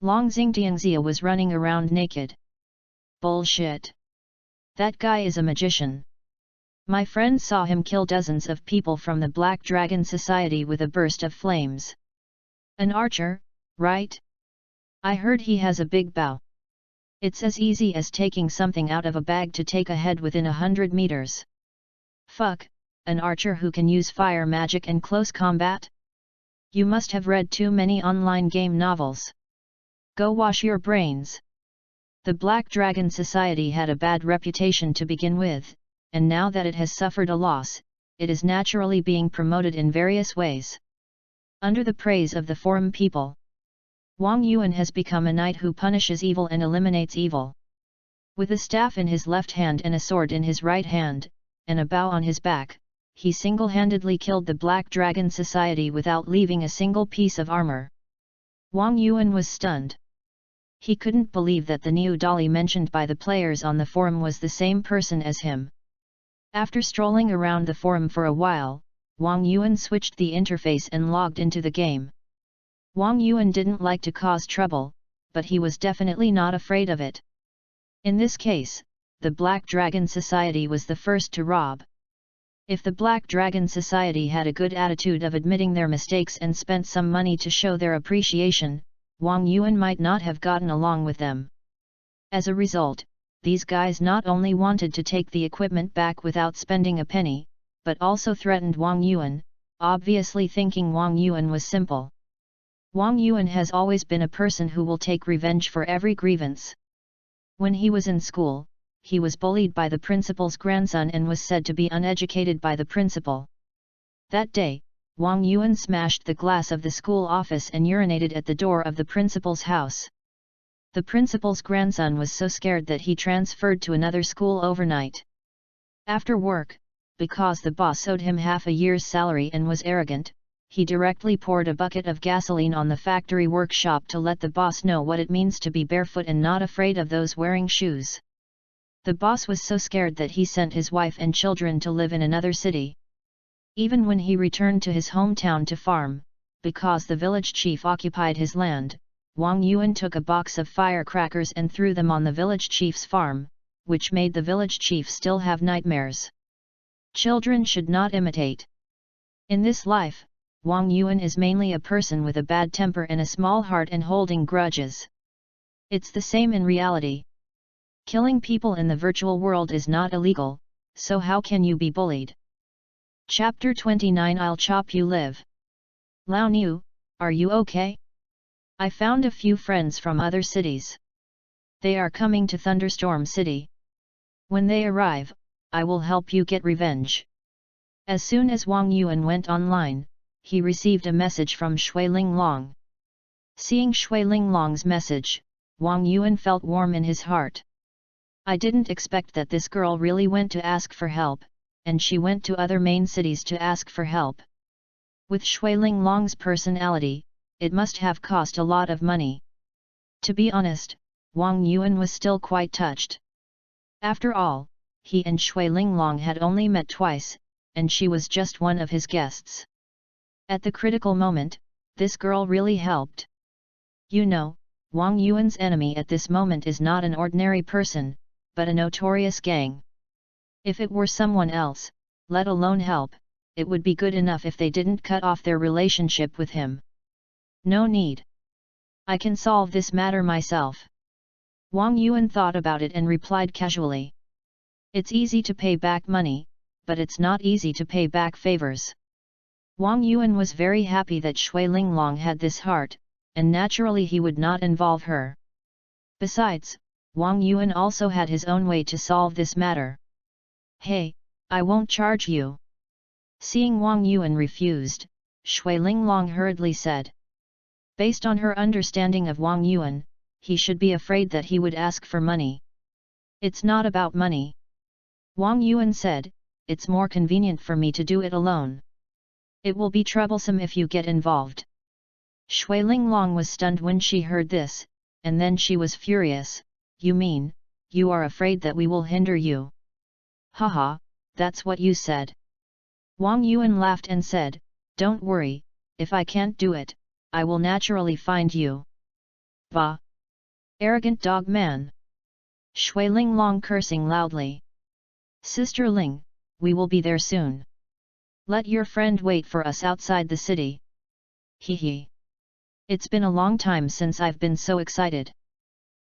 Long Xingtiangxia was running around naked. Bullshit. That guy is a magician. My friend saw him kill dozens of people from the Black Dragon Society with a burst of flames. An archer, right? I heard he has a big bow. It's as easy as taking something out of a bag to take a head within 100 meters. Fuck, an archer who can use fire magic and close combat? You must have read too many online game novels. Go wash your brains. The Black Dragon Society had a bad reputation to begin with, and now that it has suffered a loss, it is naturally being promoted in various ways. Under the praise of the forum people, Wang Yuan has become a knight who punishes evil and eliminates evil. With a staff in his left hand and a sword in his right hand, and a bow on his back, he single-handedly killed the Black Dragon Society without leaving a single piece of armor. Wang Yuan was stunned. He couldn't believe that the new dolly mentioned by the players on the forum was the same person as him. After strolling around the forum for a while, Wang Yuan switched the interface and logged into the game. Wang Yuan didn't like to cause trouble, but he was definitely not afraid of it. In this case, the Black Dragon Society was the first to rob. If the Black Dragon Society had a good attitude of admitting their mistakes and spent some money to show their appreciation, Wang Yuan might not have gotten along with them. As a result, these guys not only wanted to take the equipment back without spending a penny, but also threatened Wang Yuan, obviously thinking Wang Yuan was simple. Wang Yuan has always been a person who will take revenge for every grievance. When he was in school, he was bullied by the principal's grandson and was said to be uneducated by the principal. That day, Wang Yuan smashed the glass of the school office and urinated at the door of the principal's house. The principal's grandson was so scared that he transferred to another school overnight. After work, because the boss owed him half a year's salary and was arrogant, he directly poured a bucket of gasoline on the factory workshop to let the boss know what it means to be barefoot and not afraid of those wearing shoes. The boss was so scared that he sent his wife and children to live in another city. Even when he returned to his hometown to farm, because the village chief occupied his land, Wang Yuan took a box of firecrackers and threw them on the village chief's farm, which made the village chief still have nightmares. Children should not imitate. In this life, Wang Yuan is mainly a person with a bad temper and a small heart and holding grudges. It's the same in reality. Killing people in the virtual world is not illegal, so how can you be bullied? Chapter 29 I'll chop you live. Lao Nu, are you okay? I found a few friends from other cities. They are coming to Thunderstorm City. When they arrive, I will help you get revenge. As soon as Wang Yuan went online, he received a message from Shui Linglong. Seeing Shui Linglong's message, Wang Yuan felt warm in his heart. I didn't expect that this girl really went to ask for help, and she went to other main cities to ask for help. With Shui Linglong's personality, it must have cost a lot of money. To be honest, Wang Yuan was still quite touched. After all, he and Shui Linglong had only met twice, and she was just one of his guests. At the critical moment, this girl really helped. You know, Wang Yuan's enemy at this moment is not an ordinary person, but a notorious gang. If it were someone else, let alone help, it would be good enough if they didn't cut off their relationship with him. No need. I can solve this matter myself. Wang Yuan thought about it and replied casually. It's easy to pay back money, but it's not easy to pay back favors. Wang Yuan was very happy that Shui Linglong had this heart, and naturally he would not involve her. Besides, Wang Yuan also had his own way to solve this matter. Hey, I won't charge you. Seeing Wang Yuan refused, Shui Linglong hurriedly said. Based on her understanding of Wang Yuan, he should be afraid that he would ask for money. It's not about money. Wang Yuan said, it's more convenient for me to do it alone. It will be troublesome if you get involved. Shui Linglong was stunned when she heard this, and then she was furious. You mean, you are afraid that we will hinder you? Haha, that's what you said. Wang Yuan laughed and said, don't worry, if I can't do it, I will naturally find you. Bah! Arrogant dog man! Shui Linglong cursing loudly. Sister Ling, we will be there soon. Let your friend wait for us outside the city. Hee hee. It's been a long time since I've been so excited.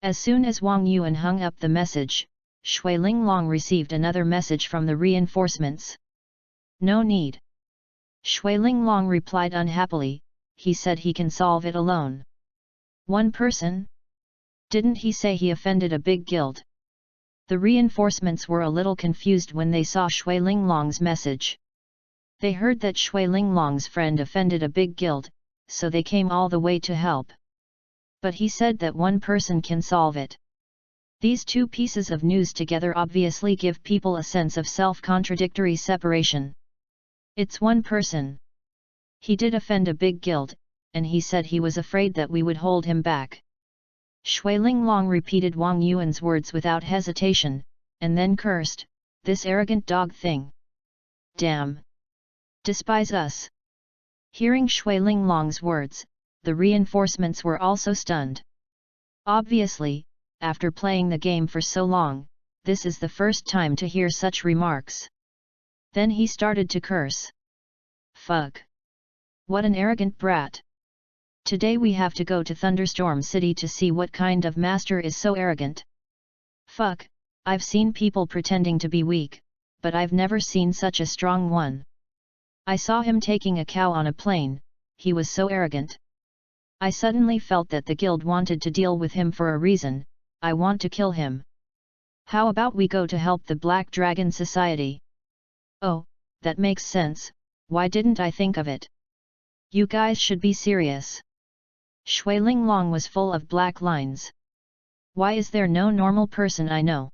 As soon as Wang Yuan hung up the message, Shui Linglong received another message from the reinforcements. No need. Shui Linglong replied unhappily, he said he can solve it alone. One person? Didn't he say he offended a big guild? The reinforcements were a little confused when they saw Shui Linglong's message. They heard that Shui Linglong's friend offended a big guild, so they came all the way to help. But he said that one person can solve it. These two pieces of news together obviously give people a sense of self-contradictory separation. It's one person. He did offend a big guild, and he said he was afraid that we would hold him back. Shui Linglong repeated Wang Yuan's words without hesitation, and then cursed, this arrogant dog thing. Damn! Despise us! Hearing Shui Linglong's words, the reinforcements were also stunned. Obviously, after playing the game for so long, this is the first time to hear such remarks. Then he started to curse. Fuck! What an arrogant brat! Today we have to go to Thunderstorm City to see what kind of master is so arrogant. Fuck, I've seen people pretending to be weak, but I've never seen such a strong one. I saw him taking a cow on a plane, he was so arrogant. I suddenly felt that the guild wanted to deal with him for a reason, I want to kill him. How about we go to help the Black Dragon Society? Oh, that makes sense, why didn't I think of it? You guys should be serious. Shui Linglong was full of black lines. Why is there no normal person I know?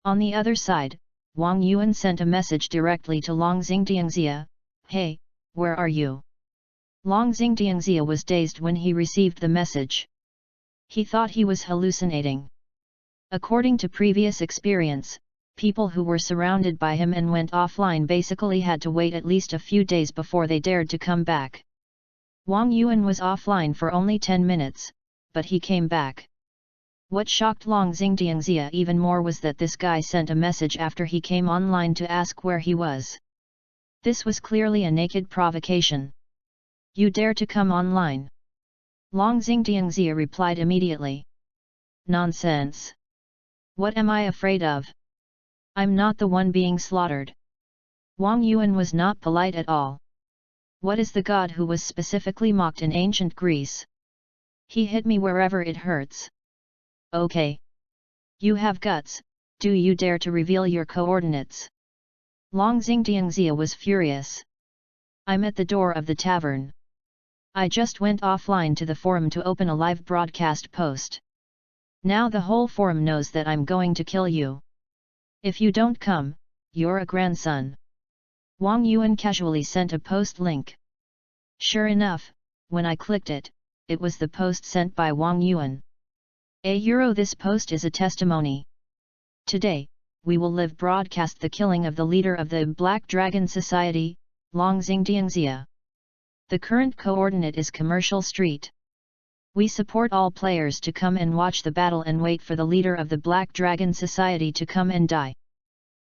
On the other side, Wang Yuan sent a message directly to Long Xingdiangxia, hey, where are you? Long Xingdiangxia was dazed when he received the message. He thought he was hallucinating. According to previous experience, people who were surrounded by him and went offline basically had to wait at least a few days before they dared to come back. Wang Yuan was offline for only 10 minutes, but he came back. What shocked Long Xingdiangxia even more was that this guy sent a message after he came online to ask where he was. This was clearly a naked provocation. You dare to come online? Long Xingdiangxia replied immediately. Nonsense! What am I afraid of? I'm not the one being slaughtered. Wang Yuan was not polite at all. What is the god who was specifically mocked in ancient Greece? He hit me wherever it hurts. Okay. You have guts, do you dare to reveal your coordinates? Long Xingdiangxia was furious. I'm at the door of the tavern. I just went offline to the forum to open a live broadcast post. Now the whole forum knows that I'm going to kill you. If you don't come, you're a grandson. Wang Yuan casually sent a post link. Sure enough, when I clicked it, it was the post sent by Wang Yuan. This post is a testimony. Today, we will live broadcast the killing of the leader of the Black Dragon Society, Long Xingdiangxia. The current coordinate is Commercial Street. We support all players to come and watch the battle and wait for the leader of the Black Dragon Society to come and die.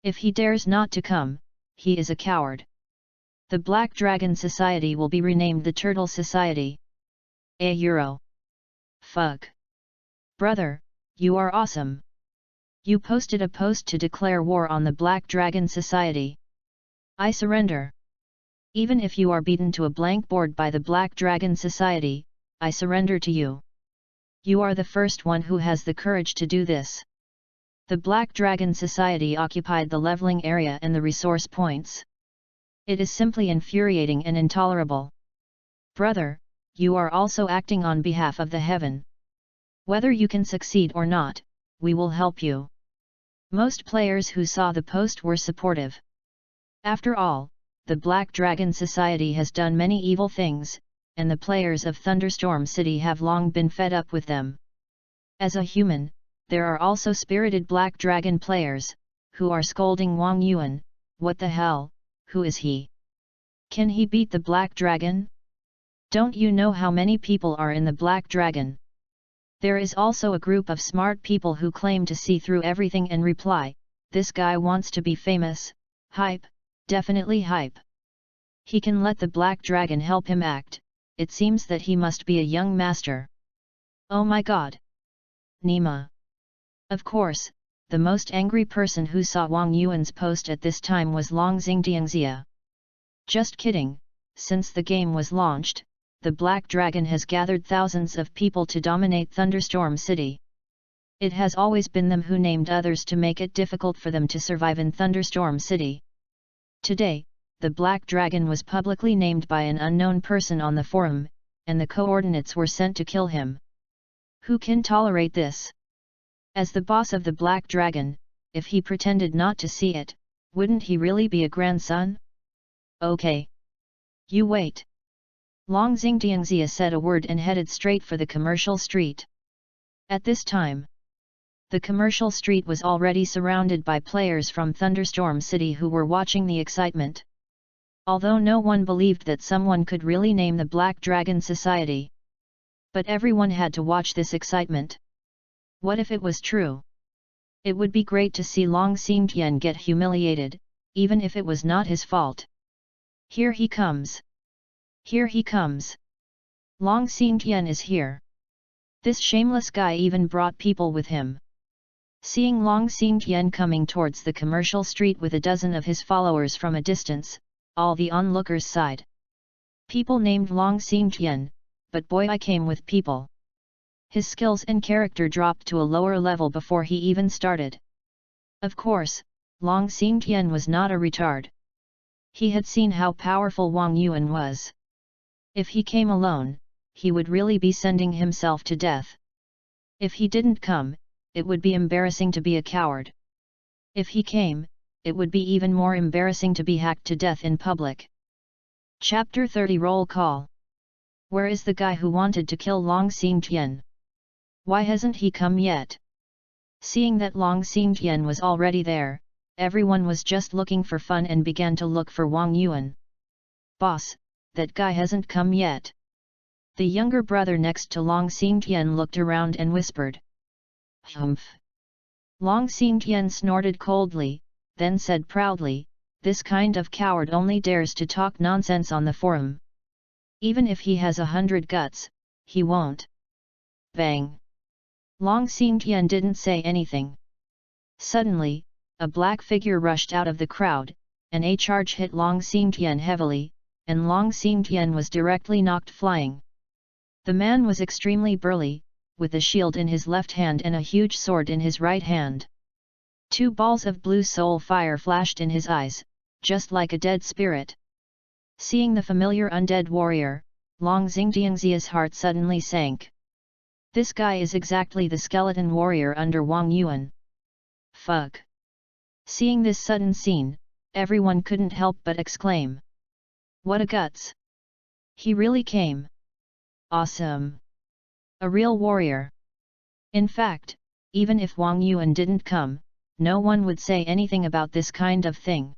If he dares not to come, he is a coward. The Black Dragon Society will be renamed the Turtle Society. Fuck. Brother, you are awesome. You posted a post to declare war on the Black Dragon Society. I surrender. Even if you are beaten to a blank board by the Black Dragon Society, I surrender to you. You are the first one who has the courage to do this. The Black Dragon Society occupied the leveling area and the resource points. It is simply infuriating and intolerable. Brother, you are also acting on behalf of the heaven. Whether you can succeed or not, we will help you. Most players who saw the post were supportive. After all, the Black Dragon Society has done many evil things, and the players of Thunderstorm City have long been fed up with them. As a human, there are also spirited Black Dragon players, who are scolding Wang Yuan, what the hell, who is he? Can he beat the Black Dragon? Don't you know how many people are in the Black Dragon? There is also a group of smart people who claim to see through everything and reply, this guy wants to be famous, hype, definitely hype. He can let the Black Dragon help him act, it seems that he must be a young master. Oh my god! Nima. Of course, the most angry person who saw Wang Yuan's post at this time was Long Xingdiangxia. Just kidding, since the game was launched, the Black Dragon has gathered thousands of people to dominate Thunderstorm City. It has always been them who named others to make it difficult for them to survive in Thunderstorm City. Today, the Black Dragon was publicly named by an unknown person on the forum, and the coordinates were sent to kill him. Who can tolerate this? As the boss of the Black Dragon, if he pretended not to see it, wouldn't he really be a grandson? Okay. You wait. Long Xingdiangxia said a word and headed straight for the Commercial Street. At this time, the Commercial Street was already surrounded by players from Thunderstorm City who were watching the excitement. Although no one believed that someone could really name the Black Dragon Society. But everyone had to watch this excitement. What if it was true? It would be great to see Long Xingdian get humiliated, even if it was not his fault. Here he comes. Here he comes. Long Xingdian is here. This shameless guy even brought people with him. Seeing Long Xingdian coming towards the Commercial Street with a dozen of his followers from a distance, all the onlookers sighed. People named Long Xingdian, but boy, I came with people. His skills and character dropped to a lower level before he even started. Of course, Long Xingdian was not a retard. He had seen how powerful Wang Yuan was. If he came alone, he would really be sending himself to death. If he didn't come, it would be embarrassing to be a coward. If he came, it would be even more embarrassing to be hacked to death in public. Chapter 30 Roll Call. Where is the guy who wanted to kill Long Xingdian? Why hasn't he come yet? Seeing that Long Xingdian was already there, everyone was just looking for fun and began to look for Wang Yuan. Boss, that guy hasn't come yet. The younger brother next to Long Xingdian looked around and whispered. Humph. Long Xingdian snorted coldly, then said proudly, this kind of coward only dares to talk nonsense on the forum. Even if he has 100 guts, he won't. Bang. Long Xingdian didn't say anything. Suddenly, a black figure rushed out of the crowd, and a charge hit Long Xingdian heavily, and Long Xingdian was directly knocked flying. The man was extremely burly, with a shield in his left hand and a huge sword in his right hand. 2 balls of blue soul fire flashed in his eyes, just like a dead spirit. Seeing the familiar undead warrior, Long Xingdiangxia's heart suddenly sank. This guy is exactly the skeleton warrior under Wang Yuan. Fuck. Seeing this sudden scene, everyone couldn't help but exclaim. What a guts! He really came. Awesome! A real warrior! In fact, even if Wang Yuan didn't come, no one would say anything about this kind of thing.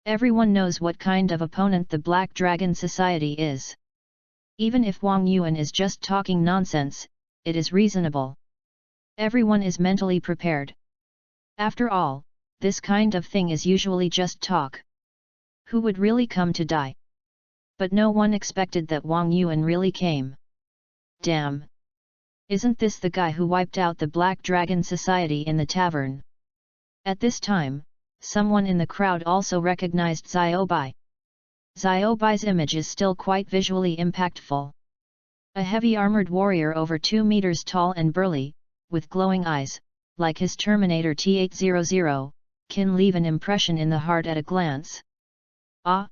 Everyone knows what kind of opponent the Black Dragon Society is. Even if Wang Yuan is just talking nonsense, it is reasonable. Everyone is mentally prepared. After all, this kind of thing is usually just talk. Who would really come to die? But no one expected that Wang Yuan really came. Damn! Isn't this the guy who wiped out the Black Dragon Society in the tavern? At this time, someone in the crowd also recognized Xiaobai. Xiaobai's image is still quite visually impactful. A heavy armored warrior over 2 meters tall and burly, with glowing eyes, like his Terminator T-800, can leave an impression in the heart at a glance. Ah!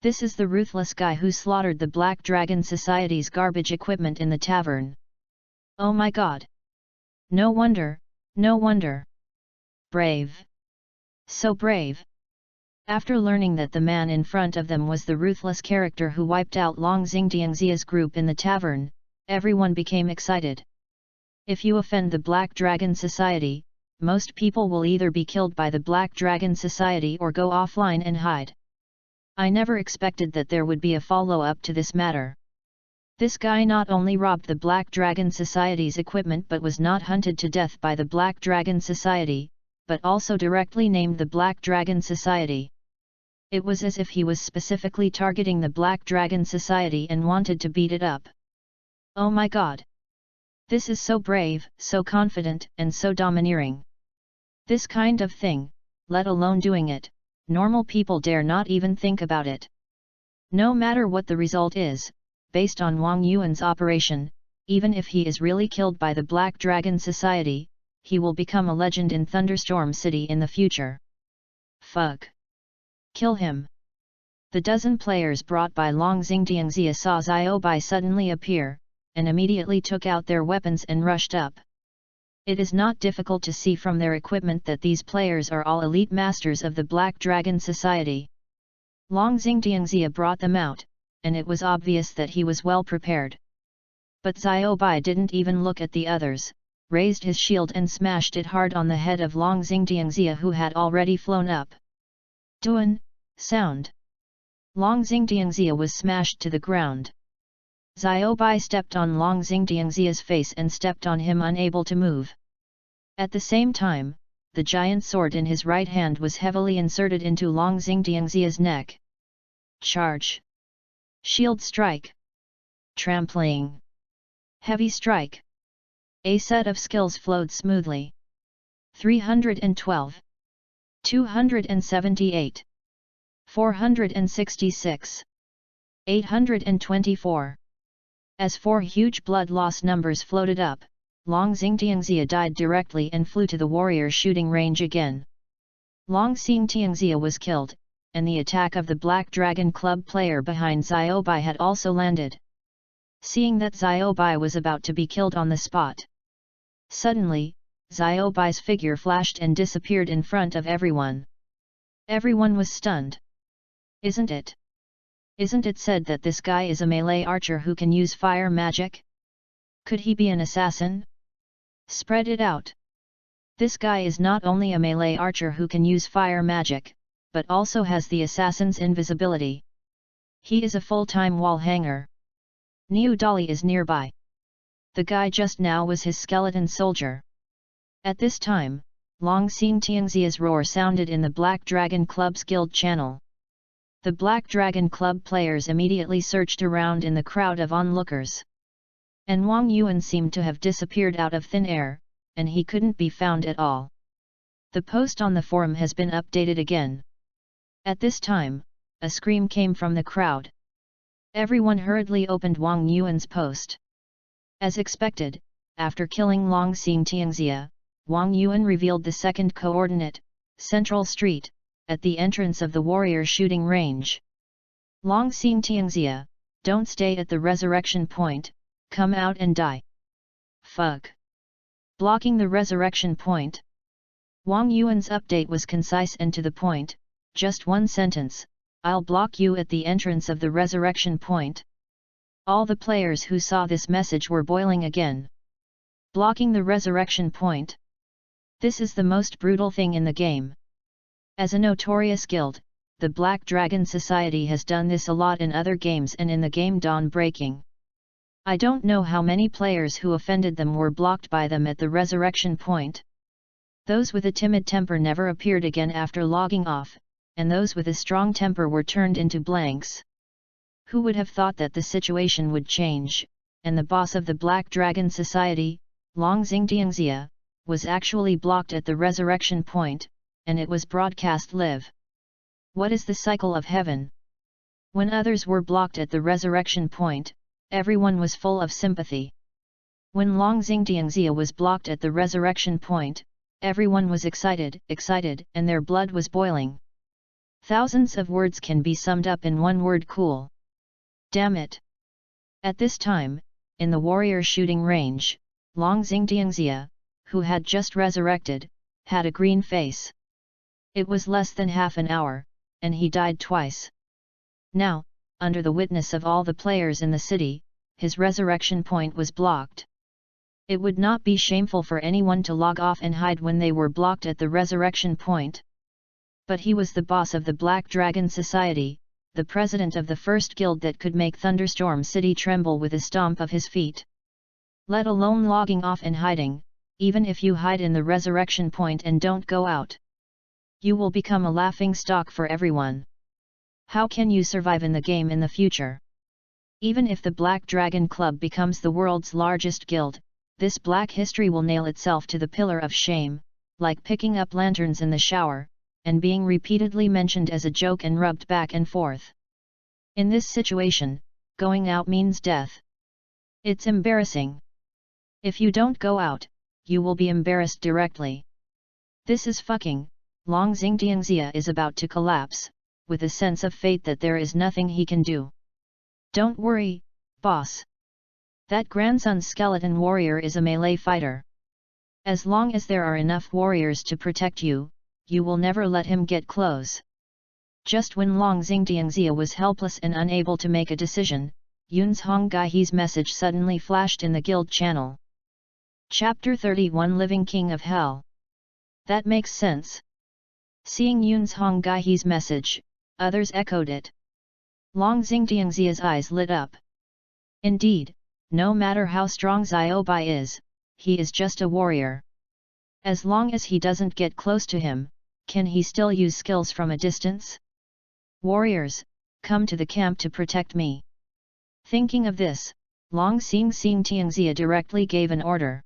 This is the ruthless guy who slaughtered the Black Dragon Society's garbage equipment in the tavern. Oh my god! No wonder, no wonder! Brave! So brave! After learning that the man in front of them was the ruthless character who wiped out Long Xingtiangxia's group in the tavern, everyone became excited. If you offend the Black Dragon Society, most people will either be killed by the Black Dragon Society or go offline and hide. I never expected that there would be a follow-up to this matter. This guy not only robbed the Black Dragon Society's equipment but was not hunted to death by the Black Dragon Society, but also directly named the Black Dragon Society. It was as if he was specifically targeting the Black Dragon Society and wanted to beat it up. Oh my god! This is so brave, so confident, and so domineering. This kind of thing, let alone doing it, normal people dare not even think about it. No matter what the result is, based on Wang Yuan's operation, even if he is really killed by the Black Dragon Society, he will become a legend in Thunderstorm City in the future. Fuck! Kill him! The dozen players brought by Long Xingtiangxia saw Xiaobai suddenly appear, and immediately took out their weapons and rushed up. It is not difficult to see from their equipment that these players are all elite masters of the Black Dragon Society. Long Xingtiangxia brought them out, and it was obvious that he was well prepared. But Xiaobai didn't even look at the others, raised his shield and smashed it hard on the head of Long Xingtiangxia who had already flown up. Duan, sound. Long Xingtiangxia was smashed to the ground. Xiaobai stepped on Long Xingtiangxia's face and stepped on him unable to move. At the same time, the giant sword in his right hand was heavily inserted into Long Xingtiangxia's neck. Charge! Shield strike! Trampling! Heavy strike! A set of skills flowed smoothly. 312. 278. 466. 824. As 4 huge blood loss numbers floated up, Long Xingtiangxia died directly and flew to the warrior shooting range again. Long Xingtiangxia was killed, and the attack of the Black Dragon Club player behind Xiaobai had also landed. Seeing that Xiaobai was about to be killed on the spot, suddenly, Xiaobai's figure flashed and disappeared in front of everyone. Everyone was stunned. Isn't it? Isn't it said that this guy is a melee archer who can use fire magic? Could he be an assassin? Spread it out. This guy is not only a melee archer who can use fire magic, but also has the assassin's invisibility. He is a full-time wall hanger. Niu Dali is nearby. The guy just now was his skeleton soldier. At this time, Long Xingtiangxia's roar sounded in the Black Dragon Club's guild channel. The Black Dragon Club players immediately searched around in the crowd of onlookers. And Wang Yuan seemed to have disappeared out of thin air, and he couldn't be found at all. The post on the forum has been updated again. At this time, a scream came from the crowd. Everyone hurriedly opened Wang Yuan's post. As expected, after killing Long Xingtiangxia, Wang Yuan revealed the second coordinate, Central Street, at the entrance of the warrior shooting range. Long Xingtiangxia, don't stay at the resurrection point, come out and die. Fuck. Blocking the resurrection point. Wang Yuan's update was concise and to the point, just one sentence, I'll block you at the entrance of the resurrection point. All the players who saw this message were boiling again. Blocking the resurrection point. This is the most brutal thing in the game. As a notorious guild, the Black Dragon Society has done this a lot in other games and in the game Dawn Breaking. I don't know how many players who offended them were blocked by them at the resurrection point. Those with a timid temper never appeared again after logging off, and those with a strong temper were turned into blanks. Who would have thought that the situation would change, and the boss of the Black Dragon Society, Long Xingtiangxia, was actually blocked at the resurrection point, and it was broadcast live. What is the cycle of heaven? When others were blocked at the resurrection point, everyone was full of sympathy. When Long Xingtiangxia was blocked at the resurrection point, everyone was excited, and their blood was boiling. Thousands of words can be summed up in one word: cool. Damn it! At this time, in the warrior shooting range, Long Xingtiangxia, who had just resurrected, had a green face. It was less than half an hour, and he died twice. Now, under the witness of all the players in the city, his resurrection point was blocked. It would not be shameful for anyone to log off and hide when they were blocked at the resurrection point. But he was the boss of the Black Dragon Society, the president of the first guild that could make Thunderstorm City tremble with a stomp of his feet. Let alone logging off and hiding, even if you hide in the resurrection point and don't go out. You will become a laughing stock for everyone. How can you survive in the game in the future? Even if the Black Dragon Club becomes the world's largest guild, this black history will nail itself to the pillar of shame, like picking up lanterns in the shower, and being repeatedly mentioned as a joke and rubbed back and forth. In this situation, going out means death. It's embarrassing. If you don't go out, you will be embarrassed directly. This is fucking. Long Xingtiangxia is about to collapse, with a sense of fate that there is nothing he can do. Don't worry, boss. That grandson skeleton warrior is a melee fighter. As long as there are enough warriors to protect you, you will never let him get close. Just when Long Xingtiangxia was helpless and unable to make a decision, Yun's Honggai's message suddenly flashed in the guild channel. Chapter 31 Living King of Hell. That makes sense. Seeing Yun's Honggai's message, others echoed it. Long Xingtiangxia's eyes lit up. Indeed, no matter how strong Xiaobai is, he is just a warrior. As long as he doesn't get close to him, can he still use skills from a distance? Warriors, come to the camp to protect me. Thinking of this, Long Xingtiangxia directly gave an order.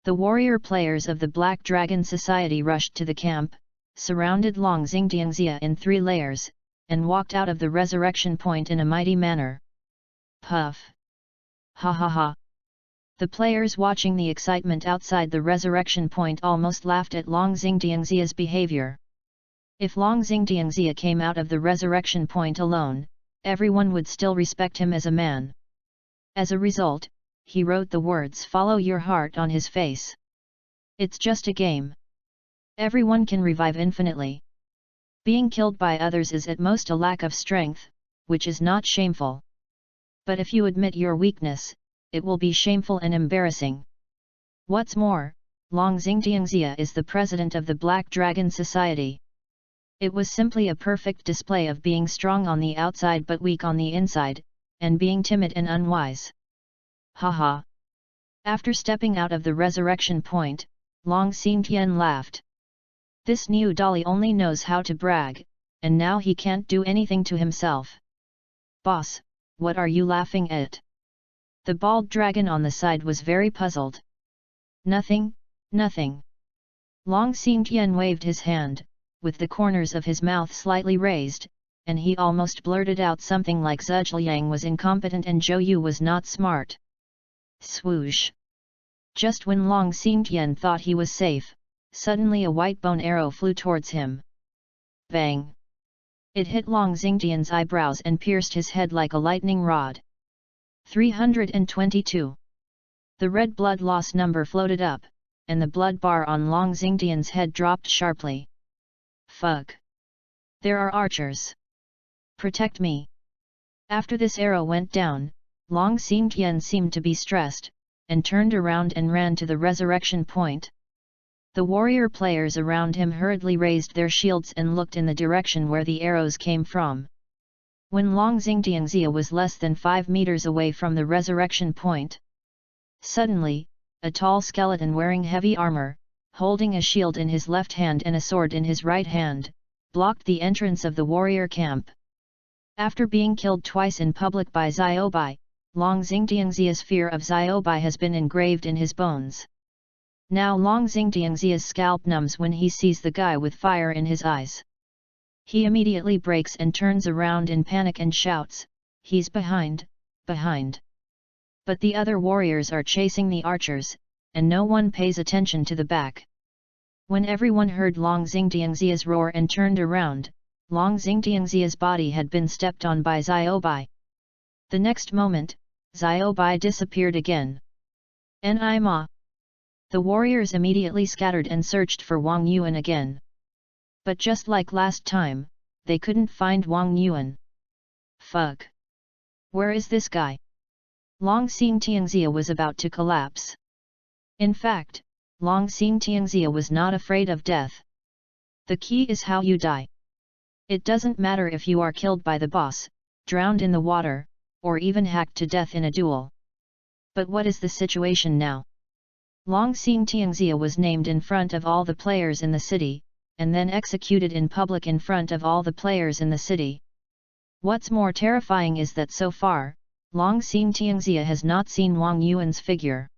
The warrior players of the Black Dragon Society rushed to the camp, surrounded Long Xingtiangxia in 3 layers, and walked out of the resurrection point in a mighty manner. Puff! Ha ha ha! The players watching the excitement outside the resurrection point almost laughed at Long Xingtiangxia's behavior. If Long Xingtiangxia came out of the resurrection point alone, everyone would still respect him as a man. As a result, he wrote the words "Follow your heart" on his face. It's just a game. Everyone can revive infinitely. Being killed by others is at most a lack of strength, which is not shameful. But if you admit your weakness, it will be shameful and embarrassing. What's more, Long Xingtiangxia is the president of the Black Dragon Society. It was simply a perfect display of being strong on the outside but weak on the inside, and being timid and unwise. Haha! After stepping out of the resurrection point, Long Xingtian laughed. This new dolly only knows how to brag, and now he can't do anything to himself. Boss, what are you laughing at? The bald dragon on the side was very puzzled. Nothing, nothing. Long Xingtian waved his hand, with the corners of his mouth slightly raised, and he almost blurted out something like Zhujiang was incompetent and Zhou Yu was not smart. Swoosh! Just when Long Xingtian thought he was safe, suddenly a white bone arrow flew towards him. Bang! It hit Long Xingtian's eyebrows and pierced his head like a lightning rod. 322. The red blood loss number floated up, and the blood bar on Long Xingtian's head dropped sharply. Fuck! There are archers. Protect me! After this arrow went down, Long Xingtian seemed to be stressed, and turned around and ran to the resurrection point. The warrior players around him hurriedly raised their shields and looked in the direction where the arrows came from. When Long Xingtiangxia was less than 5 meters away from the resurrection point, suddenly, a tall skeleton wearing heavy armor, holding a shield in his left hand and a sword in his right hand, blocked the entrance of the warrior camp. After being killed twice in public by Xiaobai, Long Xingtiangxia's fear of Xiaobai has been engraved in his bones. Now Long Xingtiangxia's scalp numbs when he sees the guy with fire in his eyes. He immediately breaks and turns around in panic and shouts, "He's behind, behind!" But the other warriors are chasing the archers, and no one pays attention to the back. When everyone heard Long Xingtiangxia's roar and turned around, Long Xingtiangxia's body had been stepped on by Xiaobai. The next moment, Xiaobai disappeared again. Ni ma! The warriors immediately scattered and searched for Wang Yuan again. But just like last time, they couldn't find Wang Yuan. Fuck! Where is this guy? Long Xingtiangxia was about to collapse. In fact, Long Xingtiangxia was not afraid of death. The key is how you die. It doesn't matter if you are killed by the boss, drowned in the water, or even hacked to death in a duel. But what is the situation now? Long Xingtiangxia was named in front of all the players in the city, and then executed in public in front of all the players in the city. What's more terrifying is that so far, Long Xingtiangxia has not seen Wang Yuan's figure.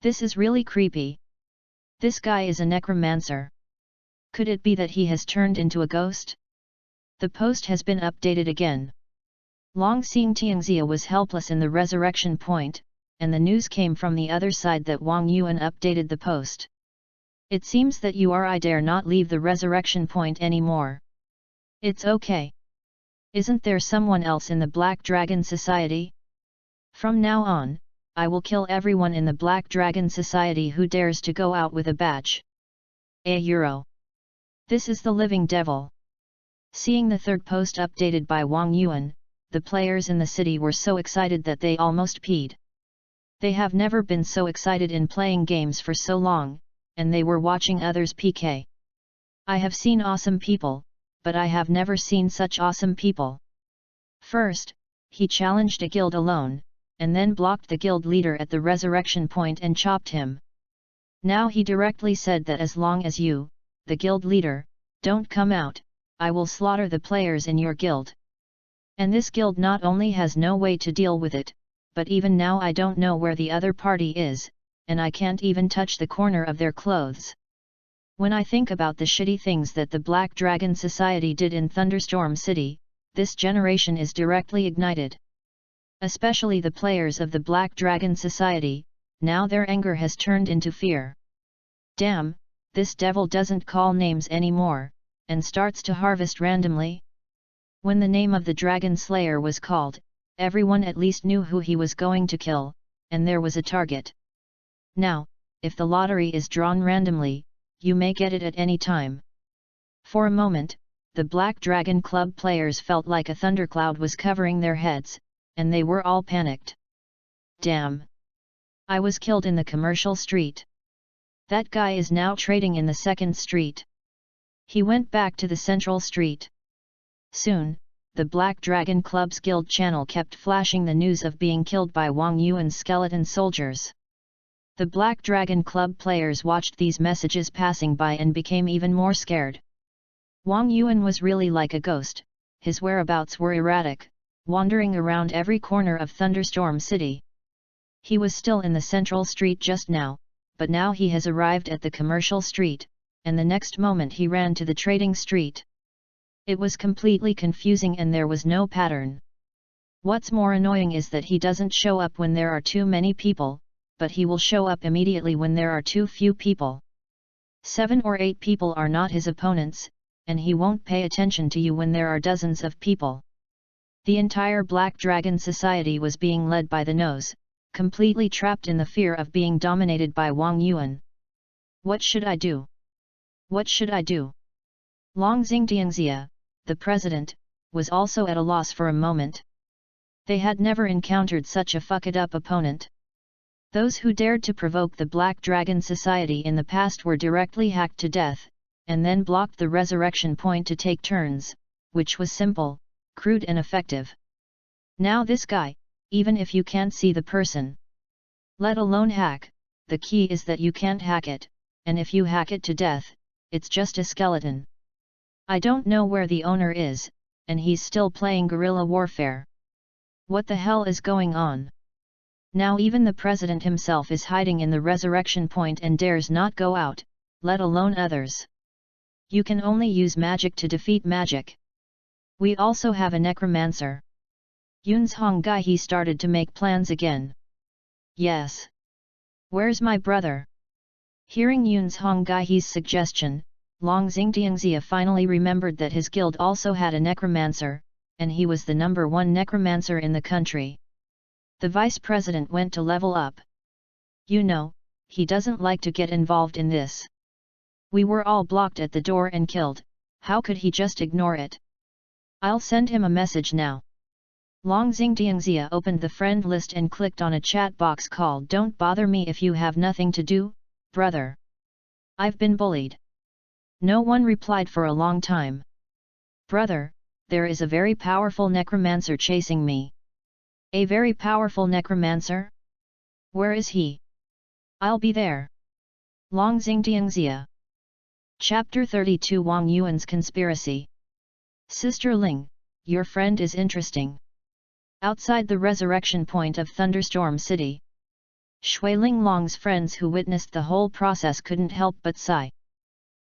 This is really creepy. This guy is a necromancer. Could it be that he has turned into a ghost? The post has been updated again. Long Xingtiangxia was helpless in the resurrection point, and the news came from the other side that Wang Yuan updated the post. It seems that I dare not leave the resurrection point anymore. It's okay. Isn't there someone else in the Black Dragon Society? From now on, I will kill everyone in the Black Dragon Society who dares to go out with a badge. €. This is the living devil. Seeing the third post updated by Wang Yuan, the players in the city were so excited that they almost peed. They have never been so excited in playing games for so long, and they were watching others PK. I have seen awesome people, but I have never seen such awesome people. First, he challenged a guild alone, and then blocked the guild leader at the resurrection point and chopped him. Now he directly said that as long as you, the guild leader, don't come out, I will slaughter the players in your guild. And this guild not only has no way to deal with it, but even now I don't know where the other party is, and I can't even touch the corner of their clothes. When I think about the shitty things that the Black Dragon Society did in Thunderstorm City, this generation is directly ignited. Especially the players of the Black Dragon Society, now their anger has turned into fear. Damn, this devil doesn't call names anymore, and starts to harvest randomly. When the name of the Dragon Slayer was called, everyone at least knew who he was going to kill, and there was a target. Now, if the lottery is drawn randomly, you may get it at any time. For a moment, the Black Dragon Club players felt like a thundercloud was covering their heads, and they were all panicked. Damn! I was killed in the commercial street. That guy is now trading in the second street. He went back to the central street. Soon, the Black Dragon Club's guild channel kept flashing the news of being killed by Wang Yuan's skeleton soldiers. The Black Dragon Club players watched these messages passing by and became even more scared. Wang Yuan was really like a ghost, his whereabouts were erratic, wandering around every corner of Thunderstorm City. He was still in the central street just now, but now he has arrived at the commercial street, and the next moment he ran to the trading street. It was completely confusing and there was no pattern. What's more annoying is that he doesn't show up when there are too many people, but he will show up immediately when there are too few people. 7 or 8 people are not his opponents, and he won't pay attention to you when there are dozens of people. The entire Black Dragon Society was being led by the nose, completely trapped in the fear of being dominated by Wang Yuan. What should I do? What should I do? Long Xingtiangxia, the president, was also at a loss for a moment. They had never encountered such a fucked-up opponent. Those who dared to provoke the Black Dragon Society in the past were directly hacked to death, and then blocked the resurrection point to take turns, which was simple, crude and effective. Now this guy, even if you can't see the person, let alone hack, the key is that you can't hack it, and if you hack it to death, it's just a skeleton. I don't know where the owner is, and he's still playing guerrilla warfare. What the hell is going on? Now even the president himself is hiding in the resurrection point and dares not go out, let alone others. You can only use magic to defeat magic. We also have a necromancer. Yun's Honggai he started to make plans again. Yes. Where's my brother? Hearing Yun's Hongai's suggestion, Long Xingtiangxia finally remembered that his guild also had a necromancer, and he was the #1 necromancer in the country. The vice president went to level up. You know, he doesn't like to get involved in this. We were all blocked at the door and killed, how could he just ignore it? I'll send him a message now. Long Xingtiangxia opened the friend list and clicked on a chat box called "Don't bother me if you have nothing to do, brother. I've been bullied." No one replied for a long time. "Brother, there is a very powerful necromancer chasing me." "A very powerful necromancer? Where is he? I'll be there." Long Xingtiangxia. Chapter 32 Wang Yuan's Conspiracy. Sister Ling, your friend is interesting. Outside the resurrection point of Thunderstorm City, Shui Linglong's friends who witnessed the whole process couldn't help but sigh.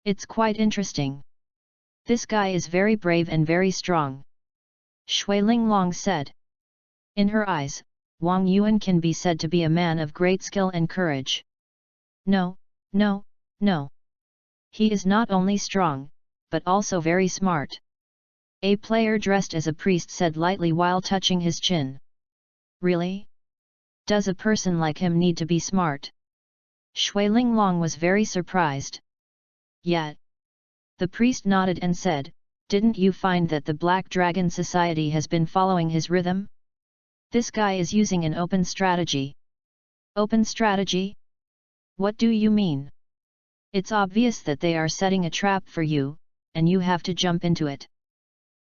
It's quite interesting. This guy is very brave and very strong. Shui Linglong said. In her eyes, Wang Yuan can be said to be a man of great skill and courage. No. He is not only strong, but also very smart. A player dressed as a priest said lightly while touching his chin. Really? Does a person like him need to be smart? Shui Linglong was very surprised. Yet. The priest nodded and said, didn't you find that the Black Dragon Society has been following his rhythm? This guy is using an open strategy. Open strategy? What do you mean? It's obvious that they are setting a trap for you, and you have to jump into it.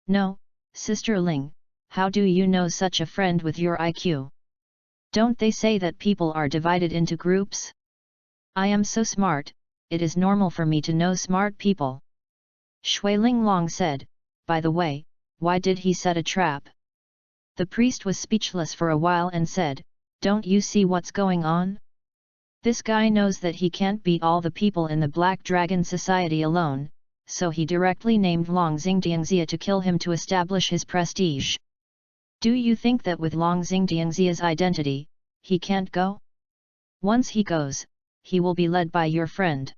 No, Sister Ling, how do you know such a friend with your IQ? Don't they say that people are divided into groups? I am so smart, it is normal for me to know smart people. Shui Linglong said, by the way, why did he set a trap? The priest was speechless for a while and said, don't you see what's going on? This guy knows that he can't beat all the people in the Black Dragon Society alone, so he directly named Long Xingtiangxia to kill him to establish his prestige. Do you think that with Long Xingtiangxia's identity, he can't go? Once he goes, he will be led by your friend.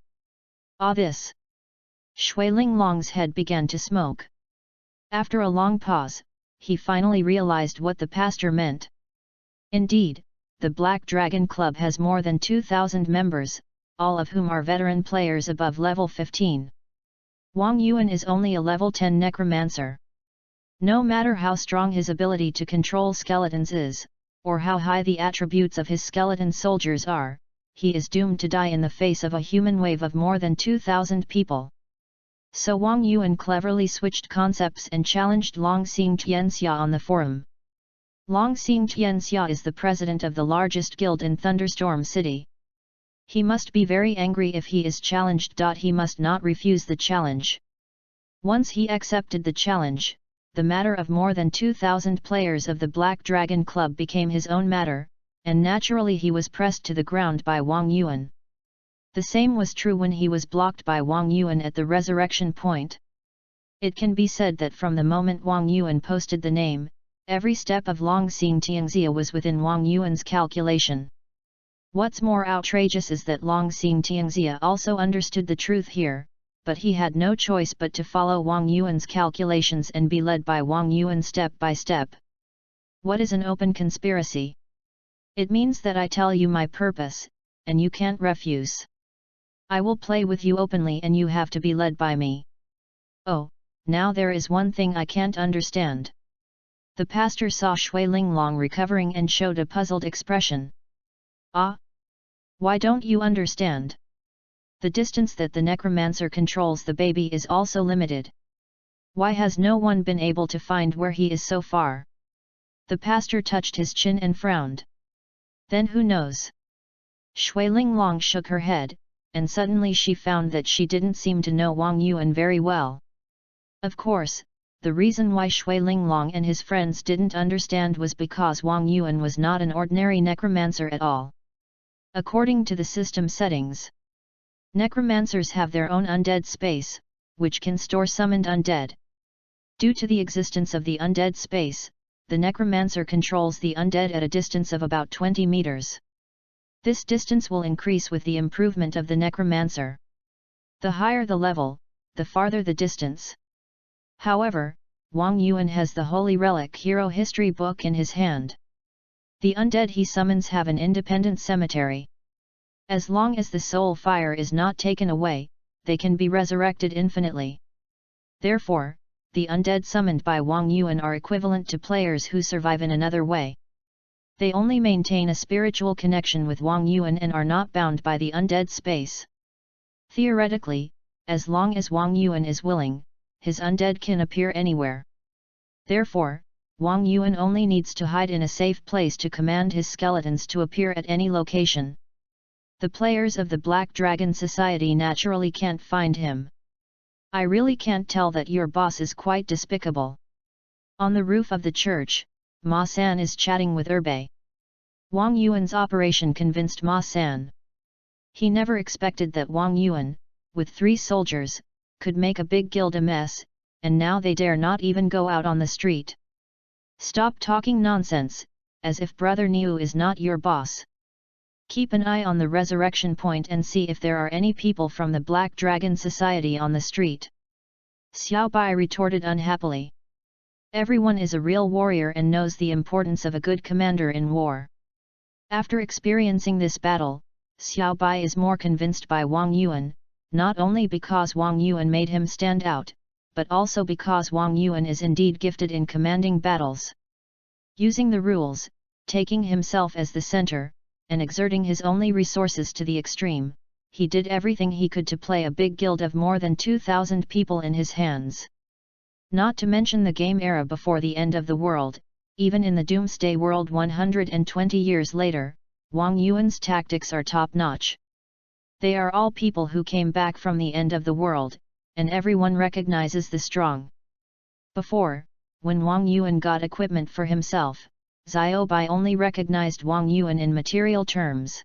Ah this! Shui Linglong's head began to smoke. After a long pause, he finally realized what the pastor meant. Indeed, the Black Dragon Club has more than 2,000 members, all of whom are veteran players above level 15. Wang Yuan is only a level 10 necromancer. No matter how strong his ability to control skeletons is, or how high the attributes of his skeleton soldiers are, he is doomed to die in the face of a human wave of more than 2,000 people. So Wang Yuan cleverly switched concepts and challenged Long Xingtiangxia on the forum. Long Xingtiangxia is the president of the largest guild in Thunderstorm City. He must be very angry if he is challenged. He must not refuse the challenge. Once he accepted the challenge, the matter of more than 2,000 players of the Black Dragon Club became his own matter, and naturally he was pressed to the ground by Wang Yuan. The same was true when he was blocked by Wang Yuan at the resurrection point. It can be said that from the moment Wang Yuan posted the name, every step of Long Xingtiangxia was within Wang Yuan's calculation. What's more outrageous is that Long Xingtiangxia also understood the truth here, but he had no choice but to follow Wang Yuan's calculations and be led by Wang Yuan step by step. What is an open conspiracy? It means that I tell you my purpose, and you can't refuse. I will play with you openly and you have to be led by me. Oh, now there is one thing I can't understand. The pastor saw Shui Linglong recovering and showed a puzzled expression. Ah, Why don't you understand? The distance that the necromancer controls the baby is also limited. Why has no one been able to find where he is so far? The pastor touched his chin and frowned. Then who knows? Shui Linglong shook her head, and suddenly she found that she didn't seem to know Wang Yuan very well. Of course, the reason why Shui Linglong and his friends didn't understand was because Wang Yuan was not an ordinary necromancer at all. According to the system settings, necromancers have their own undead space, which can store summoned undead. Due to the existence of the undead space, the necromancer controls the undead at a distance of about 20 meters. This distance will increase with the improvement of the necromancer. The higher the level, the farther the distance. However, Wang Yuan has the Holy Relic Hero History book in his hand. The undead he summons have an independent cemetery. As long as the soul fire is not taken away, they can be resurrected infinitely. Therefore, the undead summoned by Wang Yuan are equivalent to players who survive in another way. They only maintain a spiritual connection with Wang Yuan and are not bound by the undead space. Theoretically, as long as Wang Yuan is willing, his undead can appear anywhere. Therefore, Wang Yuan only needs to hide in a safe place to command his skeletons to appear at any location. The players of the Black Dragon Society naturally can't find him. I really can't tell that your boss is quite despicable. On the roof of the church, Ma San is chatting with Erbe. Wang Yuan's operation convinced Ma San. He never expected that Wang Yuan, with 3 soldiers, could make a big guild a mess, and now they dare not even go out on the street. Stop talking nonsense, as if Brother Niu is not your boss. Keep an eye on the resurrection point and see if there are any people from the Black Dragon Society on the street. Xiao Bai retorted unhappily. Everyone is a real warrior and knows the importance of a good commander in war. After experiencing this battle, Xiao Bai is more convinced by Wang Yuan, not only because Wang Yuan made him stand out, but also because Wang Yuan is indeed gifted in commanding battles. Using the rules, taking himself as the center, and exerting his only resources to the extreme, he did everything he could to play a big guild of more than 2,000 people in his hands. Not to mention the game era before the end of the world, even in the Doomsday World 120 years later, Wang Yuan's tactics are top-notch. They are all people who came back from the end of the world, and everyone recognizes the strong. Before, when Wang Yuan got equipment for himself, Xiao Bai only recognized Wang Yuan in material terms.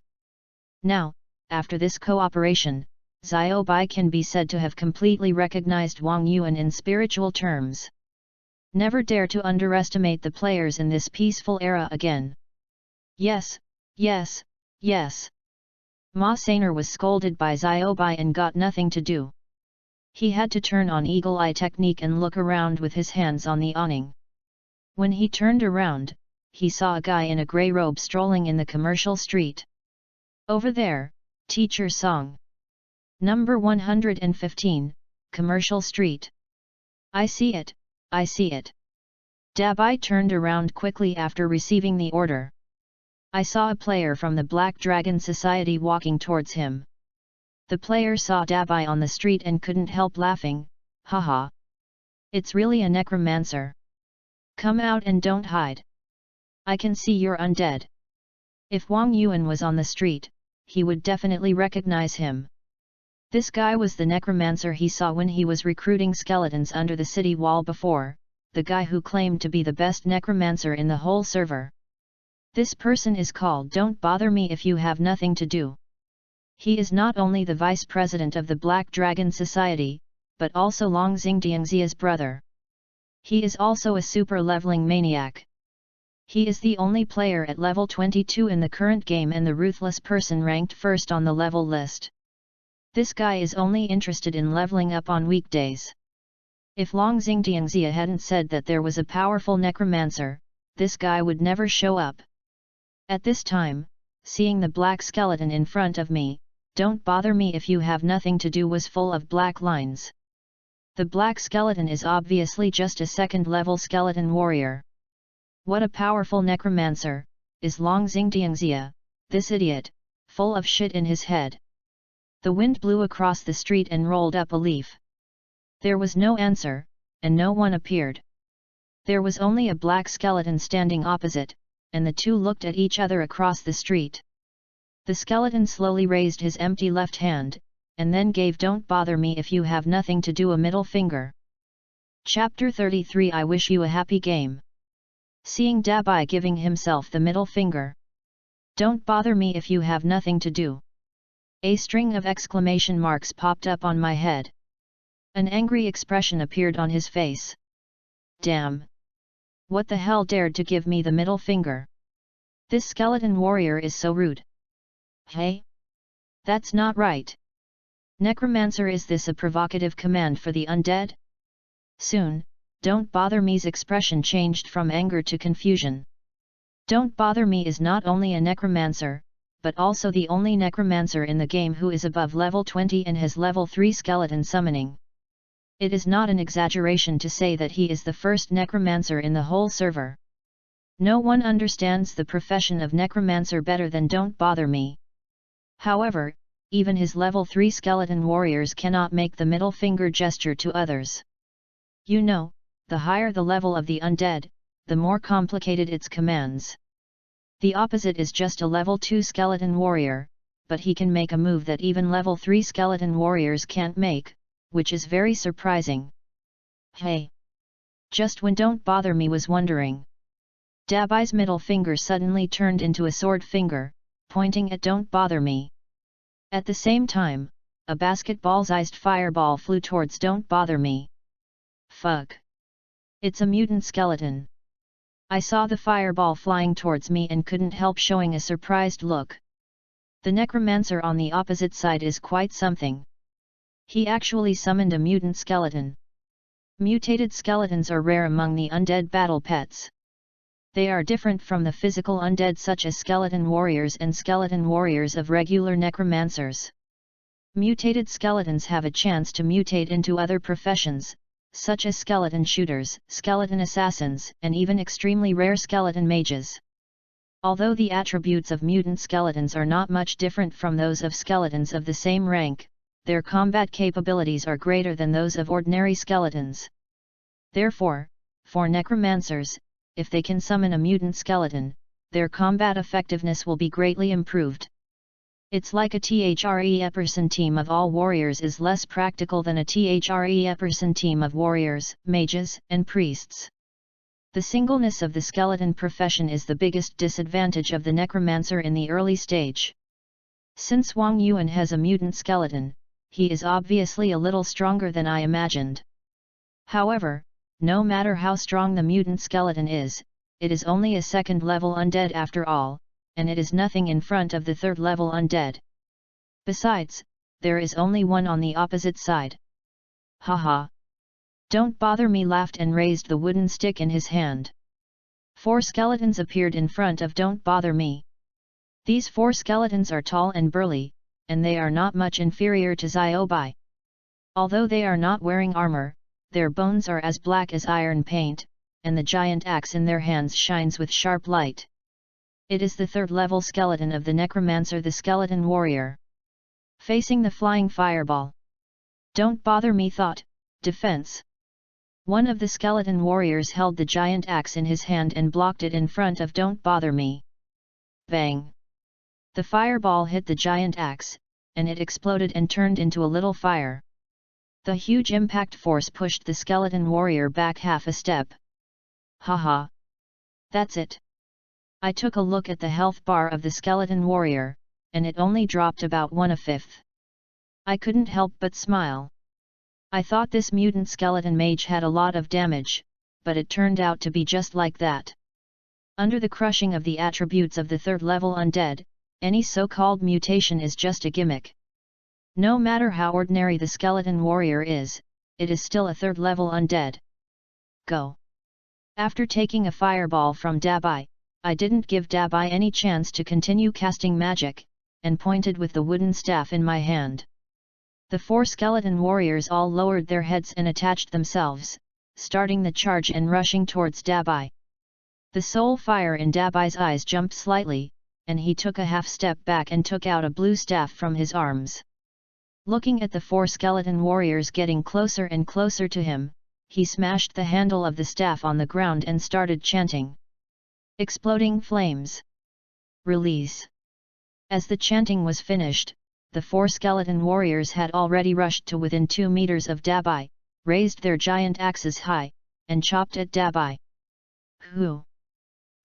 Now, after this cooperation, Xiao Bai can be said to have completely recognized Wang Yuan in spiritual terms. Never dare to underestimate the players in this peaceful era again. Yes, yes, yes. Ma Sainer was scolded by Xiao Bai and got nothing to do. He had to turn on eagle eye technique and look around with his hands on the awning. When he turned around, he saw a guy in a grey robe strolling in the commercial street. Over there, Teacher Song. Number 115, Commercial Street. I see it, I see it. Dabai turned around quickly after receiving the order. I saw a player from the Black Dragon Society walking towards him. The player saw Dabai on the street and couldn't help laughing, haha. It's really a necromancer. Come out and don't hide. I can see you're undead. If Wang Yuan was on the street, he would definitely recognize him. This guy was the necromancer he saw when he was recruiting skeletons under the city wall before, the guy who claimed to be the best necromancer in the whole server. This person is called Don't Bother Me If You Have Nothing to Do. He is not only the vice president of the Black Dragon Society, but also Long Xingdiangxia's brother. He is also a super leveling maniac. He is the only player at level 22 in the current game and the ruthless person ranked first on the level list. This guy is only interested in leveling up on weekdays. If Long Xingdiangxia hadn't said that there was a powerful necromancer, this guy would never show up. At this time, seeing the black skeleton in front of me, Don't Bother Me If You Have Nothing to Do was full of black lines. The black skeleton is obviously just a second-level skeleton warrior. What a powerful necromancer, is Long Xingdiangxia, this idiot, full of shit in his head. The wind blew across the street and rolled up a leaf. There was no answer, and no one appeared. There was only a black skeleton standing opposite, and the two looked at each other across the street. The skeleton slowly raised his empty left hand, and then gave "Don't bother me if you have nothing to do" a middle finger. Chapter 33 I wish you a happy game. Seeing Dabai giving himself the middle finger. "Don't bother me if you have nothing to do." A string of exclamation marks popped up on my head. An angry expression appeared on his face. Damn! What the hell dared to give me the middle finger? This skeleton warrior is so rude. Hey? That's not right. Necromancer, is this a provocative command for the undead? Soon, "Don't bother me's" expression changed from anger to confusion. Don't bother me is not only a necromancer, but also the only necromancer in the game who is above level 20 and has level 3 skeleton summoning. It is not an exaggeration to say that he is the first necromancer in the whole server. No one understands the profession of necromancer better than Don't Bother Me. However, even his level 3 skeleton warriors cannot make the middle finger gesture to others. You know, the higher the level of the undead, the more complicated its commands. The opposite is just a level 2 skeleton warrior, but he can make a move that even level 3 skeleton warriors can't make, which is very surprising. Hey! Just when Don't Bother Me was wondering, Dabai's middle finger suddenly turned into a sword finger, pointing at Don't Bother Me. At the same time, a basketball-sized fireball flew towards Don't Bother Me. Fuck! It's a mutant skeleton. I saw the fireball flying towards me and couldn't help showing a surprised look. The necromancer on the opposite side is quite something. He actually summoned a mutant skeleton. Mutated skeletons are rare among the undead battle pets. They are different from the physical undead such as skeleton warriors and skeleton warriors of regular necromancers. Mutated skeletons have a chance to mutate into other professions, such as skeleton shooters, skeleton assassins, and even extremely rare skeleton mages. Although the attributes of mutant skeletons are not much different from those of skeletons of the same rank, their combat capabilities are greater than those of ordinary skeletons. Therefore, for necromancers, if they can summon a mutant skeleton, their combat effectiveness will be greatly improved. It's like a THRE-Epperson team of all warriors is less practical than a THRE-Epperson team of warriors, mages, and priests. The singleness of the skeleton profession is the biggest disadvantage of the necromancer in the early stage. Since Wang Yuan has a mutant skeleton, he is obviously a little stronger than I imagined. However, no matter how strong the mutant skeleton is, it is only a second-level undead after all, and it is nothing in front of the third-level undead. Besides, there is only one on the opposite side. Haha! Don't Bother Me laughed and raised the wooden stick in his hand. 4 skeletons appeared in front of Don't Bother Me. These 4 skeletons are tall and burly, and they are not much inferior to Ziobai. Although they are not wearing armor, their bones are as black as iron paint, and the giant axe in their hands shines with sharp light. It is the third-level skeleton of the necromancer, the skeleton warrior. Facing the flying fireball. Don't Bother Me thought, defense. One of the skeleton warriors held the giant axe in his hand and blocked it in front of Don't Bother Me. Bang! The fireball hit the giant axe, and it exploded and turned into a little fire. The huge impact force pushed the skeleton warrior back half a step. Haha! That's it. I took a look at the health bar of the skeleton warrior, and it only dropped about 1/5. I couldn't help but smile. I thought this mutant skeleton mage had a lot of damage, but it turned out to be just like that. Under the crushing of the attributes of the third-level undead, any so-called mutation is just a gimmick. No matter how ordinary the skeleton warrior is, it is still a third-level undead. Go! After taking a fireball from Dabai, I didn't give Dabai any chance to continue casting magic, and pointed with the wooden staff in my hand. The 4 skeleton warriors all lowered their heads and attached themselves, starting the charge and rushing towards Dabai. The soul fire in Dabai's eyes jumped slightly, and he took a half step back and took out a blue staff from his arms. Looking at the 4 skeleton warriors getting closer and closer to him, he smashed the handle of the staff on the ground and started chanting. Exploding flames. Release. As the chanting was finished, the 4 skeleton warriors had already rushed to within 2 meters of Dabai, raised their giant axes high, and chopped at Dabai. Hoo!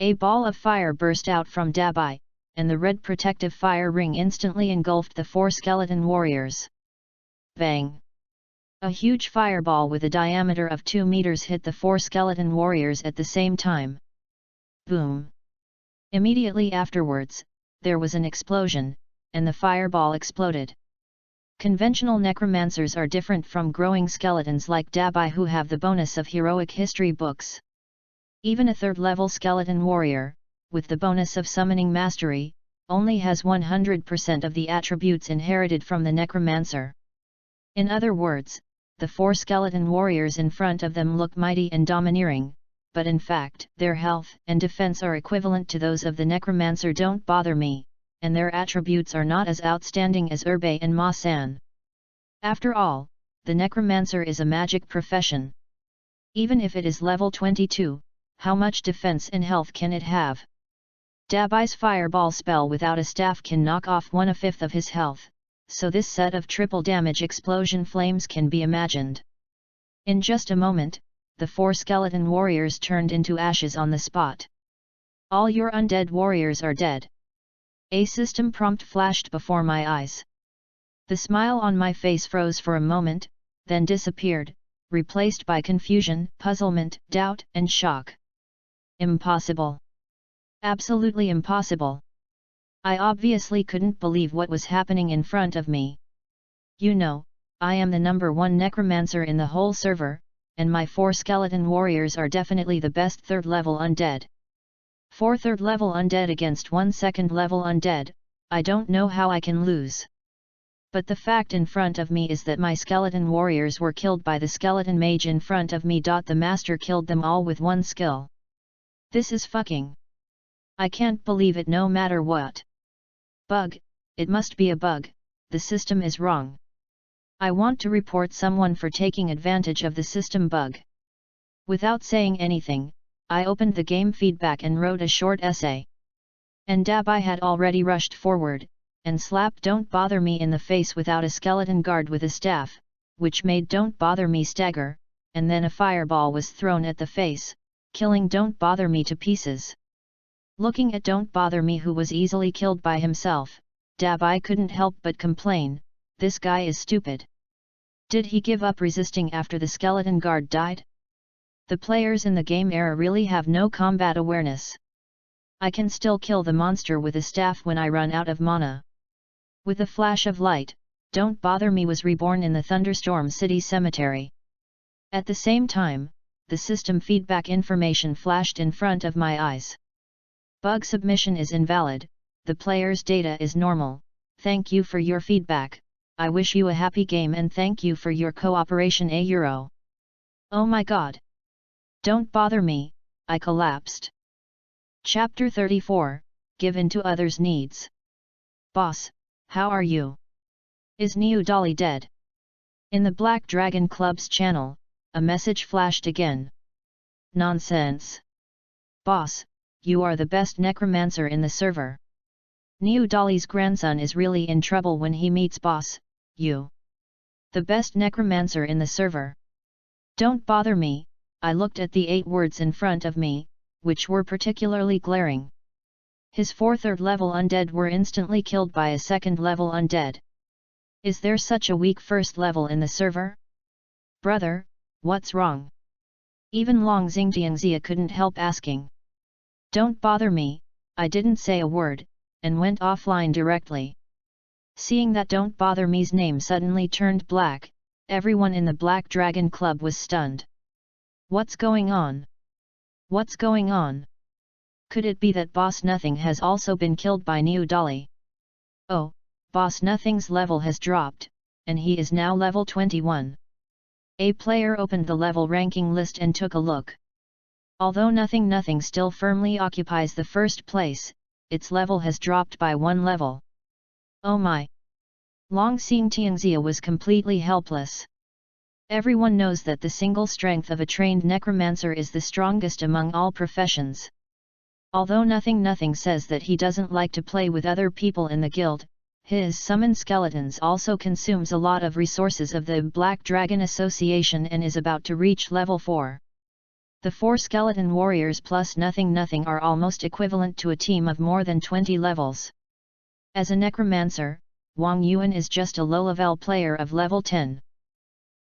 A ball of fire burst out from Dabai, and the red protective fire ring instantly engulfed the 4 skeleton warriors. Bang! A huge fireball with a diameter of 2 meters hit the 4 skeleton warriors at the same time. Boom! Immediately afterwards, there was an explosion, and the fireball exploded. Conventional necromancers are different from growing skeletons like Dabai who have the bonus of heroic history books. Even a 3rd-level skeleton warrior, with the bonus of summoning mastery, only has 100% of the attributes inherited from the necromancer. In other words, the 4 skeleton warriors in front of them look mighty and domineering, but in fact their health and defense are equivalent to those of the necromancer. Don't bother me, and their attributes are not as outstanding as Urbe and Ma-san. After all, the necromancer is a magic profession. Even if it is level 22, how much defense and health can it have? Dabai's fireball spell without a staff can knock off 1/5 of his health, so this set of triple damage explosion flames can be imagined. In just a moment, the 4 skeleton warriors turned into ashes on the spot. All your undead warriors are dead. A system prompt flashed before my eyes. The smile on my face froze for a moment, then disappeared, replaced by confusion, puzzlement, doubt, and shock. Impossible. Absolutely impossible. I obviously couldn't believe what was happening in front of me. You know, I am the number 1 necromancer in the whole server, and my 4 skeleton warriors are definitely the best 3rd-level undead. 4 3rd-level undead against 1 2nd-level undead, I don't know how I can lose. But the fact in front of me is that my skeleton warriors were killed by the skeleton mage in front of me. The master killed them all with 1 skill. This is fucking. I can't believe it no matter what. Bug, it must be a bug, the system is wrong. I want to report someone for taking advantage of the system bug. Without saying anything, I opened the game feedback and wrote a short essay. And Dabai had already rushed forward, and slapped Don't Bother Me in the face without a skeleton guard with a staff, which made Don't Bother Me stagger, and then a fireball was thrown at the face, killing Don't Bother Me to pieces. Looking at Don't Bother Me who was easily killed by himself, Dabai couldn't help but complain, this guy is stupid. Did he give up resisting after the skeleton guard died? The players in the game era really have no combat awareness. I can still kill the monster with a staff when I run out of mana. With a flash of light, Don't Bother Me was reborn in the Thunderstorm City Cemetery. At the same time, the system feedback information flashed in front of my eyes. Bug submission is invalid, the player's data is normal, thank you for your feedback, I wish you a happy game and thank you for your cooperation €. Oh my god! Don't bother me, I collapsed. Chapter 34, Give in to others' needs. Boss, how are you? Is Niu Dolly dead? In the Black Dragon Club's channel, a message flashed again. Nonsense. Boss, you are the best necromancer in the server. Niu Dolly's grandson is really in trouble when he meets Boss, you. The best necromancer in the server. Don't bother me, I looked at the 8 words in front of me, which were particularly glaring. His 4 3rd-level undead were instantly killed by a 2nd-level undead. Is there such a weak 1st level in the server? Brother, what's wrong? Even Long Xingtiangxia couldn't help asking. Don't bother me, I didn't say a word, and went offline directly. Seeing that Don't Bother Me's name suddenly turned black, everyone in the Black Dragon Club was stunned. What's going on? What's going on? Could it be that Boss Nothing has also been killed by Niu Dolly? Oh, Boss Nothing's level has dropped, and he is now level 21. A player opened the level ranking list and took a look. Although Nothing still firmly occupies the 1st place, its level has dropped by 1 level. Oh my! Long Xing Tianxia was completely helpless. Everyone knows that the single strength of a trained necromancer is the strongest among all professions. Although nothing says that he doesn't like to play with other people in the guild, his summon skeletons also consumes a lot of resources of the Black Dragon Association and is about to reach level 4. The 4 skeleton warriors plus nothing are almost equivalent to a team of more than 20 levels. As a necromancer, Wang Yuan is just a low-level player of level 10.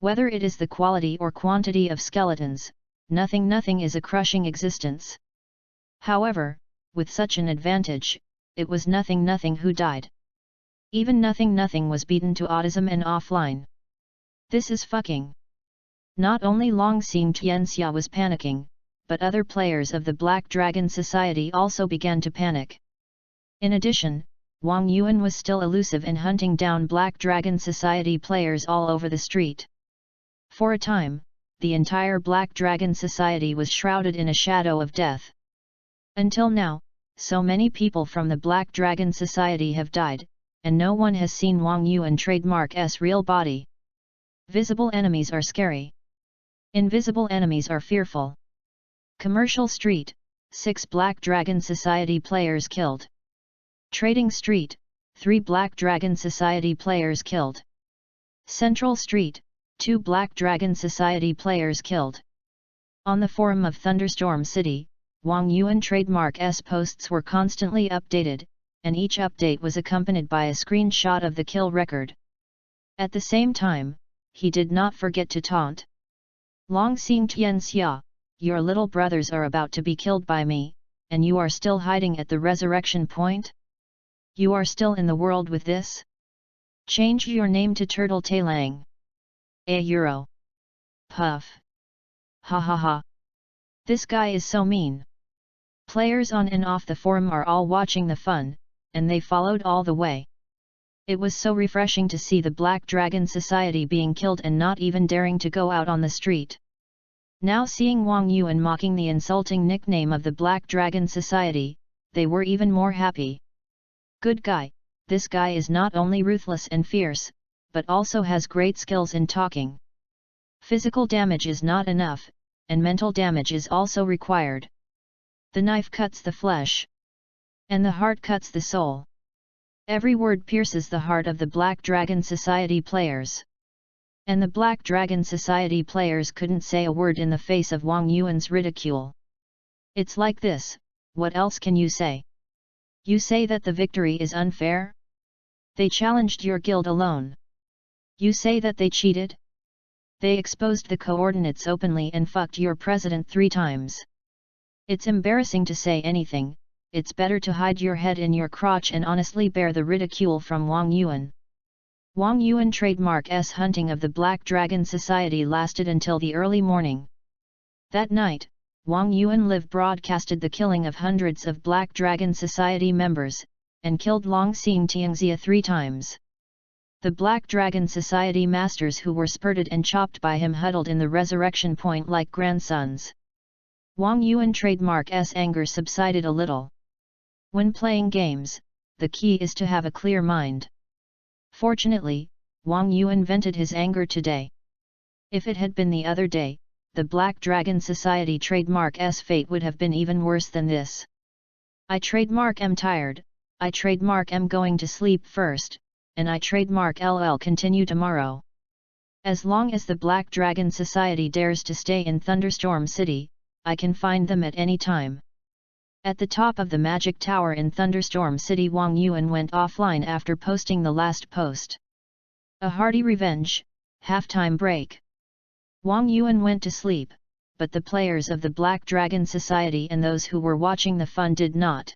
Whether it is the quality or quantity of skeletons, nothing is a crushing existence. However, with such an advantage, it was nothing who died. Even nothing was beaten to autism and offline. This is fucking. Not only Long Xing Tianxia was panicking, but other players of the Black Dragon Society also began to panic. In addition, Wang Yuan was still elusive in hunting down Black Dragon Society players all over the street. For a time, the entire Black Dragon Society was shrouded in a shadow of death. Until now, so many people from the Black Dragon Society have died, and no one has seen Wang Yuan trademark's real body. Visible enemies are scary. Invisible enemies are fearful. Commercial Street, 6 Black Dragon Society players killed. Trading Street, 3 Black Dragon Society players killed. Central Street, 2 Black Dragon Society players killed. On the forum of Thunderstorm City, Wang Yuan trademark's posts were constantly updated, and each update was accompanied by a screenshot of the kill record. At the same time, he did not forget to taunt. Long Xing Tianxia, your little brothers are about to be killed by me, and you are still hiding at the resurrection point? You are still in the world with this? Change your name to Turtle Tailang. A euro. Puff. Ha ha ha. This guy is so mean. Players on and off the forum are all watching the fun, and they followed all the way. It was so refreshing to see the Black Dragon Society being killed and not even daring to go out on the street. Now seeing Wang Yuan mocking the insulting nickname of the Black Dragon Society, they were even more happy. Good guy, this guy is not only ruthless and fierce, but also has great skills in talking. Physical damage is not enough, and mental damage is also required. The knife cuts the flesh, and the heart cuts the soul. Every word pierces the heart of the Black Dragon Society players. And the Black Dragon Society players couldn't say a word in the face of Wang Yuan's ridicule. It's like this, what else can you say? You say that the victory is unfair? They challenged your guild alone. You say that they cheated? They exposed the coordinates openly and fucked your president 3 times. It's embarrassing to say anything, it's better to hide your head in your crotch and honestly bear the ridicule from Wang Yuan. Wang Yuan trademark's hunting of the Black Dragon Society lasted until the early morning. That night, Wang Yuan live broadcasted the killing of hundreds of Black Dragon Society members, and killed Long Xing Tianxia 3 times. The Black Dragon Society masters who were spurted and chopped by him huddled in the resurrection point like grandsons. Wang Yuan trademark's anger subsided a little. When playing games, the key is to have a clear mind. Fortunately, Wang Yuan vented his anger today. If it had been the other day, the Black Dragon Society trademark's fate would have been even worse than this. I trademark am tired, I trademark am going to sleep first, and I trademark LL continue tomorrow. As long as the Black Dragon Society dares to stay in Thunderstorm City, I can find them at any time. At the top of the Magic Tower in Thunderstorm City, Wang Yuan went offline after posting the last post. A hearty revenge, halftime break. Wang Yuan went to sleep, but the players of the Black Dragon Society and those who were watching the fun did not.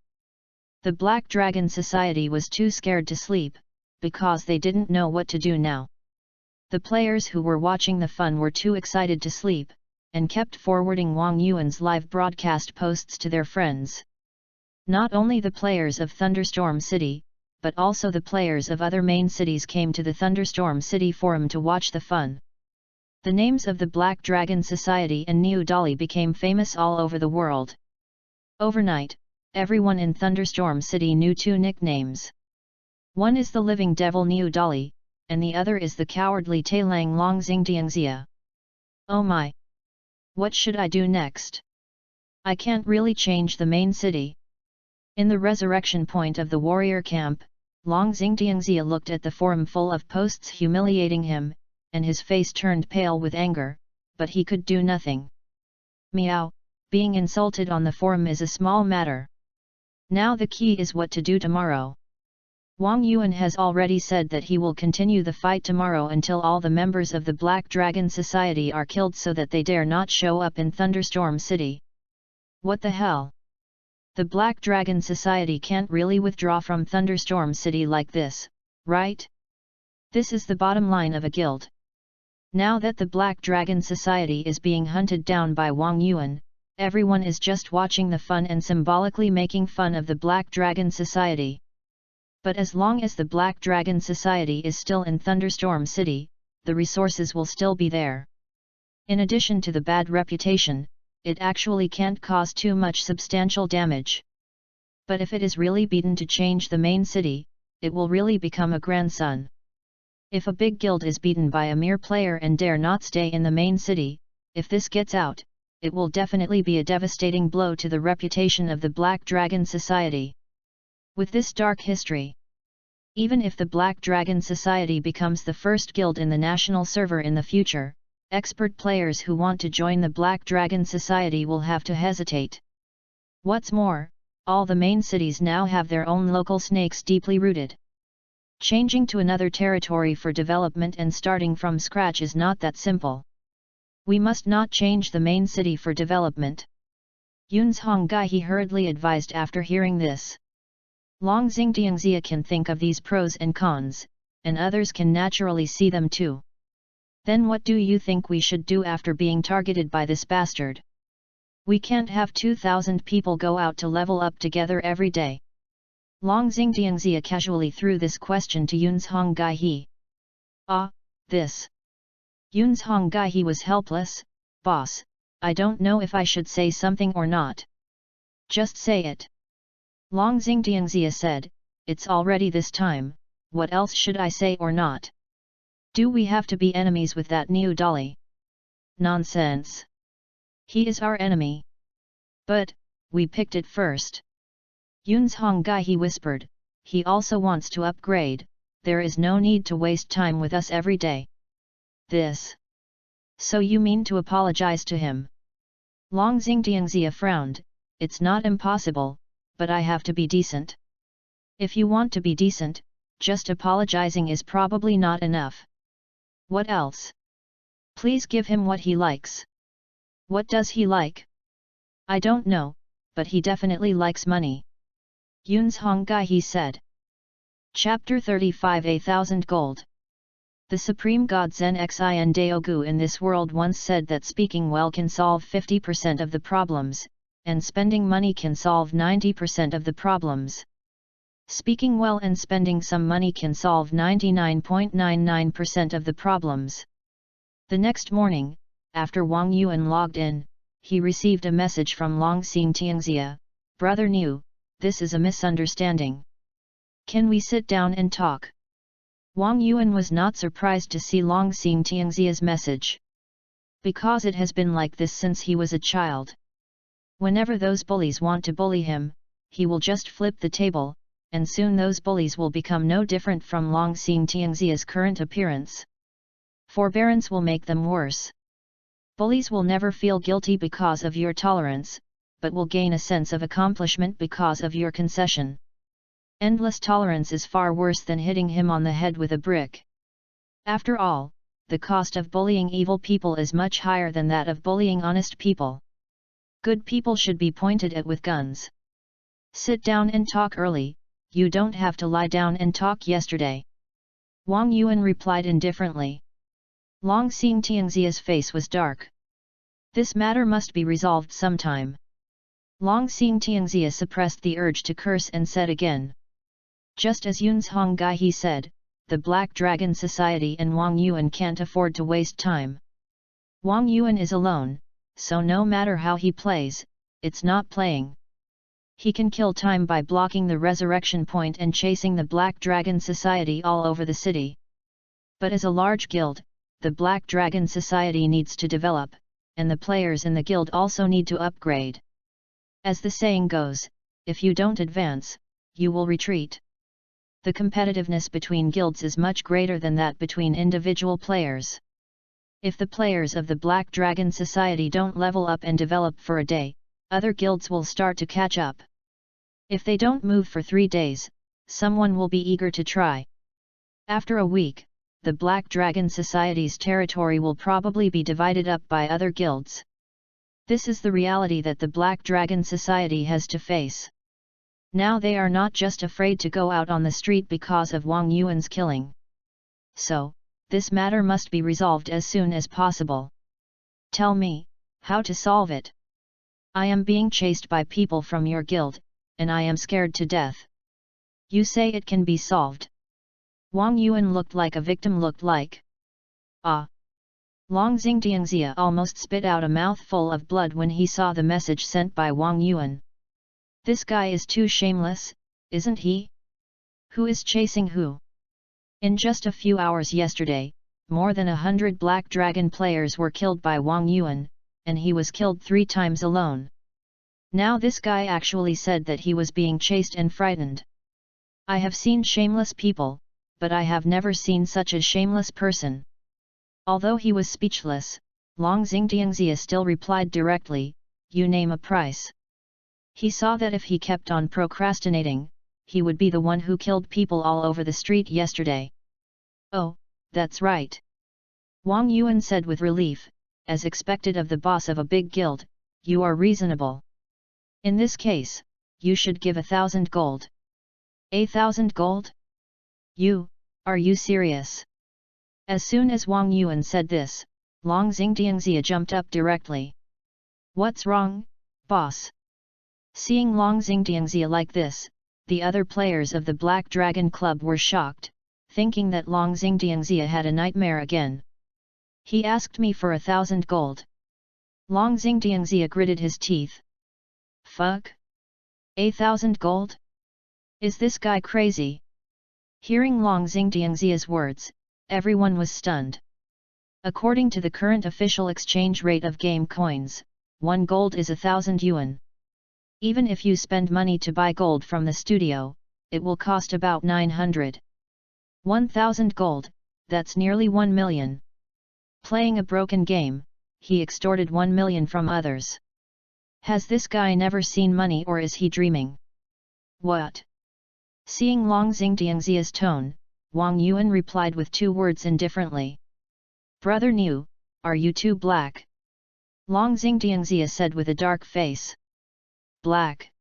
The Black Dragon Society was too scared to sleep, because they didn't know what to do now. The players who were watching the fun were too excited to sleep, and kept forwarding Wang Yuan's live broadcast posts to their friends. Not only the players of Thunderstorm City, but also the players of other main cities came to the Thunderstorm City forum to watch the fun. The names of the Black Dragon Society and New Delhi became famous all over the world. Overnight, everyone in Thunderstorm City knew two nicknames. One is the living devil Niu Dali, and the other is the cowardly Tailang Long Xingdiangxia. Oh my! What should I do next? I can't really change the main city. In the resurrection point of the warrior camp, Long Xingdiangxia looked at the forum full of posts humiliating him, and his face turned pale with anger, but he could do nothing. Meow, being insulted on the forum is a small matter. Now the key is what to do tomorrow. Wang Yuan has already said that he will continue the fight tomorrow until all the members of the Black Dragon Society are killed so that they dare not show up in Thunderstorm City. What the hell? The Black Dragon Society can't really withdraw from Thunderstorm City like this, right? This is the bottom line of a guild. Now that the Black Dragon Society is being hunted down by Wang Yuan, everyone is just watching the fun and symbolically making fun of the Black Dragon Society. But as long as the Black Dragon Society is still in Thunderstorm City, the resources will still be there. In addition to the bad reputation, it actually can't cause too much substantial damage. But if it is really beaten to change the main city, it will really become a grandson. If a big guild is beaten by a mere player and dare not stay in the main city, if this gets out, it will definitely be a devastating blow to the reputation of the Black Dragon Society. With this dark history, even if the Black Dragon Society becomes the first guild in the national server in the future, expert players who want to join the Black Dragon Society will have to hesitate. What's more, all the main cities now have their own local snakes deeply rooted. Changing to another territory for development and starting from scratch is not that simple. We must not change the main city for development. Yun's Honggai hurriedly advised after hearing this. Long Xingdiangxia can think of these pros and cons, and others can naturally see them too. Then what do you think we should do after being targeted by this bastard? We can't have 2,000 people go out to level up together every day. Long Xingdiangxia casually threw this question to Yun's Honggai. Ah, this. Yun's Honggai was helpless. Boss, I don't know if I should say something or not. Just say it. Long Xingdiangxia said, it's already this time, what else should I say or not? Do we have to be enemies with that Niu Dali? Nonsense. He is our enemy. But, we picked it first. Yun's Honggai whispered, he also wants to upgrade, there is no need to waste time with us every day. This. So you mean to apologize to him? Long Xingdiangxia frowned, it's not impossible, but I have to be decent. If you want to be decent, just apologizing is probably not enough. What else? Please give him what he likes. What does he like? I don't know, but he definitely likes money. Yun's Honggai said. Chapter 35 1,000 Gold. The Supreme God Zen Xin Daogu in this world once said that speaking well can solve 50% of the problems, and spending money can solve 90% of the problems. Speaking well and spending some money can solve 99.99% of the problems. The next morning, after Wang Yuan logged in, he received a message from Long Xingdiangxia, Brother Niu, this is a misunderstanding. Can we sit down and talk? Wang Yuan was not surprised to see Long Xingdiangxia's message. Because it has been like this since he was a child. Whenever those bullies want to bully him, he will just flip the table, and soon those bullies will become no different from Long Xingdiangxia's current appearance. Forbearance will make them worse. Bullies will never feel guilty because of your tolerance, but will gain a sense of accomplishment because of your concession. Endless tolerance is far worse than hitting him on the head with a brick. After all, the cost of bullying evil people is much higher than that of bullying honest people. Good people should be pointed at with guns. Sit down and talk early, you don't have to lie down and talk yesterday. Wang Yuan replied indifferently. Long Xingdiangxia's face was dark. This matter must be resolved sometime. Long Xingdiangxia suppressed the urge to curse and said again. Just as Yun's Honggai said, the Black Dragon Society and Wang Yuan can't afford to waste time. Wang Yuan is alone, so no matter how he plays, it's not playing. He can kill time by blocking the resurrection point and chasing the Black Dragon Society all over the city. But as a large guild, the Black Dragon Society needs to develop, and the players in the guild also need to upgrade. As the saying goes, if you don't advance, you will retreat. The competitiveness between guilds is much greater than that between individual players. If the players of the Black Dragon Society don't level up and develop for a day, other guilds will start to catch up. If they don't move for 3 days, someone will be eager to try. After a week, the Black Dragon Society's territory will probably be divided up by other guilds. This is the reality that the Black Dragon Society has to face. Now they are not just afraid to go out on the street because of Wang Yuan's killing. So, this matter must be resolved as soon as possible. Tell me, how to solve it? I am being chased by people from your guild, and I am scared to death. You say it can be solved. Wang Yuan looked like a victim looked like. Ah! Long Xingtianxia almost spit out a mouthful of blood when he saw the message sent by Wang Yuan. This guy is too shameless, isn't he? Who is chasing who? In just a few hours yesterday, more than 100 Black Dragon players were killed by Wang Yuan, and he was killed 3 times alone. Now this guy actually said that he was being chased and frightened. I have seen shameless people, but I have never seen such a shameless person. Although he was speechless, Long Xingtianxia still replied directly, you name a price. He saw that if he kept on procrastinating, he would be the one who killed people all over the street yesterday. Oh, that's right. Wang Yuan said with relief, as expected of the boss of a big guild, you are reasonable. In this case, you should give 1,000 gold. 1,000 gold? Are you serious? As soon as Wang Yuan said this, Long Xingtianxia jumped up directly. What's wrong, boss? Seeing Long Xingtianxia like this, the other players of the Black Dragon Club were shocked, thinking that Long Xingtianxia had a nightmare again. He asked me for 1,000 gold. Long Xingtianxia gritted his teeth. Fuck? 1,000 gold? Is this guy crazy? Hearing Long Xingtianxia's words, everyone was stunned. According to the current official exchange rate of game coins, 1 gold is 1,000 yuan. Even if you spend money to buy gold from the studio, it will cost about 900. 1,000 gold, that's nearly 1 million. Playing a broken game, he extorted 1 million from others. Has this guy never seen money or is he dreaming? What? Seeing Long Xingtianxia's tone, Wang Yuan replied with 2 words indifferently. Brother Niu, are you too black? Long Xingtianxia said with a dark face. Black.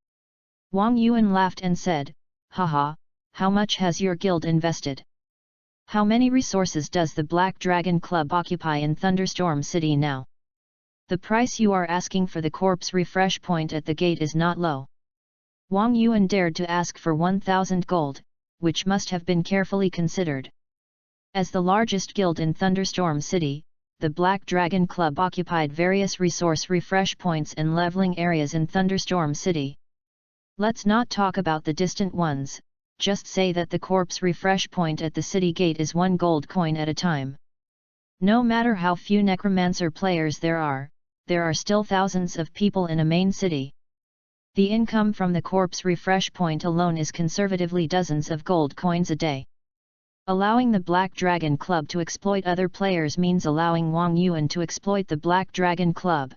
Wang Yuan laughed and said, haha, how much has your guild invested? How many resources does the Black Dragon Club occupy in Thunderstorm City now? The price you are asking for the corpse refresh point at the gate is not low. Wang Yuan dared to ask for 1,000 gold, which must have been carefully considered. As the largest guild in Thunderstorm City, the Black Dragon Club occupied various resource refresh points and leveling areas in Thunderstorm City. Let's not talk about the distant ones, just say that the corpse refresh point at the city gate is 1 gold coin at a time. No matter how few necromancer players there are still thousands of people in a main city. The income from the corpse refresh point alone is conservatively dozens of gold coins a day. Allowing the Black Dragon Club to exploit other players means allowing Wang Yuan to exploit the Black Dragon Club.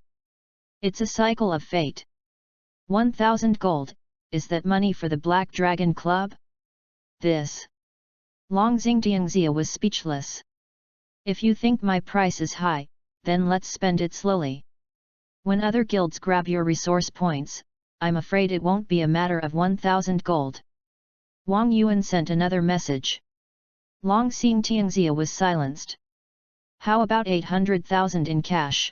It's a cycle of fate. 1,000 gold, is that money for the Black Dragon Club? This. Long Xingtianxia was speechless. If you think my price is high, then let's spend it slowly. When other guilds grab your resource points, I'm afraid it won't be a matter of 1,000 gold. Wang Yuan sent another message. Long Xingtianxia was silenced. How about 800,000 in cash?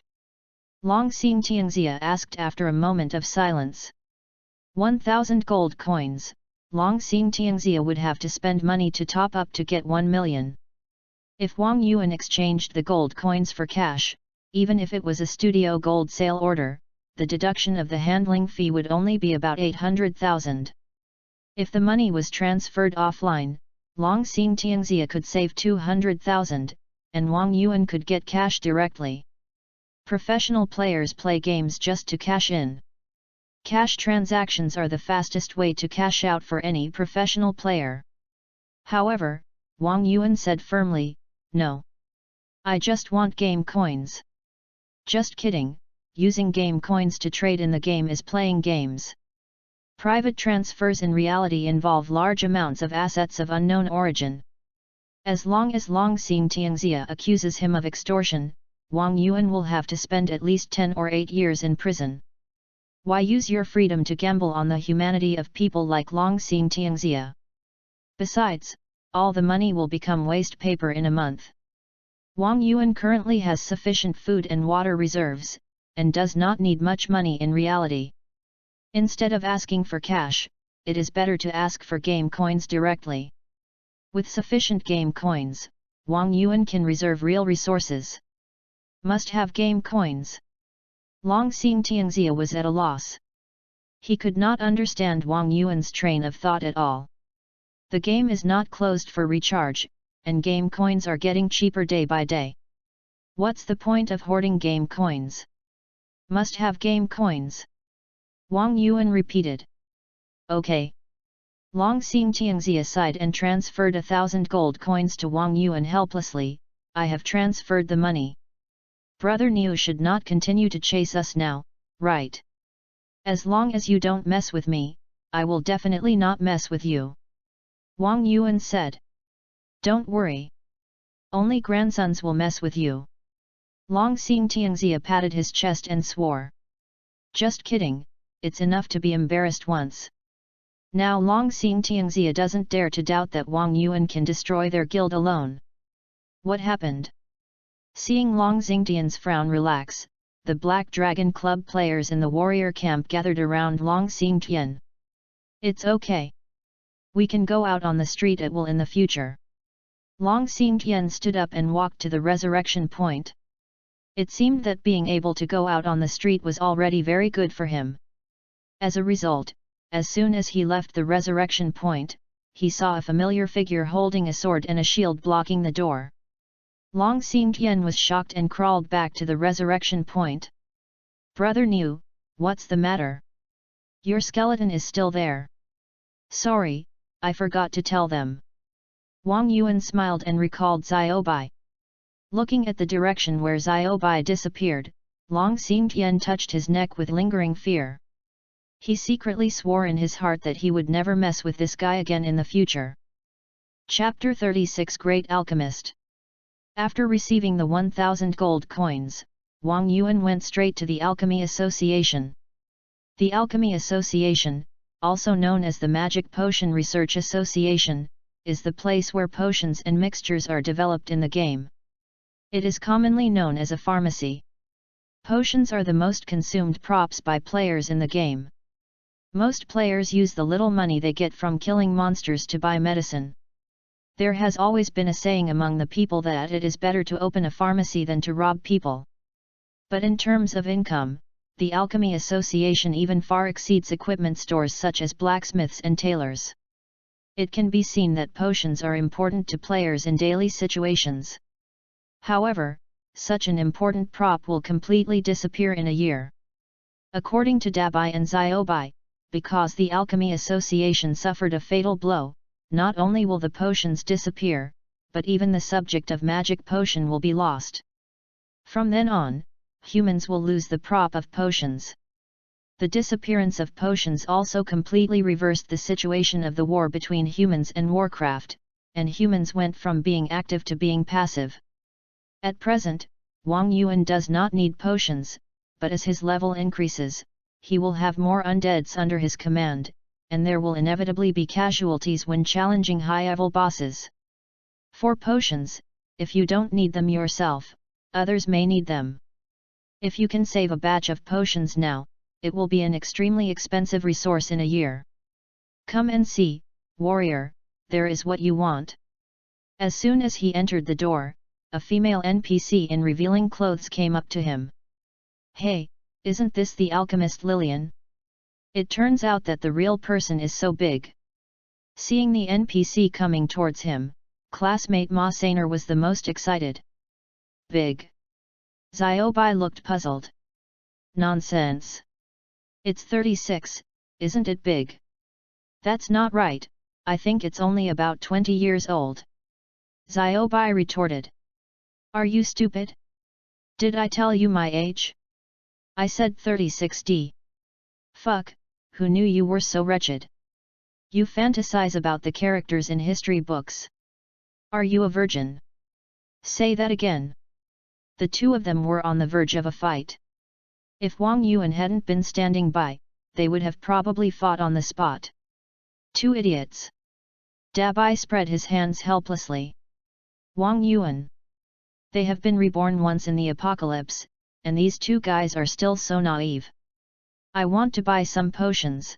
Long Xingtianxia asked after a moment of silence. 1,000 gold coins, Long Xingtianxia would have to spend money to top up to get 1 million. If Wang Yuan exchanged the gold coins for cash, even if it was a studio gold sale order, the deduction of the handling fee would only be about 800,000. If the money was transferred offline, Long Xing Tianxia could save 200,000, and Wang Yuan could get cash directly. Professional players play games just to cash in. Cash transactions are the fastest way to cash out for any professional player. However, Wang Yuan said firmly, "No. I just want game coins." Just kidding, using game coins to trade in the game is playing games. Private transfers in reality involve large amounts of assets of unknown origin. As long as Long Xing Tianxia accuses him of extortion, Wang Yuan will have to spend at least 10 or 8 years in prison. Why use your freedom to gamble on the humanity of people like Long Xing Tianxia? Besides, all the money will become waste paper in a month. Wang Yuan currently has sufficient food and water reserves, and does not need much money in reality. Instead of asking for cash, it is better to ask for game coins directly. With sufficient game coins, Wang Yuan can reserve real resources. Must have game coins. Long Xing Tianxia was at a loss. He could not understand Wang Yuan's train of thought at all. The game is not closed for recharge, and game coins are getting cheaper day by day. What's the point of hoarding game coins? Must have game coins. Wang Yuan repeated. Okay. Long Xing Tianxia sighed and transferred 1,000 gold coins to Wang Yuan helplessly. "I have transferred the money. Brother Niu should not continue to chase us now, right? As long as you don't mess with me, I will definitely not mess with you," Wang Yuan said. "Don't worry. Only grandsons will mess with you." Long Xing Tianxia patted his chest and swore. "Just kidding, it's enough to be embarrassed once." Now Long Xing Tianxia doesn't dare to doubt that Wang Yuan can destroy their guild alone. What happened? Seeing Long Xingtian's frown relax, the Black Dragon Club players in the warrior camp gathered around Long Xingtian. "It's okay. We can go out on the street at will in the future." Long Xingtian stood up and walked to the resurrection point. It seemed that being able to go out on the street was already very good for him. As a result, as soon as he left the resurrection point, he saw a familiar figure holding a sword and a shield blocking the door. Long Xingtian was shocked and crawled back to the resurrection point. "Brother Niu, what's the matter? Your skeleton is still there." "Sorry, I forgot to tell them." Wang Yuan smiled and recalled Xiaobai. Looking at the direction where Xiaobai disappeared, Long Xingtian touched his neck with lingering fear. He secretly swore in his heart that he would never mess with this guy again in the future. Chapter 36 Great Alchemist. After receiving the 1,000 gold coins, Wang Yuan went straight to the Alchemy Association. The Alchemy Association, also known as the Magic Potion Research Association, is the place where potions and mixtures are developed in the game. It is commonly known as a pharmacy. Potions are the most consumed props by players in the game. Most players use the little money they get from killing monsters to buy medicine. There has always been a saying among the people that it is better to open a pharmacy than to rob people. But in terms of income, the Alchemy Association even far exceeds equipment stores such as blacksmiths and tailors. It can be seen that potions are important to players in daily situations. However, such an important prop will completely disappear in a year. According to Dabai and Xiaobai, because the Alchemy Association suffered a fatal blow, not only will the potions disappear, but even the subject of magic potion will be lost. From then on, humans will lose the prop of potions. The disappearance of potions also completely reversed the situation of the war between humans and Warcraft, and humans went from being active to being passive. At present, Wang Yuan does not need potions, but as his level increases, he will have more undeads under his command, and there will inevitably be casualties when challenging high-level bosses. For potions, if you don't need them yourself, others may need them. If you can save a batch of potions now, it will be an extremely expensive resource in a year. Come and see, warrior, there is what you want. As soon as he entered the door, a female NPC in revealing clothes came up to him. Hey, Isn't this the alchemist Lillian? It turns out that the real person is so big. Seeing the NPC coming towards him, classmate Ma Sainer was the most excited. Big. Xiaobai looked puzzled. Nonsense. It's 36, isn't it big? That's not right, I think it's only about 20 years old. Xiaobai retorted. Are you stupid? Did I tell you my age? I said 36D. Fuck, who knew you were so wretched? You fantasize about the characters in history books. Are you a virgin? Say that again. The two of them were on the verge of a fight. If Wang Yuan hadn't been standing by, they would have probably fought on the spot. Two idiots. Dabai spread his hands helplessly. Wang Yuan. They have been reborn once in the apocalypse, and these two guys are still so naive. I want to buy some potions.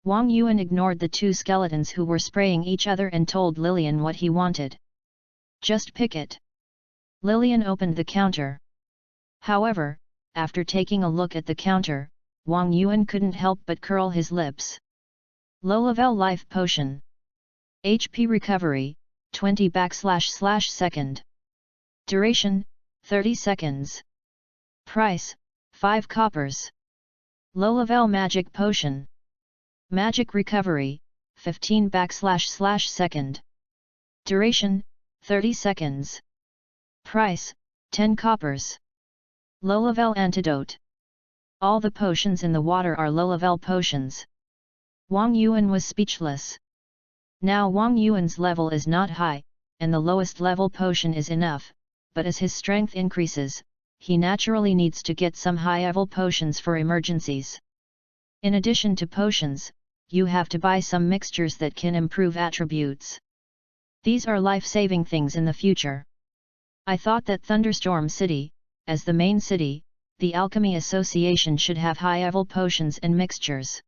Wang Yuan ignored the two skeletons who were spraying each other and told Lillian what he wanted. Just pick it. Lillian opened the counter. However, after taking a look at the counter, Wang Yuan couldn't help but curl his lips. Low-level life potion. HP recovery, 20//second. Duration, 30 seconds. Price, 5 coppers. Low-level magic potion. Magic recovery, 15//second. Duration, 30 seconds. Price, 10 coppers. Low-level antidote. All the potions in the water are low-level potions. Wang Yuan was speechless. Now Wang Yuan's level is not high, and the lowest level potion is enough, but as his strength increases, he naturally needs to get some high-level potions for emergencies. In addition to potions, you have to buy some mixtures that can improve attributes. These are life-saving things in the future. I thought that Thunderstorm City, as the main city, the Alchemy Association should have high-level potions and mixtures.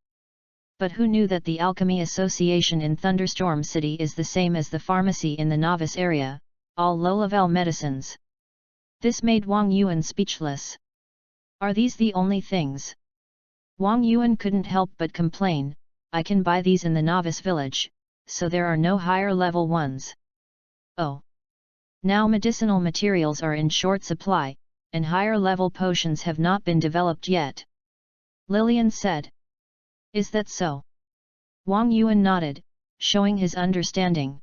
But who knew that the Alchemy Association in Thunderstorm City is the same as the pharmacy in the novice area, all low-level medicines. This made Wang Yuan speechless. Are these the only things? Wang Yuan couldn't help but complain, I can buy these in the novice village, so there are no higher level ones. Oh. Now medicinal materials are in short supply, and higher level potions have not been developed yet. Lillian said. Is that so? Wang Yuan nodded, showing his understanding.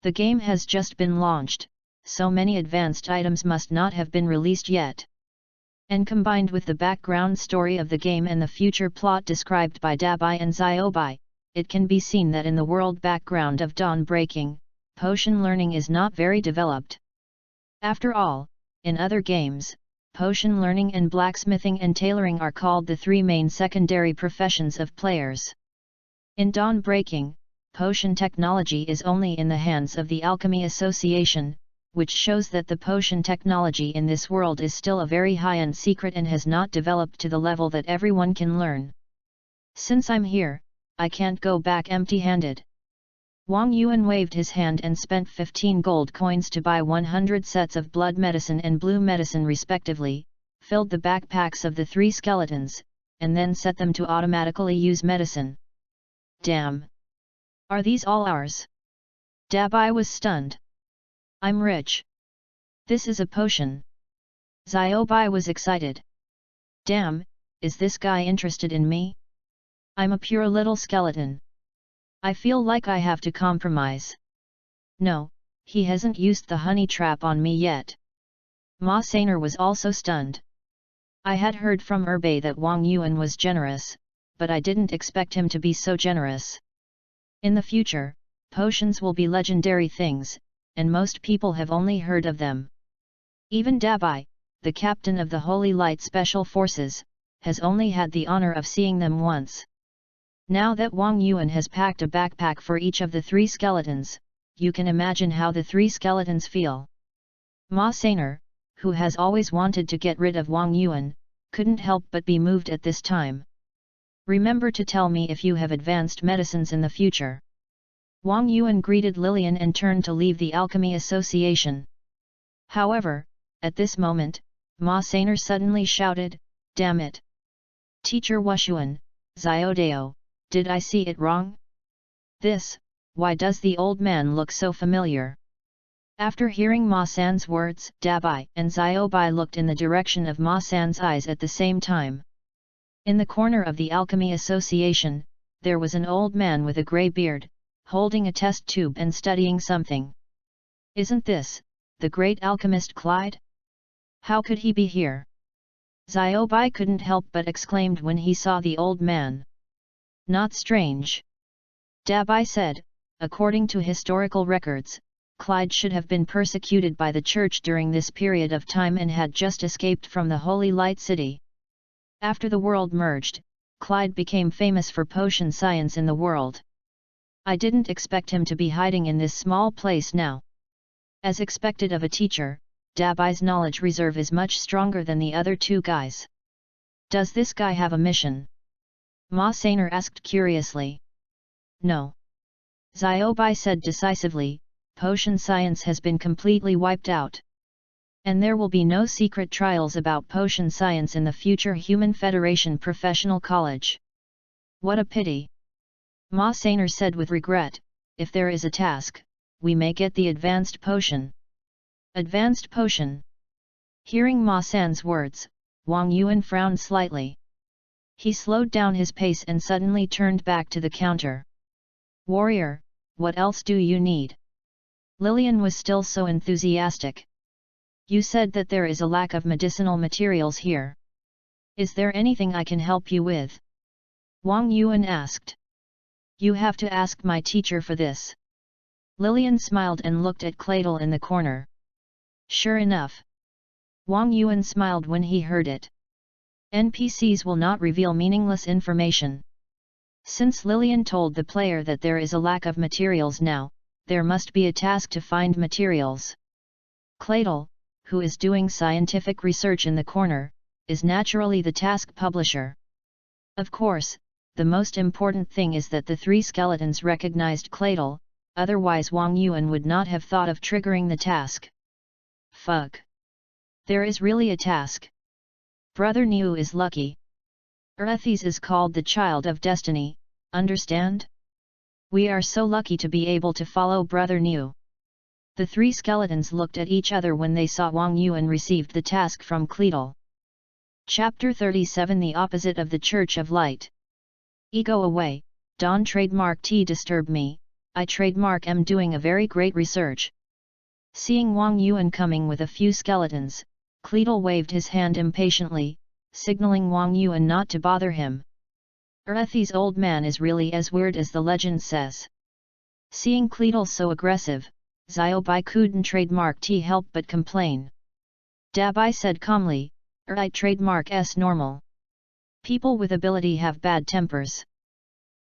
The game has just been launched, so many advanced items must not have been released yet. And combined with the background story of the game and the future plot described by Dabai and Xiaobai, it can be seen that in the world background of Dawn Breaking, potion learning is not very developed. After all, in other games, potion learning and blacksmithing and tailoring are called the three main secondary professions of players. In Dawn Breaking, potion technology is only in the hands of the Alchemy Association, which shows that the potion technology in this world is still a very high-end secret and has not developed to the level that everyone can learn. Since I'm here, I can't go back empty-handed. Wang Yuan waved his hand and spent 15 gold coins to buy 100 sets of blood medicine and blue medicine respectively, filled the backpacks of the three skeletons, and then set them to automatically use medicine. Damn! Are these all ours? Dabai was stunned. I'm rich. This is a potion. Xiaobai was excited. Damn, is this guy interested in me? I'm a pure little skeleton. I feel like I have to compromise. No, he hasn't used the honey trap on me yet. Ma Sainer was also stunned. I had heard from Erbay that Wang Yuan was generous, but I didn't expect him to be so generous. In the future, potions will be legendary things, and most people have only heard of them. Even Dabai, the captain of the Holy Light Special Forces, has only had the honor of seeing them once. Now that Wang Yuan has packed a backpack for each of the three skeletons, you can imagine how the three skeletons feel. Ma Sainer, who has always wanted to get rid of Wang Yuan, couldn't help but be moved at this time. Remember to tell me if you have advanced medicines in the future. Wang Yuan greeted Lillian and turned to leave the Alchemy Association. However, at this moment, Ma Sainer suddenly shouted, Damn it! Teacher Wushuan, Xiaodao, did I see it wrong? Why does the old man look so familiar? After hearing Ma San's words, Dabai and Xiaobai looked in the direction of Ma San's eyes at the same time. In the corner of the Alchemy Association, there was an old man with a grey beard, holding a test tube and studying something. Isn't this the great alchemist Clyde? How could he be here? Xiaobai couldn't help but exclaimed when he saw the old man. Not strange. Dabai said, according to historical records, Clyde should have been persecuted by the church during this period of time and had just escaped from the Holy Light City. After the world merged, Clyde became famous for potion science in the world. I didn't expect him to be hiding in this small place now. As expected of a teacher, Dabai's knowledge reserve is much stronger than the other two guys. Does this guy have a mission? Ma Saner asked curiously. No. Xiaobai said decisively, potion science has been completely wiped out. And there will be no secret trials about potion science in the future Human Federation Professional College. What a pity. Ma Saner said with regret, if there is a task, we may get the advanced potion. Advanced potion. Hearing Ma San's words, Wang Yuan frowned slightly. He slowed down his pace and suddenly turned back to the counter. Warrior, what else do you need? Lillian was still so enthusiastic. You said that there is a lack of medicinal materials here. Is there anything I can help you with? Wang Yuan asked. You have to ask my teacher for this. Lillian smiled and looked at Cladle in the corner. Sure enough. Wang Yuan smiled when he heard it. NPCs will not reveal meaningless information. Since Lillian told the player that there is a lack of materials now, there must be a task to find materials. Cladle, who is doing scientific research in the corner, is naturally the task publisher. Of course, the most important thing is that the three skeletons recognized Cladle, otherwise Wang Yuan would not have thought of triggering the task. Fuck. There is really a task. Brother Niu is lucky. Erethes is called the child of destiny, understand? We are so lucky to be able to follow Brother Niu. The three skeletons looked at each other when they saw Wang Yuan received the task from Cleedle. Chapter 37 The Opposite of the Church of Light. Ego away, Don trademark T disturb me, I trademark am doing a very great research. Seeing Wang Yuan coming with a few skeletons, Cleedle waved his hand impatiently, signaling Wang Yuan not to bother him. Erethes' old man is really as weird as the legend says. Seeing Cleedle so aggressive, Xiaobai couldn't trademark T help but complain. Dabai said calmly, I trademark S normal. People with ability have bad tempers.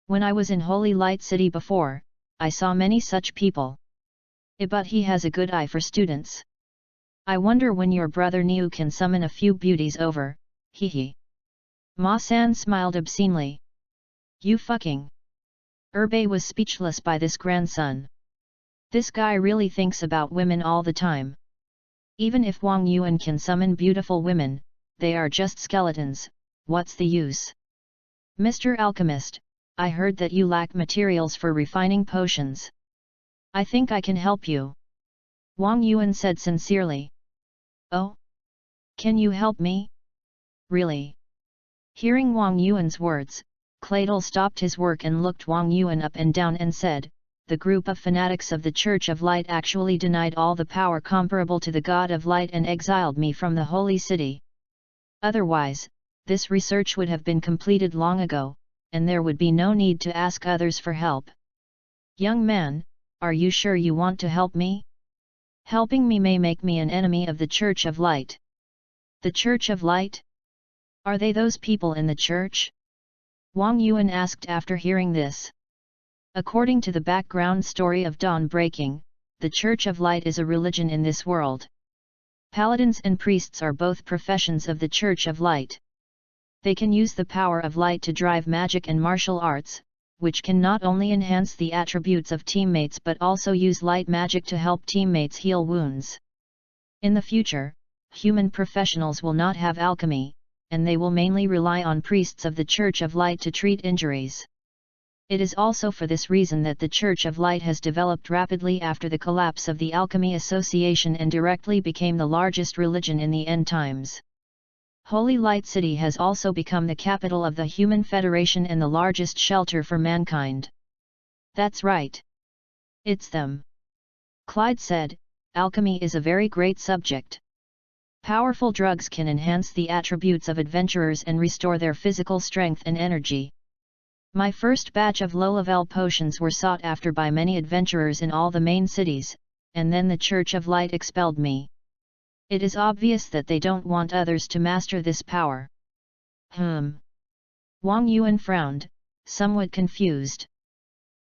When I was in Holy Light City before, I saw many such people. But he has a good eye for students. I wonder when your brother Niu can summon a few beauties over, hee. Ma San smiled obscenely. You fucking. Bei was speechless by this grandson. This guy really thinks about women all the time. Even if Wang Yuan can summon beautiful women, they are just skeletons, what's the use? Mr. Alchemist, I heard that you lack materials for refining potions. I think I can help you. Wang Yuan said sincerely. Oh? Can you help me? Really? Hearing Wang Yuan's words, Cladle stopped his work and looked Wang Yuan up and down and said, the group of fanatics of the Church of Light actually denied all the power comparable to the God of Light and exiled me from the Holy City. Otherwise, this research would have been completed long ago, and there would be no need to ask others for help. Young man, are you sure you want to help me? Helping me may make me an enemy of the Church of Light. The Church of Light? Are they those people in the church? Wang Yuan asked after hearing this. According to the background story of Dawn Breaking, the Church of Light is a religion in this world. Paladins and priests are both professions of the Church of Light. They can use the power of light to drive magic and martial arts, which can not only enhance the attributes of teammates but also use light magic to help teammates heal wounds. In the future, human professionals will not have alchemy, and they will mainly rely on priests of the Church of Light to treat injuries. It is also for this reason that the Church of Light has developed rapidly after the collapse of the Alchemy Association and directly became the largest religion in the end times. Holy Light City has also become the capital of the Human Federation and the largest shelter for mankind. That's right. It's them. Clyde said, alchemy is a very great subject. Powerful drugs can enhance the attributes of adventurers and restore their physical strength and energy. My first batch of low-level potions were sought after by many adventurers in all the main cities, and then the Church of Light expelled me. It is obvious that they don't want others to master this power. Wang Yuan frowned, somewhat confused.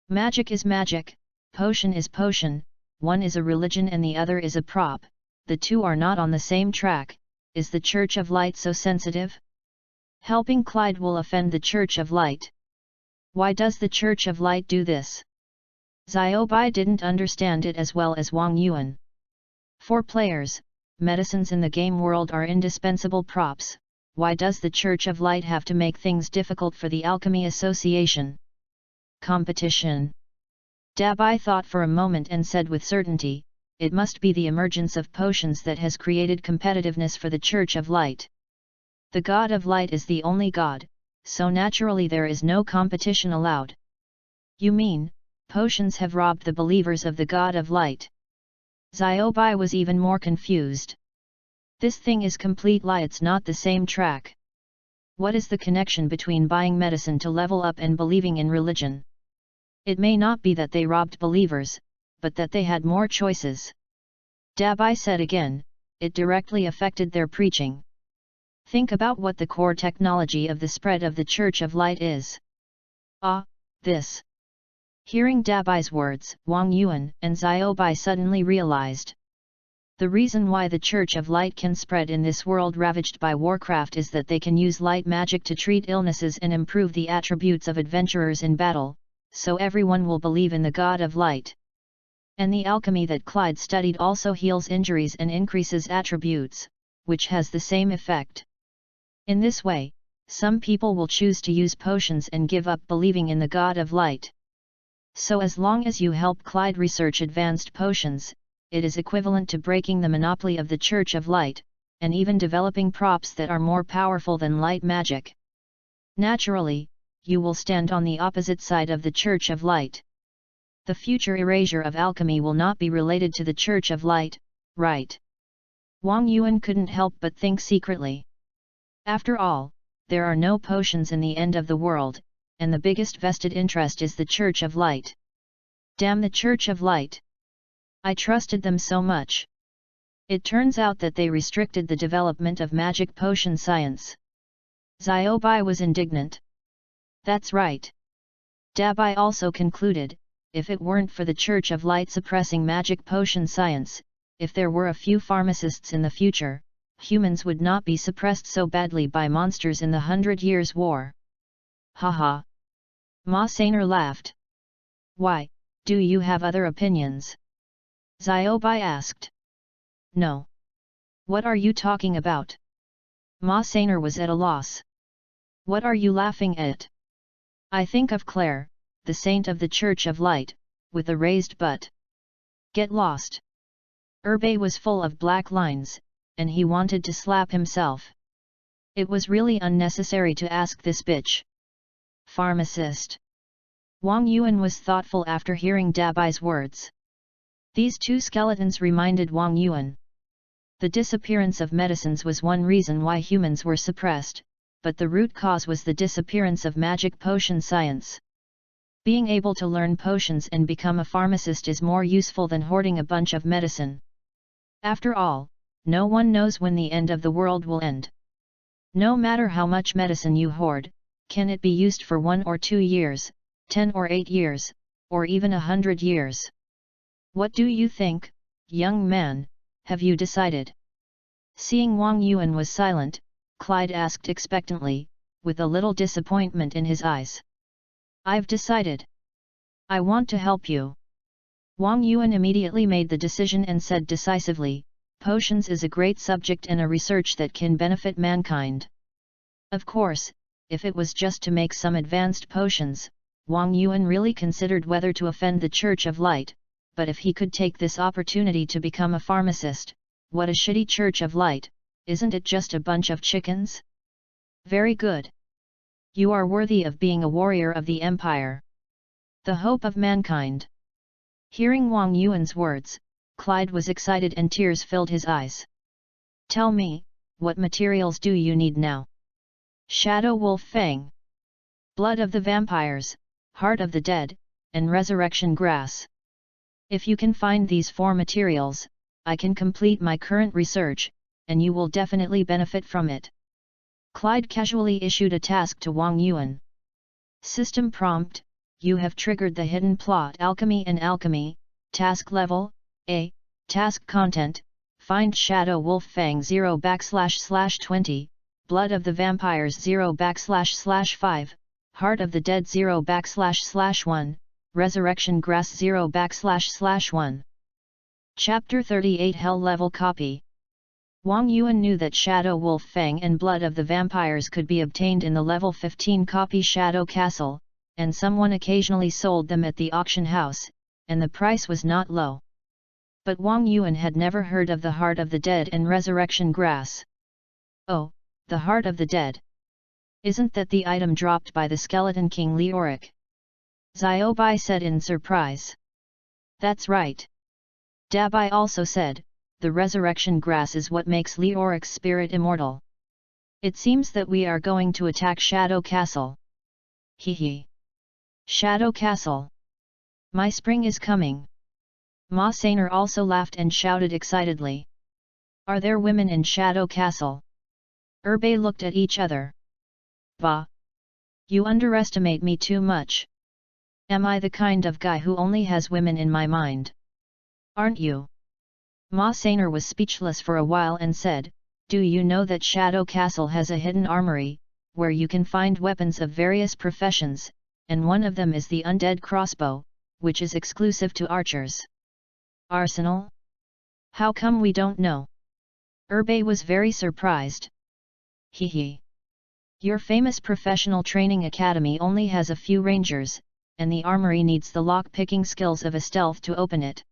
Magic is magic, potion is potion, one is a religion and the other is a prop, the two are not on the same track. Is the Church of Light so sensitive? Helping Clyde will offend the Church of Light. Why does the Church of Light do this? Xiaobai didn't understand it as well as Wang Yuan. For players, medicines in the game world are indispensable props. Why does the Church of Light have to make things difficult for the Alchemy Association? Competition. Dabai thought for a moment and said with certainty, it must be the emergence of potions that has created competitiveness for the Church of Light. The God of Light is the only God, so naturally there is no competition allowed. You mean, potions have robbed the believers of the God of Light? Xiaobai was even more confused. This thing is complete lie, it's not the same track. What is the connection between buying medicine to level up and believing in religion? It may not be that they robbed believers, but that they had more choices. Dabai said again, it directly affected their preaching. Think about what the core technology of the spread of the Church of Light is. This. Hearing Dabai's words, Wang Yuan and Xiaobai suddenly realized. The reason why the Church of Light can spread in this world ravaged by warcraft is that they can use light magic to treat illnesses and improve the attributes of adventurers in battle, so everyone will believe in the God of Light. And the alchemy that Clyde studied also heals injuries and increases attributes, which has the same effect. In this way, some people will choose to use potions and give up believing in the God of Light. So as long as you help Clyde research advanced potions, it is equivalent to breaking the monopoly of the Church of Light, and even developing props that are more powerful than light magic. Naturally, you will stand on the opposite side of the Church of Light. The future erasure of alchemy will not be related to the Church of Light, right? Wang Yuan couldn't help but think secretly. After all, there are no potions in the end of the world, and the biggest vested interest is the Church of Light. Damn the Church of Light! I trusted them so much. It turns out that they restricted the development of magic potion science. Xiaobai was indignant. That's right. Dabai also concluded, if it weren't for the Church of Light suppressing magic potion science, if there were a few pharmacists in the future, humans would not be suppressed so badly by monsters in the 100 Years' War. Haha. Ma Sainer laughed. Why, do you have other opinions? Xiaobai asked. No. What are you talking about? Ma Sainer was at a loss. What are you laughing at? I think of Claire, the saint of the Church of Light, with a raised butt. Get lost. Herbe was full of black lines, and he wanted to slap himself. It was really unnecessary to ask this bitch. Pharmacist. Wang Yuan was thoughtful after hearing Dabai's words. These two skeletons reminded Wang Yuan. The disappearance of medicines was one reason why humans were suppressed, but the root cause was the disappearance of magic potion science. Being able to learn potions and become a pharmacist is more useful than hoarding a bunch of medicine. After all, no one knows when the end of the world will end. No matter how much medicine you hoard, can it be used for 1 or 2 years, 10 or 8 years, or even 100 years? What do you think, young man, have you decided? Seeing Wang Yuan was silent, Clyde asked expectantly, with a little disappointment in his eyes. I've decided. I want to help you. Wang Yuan immediately made the decision and said decisively, potions is a great subject and a research that can benefit mankind. Of course, if it was just to make some advanced potions, Wang Yuan really considered whether to offend the Church of Light, but if he could take this opportunity to become a pharmacist, what a shitty Church of Light, isn't it just a bunch of chickens? Very good. You are worthy of being a warrior of the Empire. The hope of mankind. Hearing Wang Yuan's words, Clyde was excited and tears filled his eyes. Tell me, what materials do you need now? Shadow Wolf Fang, Blood of the Vampires, Heart of the Dead, and Resurrection Grass. If you can find these 4 materials, I can complete my current research, and you will definitely benefit from it. Clyde casually issued a task to Wang Yuan. System prompt: you have triggered the hidden plot Alchemy and Alchemy. Task level: A. Task content: find Shadow Wolf Fang 0//20, Blood of the Vampires 0//5, Heart of the Dead 0//1, Resurrection Grass 0//1. Chapter 38 Hell Level Copy. Wang Yuan knew that Shadow Wolf Fang and Blood of the Vampires could be obtained in the level 15 copy Shadow Castle, and someone occasionally sold them at the auction house, and the price was not low. But Wang Yuan had never heard of the Heart of the Dead and Resurrection Grass. Oh, the Heart of the Dead. Isn't that the item dropped by the Skeleton King Leoric? Xiaobai said in surprise. That's right. Dabai also said, the Resurrection Grass is what makes Leoric's spirit immortal. It seems that we are going to attack Shadow Castle. Hee. Shadow Castle. My spring is coming. Ma Sainer also laughed and shouted excitedly. Are there women in Shadow Castle? Bei looked at each other. Bah! You underestimate me too much. Am I the kind of guy who only has women in my mind? Aren't you? Ma Sainer was speechless for a while and said, do you know that Shadow Castle has a hidden armory, where you can find weapons of various professions, and one of them is the undead crossbow, which is exclusive to archers. Arsenal? How come we don't know? Bei was very surprised. Hee. Your famous professional training academy only has a few rangers, and the armory needs the lock-picking skills of a stealth to open it.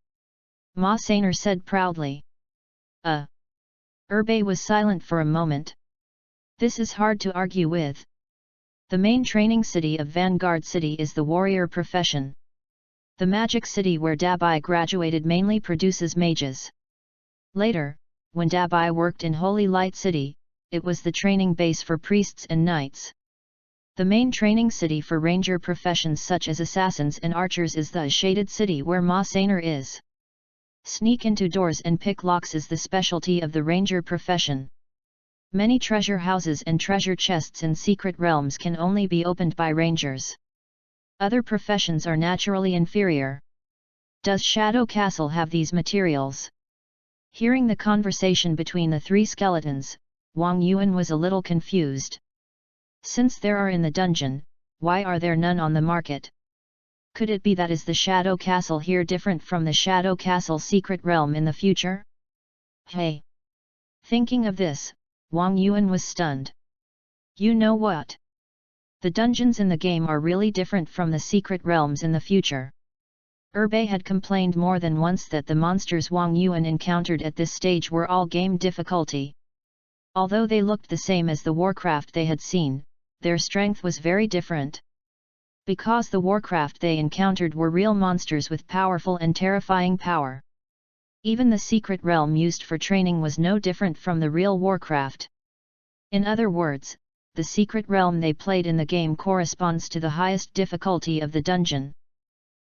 Ma Sainer said proudly. Bei was silent for a moment. This is hard to argue with. The main training city of Vanguard City is the warrior profession. The magic city where Dabai graduated mainly produces mages. Later, when Dabai worked in Holy Light City, it was the training base for priests and knights. The main training city for ranger professions such as assassins and archers is the Shaded City where Ma Sainer is. Sneak into doors and pick locks is the specialty of the ranger profession. Many treasure houses and treasure chests in secret realms can only be opened by rangers. Other professions are naturally inferior. Does Shadow Castle have these materials? Hearing the conversation between the 3 skeletons, Wang Yuan was a little confused. Since there are in the dungeon, why are there none on the market? Could it be that is the Shadow Castle here different from the Shadow Castle secret realm in the future? Hey! Thinking of this, Wang Yuan was stunned. You know what? The dungeons in the game are really different from the secret realms in the future. Bei had complained more than once that the monsters Wang Yuan encountered at this stage were all game difficulty. Although they looked the same as the Warcraft they had seen, their strength was very different. Because the Warcraft they encountered were real monsters with powerful and terrifying power. Even the secret realm used for training was no different from the real Warcraft. In other words, the secret realm they played in the game corresponds to the highest difficulty of the dungeon.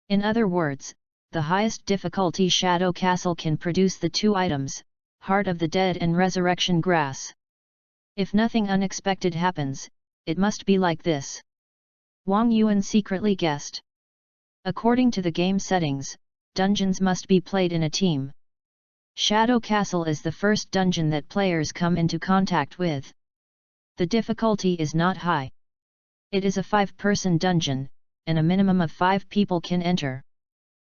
In other words, the highest difficulty Shadow Castle can produce the 2 items, Heart of the Dead and Resurrection Grass. If nothing unexpected happens, it must be like this. Wang Yuan secretly guessed. According to the game settings, dungeons must be played in a team. Shadow Castle is the first dungeon that players come into contact with. The difficulty is not high. It is a 5-person dungeon, and a minimum of 5 people can enter.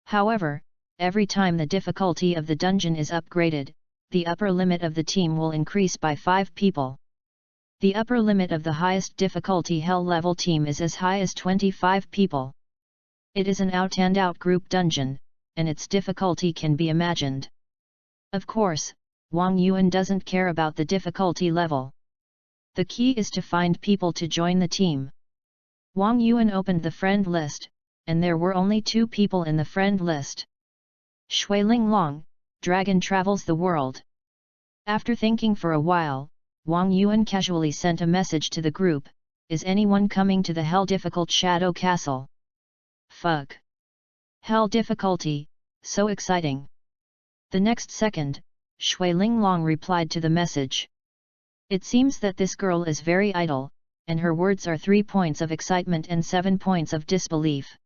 However, every time the difficulty of the dungeon is upgraded, the upper limit of the team will increase by 5 people. The upper limit of the highest difficulty Hell level team is as high as 25 people. It is an out-and-out group dungeon, and its difficulty can be imagined. Of course, Wang Yuan doesn't care about the difficulty level. The key is to find people to join the team. Wang Yuan opened the friend list, and there were only 2 people in the friend list. Xueling Long, Dragon Travels the World. After thinking for a while, Wang Yuan casually sent a message to the group, "Is anyone coming to the Hell Difficult Shadow Castle?" Fuck. Hell difficulty, so exciting. The next second, Xueling Long replied to the message. It seems that this girl is very idle, and her words are 3 points of excitement and 7 points of disbelief.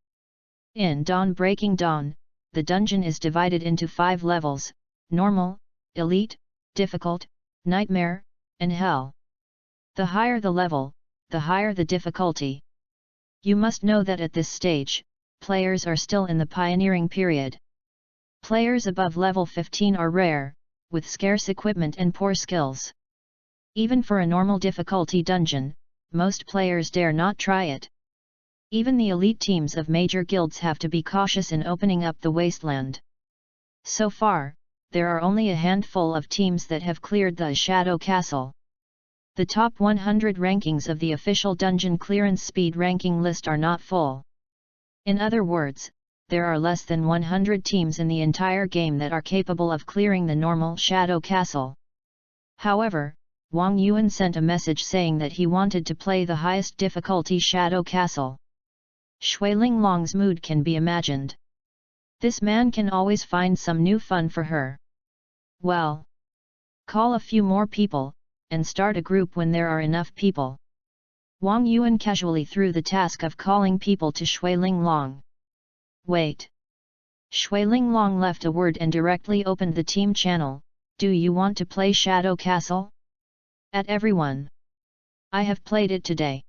In Dawn Breaking Dawn, the dungeon is divided into 5 levels: normal, elite, difficult, nightmare, and hell. The higher the level, the higher the difficulty. You must know that at this stage, players are still in the pioneering period. Players above level 15 are rare, with scarce equipment and poor skills. Even for a normal difficulty dungeon, most players dare not try it. Even the elite teams of major guilds have to be cautious in opening up the wasteland. So far, there are only a handful of teams that have cleared the Shadow Castle. The top 100 rankings of the official dungeon clearance speed ranking list are not full. In other words, there are less than 100 teams in the entire game that are capable of clearing the normal Shadow Castle. However, Wang Yuan sent a message saying that he wanted to play the highest difficulty Shadow Castle. Xueling Long's mood can be imagined. This man can always find some new fun for her. Well, call a few more people, and start a group when there are enough people. Wang Yuan casually threw the task of calling people to Xueling Long. Wait. Xueling Long left a word and directly opened the team channel. "Do you want to play Shadow Castle?" At everyone. "I have played it today.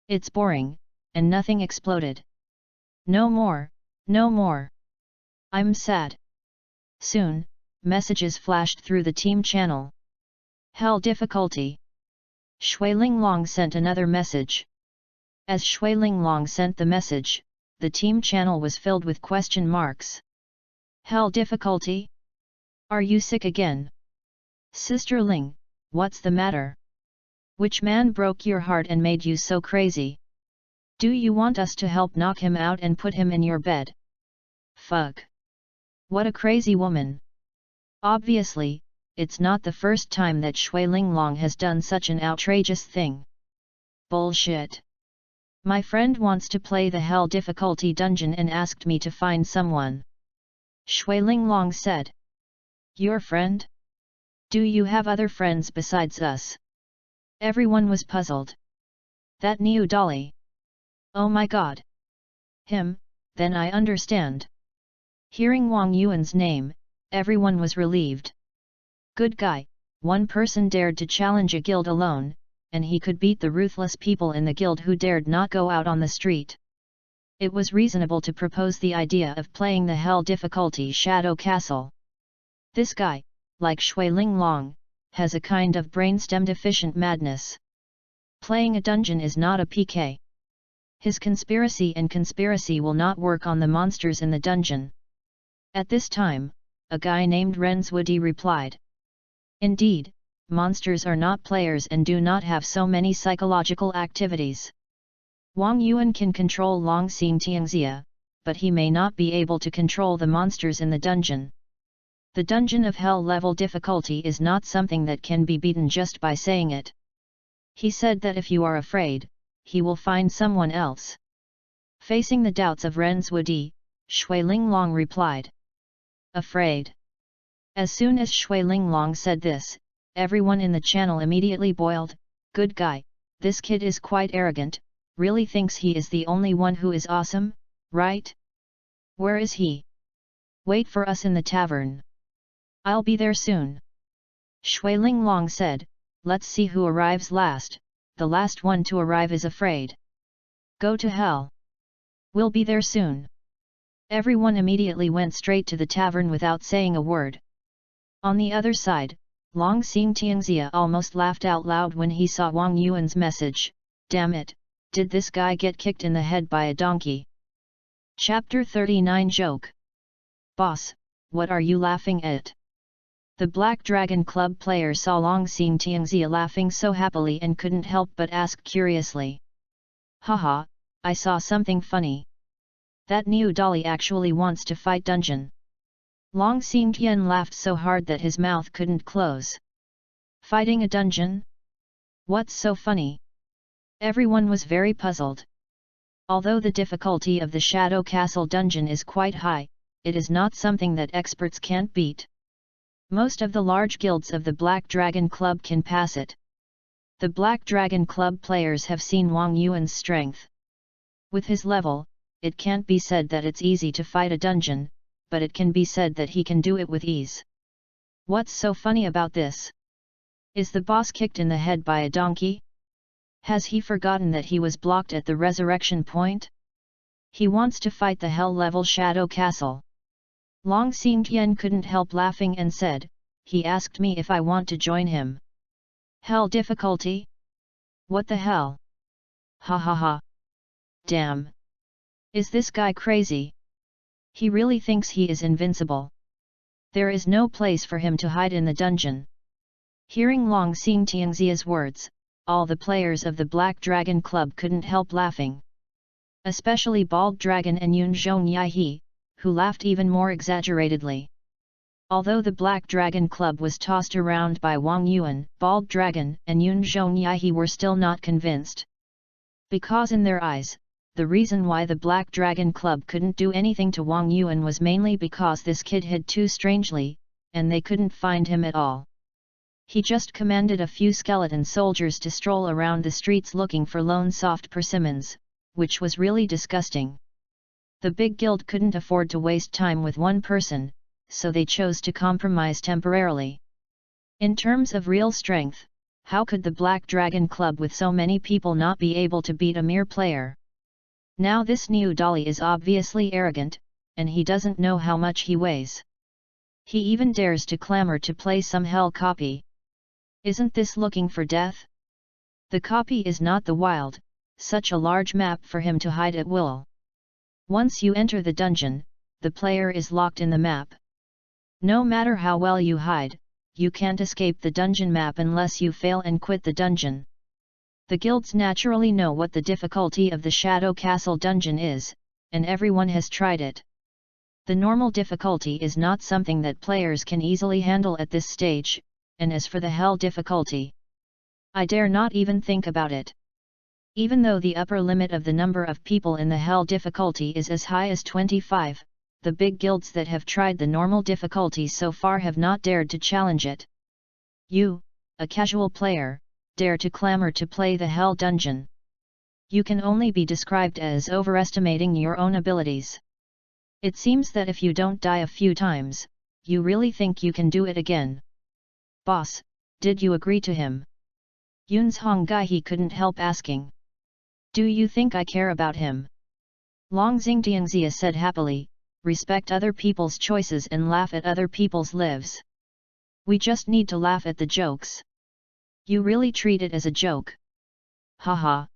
It's boring, and nothing exploded. No more, no more. I'm sad." Soon, messages flashed through the team channel. Hell difficulty. Xueling Long sent another message. As Xueling Long sent the message, the team channel was filled with question marks. Hell difficulty? Are you sick again? Sister Ling, what's the matter? Which man broke your heart and made you so crazy? Do you want us to help knock him out and put him in your bed? Fuck. What a crazy woman. Obviously, it's not the first time that Xueling Long has done such an outrageous thing. Bullshit. My friend wants to play the Hell difficulty dungeon and asked me to find someone. Xueling Long said. Your friend? Do you have other friends besides us? Everyone was puzzled. That new dolly. Oh my god. Him, then I understand. Hearing Wang Yuan's name, everyone was relieved. Good guy, one person dared to challenge a guild alone, and he could beat the ruthless people in the guild who dared not go out on the street. It was reasonable to propose the idea of playing the Hell difficulty Shadow Castle. This guy, like Xueling Long, has a kind of brainstem deficient madness. Playing a dungeon is not a PK. His conspiracy will not work on the monsters in the dungeon. At this time, a guy named Renswoody replied. Indeed, monsters are not players and do not have so many psychological activities. Wang Yuan can control Long Xing Tianxia, but he may not be able to control the monsters in the dungeon. The dungeon of Hell level difficulty is not something that can be beaten just by saying it. He said that if you are afraid, he will find someone else. Facing the doubts of Renswoody, Xueling Long replied. Afraid. As soon as Xueling Long said this, everyone in the channel immediately boiled. Good guy, this kid is quite arrogant, really thinks he is the only one who is awesome, right? Where is he? Wait for us in the tavern. I'll be there soon. Xueling Long said, let's see who arrives last, the last one to arrive is afraid. Go to hell. We'll be there soon. Everyone immediately went straight to the tavern without saying a word. On the other side, Long Xingtiangxia almost laughed out loud when he saw Wang Yuan's message. Damn it, did this guy get kicked in the head by a donkey? Chapter 39 Joke. Boss, what are you laughing at? The Black Dragon Club player saw Long Xingtiangxia laughing so happily and couldn't help but ask curiously. Haha, I saw something funny. That new dolly actually wants to fight dungeon. Long Xingtian laughed so hard that his mouth couldn't close. Fighting a dungeon? What's so funny? Everyone was very puzzled. Although the difficulty of the Shadow Castle dungeon is quite high, it is not something that experts can't beat. Most of the large guilds of the Black Dragon Club can pass it. The Black Dragon Club players have seen Wang Yuan's strength. With his level, it can't be said that it's easy to fight a dungeon, but it can be said that he can do it with ease. What's so funny about this? Is the boss kicked in the head by a donkey? Has he forgotten that he was blocked at the resurrection point? He wants to fight the hell-level Shadow Castle. Long Xingtian couldn't help laughing and said, he asked me if I want to join him. Hell difficulty? What the hell? Ha ha ha. Damn. Is this guy crazy? He really thinks he is invincible. There is no place for him to hide in the dungeon. Hearing Long Xingtiangxia's words, all the players of the Black Dragon Club couldn't help laughing. Especially Bald Dragon and Yun Zhongyihe, who laughed even more exaggeratedly. Although the Black Dragon Club was tossed around by Wang Yuan, Bald Dragon and Yun Zhongyihe were still not convinced. Because in their eyes, the reason why the Black Dragon Club couldn't do anything to Wang Yuan was mainly because this kid hid too strangely, and they couldn't find him at all. He just commanded a few skeleton soldiers to stroll around the streets looking for lone soft persimmons, which was really disgusting. The big guild couldn't afford to waste time with one person, so they chose to compromise temporarily. In terms of real strength, how could the Black Dragon Club with so many people not be able to beat a mere player? Now this new dolly is obviously arrogant, and he doesn't know how much he weighs. He even dares to clamor to play some hell copy. Isn't this looking for death? The copy is not the wild, such a large map for him to hide at will. Once you enter the dungeon, the player is locked in the map. No matter how well you hide, you can't escape the dungeon map unless you fail and quit the dungeon. The guilds naturally know what the difficulty of the Shadow Castle dungeon is, and everyone has tried it. The normal difficulty is not something that players can easily handle at this stage, and as for the hell difficulty, I dare not even think about it. Even though the upper limit of the number of people in the hell difficulty is as high as 25, the big guilds that have tried the normal difficulty so far have not dared to challenge it. You, a casual player, dare to clamor to play the hell dungeon. You can only be described as overestimating your own abilities. It seems that if you don't die a few times, you really think you can do it again. Boss, did you agree to him? Yun Zhongyihe couldn't help asking. Do you think I care about him? Long Xingtiangxia said happily, respect other people's choices and laugh at other people's lives. We just need to laugh at the jokes. You really treat it as a joke. Haha.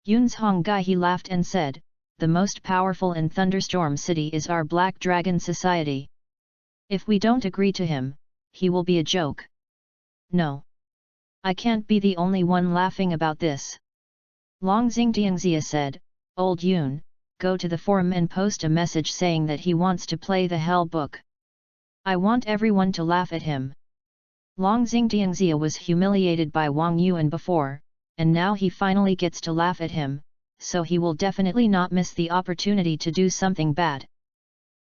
Yun Zhongyihe laughed and said, the most powerful in Thunderstorm City is our Black Dragon Society. If we don't agree to him, he will be a joke. No. I can't be the only one laughing about this. Long Xingtiangxia said, Old Yun, go to the forum and post a message saying that he wants to play the Hell book. I want everyone to laugh at him. Long Xingtiangxia was humiliated by Wang Yuan before, and now he finally gets to laugh at him, so he will definitely not miss the opportunity to do something bad.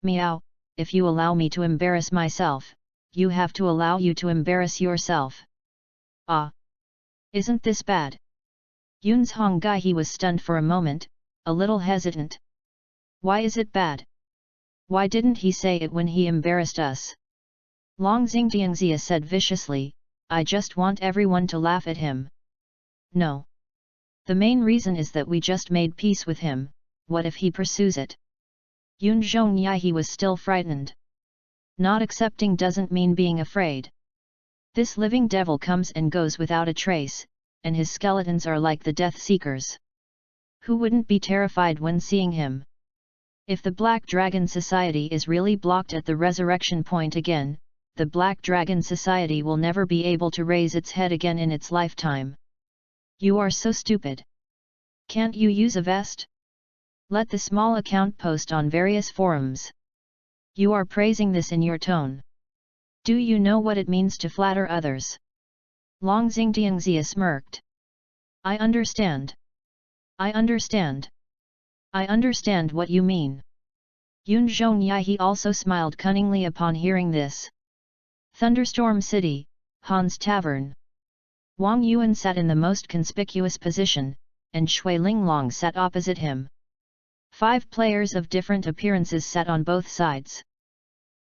Meow, if you allow me to embarrass myself, you have to allow you to embarrass yourself. Ah! Isn't this bad? Yun Zhongyihe was stunned for a moment, a little hesitant. Why is it bad? Why didn't he say it when he embarrassed us? Long Xingtiangxia said viciously, I just want everyone to laugh at him. No. The main reason is that we just made peace with him, what if he pursues it? Yun Zhongyihe was still frightened. Not accepting doesn't mean being afraid. This living devil comes and goes without a trace, and his skeletons are like the Death Seekers. Who wouldn't be terrified when seeing him? If the Black Dragon Society is really blocked at the resurrection point again, the Black Dragon Society will never be able to raise its head again in its lifetime. You are so stupid. Can't you use a vest? Let the small account post on various forums. You are praising this in your tone. Do you know what it means to flatter others? Long Xingtiangxia smirked. I understand. I understand. I understand what you mean. Yun Zhongyai also smiled cunningly upon hearing this. Thunderstorm City, Han's Tavern. Wang Yuan sat in the most conspicuous position, and Shui Linglong sat opposite him. 5 players of different appearances sat on both sides.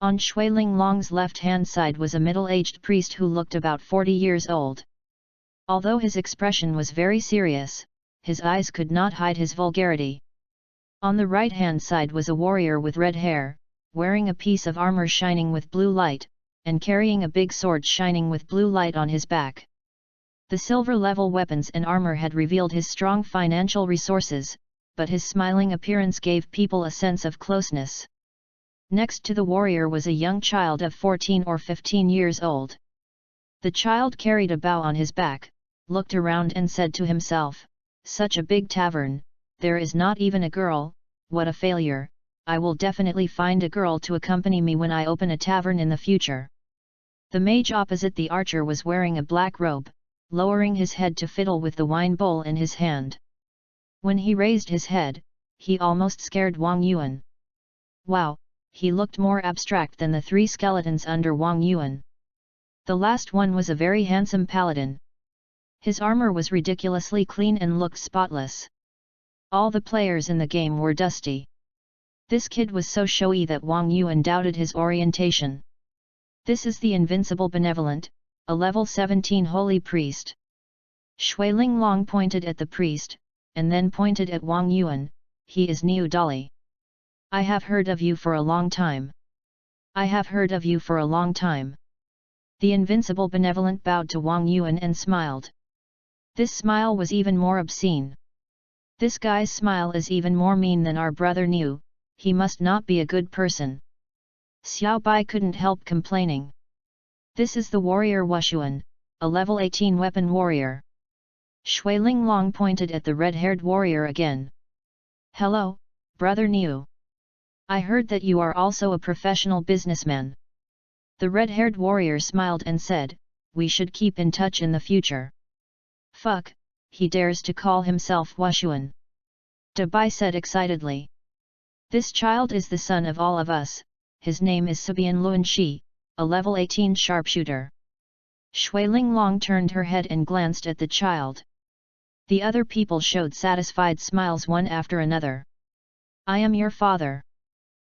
On Shui Linglong's left-hand side was a middle-aged priest who looked about 40 years old. Although his expression was very serious, his eyes could not hide his vulgarity. On the right-hand side was a warrior with red hair, wearing a piece of armor shining with blue light, and carrying a big sword shining with blue light on his back. The silver-level weapons and armor had revealed his strong financial resources, but his smiling appearance gave people a sense of closeness. Next to the warrior was a young child of 14 or 15 years old. The child carried a bow on his back, looked around and said to himself, "Such a big tavern, there is not even a girl, what a failure, I will definitely find a girl to accompany me when I open a tavern in the future." The mage opposite the archer was wearing a black robe, lowering his head to fiddle with the wine bowl in his hand. When he raised his head, he almost scared Wang Yuan. Wow, he looked more abstract than the 3 skeletons under Wang Yuan. The last one was a very handsome paladin. His armor was ridiculously clean and looked spotless. All the players in the game were dusty. This kid was so showy that Wang Yuan doubted his orientation. This is the Invincible Benevolent, a level 17 holy priest. Shui Linglong pointed at the priest, and then pointed at Wang Yuan. He is Niu Dali. I have heard of you for a long time. I have heard of you for a long time. The Invincible Benevolent bowed to Wang Yuan and smiled. This smile was even more obscene. This guy's smile is even more mean than our brother Niu, he must not be a good person. Xiao Bai couldn't help complaining. This is the warrior Wushuan, a level 18 weapon warrior. Shui Linglong pointed at the red-haired warrior again. Hello, brother Niu. I heard that you are also a professional businessman. The red-haired warrior smiled and said, we should keep in touch in the future. Fuck, he dares to call himself Wushuan. Da Bai said excitedly. This child is the son of all of us, his name is Sibian Luanxi, a level 18 sharpshooter. Shui Linglong turned her head and glanced at the child. The other people showed satisfied smiles one after another. I am your father.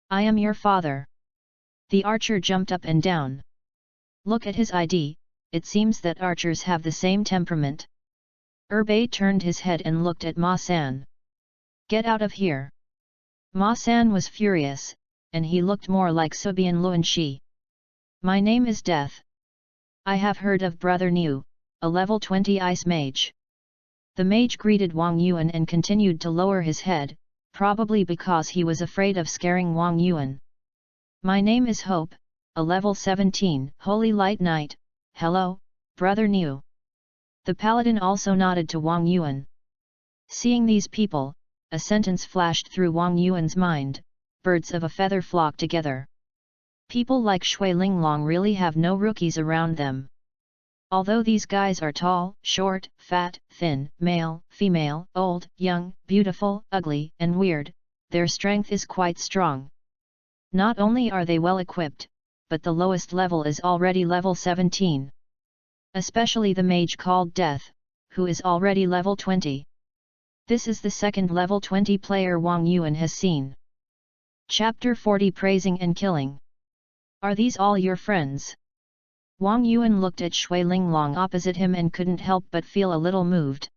I am your father. The archer jumped up and down. Look at his ID, it seems that archers have the same temperament. Bei turned his head and looked at Ma San. Get out of here. Ma San was furious, and he looked more like Sibian Luanxi. My name is Death. I have heard of Brother Niu, a level 20 ice mage. The mage greeted Wang Yuan and continued to lower his head, probably because he was afraid of scaring Wang Yuan. My name is Hope, a level 17 Holy Light Knight. Hello, Brother Niu. The paladin also nodded to Wang Yuan. Seeing these people, a sentence flashed through Wang Yuan's mind, birds of a feather flock together. People like Shui Linglong really have no rookies around them. Although these guys are tall, short, fat, thin, male, female, old, young, beautiful, ugly, and weird, their strength is quite strong. Not only are they well equipped, but the lowest level is already level 17. Especially the mage called Death, who is already level 20. This is the second level 20 player Wang Yuan has seen. Chapter 40 Praising and Killing. Are these all your friends? Wang Yuan looked at Shui Linglong opposite him and couldn't help but feel a little moved.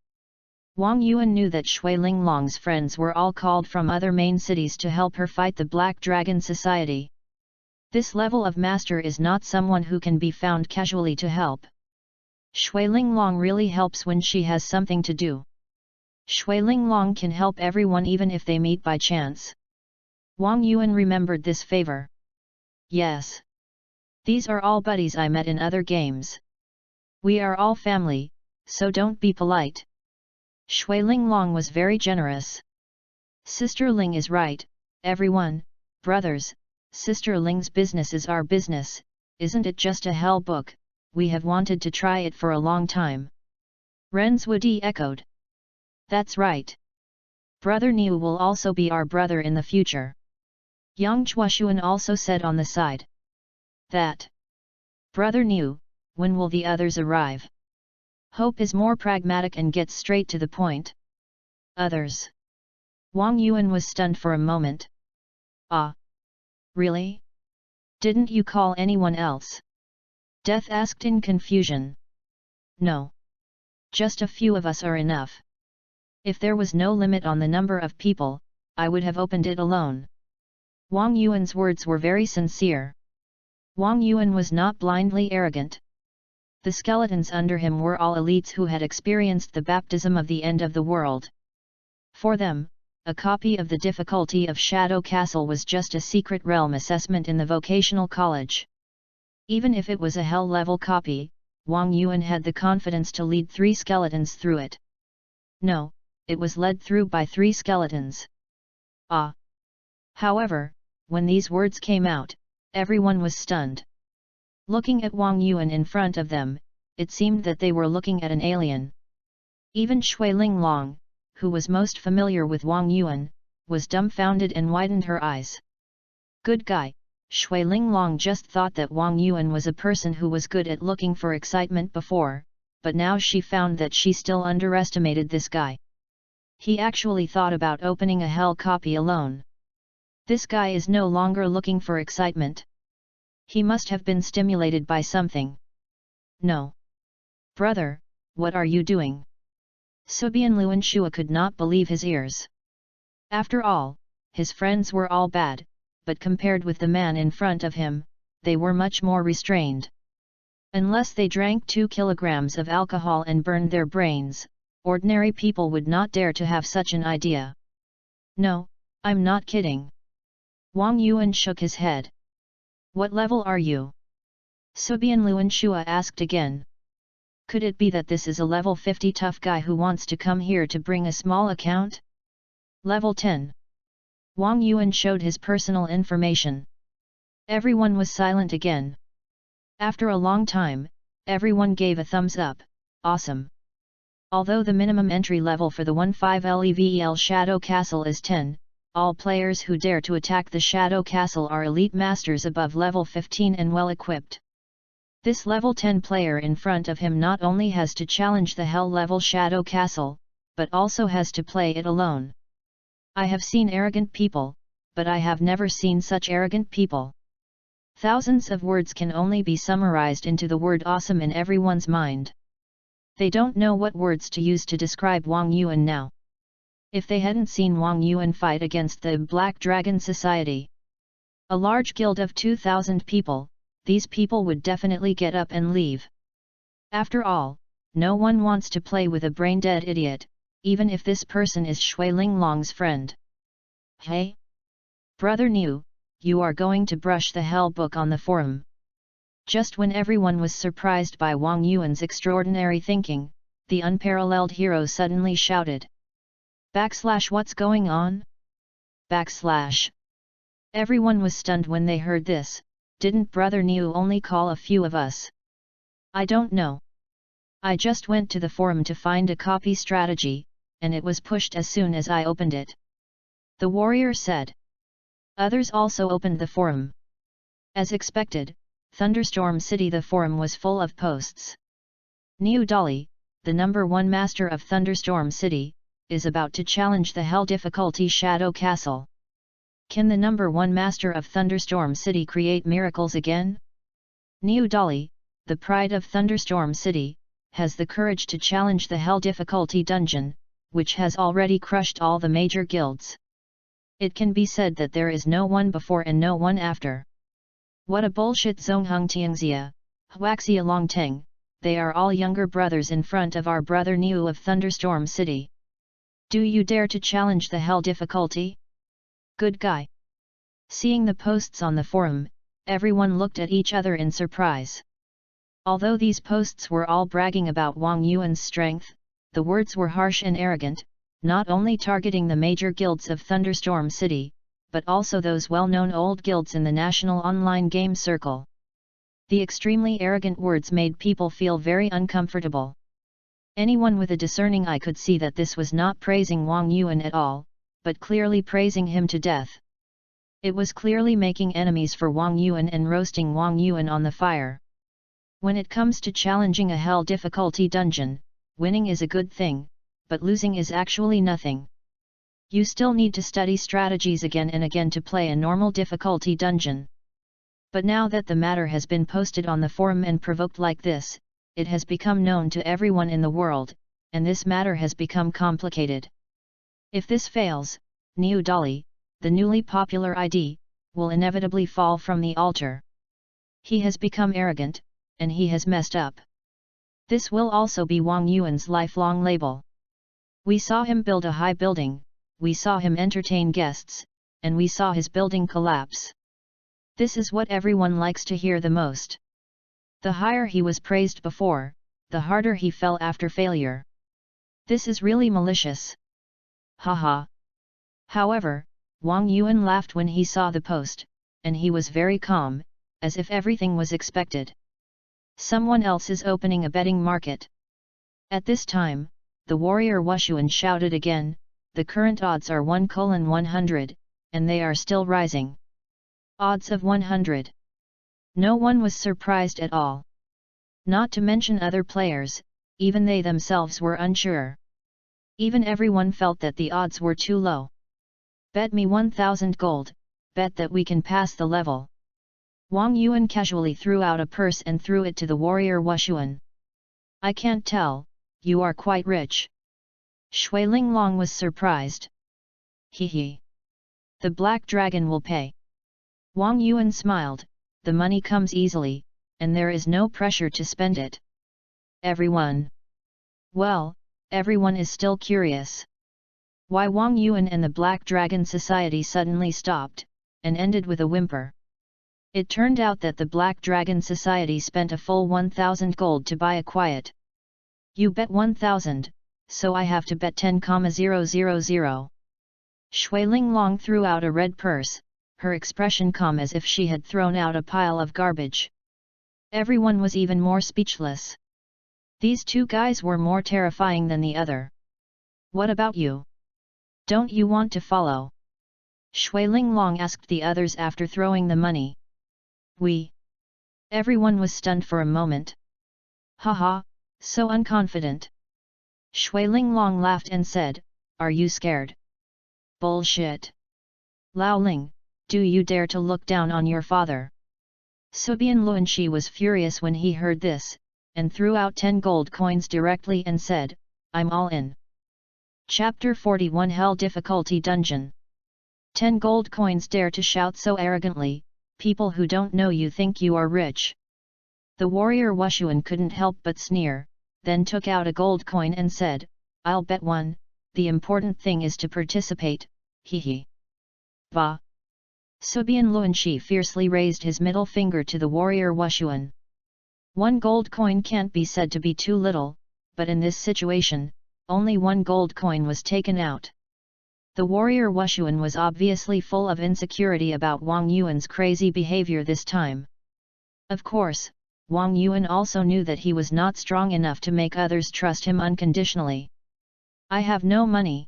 Wang Yuan knew that Shui Linglong's friends were all called from other main cities to help her fight the Black Dragon Society. This level of master is not someone who can be found casually to help. Shui Linglong really helps when she has something to do. Shui Linglong can help everyone even if they meet by chance. Wang Yuan remembered this favor. Yes. These are all buddies I met in other games. We are all family, so don't be polite. Shui Linglong was very generous. Sister Ling is right, everyone, brothers, Sister Ling's business is our business, isn't it just a hell book, we have wanted to try it for a long time. Ren's Wudi echoed. That's right. Brother Niu will also be our brother in the future. Yang Chuashuan also said on the side. That. Brother Niu, when will the others arrive? Hope is more pragmatic and gets straight to the point. Others. Wang Yuan was stunned for a moment. Ah. Really? Didn't you call anyone else? Death asked in confusion. No. Just a few of us are enough. If there was no limit on the number of people, I would have opened it alone. Wang Yuan's words were very sincere. Wang Yuan was not blindly arrogant. The skeletons under him were all elites who had experienced the baptism of the end of the world. For them, a copy of the difficulty of Shadow Castle was just a secret realm assessment in the vocational college. Even if it was a hell-level copy, Wang Yuan had the confidence to lead 3 skeletons through it. No, it was led through by 3 skeletons. Ah! However, when these words came out, everyone was stunned. Looking at Wang Yuan in front of them, it seemed that they were looking at an alien. Even Shui Linglong, who was most familiar with Wang Yuan, was dumbfounded and widened her eyes. Good guy, Shui Linglong just thought that Wang Yuan was a person who was good at looking for excitement before, but now she found that she still underestimated this guy. He actually thought about opening a hell copy alone. This guy is no longer looking for excitement. He must have been stimulated by something. No. Brother, what are you doing? Subian Luanshua could not believe his ears. After all, his friends were all bad, but compared with the man in front of him, they were much more restrained. Unless they drank 2 kilograms of alcohol and burned their brains, ordinary people would not dare to have such an idea. No, I'm not kidding. Wang Yuan shook his head. What level are you? Subian Luanshua asked again. Could it be that this is a level 50 tough guy who wants to come here to bring a small account? Level 10. Wang Yuan showed his personal information. Everyone was silent again. After a long time, everyone gave a thumbs up. Awesome. Although the minimum entry level for the 15level Shadow Castle is 10, all players who dare to attack the Shadow Castle are elite masters above level 15 and well equipped. This level 10 player in front of him not only has to challenge the hell level Shadow Castle, but also has to play it alone. I have seen arrogant people, but I have never seen such arrogant people. Thousands of words can only be summarized into the word awesome in everyone's mind. They don't know what words to use to describe Wang Yuan now. If they hadn't seen Wang Yuan fight against the Black Dragon Society, a large guild of 2,000 people, these people would definitely get up and leave. After all, no one wants to play with a brain-dead idiot, even if this person is Shui Linglong's friend. Hey? Brother Niu, you are going to brush the hell book on the forum. Just when everyone was surprised by Wang Yuan's extraordinary thinking, the unparalleled hero suddenly shouted. What's going on? Everyone was stunned when they heard this. Didn't Brother Niu only call a few of us? I don't know. I just went to the forum to find a copy strategy, and it was pushed as soon as I opened it. The warrior said. Others also opened the forum. As expected, Thunderstorm City the forum was full of posts. Niu Dali, the number 1 master of Thunderstorm City, is about to challenge the hell difficulty Shadow Castle. Can the number 1 master of Thunderstorm City create miracles again? Niu Dali, the pride of Thunderstorm City, has the courage to challenge the hell difficulty dungeon, which has already crushed all the major guilds. It can be said that there is no one before and no one after. What a bullshit Zongheng Tiangxia, Huaxia Longteng, they are all younger brothers in front of our brother Niu of Thunderstorm City. Do you dare to challenge the hell difficulty? Good guy. Seeing the posts on the forum, everyone looked at each other in surprise. Although these posts were all bragging about Wang Yuan's strength, the words were harsh and arrogant, not only targeting the major guilds of Thunderstorm City, but also those well-known old guilds in the national online game circle. The extremely arrogant words made people feel very uncomfortable. Anyone with a discerning eye could see that this was not praising Wang Yuan at all, but clearly praising him to death. It was clearly making enemies for Wang Yuan and roasting Wang Yuan on the fire. When it comes to challenging a hell difficulty dungeon, winning is a good thing, but losing is actually nothing. You still need to study strategies again and again to play a normal difficulty dungeon. But now that the matter has been posted on the forum and provoked like this, it has become known to everyone in the world, and this matter has become complicated. If this fails, Niu Dali, the newly popular ID, will inevitably fall from the altar. He has become arrogant, and he has messed up. This will also be Wang Yuan's lifelong label. We saw him build a high building, we saw him entertain guests, and we saw his building collapse. This is what everyone likes to hear the most. The higher he was praised before, the harder he fell after failure. This is really malicious. Haha. However, Wang Yuan laughed when he saw the post, and he was very calm, as if everything was expected. Someone else is opening a betting market. At this time, the warrior Wushuan shouted again, the current odds are 1:100, and they are still rising. Odds of 100. No one was surprised at all. Not to mention other players, even they themselves were unsure. Even everyone felt that the odds were too low. Bet me 1,000 gold, bet that we can pass the level. Wang Yuan casually threw out a purse and threw it to the warrior Wushuan. I can't tell, you are quite rich. Shui Linglong was surprised. He. The black dragon will pay. Wang Yuan smiled, the money comes easily, and there is no pressure to spend it. Everyone. Well, everyone is still curious. Why Wang Yuan and the Black Dragon Society suddenly stopped, and ended with a whimper. It turned out that the Black Dragon Society spent a full 1,000 gold to buy a quiet. You bet 1,000, so I have to bet 10,000. Shui Linglong threw out a red purse, her expression calm as if she had thrown out a pile of garbage. Everyone was even more speechless. These two guys were more terrifying than the other. What about you? Don't you want to follow? Shui Linglong asked the others after throwing the money. We. Everyone was stunned for a moment. Haha, so unconfident. Shui Linglong laughed and said, are you scared? Bullshit. Lao Ling, do you dare to look down on your father? Subian Luanxi was furious when he heard this, and threw out 10 gold coins directly and said, I'm all in. Chapter 41 Hell Difficulty Dungeon. 10 gold coins dare to shout so arrogantly, people who don't know you think you are rich. The warrior Wushuan couldn't help but sneer, then took out a gold coin and said, I'll bet 1, the important thing is to participate, hee. Bah! Subian Luanxi fiercely raised his middle finger to the warrior Wushuan. 1 gold coin can't be said to be too little, but in this situation, only 1 gold coin was taken out. The warrior Wushuan was obviously full of insecurity about Wang Yuan's crazy behavior this time. Of course, Wang Yuan also knew that he was not strong enough to make others trust him unconditionally. I have no money.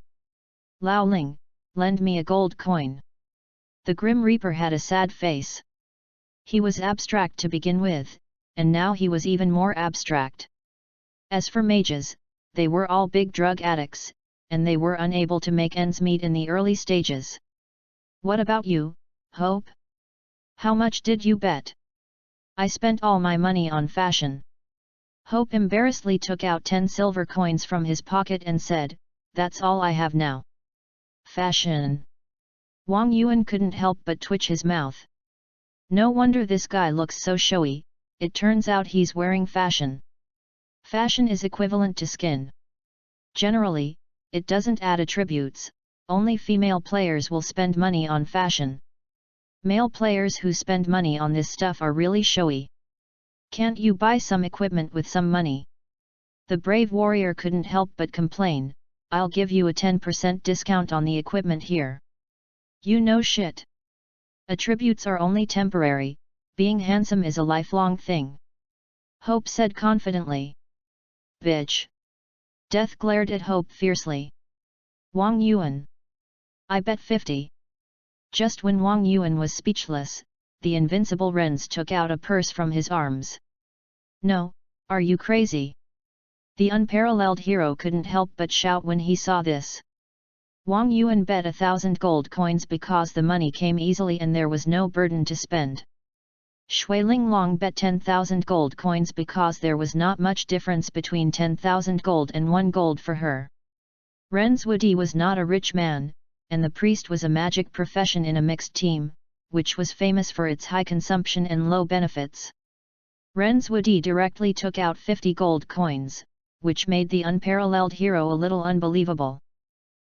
Lao Ling, lend me a gold coin. The Grim Reaper had a sad face. He was abstract to begin with, and now he was even more abstract. As for mages, they were all big drug addicts, and they were unable to make ends meet in the early stages. What about you, Hope? How much did you bet? I spent all my money on fashion. Hope embarrassedly took out 10 silver coins from his pocket and said, that's all I have now. Fashion. Wang Yuan couldn't help but twitch his mouth. No wonder this guy looks so showy, it turns out he's wearing fashion. Fashion is equivalent to skin. Generally, it doesn't add attributes, only female players will spend money on fashion. Male players who spend money on this stuff are really showy. Can't you buy some equipment with some money? The brave warrior couldn't help but complain, I'll give you a 10% discount on the equipment here. You know shit. Attributes are only temporary, being handsome is a lifelong thing. Hope said confidently. Bitch. Death glared at Hope fiercely. Wang Yuan. I bet 50. Just when Wang Yuan was speechless, the invincible Renz took out a purse from his arms. No, are you crazy? The unparalleled hero couldn't help but shout when he saw this. Wang Yuan bet 1,000 gold coins because the money came easily and there was no burden to spend. Shui Linglong bet 10,000 gold coins because there was not much difference between 10,000 gold and 1 gold for her. Renz Wudi was not a rich man, and the priest was a magic profession in a mixed team, which was famous for its high consumption and low benefits. Renz Wudi directly took out 50 gold coins, which made the unparalleled hero a little unbelievable.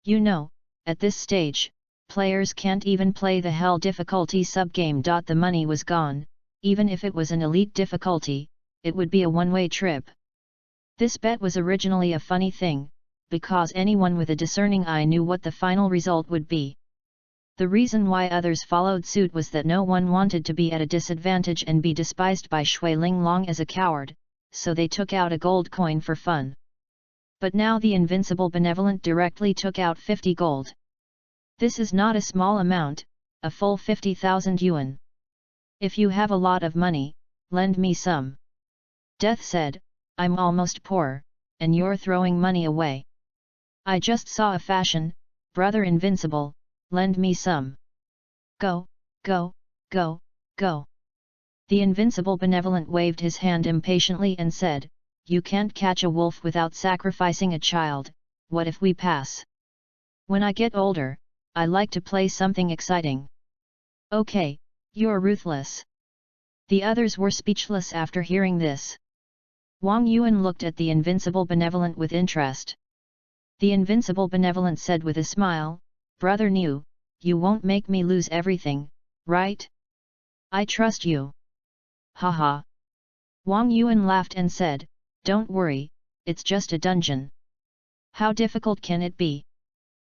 You know, at this stage, players can't even play the hell difficulty subgame. The money was gone, even if it was an elite difficulty, it would be a one-way trip. This bet was originally a funny thing, because anyone with a discerning eye knew what the final result would be. The reason why others followed suit was that no one wanted to be at a disadvantage and be despised by Shui Linglong as a coward, so they took out a gold coin for fun. But now the invincible benevolent directly took out 50 gold. This is not a small amount, a full 50,000 yuan. If you have a lot of money, lend me some. Death said, I'm almost poor, and you're throwing money away. I just saw a fashion, brother invincible, lend me some. Go, go, go, go. The invincible benevolent waved his hand impatiently and said, you can't catch a wolf without sacrificing a child, what if we pass? When I get older, I like to play something exciting. Okay, you're ruthless. The others were speechless after hearing this. Wang Yuan looked at the invincible benevolent with interest. The invincible benevolent said with a smile, Brother Niu, you won't make me lose everything, right? I trust you. Haha. Wang Yuan laughed and said, don't worry, it's just a dungeon. How difficult can it be?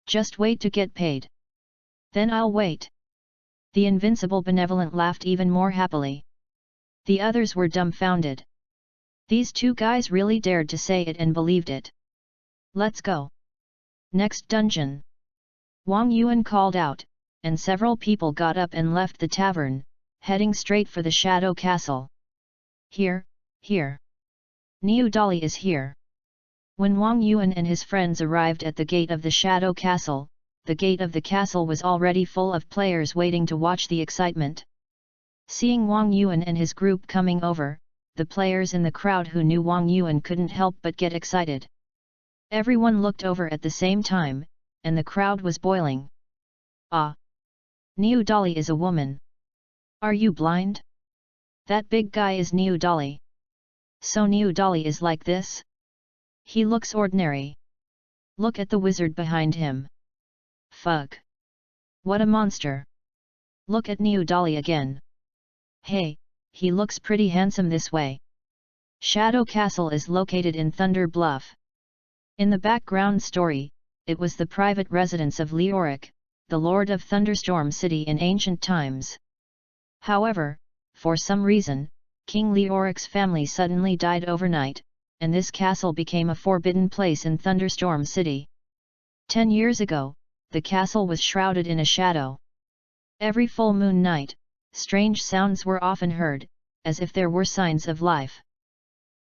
Just wait to get paid. Then I'll wait. The invincible benevolent laughed even more happily. The others were dumbfounded. These two guys really dared to say it and believed it. Let's go. Next dungeon. Wang Yuan called out, and several people got up and left the tavern, heading straight for the Shadow Castle. Here, here. Niu Dali is here. When Wang Yuan and his friends arrived at the gate of the Shadow Castle, the gate of the castle was already full of players waiting to watch the excitement. Seeing Wang Yuan and his group coming over, the players in the crowd who knew Wang Yuan couldn't help but get excited. Everyone looked over at the same time, and the crowd was boiling. Ah! Niu Dali is a woman. Are you blind? That big guy is Niu Dali. So Niu Dali is like this? He looks ordinary. Look at the wizard behind him. Fuck! What a monster! Look at Niu Dali again. Hey, he looks pretty handsome this way. Shadow Castle is located in Thunder Bluff. In the background story, it was the private residence of Leoric, the Lord of Thunderstorm City in ancient times. However, for some reason, King Leoric's family suddenly died overnight, and this castle became a forbidden place in Thunderstorm City. 10 years ago, the castle was shrouded in a shadow. Every full moon night, strange sounds were often heard, as if there were signs of life.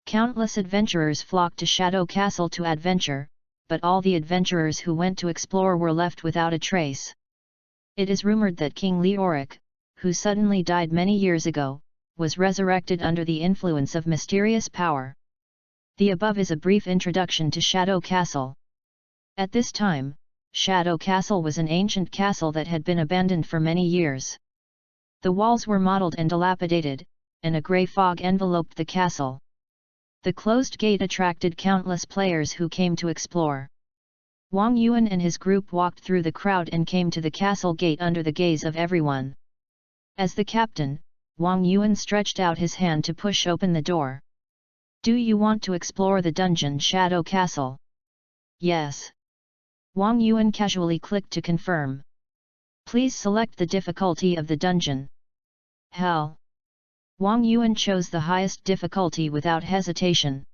Countless adventurers flocked to Shadow Castle to adventure, but all the adventurers who went to explore were left without a trace. It is rumored that King Leoric, who suddenly died many years ago, was resurrected under the influence of mysterious power. The above is a brief introduction to Shadow Castle. At this time, Shadow Castle was an ancient castle that had been abandoned for many years. The walls were mottled and dilapidated, and a grey fog enveloped the castle. The closed gate attracted countless players who came to explore. Wang Yuan and his group walked through the crowd and came to the castle gate under the gaze of everyone. As the captain, Wang Yuan stretched out his hand to push open the door. "Do you want to explore the dungeon Shadow Castle?" "Yes." Wang Yuan casually clicked to confirm. "Please select the difficulty of the dungeon." "Hell." Wang Yuan chose the highest difficulty without hesitation.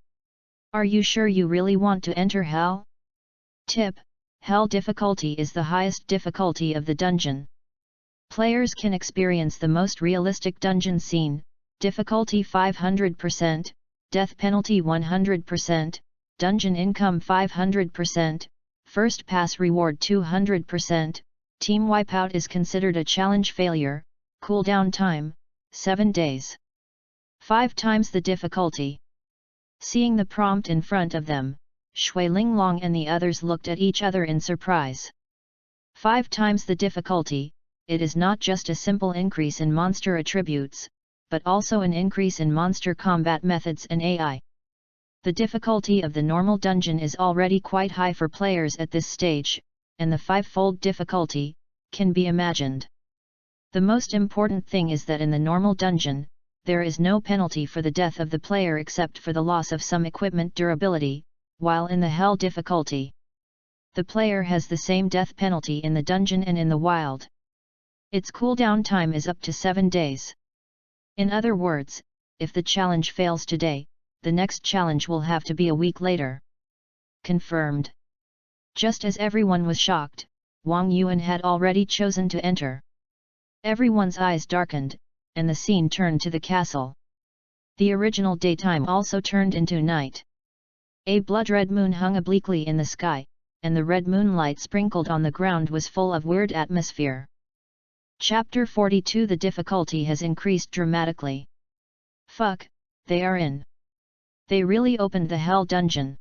"Are you sure you really want to enter Hell?" Tip: Hell difficulty is the highest difficulty of the dungeon. Players can experience the most realistic dungeon scene, difficulty 500%, death penalty 100%, dungeon income 500%, first pass reward 200%, team wipeout is considered a challenge failure, cooldown time, 7 days. 5 times the difficulty. Seeing the prompt in front of them, Shui Linglong and the others looked at each other in surprise. 5 times the difficulty. It is not just a simple increase in monster attributes, but also an increase in monster combat methods and AI. The difficulty of the normal dungeon is already quite high for players at this stage, and the 5-fold difficulty can be imagined. The most important thing is that in the normal dungeon, there is no penalty for the death of the player except for the loss of some equipment durability, while in the Hell difficulty, the player has the same death penalty in the dungeon and in the wild. Its cooldown time is up to 7 days. In other words, if the challenge fails today, the next challenge will have to be a week later. Confirmed. Just as everyone was shocked, Wang Yuan had already chosen to enter. Everyone's eyes darkened, and the scene turned to the castle. The original daytime also turned into night. A blood-red moon hung obliquely in the sky, and the red moonlight sprinkled on the ground was full of weird atmosphere. Chapter 42. The difficulty has increased dramatically. Fuck, they are in. They really opened the Hell dungeon.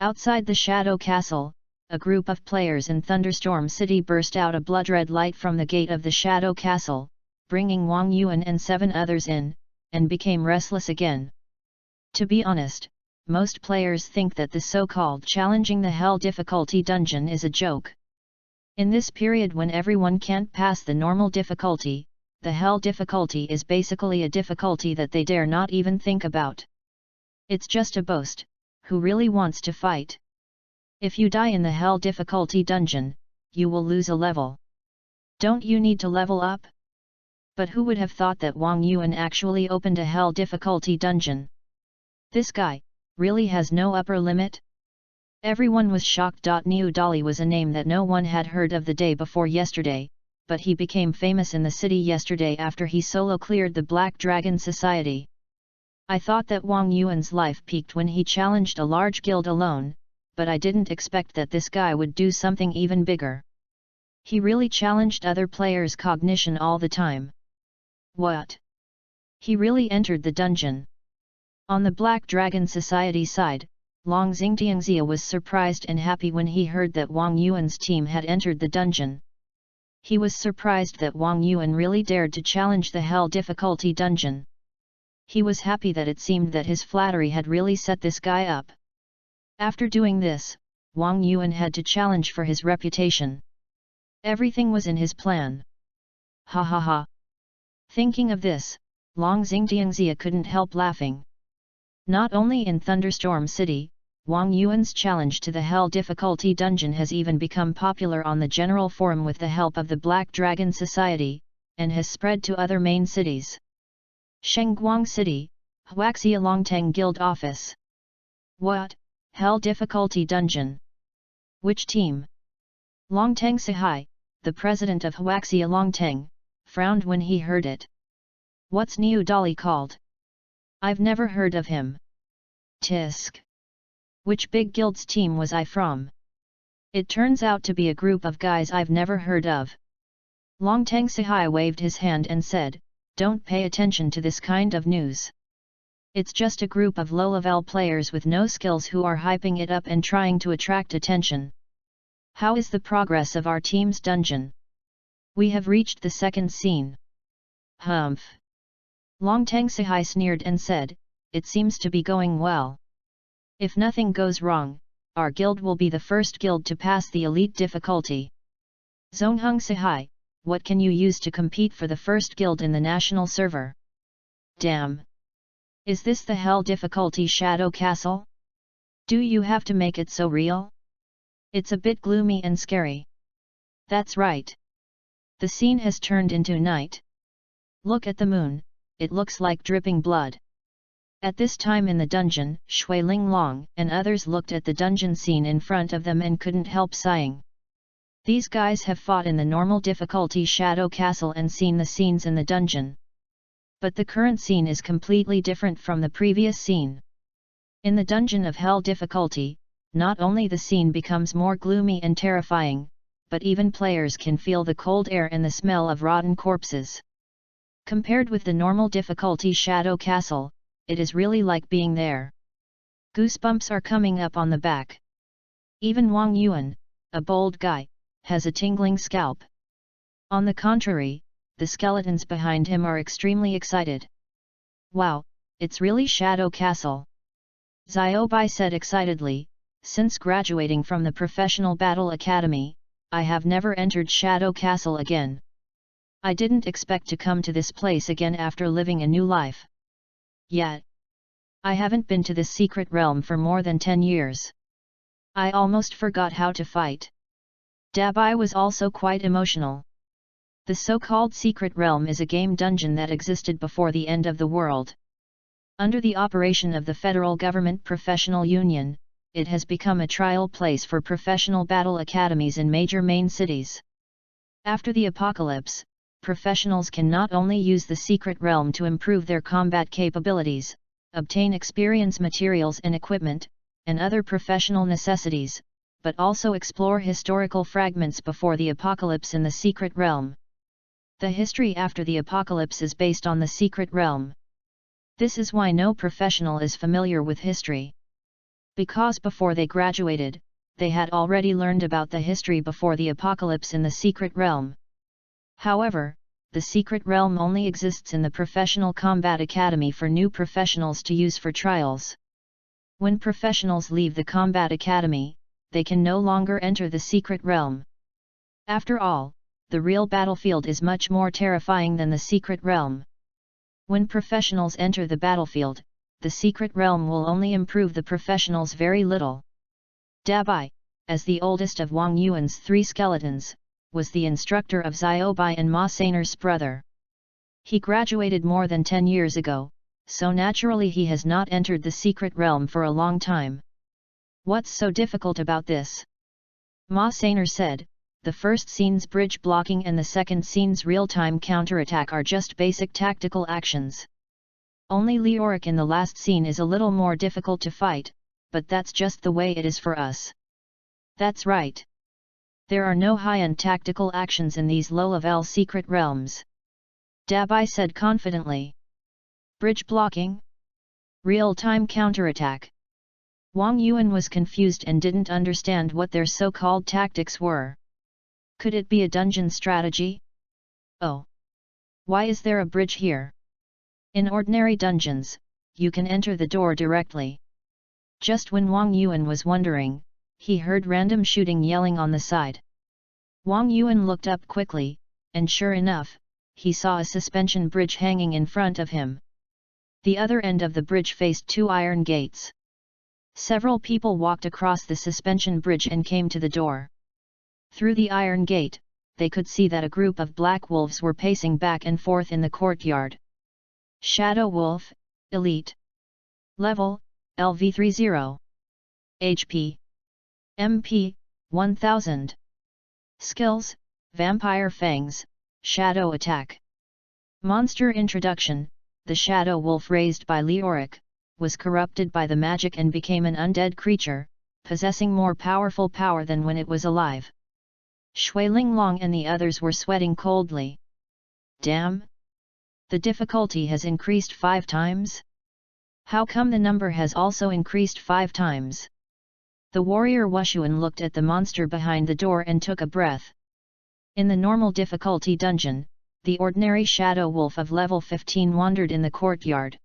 Outside the Shadow Castle, a group of players in Thunderstorm City burst out a blood-red light from the gate of the Shadow Castle, bringing Wang Yuan and 7 others in, and became restless again. To be honest, most players think that the so-called challenging the Hell difficulty dungeon is a joke. In this period when everyone can't pass the normal difficulty, the Hell difficulty is basically a difficulty that they dare not even think about. It's just a boast. Who really wants to fight? If you die in the Hell difficulty dungeon, you will lose a level. Don't you need to level up? But who would have thought that Wang Yuan actually opened a Hell difficulty dungeon? This guy really has no upper limit? Everyone was shocked. Niu Dali was a name that no one had heard of the day before yesterday, but he became famous in the city yesterday after he solo cleared the Black Dragon Society. I thought that Wang Yuan's life peaked when he challenged a large guild alone, but I didn't expect that this guy would do something even bigger. He really challenged other players' cognition all the time. What? He really entered the dungeon. On the Black Dragon Society side, Long Xingtiangxia was surprised and happy when he heard that Wang Yuan's team had entered the dungeon. He was surprised that Wang Yuan really dared to challenge the Hell difficulty dungeon. He was happy that it seemed that his flattery had really set this guy up. After doing this, Wang Yuan had to challenge for his reputation. Everything was in his plan. Ha ha ha. Thinking of this, Long Xingtiangxia couldn't help laughing. Not only in Thunderstorm City, Wang Yuan's challenge to the Hell difficulty dungeon has even become popular on the general forum with the help of the Black Dragon Society, and has spread to other main cities. Shengguang City, Huaxia Longteng Guild Office. What? Hell difficulty dungeon? Which team? Longteng Sahai, the president of Huaxia Longteng, frowned when he heard it. What's Niu Dali called? I've never heard of him. Tisk. Which big guild's team was I from? It turns out to be a group of guys I've never heard of. Longteng Sahai waved his hand and said, "Don't pay attention to this kind of news. It's just a group of low-level players with no skills who are hyping it up and trying to attract attention. How is the progress of our team's dungeon? We have reached the second scene. Humph. Long Teng Sahai sneered and said, "It seems to be going well. If nothing goes wrong, our guild will be the first guild to pass the elite difficulty." Zongheng Sahai, what can you use to compete for the first guild in the national server? Damn! Is this the hell difficulty Shadow Castle? Do you have to make it so real? It's a bit gloomy and scary. That's right. The scene has turned into night. Look at the moon, it looks like dripping blood. At this time in the dungeon, Shui Linglong and others looked at the dungeon scene in front of them and couldn't help sighing. These guys have fought in the normal difficulty Shadow Castle and seen the scenes in the dungeon. But the current scene is completely different from the previous scene. In the Dungeon of Hell difficulty, not only the scene becomes more gloomy and terrifying, but even players can feel the cold air and the smell of rotten corpses. Compared with the normal difficulty Shadow Castle, it is really like being there. Goosebumps are coming up on the back. Even Wang Yuan, a bold guy, has a tingling scalp. On the contrary, the skeletons behind him are extremely excited. Wow, it's really Shadow Castle. Xiaobai said excitedly, since graduating from the Professional Battle Academy, I have never entered Shadow Castle again. I didn't expect to come to this place again after living a new life. Yet, I haven't been to this secret realm for more than 10 years. I almost forgot how to fight. Dabai was also quite emotional. The so-called secret realm is a game dungeon that existed before the end of the world. Under the operation of the Federal Government Professional Union, it has become a trial place for professional battle academies in major main cities. After the apocalypse, professionals can not only use the secret realm to improve their combat capabilities, obtain experience materials and equipment, and other professional necessities, but also explore historical fragments before the apocalypse in the secret realm. The history after the apocalypse is based on the secret realm. This is why no professional is familiar with history. Because before they graduated, they had already learned about the history before the apocalypse in the secret realm. However, the secret realm only exists in the Professional Combat Academy for new professionals to use for trials. When professionals leave the Combat Academy, they can no longer enter the secret realm. After all, the real battlefield is much more terrifying than the secret realm. When professionals enter the battlefield, the secret realm will only improve the professionals very little. Dabai, as the oldest of Wang Yuan's 3 skeletons, was the instructor of Xiaobai and Ma Sainer's brother. He graduated more than 10 years ago, so naturally he has not entered the secret realm for a long time. What's so difficult about this? Ma Sainer said, the first scene's bridge blocking and the second scene's real-time counterattack are just basic tactical actions. Only Leoric in the last scene is a little more difficult to fight, but that's just the way it is for us. That's right. There are no high-end tactical actions in these low-level secret realms. Dabai said confidently. Bridge blocking? Real-time counterattack. Wang Yuan was confused and didn't understand what their so-called tactics were. Could it be a dungeon strategy? Oh! Why is there a bridge here? In ordinary dungeons, you can enter the door directly. Just when Wang Yuan was wondering, he heard random shooting yelling on the side. Wang Yuan looked up quickly, and sure enough, he saw a suspension bridge hanging in front of him. The other end of the bridge faced 2 iron gates. Several people walked across the suspension bridge and came to the door. Through the iron gate, they could see that a group of black wolves were pacing back and forth in the courtyard. Shadow Wolf, Elite. Level, LV30. HP. MP, 1000. Skills, Vampire Fangs, Shadow Attack. Monster Introduction, the Shadow Wolf raised by Leoric, was corrupted by the magic and became an undead creature, possessing more powerful power than when it was alive. Shui Linglong and the others were sweating coldly. Damn! The difficulty has increased 5 times? How come the number has also increased 5 times? The warrior Wushuan looked at the monster behind the door and took a breath. In the normal difficulty dungeon, the ordinary shadow wolf of level 15 wandered in the courtyard.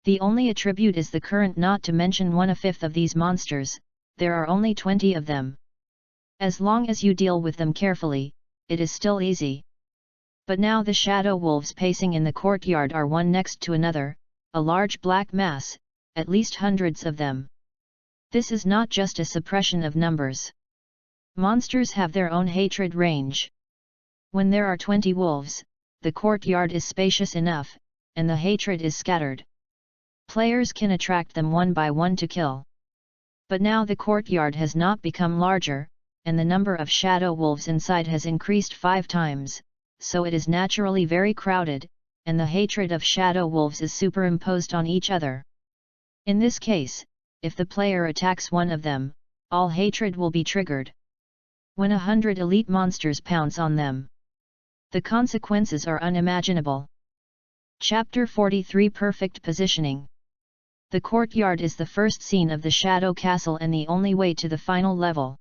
The only attribute is the current, not to mention 1/5 of these monsters, there are only 20 of them. As long as you deal with them carefully, it is still easy. But now the shadow wolves pacing in the courtyard are one next to another, a large black mass, at least hundreds of them. This is not just a suppression of numbers. Monsters have their own hatred range. When there are 20 wolves, the courtyard is spacious enough, and the hatred is scattered. Players can attract them one by one to kill. But now the courtyard has not become larger, and the number of shadow wolves inside has increased 5 times, so it is naturally very crowded, and the hatred of shadow wolves is superimposed on each other. In this case, if the player attacks one of them, all hatred will be triggered. When 100 elite monsters pounce on them, the consequences are unimaginable. Chapter 43 Perfect Positioning. The courtyard is the first scene of the Shadow Castle and the only way to the final level.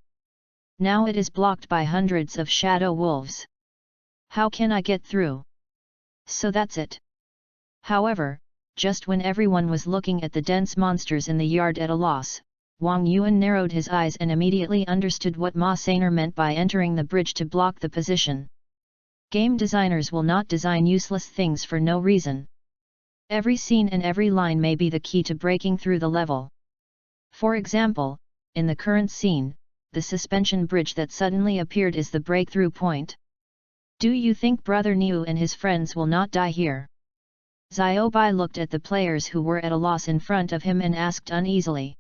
Now it is blocked by hundreds of shadow wolves. How can I get through? So that's it. However, just when everyone was looking at the dense monsters in the yard at a loss, Wang Yuan narrowed his eyes and immediately understood what Ma Sainer meant by entering the bridge to block the position. Game designers will not design useless things for no reason. Every scene and every line may be the key to breaking through the level. For example, in the current scene, the suspension bridge that suddenly appeared is the breakthrough point. Do you think Brother Niu and his friends will not die here? Xiaobai looked at the players who were at a loss in front of him and asked uneasily.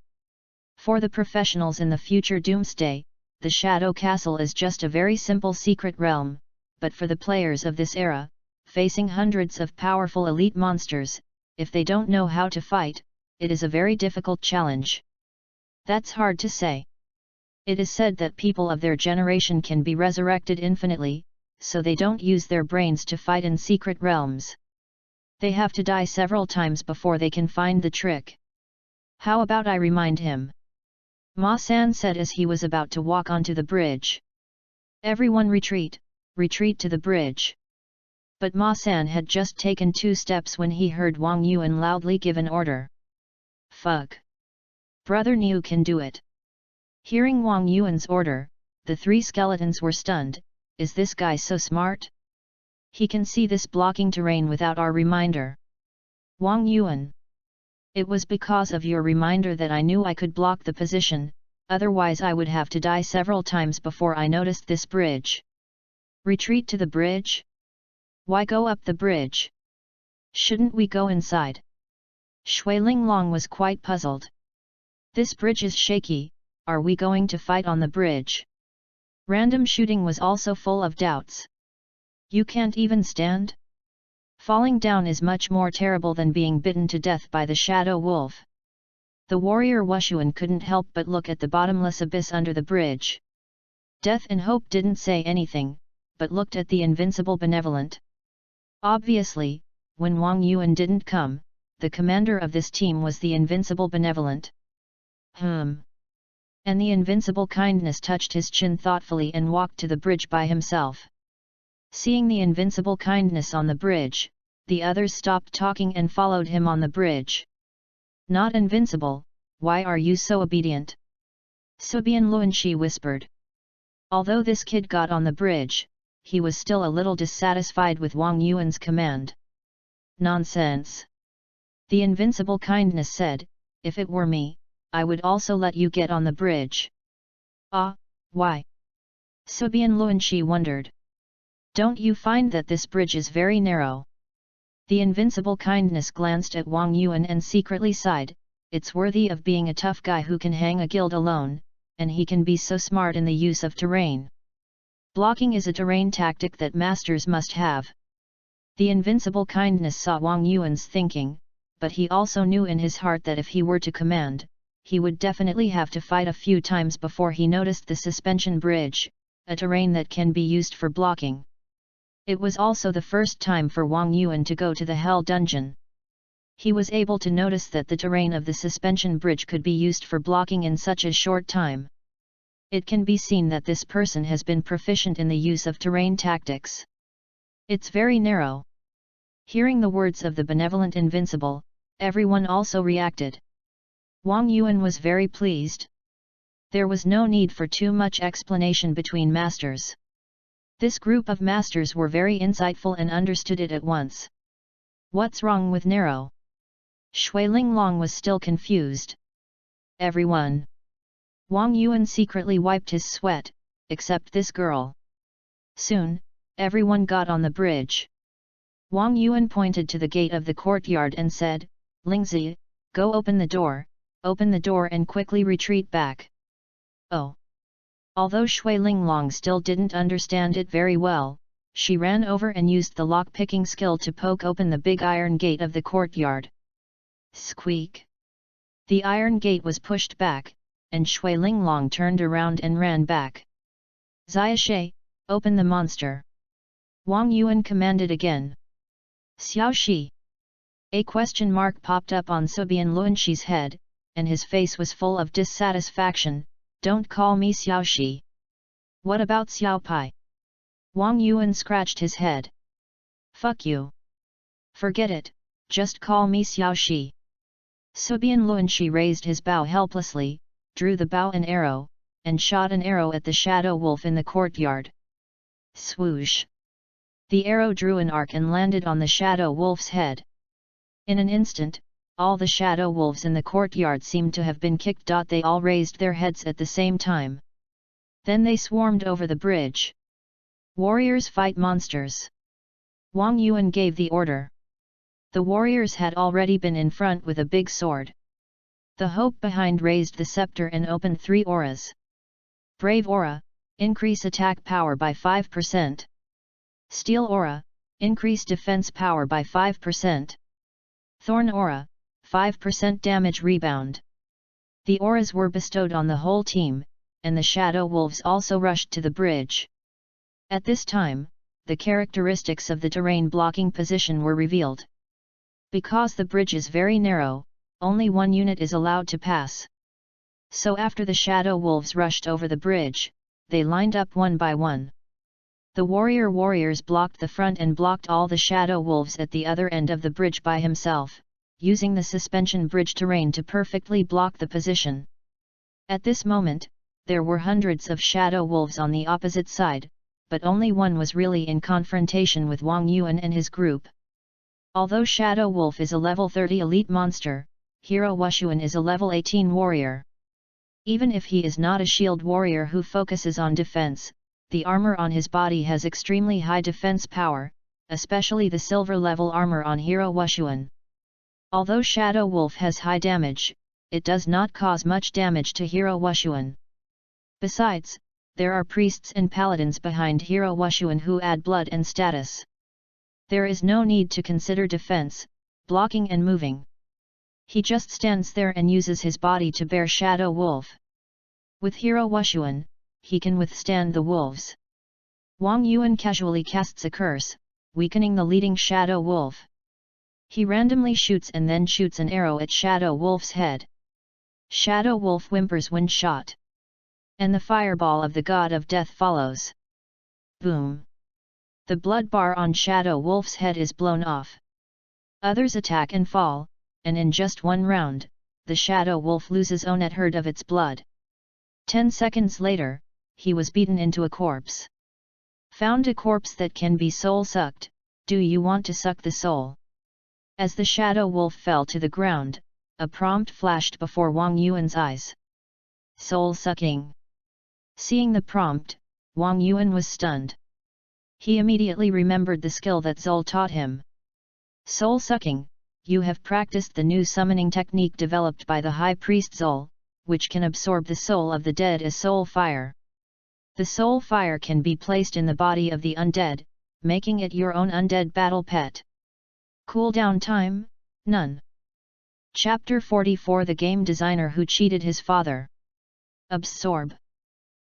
For the professionals in the future doomsday, the Shadow Castle is just a very simple secret realm, but for the players of this era, facing hundreds of powerful elite monsters, if they don't know how to fight, it is a very difficult challenge. That's hard to say. It is said that people of their generation can be resurrected infinitely, so they don't use their brains to fight in secret realms. They have to die several times before they can find the trick. How about I remind him? Ma San said as he was about to walk onto the bridge. Everyone retreat, retreat to the bridge. But Ma San had just taken 2 steps when he heard Wang Yuan loudly give an order. Fuck! Brother Niu can do it. Hearing Wang Yuan's order, the 3 skeletons were stunned. Is this guy so smart? He can see this blocking terrain without our reminder. Wang Yuan. It was because of your reminder that I knew I could block the position, otherwise I would have to die several times before I noticed this bridge. Retreat to the bridge? Why go up the bridge? Shouldn't we go inside? Shui Linglong was quite puzzled. This bridge is shaky, are we going to fight on the bridge? Random shooting was also full of doubts. You can't even stand? Falling down is much more terrible than being bitten to death by the shadow wolf. The warrior Wushuan couldn't help but look at the bottomless abyss under the bridge. Death and Hope didn't say anything, but looked at the invincible benevolent. Obviously, when Wang Yuan didn't come, the commander of this team was the invincible benevolent. And the invincible kindness touched his chin thoughtfully and walked to the bridge by himself. Seeing the invincible kindness on the bridge, the others stopped talking and followed him on the bridge. Not invincible, why are you so obedient? Subian Luanxi whispered. Although this kid got on the bridge, he was still a little dissatisfied with Wang Yuan's command. Nonsense! The invincible kindness said, if it were me, I would also let you get on the bridge. Ah, why? Subian Luanxi wondered. Don't you find that this bridge is very narrow? The invincible kindness glanced at Wang Yuan and secretly sighed, it's worthy of being a tough guy who can hang a guild alone, and he can be so smart in the use of terrain. Blocking is a terrain tactic that masters must have. The invincible kindness saw Wang Yuan's thinking, but he also knew in his heart that if he were to command, he would definitely have to fight a few times before he noticed the suspension bridge, a terrain that can be used for blocking. It was also the first time for Wang Yuan to go to the Hell Dungeon. He was able to notice that the terrain of the suspension bridge could be used for blocking in such a short time. It can be seen that this person has been proficient in the use of terrain tactics. It's very narrow. Hearing the words of the benevolent invincible, everyone also reacted. Wang Yuan was very pleased. There was no need for too much explanation between masters. This group of masters were very insightful and understood it at once. What's wrong with narrow? Shui Linglong was still confused. Everyone. Wang Yuan secretly wiped his sweat, except this girl. Soon, everyone got on the bridge. Wang Yuan pointed to the gate of the courtyard and said, Lingzi, go open the door and quickly retreat back. Oh! Although Shui Linglong still didn't understand it very well, she ran over and used the lock-picking skill to poke open the big iron gate of the courtyard. Squeak! The iron gate was pushed back, and Shui Linglong turned around and ran back. Xiaoshe, open the monster! Wang Yuan commanded again. Xiaoshi! A question mark popped up on Subian Luanshi's head, and his face was full of dissatisfaction. Don't call me Xiaoshi. What about Xiaopai? Wang Yuan scratched his head. Fuck you. Forget it, just call me Xiaoshi. Subian Luanshi raised his bow helplessly, drew the bow and arrow, and shot an arrow at the shadow wolf in the courtyard. Swoosh! The arrow drew an arc and landed on the shadow wolf's head. In an instant, all the shadow wolves in the courtyard seemed to have been kicked. They all raised their heads at the same time. Then they swarmed over the bridge. Warriors fight monsters. Wang Yuan gave the order. The warriors had already been in front with a big sword. The hope behind raised the scepter and opened 3 auras. Brave aura, increase attack power by 5%. Steel aura, increase defense power by 5%. Thorn aura, 5% damage rebound. The auras were bestowed on the whole team, and the shadow wolves also rushed to the bridge. At this time, the characteristics of the terrain blocking position were revealed. Because the bridge is very narrow, only 1 unit is allowed to pass. So after the shadow wolves rushed over the bridge, they lined up one by one. The warriors blocked the front and blocked all the shadow wolves at the other end of the bridge by himself, using the suspension bridge terrain to perfectly block the position. At this moment, there were hundreds of shadow wolves on the opposite side, but only one was really in confrontation with Wang Yuan and his group. Although Shadow Wolf is a level 30 elite monster, Hero Wushuan is a level 18 warrior. Even if he is not a shield warrior who focuses on defense, the armor on his body has extremely high defense power, especially the silver level armor on Hero Wushuan. Although Shadow Wolf has high damage, it does not cause much damage to Hero Wushuan. Besides, there are priests and paladins behind Hero Wushuan who add blood and status. There is no need to consider defense, blocking and moving. He just stands there and uses his body to bear Shadow Wolf. With Hero Wushuan, he can withstand the wolves. Wang Yuan casually casts a curse, weakening the leading Shadow Wolf. He randomly shoots and then shoots an arrow at Shadow Wolf's head. Shadow Wolf whimpers when shot. And the fireball of the God of Death follows. Boom! The blood bar on Shadow Wolf's head is blown off. Others attack and fall, and in just one round, the Shadow Wolf loses own at herd of its blood. 10 seconds later, he was beaten into a corpse. Found a corpse that can be soul-sucked, do you want to suck the soul? As the Shadow Wolf fell to the ground, a prompt flashed before Wang Yuan's eyes. Soul-sucking. Seeing the prompt, Wang Yuan was stunned. He immediately remembered the skill that Zol taught him. Soul-sucking, you have practiced the new summoning technique developed by the High Priest Zol, which can absorb the soul of the dead as soul fire. The soul fire can be placed in the body of the undead, making it your own undead battle pet. Cooldown time? None. Chapter 44 The Game Designer Who Cheated His Father. Absorb.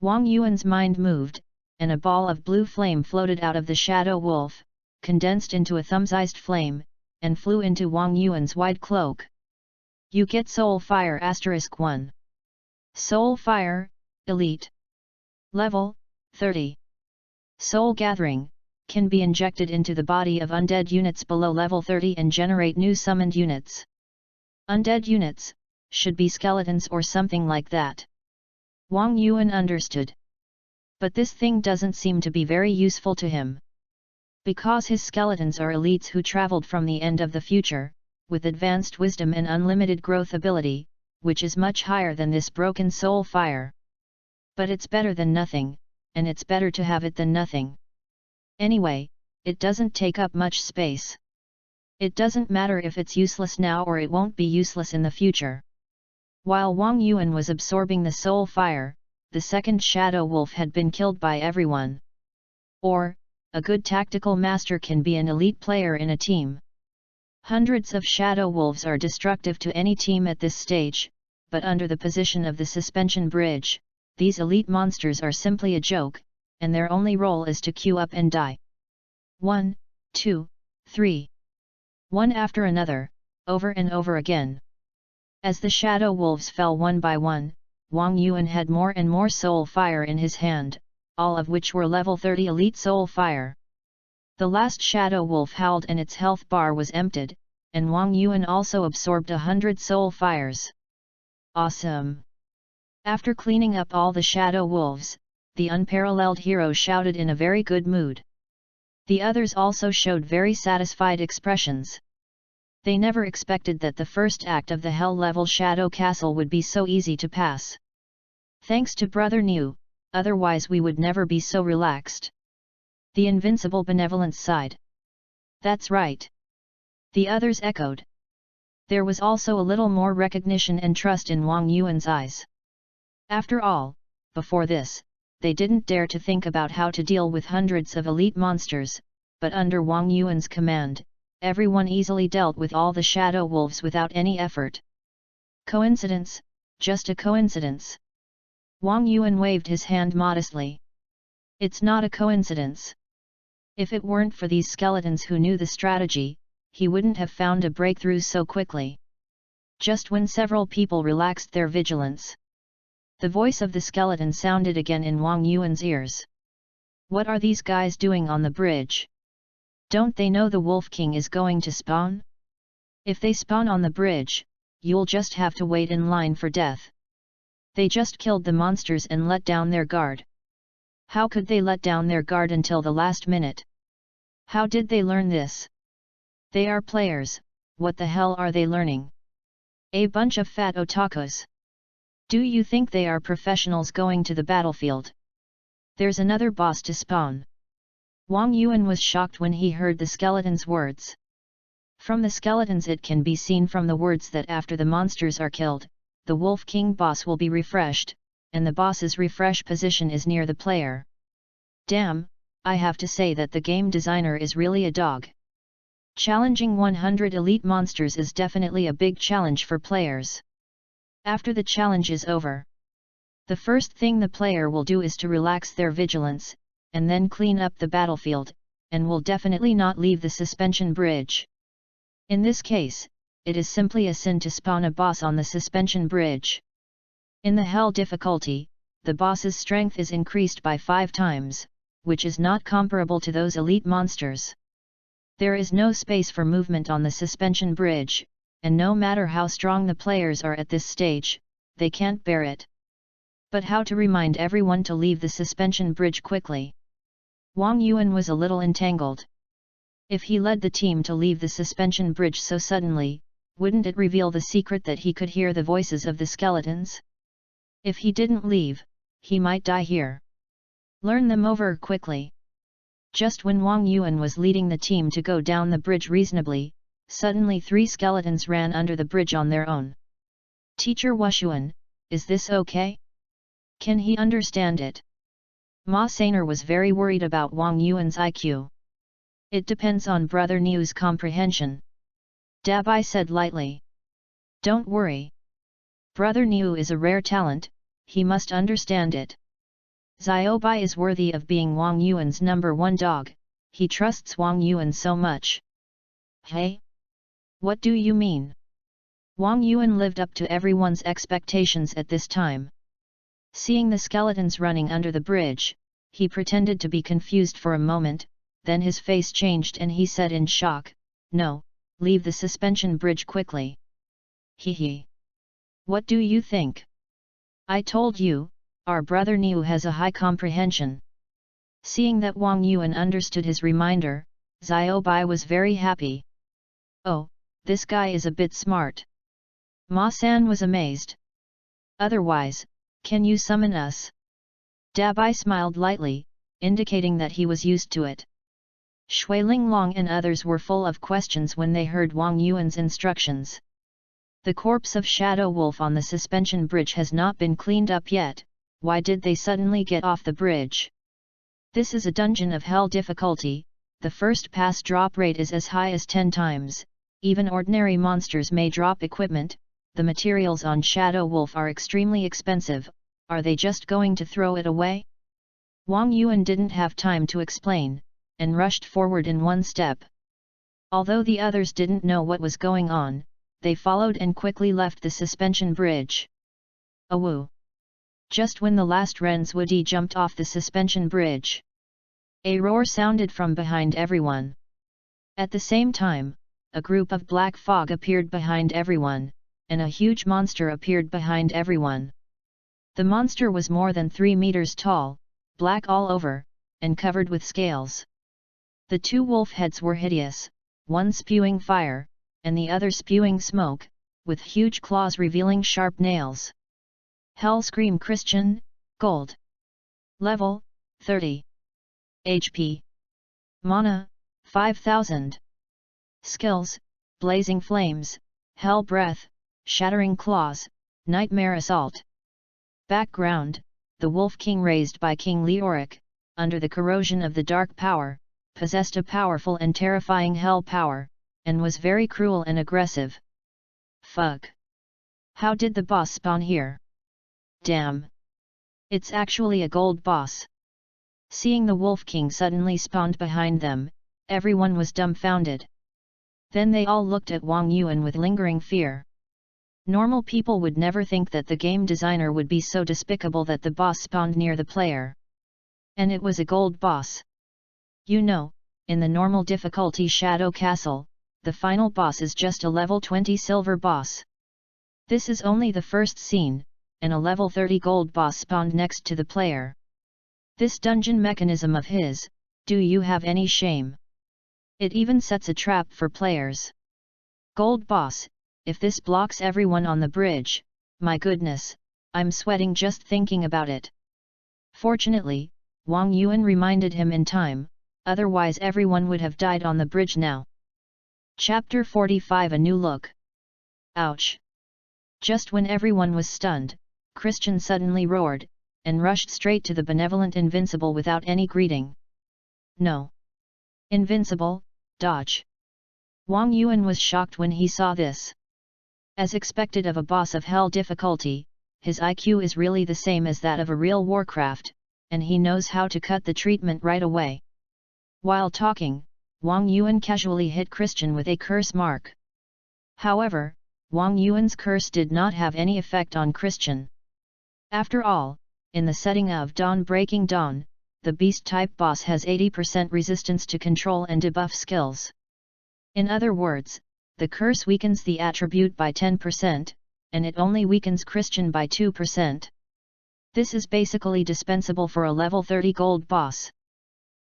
Wang Yuan's mind moved, and a ball of blue flame floated out of the Shadow Wolf, condensed into a thumb-sized flame, and flew into Wang Yuan's wide cloak. You get Soul Fire *1. Soul Fire, Elite. Level, 30. Soul Gathering, can be injected into the body of undead units below level 30 and generate new summoned units. Undead units should be skeletons or something like that. Wang Yuan understood. But this thing doesn't seem to be very useful to him. Because his skeletons are elites who traveled from the end of the future, with advanced wisdom and unlimited growth ability, which is much higher than this broken soul fire. But it's better than nothing, and it's better to have it than nothing. Anyway, it doesn't take up much space. It doesn't matter if it's useless now or it won't be useless in the future. While Wang Yuan was absorbing the soul fire, the second shadow wolf had been killed by everyone. Or, a good tactical master can be an elite player in a team. Hundreds of shadow wolves are destructive to any team at this stage, but under the position of the suspension bridge, these elite monsters are simply a joke, and their only role is to queue up and die. 1, 2, 3. One after another, over and over again. As the shadow wolves fell one by one, Wang Yuan had more and more soul fire in his hand, all of which were level 30 elite soul fire. The last shadow wolf howled and its health bar was emptied, and Wang Yuan also absorbed 100 soul fires. Awesome! After cleaning up all the shadow wolves, the unparalleled hero shouted in a very good mood. The others also showed very satisfied expressions. They never expected that the first act of the hell-level Shadow Castle would be so easy to pass. Thanks to Brother New, otherwise we would never be so relaxed. The invincible benevolence sighed. That's right. The others echoed. There was also a little more recognition and trust in Wang Yuan's eyes. After all, before this, they didn't dare to think about how to deal with hundreds of elite monsters, but under Wang Yuan's command, everyone easily dealt with all the shadow wolves without any effort. Coincidence, just a coincidence. Wang Yuan waved his hand modestly. It's not a coincidence. If it weren't for these skeletons who knew the strategy, he wouldn't have found a breakthrough so quickly. Just when several people relaxed their vigilance, the voice of the skeleton sounded again in Wang Yuan's ears. What are these guys doing on the bridge? Don't they know the Wolf King is going to spawn? If they spawn on the bridge, you'll just have to wait in line for death. They just killed the monsters and let down their guard. How could they let down their guard until the last minute? How did they learn this? They are players, what the hell are they learning? A bunch of fat otakus. Do you think they are professionals going to the battlefield? There's another boss to spawn. Wang Yuan was shocked when he heard the skeleton's words. From the skeletons it can be seen from the words that after the monsters are killed, the Wolf King boss will be refreshed, and the boss's refresh position is near the player. Damn, I have to say that the game designer is really a dog. Challenging 100 elite monsters is definitely a big challenge for players. After the challenge is over, the first thing the player will do is to relax their vigilance, and then clean up the battlefield, and will definitely not leave the suspension bridge. In this case, it is simply a sin to spawn a boss on the suspension bridge. In the hell difficulty, the boss's strength is increased by 5 times, which is not comparable to those elite monsters. There is no space for movement on the suspension bridge, and no matter how strong the players are at this stage, they can't bear it. But how to remind everyone to leave the suspension bridge quickly? Wang Yuan was a little entangled. If he led the team to leave the suspension bridge so suddenly, wouldn't it reveal the secret that he could hear the voices of the skeletons? If he didn't leave, he might die here. Learn them over quickly. Just when Wang Yuan was leading the team to go down the bridge reasonably, suddenly 3 skeletons ran under the bridge on their own. Teacher Wushuan, is this okay? Can he understand it? Ma Sainer was very worried about Wang Yuan's IQ. It depends on Brother Niu's comprehension. Dabai said lightly. Don't worry. Brother Niu is a rare talent, he must understand it. Xiaobai is worthy of being Wang Yuan's #1 dog, he trusts Wang Yuan so much. Hey? What do you mean? Wang Yuan lived up to everyone's expectations at this time. Seeing the skeletons running under the bridge, he pretended to be confused for a moment, then his face changed and he said in shock, "No, leave the suspension bridge quickly." "Hee. What do you think? I told you, our brother Niu has a high comprehension." Seeing that Wang Yuan understood his reminder, Xiao Bai was very happy. "Oh, this guy is a bit smart." Ma San was amazed. "Otherwise, can you summon us?" Dabai smiled lightly, indicating that he was used to it. Shui Linglong and others were full of questions when they heard Wang Yuan's instructions. The corpse of Shadow Wolf on the suspension bridge has not been cleaned up yet, why did they suddenly get off the bridge? This is a dungeon of hell difficulty, the first pass drop rate is as high as 10 times, even ordinary monsters may drop equipment, the materials on Shadow Wolf are extremely expensive, are they just going to throw it away? Wang Yuan didn't have time to explain, and rushed forward in one step. Although the others didn't know what was going on, they followed and quickly left the suspension bridge. Awoo! Just when the last Ren's Woody jumped off the suspension bridge, a roar sounded from behind everyone. At the same time, a group of black fog appeared behind everyone, and a huge monster appeared behind everyone. The monster was more than 3 meters tall, black all over, and covered with scales. The 2 wolf heads were hideous, one spewing fire, and the other spewing smoke, with huge claws revealing sharp nails. Hell Scream Christian, Gold. Level, 30. HP. Mana, 5000. Skills, Blazing Flames, Hell Breath, Shattering Claws, Nightmare Assault. Background, the Wolf King raised by King Leoric, under the corrosion of the Dark Power, possessed a powerful and terrifying hell power, and was very cruel and aggressive. Fuck! How did the boss spawn here? Damn! It's actually a gold boss. Seeing the Wolf King suddenly spawned behind them, everyone was dumbfounded. Then they all looked at Wang Yuan with lingering fear. Normal people would never think that the game designer would be so despicable that the boss spawned near the player. And it was a gold boss. You know, in the normal difficulty Shadow Castle, the final boss is just a level 20 silver boss. This is only the first scene, and a level 30 gold boss spawned next to the player. This dungeon mechanism of his, do you have any shame? It even sets a trap for players. Gold boss, if this blocks everyone on the bridge, my goodness, I'm sweating just thinking about it. Fortunately, Wang Yuan reminded him in time, otherwise everyone would have died on the bridge now. Chapter 45 A New Look. Ouch! Just when everyone was stunned, Christian suddenly roared, and rushed straight to the benevolent Invincible without any greeting. No! Invincible, dodge! Wang Yuan was shocked when he saw this. As expected of a boss of hell difficulty, his IQ is really the same as that of a real Warcraft, and he knows how to cut the treatment right away. While talking, Wang Yuan casually hit Christian with a curse mark. However, Wang Yuan's curse did not have any effect on Christian. After all, in the setting of Dawn Breaking Dawn, the Beast-type boss has 80% resistance to control and debuff skills. In other words, the curse weakens the attribute by 10%, and it only weakens Christian by 2%. This is basically dispensable for a level 30 gold boss.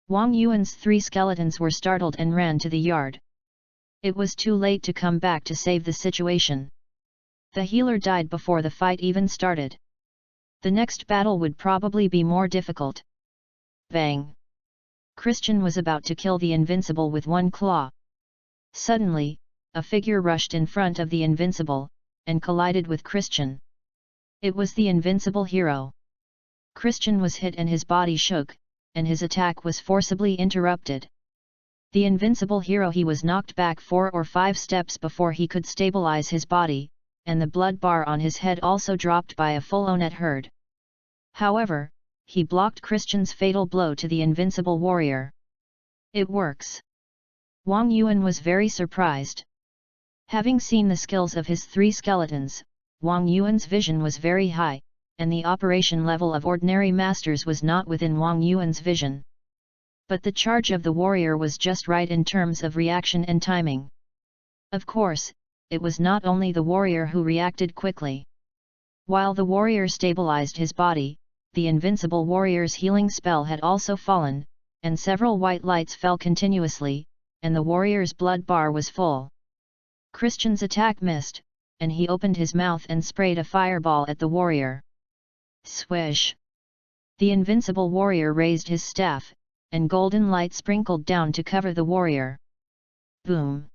Wang Yuan's 3 skeletons were startled and ran to the yard. It was too late to come back to save the situation. The healer died before the fight even started. The next battle would probably be more difficult. Bang! Christian was about to kill the Invincible with one claw. Suddenly, a figure rushed in front of the Invincible, and collided with Christian. It was the Invincible hero. Christian was hit and his body shook, and his attack was forcibly interrupted. The Invincible hero he was knocked back 4 or 5 steps before he could stabilize his body, and the blood bar on his head also dropped by a full onet herd. However, he blocked Christian's fatal blow to the Invincible warrior. It works. Wang Yuan was very surprised. Having seen the skills of his 3 skeletons, Wang Yuan's vision was very high, and the operation level of ordinary masters was not within Wang Yuan's vision. But the charge of the warrior was just right in terms of reaction and timing. Of course, it was not only the warrior who reacted quickly. While the warrior stabilized his body, the invincible warrior's healing spell had also fallen, and several white lights fell continuously, and the warrior's blood bar was full. Christian's attack missed, and he opened his mouth and sprayed a fireball at the warrior. Swish! The invincible warrior raised his staff, and golden light sprinkled down to cover the warrior. Boom!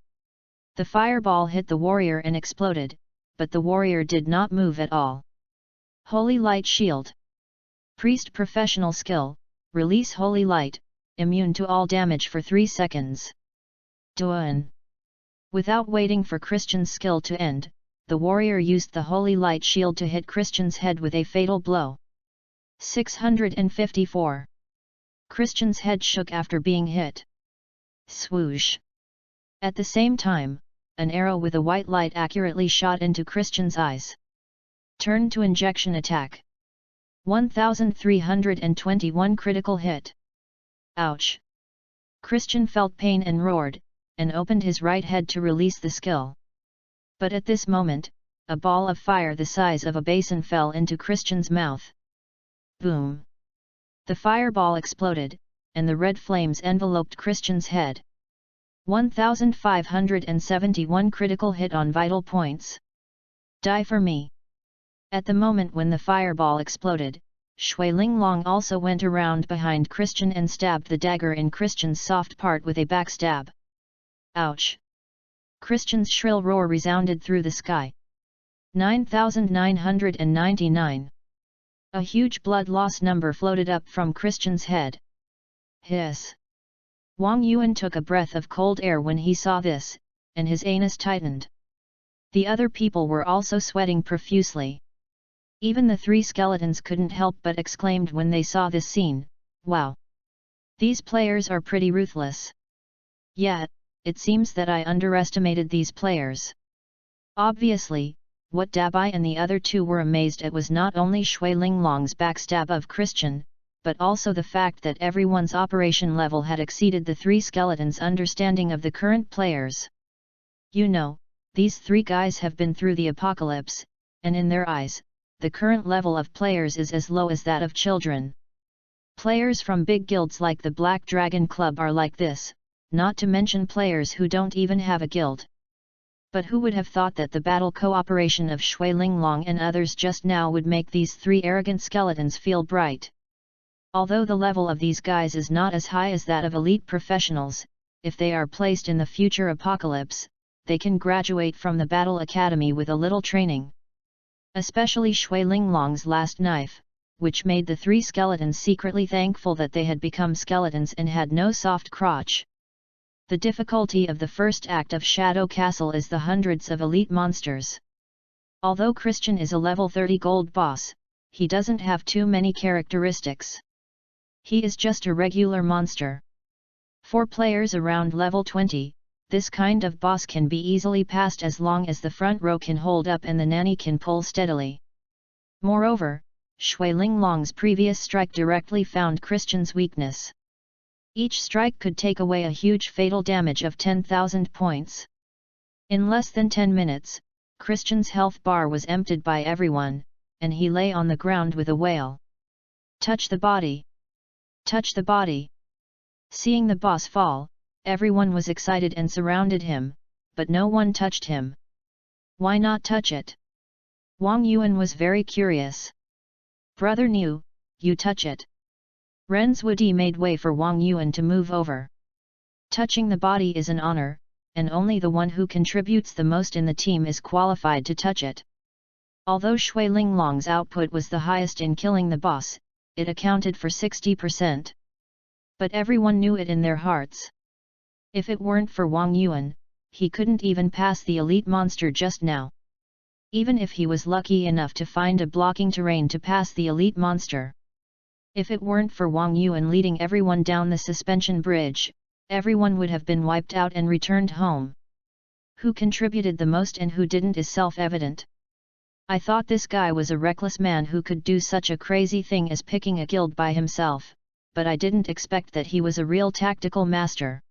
The fireball hit the warrior and exploded, but the warrior did not move at all. Holy Light Shield. Priest Professional Skill, release Holy Light, immune to all damage for 3 seconds. Done. Without waiting for Christian's skill to end, the warrior used the Holy Light Shield to hit Christian's head with a fatal blow. 654. Christian's head shook after being hit. Swoosh! At the same time, an arrow with a white light accurately shot into Christian's eyes. Turn to injection attack. 1321 critical hit. Ouch! Christian felt pain and roared, and opened his right head to release the skill. But at this moment, a ball of fire the size of a basin fell into Christian's mouth. Boom! The fireball exploded, and the red flames enveloped Christian's head. 1571 critical hit on vital points. Die for me! At the moment when the fireball exploded, Shui Linglong also went around behind Christian and stabbed the dagger in Christian's soft part with a backstab. Ouch! Christian's shrill roar resounded through the sky. 9999. A huge blood loss number floated up from Christian's head. Hiss! Wang Yuan took a breath of cold air when he saw this, and his anus tightened. The other people were also sweating profusely. Even the 3 skeletons couldn't help but exclaimed when they saw this scene, "Wow! These players are pretty ruthless." Yet, it seems that I underestimated these players. Obviously, what Dabai and the other 2 were amazed at was not only Shui Linglong's backstab of Christian, but also the fact that everyone's operation level had exceeded the 3 skeletons' understanding of the current players. You know, these 3 guys have been through the apocalypse, and in their eyes, the current level of players is as low as that of children. Players from big guilds like the Black Dragon Club are like this, not to mention players who don't even have a guild. But who would have thought that the battle cooperation of Shui Linglong and others just now would make these 3 arrogant skeletons feel bright? Although the level of these guys is not as high as that of elite professionals, if they are placed in the future apocalypse, they can graduate from the battle academy with a little training. Especially Shui Linglong's last knife, which made the 3 skeletons secretly thankful that they had become skeletons and had no soft crotch. The difficulty of the first act of Shadow Castle is the hundreds of elite monsters. Although Christian is a level 30 gold boss, he doesn't have too many characteristics. He is just a regular monster. For players around level 20, this kind of boss can be easily passed as long as the front row can hold up and the nanny can pull steadily. Moreover, Shui Linglong's previous strike directly found Christian's weakness. Each strike could take away a huge fatal damage of 10,000 points. In less than 10 minutes, Christian's health bar was emptied by everyone, and he lay on the ground with a wail. Touch the body! Touch the body! Seeing the boss fall, everyone was excited and surrounded him, but no one touched him. Why not touch it? Wang Yuan was very curious. Brother Niu, you touch it. Ren's Wudi made way for Wang Yuan to move over. Touching the body is an honor, and only the one who contributes the most in the team is qualified to touch it. Although Shui Linglong's output was the highest in killing the boss, it accounted for 60%. But everyone knew it in their hearts. If it weren't for Wang Yuan, he couldn't even pass the elite monster just now. Even if he was lucky enough to find a blocking terrain to pass the elite monster. If it weren't for Wang Yuan leading everyone down the suspension bridge, everyone would have been wiped out and returned home. Who contributed the most and who didn't is self-evident. I thought this guy was a reckless man who could do such a crazy thing as picking a guild by himself, but I didn't expect that he was a real tactical master.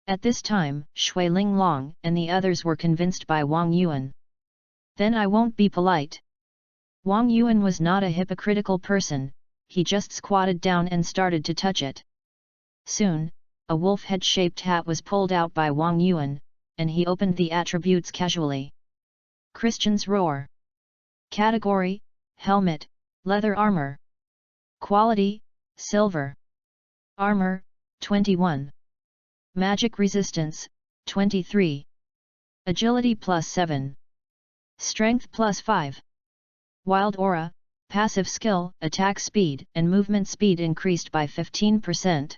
At this time, Shui Linglong and the others were convinced by Wang Yuan. Then I won't be polite. Wang Yuan was not a hypocritical person, he just squatted down and started to touch it. Soon, a wolf head-shaped hat was pulled out by Wang Yuan, and he opened the attributes casually. Christian's roar. Category: helmet, leather armor. Quality: silver. Armor: 21. Magic resistance: 23. Agility +7. Strength +5. Wild aura, passive skill, attack speed and movement speed increased by 15%.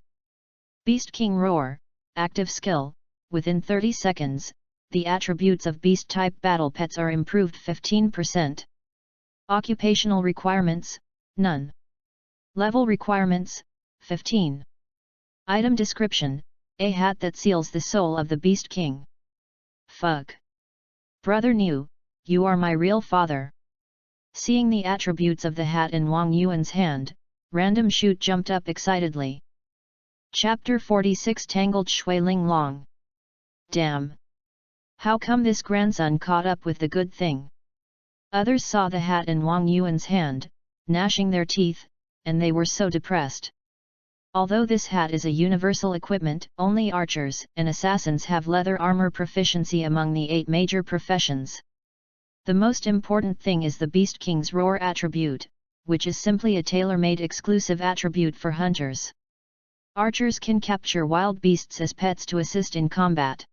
Beast King roar, active skill, within 30 seconds, the attributes of beast-type battle pets are improved 15%. Occupational requirements: none. Level requirements: 15. Item description: a hat that seals the soul of the Beast King. Fuck. Brother Niu, you are my real father. Seeing the attributes of the hat in Wang Yuan's hand, Random Shoot jumped up excitedly. Chapter 46 Tangled Shui Linglong. Damn! How come this grandson caught up with the good thing? Others saw the hat in Wang Yuan's hand, gnashing their teeth, and they were so depressed. Although this hat is a universal equipment, only archers and assassins have leather armor proficiency among the 8 major professions. The most important thing is the Beast King's roar attribute, which is simply a tailor-made exclusive attribute for hunters. Archers can capture wild beasts as pets to assist in combat.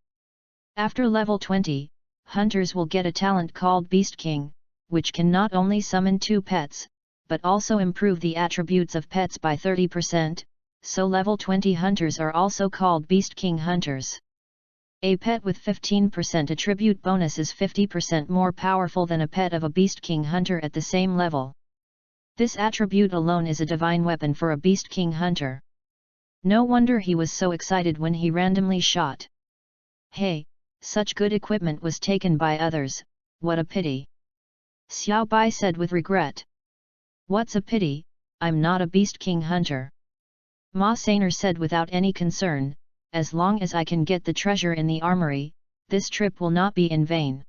After level 20, hunters will get a talent called Beast King, which can not only summon 2 pets, but also improve the attributes of pets by 30%, so level 20 hunters are also called Beast King hunters. A pet with 15% attribute bonus is 50% more powerful than a pet of a Beast King hunter at the same level. This attribute alone is a divine weapon for a Beast King hunter. No wonder he was so excited when he randomly shot. Hey, such good equipment was taken by others, what a pity. Xiao Bai said with regret. What's a pity, I'm not a Beast King hunter. Ma Sainer said without any concern, as long as I can get the treasure in the armory, this trip will not be in vain.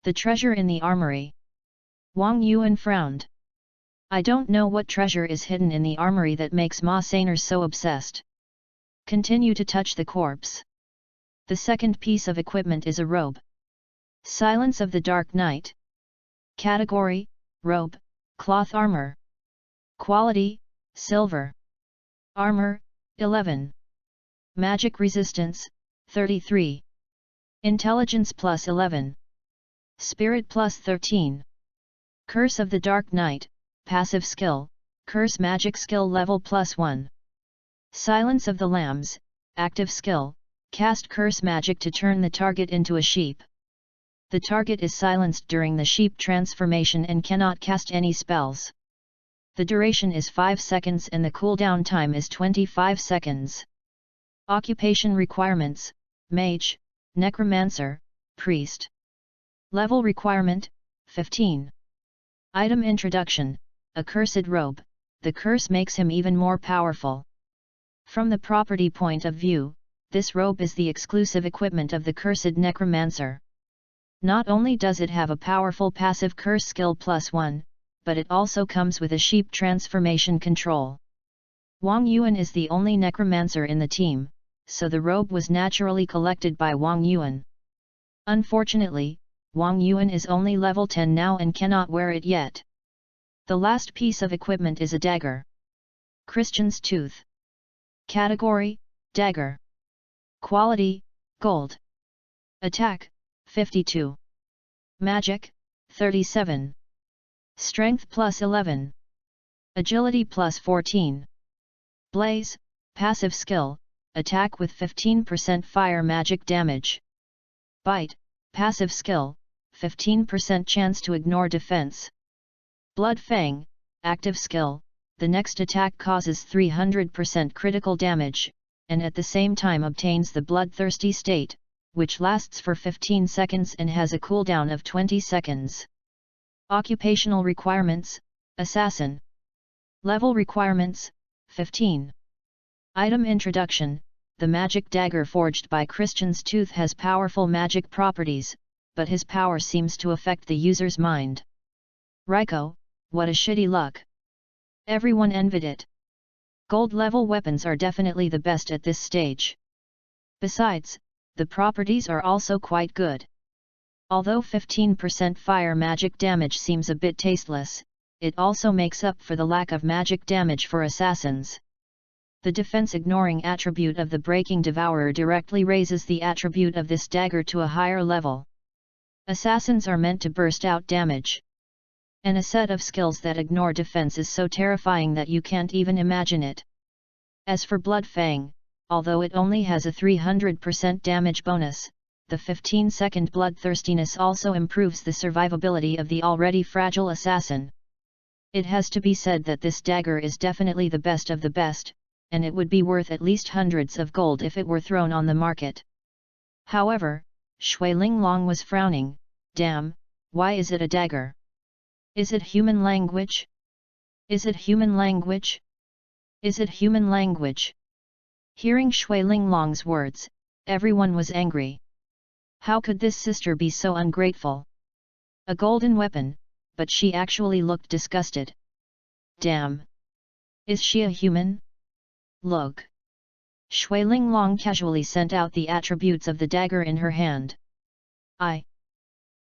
The treasure in the armory. Wang Yuan frowned. I don't know what treasure is hidden in the armory that makes Ma Sainer so obsessed. Continue to touch the corpse. The second piece of equipment is a robe. Silence of the Dark Night. Category: robe, cloth armor. Quality: silver. Armor: 11. Magic resistance: 33. Intelligence +11. Spirit +13. Curse of the Dark Night, passive skill, curse magic skill level +1. Silence of the Lambs, active skill, cast curse magic to turn the target into a sheep. The target is silenced during the sheep transformation and cannot cast any spells. The duration is 5 seconds and the cooldown time is 25 seconds. Occupation requirements: Mage, Necromancer, Priest. Level requirement: 15. Item introduction: Accursed robe, the curse makes him even more powerful. From the property point of view, this robe is the exclusive equipment of the cursed Necromancer. Not only does it have a powerful passive curse skill +1, but it also comes with a sheep transformation control. Wang Yuan is the only Necromancer in the team, so the robe was naturally collected by Wang Yuan. Unfortunately, Wang Yuan is only level 10 now and cannot wear it yet. The last piece of equipment is a dagger. Christian's Tooth. Category: dagger. Quality: gold. Attack: 52. Magic: 37. Strength +11. Agility +14. Blaze, passive skill, attack with 15% fire magic damage. Bite, passive skill, 15% chance to ignore defense. Blood Fang, active skill, the next attack causes 300% critical damage, and at the same time obtains the bloodthirsty state, which lasts for 15 seconds and has a cooldown of 20 seconds. Occupational requirements: Assassin. Level requirements: 15. Item Introduction. The magic dagger forged by Christian's tooth has powerful magic properties, but his power seems to affect the user's mind. Raiko, what a shitty luck. Everyone envied it. Gold-level weapons are definitely the best at this stage. Besides, the properties are also quite good. Although 15% fire magic damage seems a bit tasteless, it also makes up for the lack of magic damage for assassins. The defense-ignoring attribute of the Breaking Devourer directly raises the attribute of this dagger to a higher level. Assassins are meant to burst out damage. And a set of skills that ignore defense is so terrifying that you can't even imagine it. As for Blood Fang, although it only has a 300% damage bonus, the 15-second bloodthirstiness also improves the survivability of the already fragile assassin. It has to be said that this dagger is definitely the best of the best, and it would be worth at least hundreds of gold if it were thrown on the market. However, Shui Linglong was frowning. Damn, why is it a dagger? Is it human language? Is it human language? Is it human language? Hearing Shui Linglong's words, everyone was angry. How could this sister be so ungrateful? A golden weapon, but she actually looked disgusted. Damn! Is she a human? Look! Shui Linglong casually sent out the attributes of the dagger in her hand.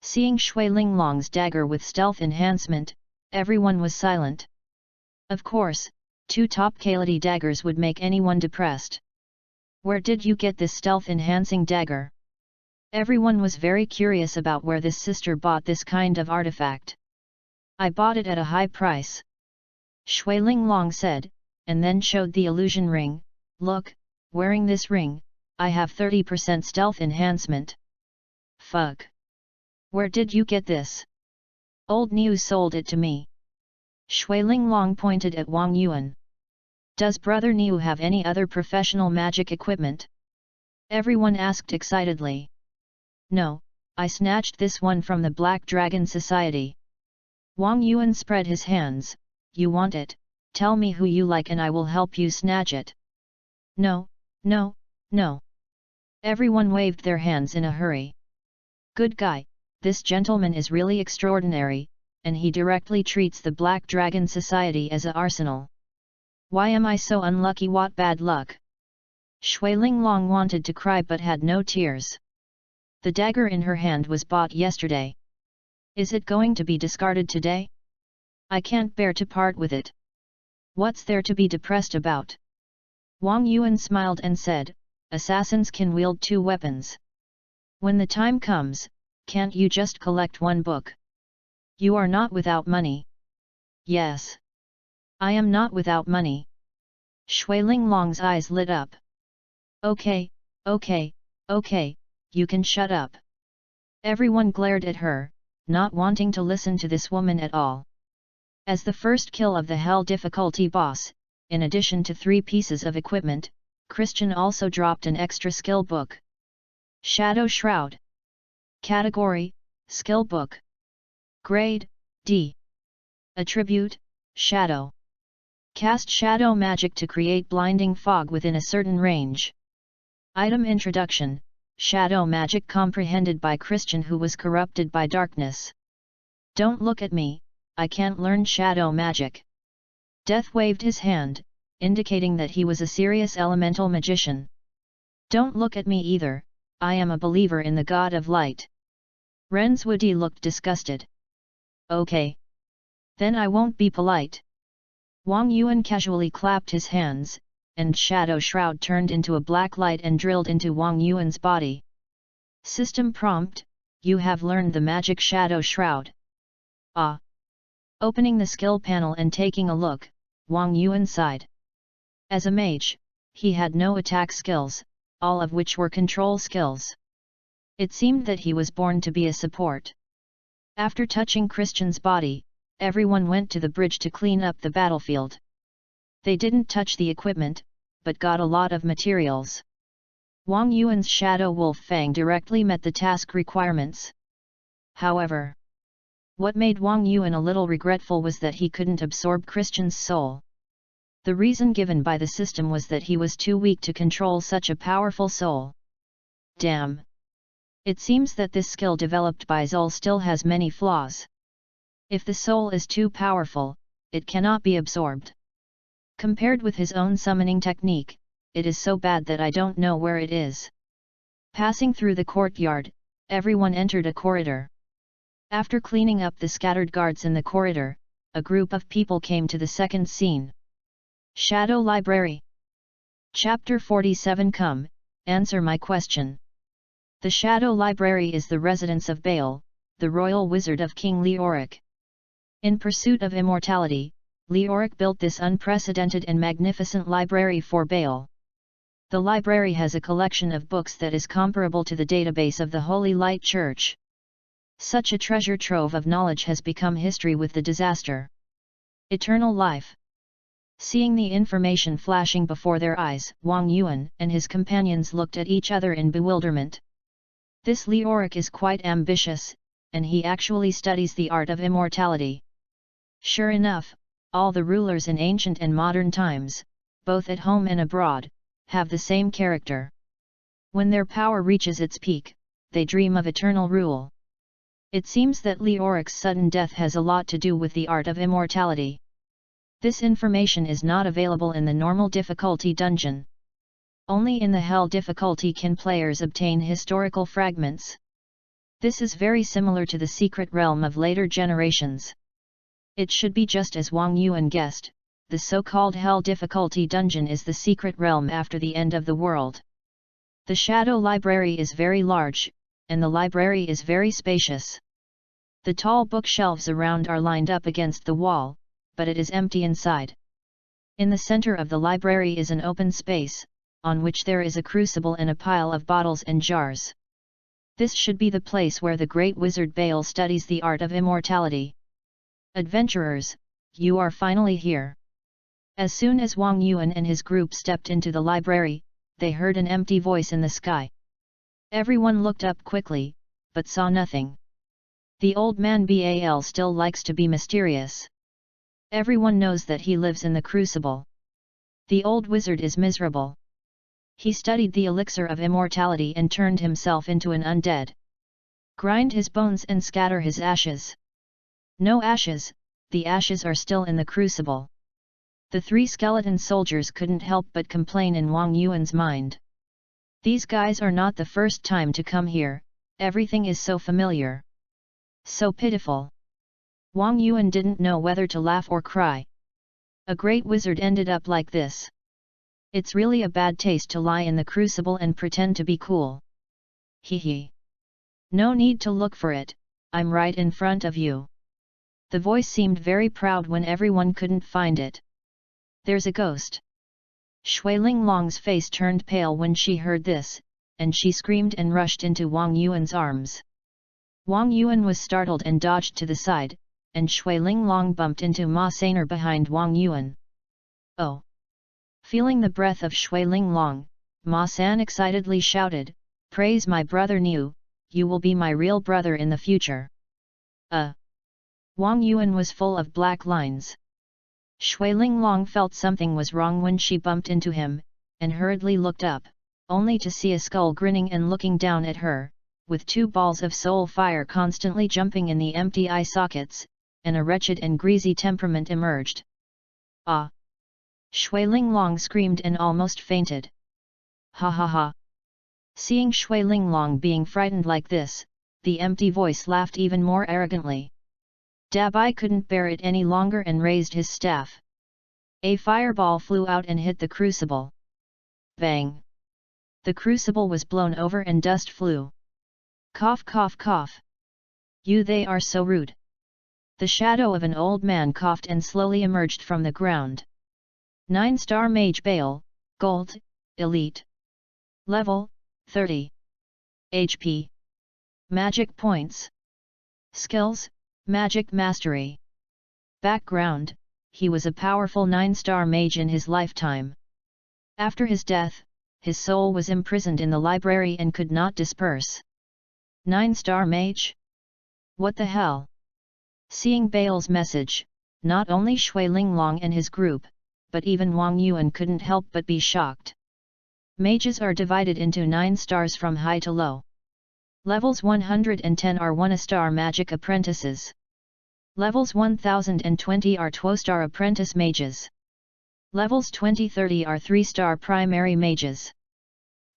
Seeing Shui Linglong's dagger with stealth enhancement, everyone was silent. Of course, 2 top-quality daggers would make anyone depressed. Where did you get this stealth-enhancing dagger? Everyone was very curious about where this sister bought this kind of artifact. I bought it at a high price. Shui Linglong said, and then showed the illusion ring. Look, wearing this ring, I have 30% stealth enhancement. Fuck. Where did you get this? Old Niu sold it to me. Shui Linglong pointed at Wang Yuan. Does Brother Niu have any other professional magic equipment? Everyone asked excitedly. No, I snatched this one from the Black Dragon Society. Wang Yuan spread his hands. You want it? Tell me who you like and I will help you snatch it. No, no, no. Everyone waved their hands in a hurry. Good guy, this gentleman is really extraordinary, and he directly treats the Black Dragon Society as an arsenal. Why am I so unlucky? What bad luck? Shui Linglong wanted to cry but had no tears. The dagger in her hand was bought yesterday. Is it going to be discarded today? I can't bear to part with it. What's there to be depressed about? Wang Yuan smiled and said, assassins can wield 2 weapons. When the time comes, can't you just collect 1 book? You are not without money. Yes. I am not without money. Shui Linglong's eyes lit up. Okay, you can shut up. Everyone glared at her, not wanting to listen to this woman at all. As the first kill of the Hell difficulty boss, in addition to 3 pieces of equipment, Christian also dropped an extra skill book. Shadow Shroud. Category, Skill Book. Grade, D. Attribute, Shadow. Cast shadow magic to create blinding fog within a certain range. Item Introduction. Shadow magic comprehended by Christian who was corrupted by darkness. Don't look at me, I can't learn shadow magic. Death waved his hand, indicating that he was a serious elemental magician. Don't look at me either, I am a believer in the God of Light. Renzwudi looked disgusted. Okay. Then I won't be polite. Wang Yuan casually clapped his hands, and Shadow Shroud turned into a black light and drilled into Wang Yuan's body. System prompt, you have learned the magic Shadow Shroud. Ah! Opening the skill panel and taking a look, Wang Yuan sighed. As a mage, he had no attack skills, all of which were control skills. It seemed that he was born to be a support. After touching Christian's body, everyone went to the bridge to clean up the battlefield. They didn't touch the equipment, but got a lot of materials. Wang Yuan's Shadow Wolf Fang directly met the task requirements. However, what made Wang Yuan a little regretful was that he couldn't absorb Christian's soul. The reason given by the system was that he was too weak to control such a powerful soul. Damn! It seems that this skill developed by Zul still has many flaws. If the soul is too powerful, it cannot be absorbed. Compared with his own summoning technique, it is so bad that I don't know where it is. Passing through the courtyard, everyone entered a corridor. After cleaning up the scattered guards in the corridor, a group of people came to the second scene. Shadow Library. Chapter 47. Come, answer my question. The Shadow Library is the residence of Baal, the royal wizard of King Leoric. In pursuit of immortality, Leoric built this unprecedented and magnificent library for Baal. The library has a collection of books that is comparable to the database of the Holy Light Church. Such a treasure trove of knowledge has become history with the disaster. Eternal life. Seeing the information flashing before their eyes, Wang Yuan and his companions looked at each other in bewilderment. This Leoric is quite ambitious, and he actually studies the art of immortality. Sure enough, all the rulers in ancient and modern times, both at home and abroad, have the same character. When their power reaches its peak, they dream of eternal rule. It seems that Leoric's sudden death has a lot to do with the art of immortality. This information is not available in the normal difficulty dungeon. Only in the Hell difficulty can players obtain historical fragments. This is very similar to the secret realm of later generations. It should be just as Wang Yuan guessed, the so-called Hell difficulty dungeon is the secret realm after the end of the world. The Shadow Library is very large, and the library is very spacious. The tall bookshelves around are lined up against the wall, but it is empty inside. In the center of the library is an open space, on which there is a crucible and a pile of bottles and jars. This should be the place where the great wizard Baal studies the art of immortality. Adventurers, you are finally here. As soon as Wang Yuan and his group stepped into the library, they heard an empty voice in the sky. Everyone looked up quickly, but saw nothing. The old man Baal still likes to be mysterious. Everyone knows that he lives in the crucible. The old wizard is miserable. He studied the elixir of immortality and turned himself into an undead. Grind his bones and scatter his ashes. No ashes, the ashes are still in the crucible. The three skeleton soldiers couldn't help but complain in Wang Yuan's mind. These guys are not the first time to come here, everything is so familiar. So pitiful. Wang Yuan didn't know whether to laugh or cry. A great wizard ended up like this. It's really a bad taste to lie in the crucible and pretend to be cool. Hee. No need to look for it, I'm right in front of you. The voice seemed very proud when everyone couldn't find it. There's a ghost. Shui Linglong's face turned pale when she heard this, and she screamed and rushed into Wang Yuan's arms. Wang Yuan was startled and dodged to the side, and Shui Linglong bumped into Ma Saner behind Wang Yuan. Oh! Feeling the breath of Shui Linglong, Ma San excitedly shouted, "Praise my brother Niu, you will be my real brother in the future." Wang Yuan was full of black lines. Shui Linglong felt something was wrong when she bumped into him, and hurriedly looked up, only to see a skull grinning and looking down at her, with two balls of soul fire constantly jumping in the empty eye sockets, and a wretched and greasy temperament emerged. Ah! Shui Linglong screamed and almost fainted. Ha ha ha! Seeing Shui Linglong being frightened like this, the empty voice laughed even more arrogantly. Dabai couldn't bear it any longer and raised his staff. A fireball flew out and hit the crucible. Bang! The crucible was blown over and dust flew. Cough cough cough! They are so rude! The shadow of an old man coughed and slowly emerged from the ground. 9-star Mage Baal, Gold, Elite. Level, 30. HP. Magic Points. Skills, Magic Mastery. Background, he was a powerful 9-star mage in his lifetime. After his death, his soul was imprisoned in the library and could not disperse. 9-star mage? What the hell? Seeing Baal's message, not only Shui Linglong and his group, but even Wang Yuan couldn't help but be shocked. Mages are divided into 9 stars from high to low. Levels 110 are 1-star magic apprentices. Levels 1020 are 2-star apprentice mages. Levels 20-30 are 3-star primary mages.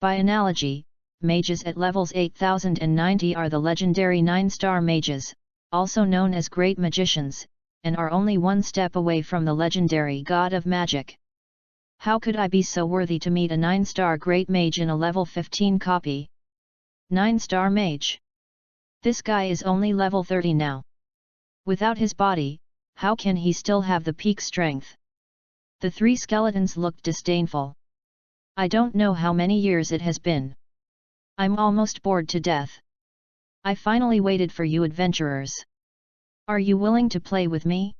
By analogy, mages at levels 8090 are the legendary 9-star mages, also known as great magicians, and are only 1 step away from the legendary god of magic. How could I be so worthy to meet a 9-star great mage in a level 15 copy? 9-star mage. This guy is only level 30 now. Without his body, how can he still have the peak strength? The 3 skeletons looked disdainful. I don't know how many years it has been. I'm almost bored to death. I finally waited for you adventurers. Are you willing to play with me?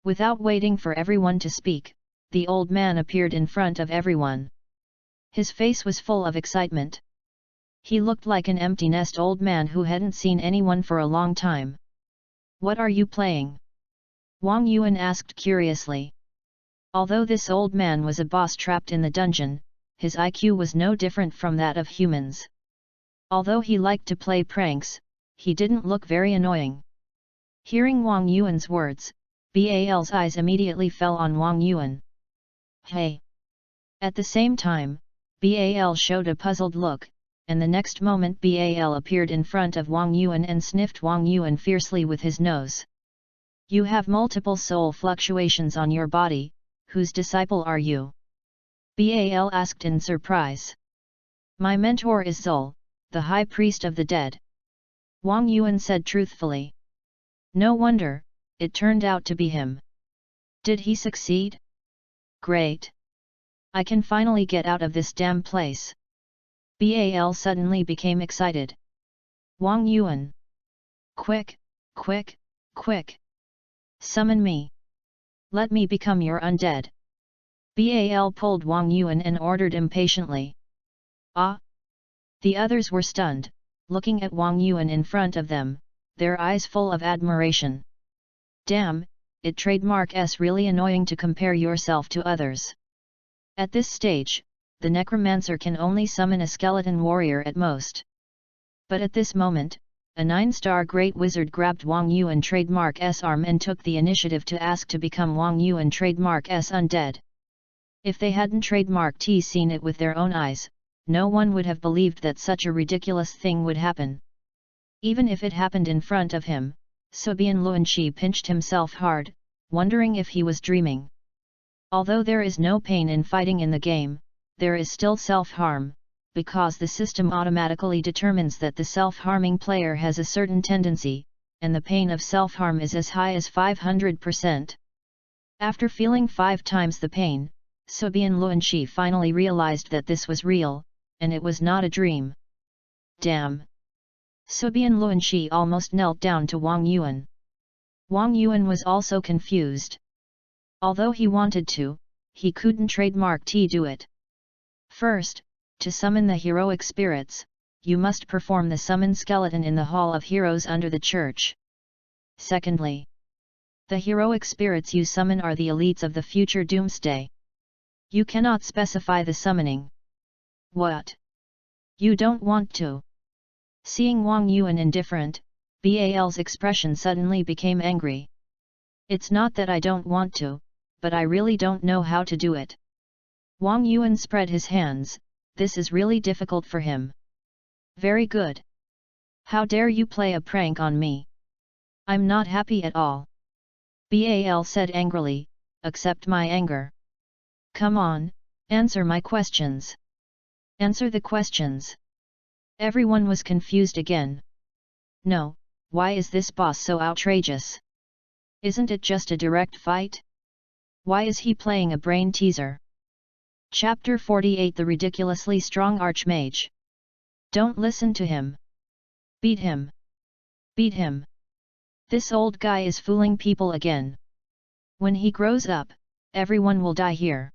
Without waiting for everyone to speak, the old man appeared in front of everyone. His face was full of excitement. He looked like an empty-nest old man who hadn't seen anyone for a long time. What are you playing? Wang Yuan asked curiously. Although this old man was a boss trapped in the dungeon, his IQ was no different from that of humans. Although he liked to play pranks, he didn't look very annoying. Hearing Wang Yuan's words, Bal's eyes immediately fell on Wang Yuan. Hey! At the same time, Bal showed a puzzled look, and the next moment Bal appeared in front of Wang Yuan and sniffed Wang Yuan fiercely with his nose. You have multiple soul fluctuations on your body, whose disciple are you? Bal asked in surprise. My mentor is Zul, the high priest of the dead. Wang Yuan said truthfully. No wonder, it turned out to be him. Did he succeed? Great! I can finally get out of this damn place. Bal suddenly became excited. Wang Yuan! Quick, quick, quick! Summon me! Let me become your undead! Bal pulled Wang Yuan and ordered impatiently. Ah! The others were stunned, looking at Wang Yuan in front of them, their eyes full of admiration. Damn, it trademark's really annoying to compare yourself to others. At this stage, the necromancer can only summon a skeleton warrior at most. But at this moment, a 9-star great wizard grabbed Wang Yuan trademark's arm and took the initiative to ask to become Wang Yuan trademark's undead. If they hadn't trademarked seen it with their own eyes, no one would have believed that such a ridiculous thing would happen. Even if it happened in front of him, Sobian Luanqi pinched himself hard, wondering if he was dreaming. Although there is no pain in fighting in the game, there is still self-harm, because the system automatically determines that the self-harming player has a certain tendency, and the pain of self-harm is as high as 500%. After feeling 5 times the pain, Sobian Luanqi finally realized that this was real, and it was not a dream. Damn! Sobian Luanqi almost knelt down to Wang Yuan. Wang Yuan was also confused. Although he wanted to, he couldn't trademark do it. First, to summon the heroic spirits, you must perform the summon skeleton in the Hall of Heroes under the church. Secondly, the heroic spirits you summon are the elites of the future doomsday. You cannot specify the summoning. What? You don't want to? Seeing Wang Yuan indifferent, Bal's expression suddenly became angry. It's not that I don't want to, but I really don't know how to do it. Wang Yuan spread his hands, this is really difficult for him. Very good. How dare you play a prank on me? I'm not happy at all. Bal said angrily, accept my anger. Come on, answer my questions. Answer the questions. Everyone was confused again. No, why is this boss so outrageous? Isn't it just a direct fight? Why is he playing a brain teaser? Chapter 48 The Ridiculously Strong Archmage. Don't listen to him. Beat him. Beat him. This old guy is fooling people again. When he grows up, everyone will die here.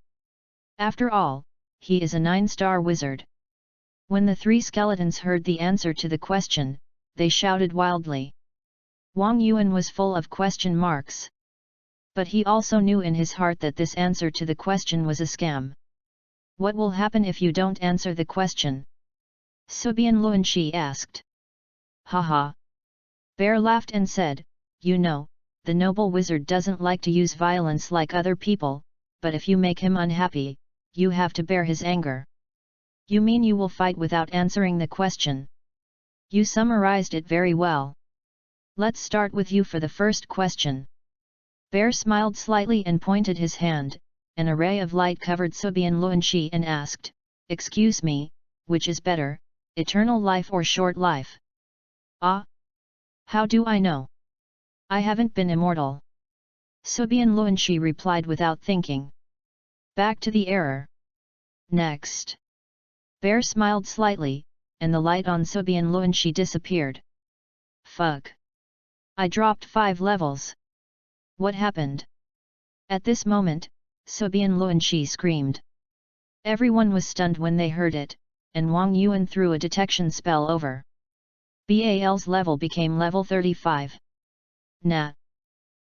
After all, he is a 9-star wizard. When the 3 skeletons heard the answer to the question, they shouted wildly. Wang Yuan was full of question marks. But he also knew in his heart that this answer to the question was a scam. What will happen if you don't answer the question? Subian Luanshi asked. Haha. Bear laughed and said, you know, the noble wizard doesn't like to use violence like other people, but if you make him unhappy, you have to bear his anger. You mean you will fight without answering the question? You summarized it very well. Let's start with you for the first question. Bear smiled slightly and pointed his hand. An array of light covered Subian Luanshi and asked, excuse me, which is better, eternal life or short life? Ah? How do I know? I haven't been immortal. Subian Luanshi replied without thinking. Back to the error. Next. Bear smiled slightly, and the light on Subian Luanshi disappeared. Fuck. I dropped 5 levels. What happened? At this moment, Subian Luanshi screamed. Everyone was stunned when they heard it, and Wang Yuan threw a detection spell over. Bal's level became level 35. Nah.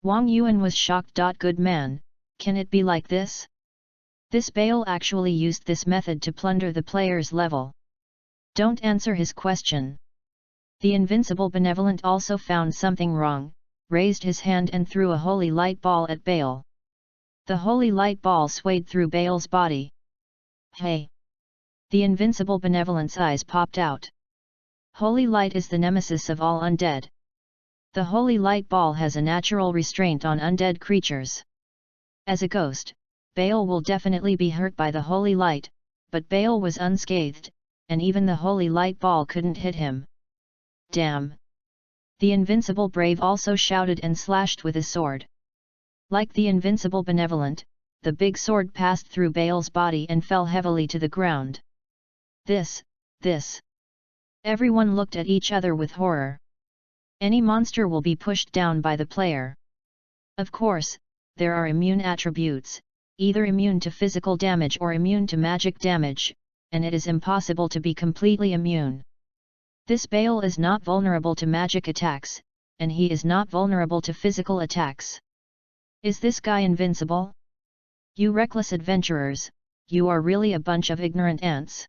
Wang Yuan was shocked. Good man, can it be like this? This Bale actually used this method to plunder the player's level. Don't answer his question. The invincible benevolent also found something wrong, raised his hand and threw a holy light ball at Bale. The holy light ball swayed through Bale's body. Hey! The invincible benevolent's eyes popped out. Holy light is the nemesis of all undead. The holy light ball has a natural restraint on undead creatures. As a ghost, Bale will definitely be hurt by the holy light, but Bale was unscathed, and even the holy light ball couldn't hit him. Damn! The invincible brave also shouted and slashed with his sword. Like the invincible benevolent, the big sword passed through Bale's body and fell heavily to the ground. This. Everyone looked at each other with horror. Any monster will be pushed down by the player. Of course, there are immune attributes, either immune to physical damage or immune to magic damage, and it is impossible to be completely immune. This Bale is not vulnerable to magic attacks, and he is not vulnerable to physical attacks. Is this guy invincible? You reckless adventurers, you are really a bunch of ignorant ants.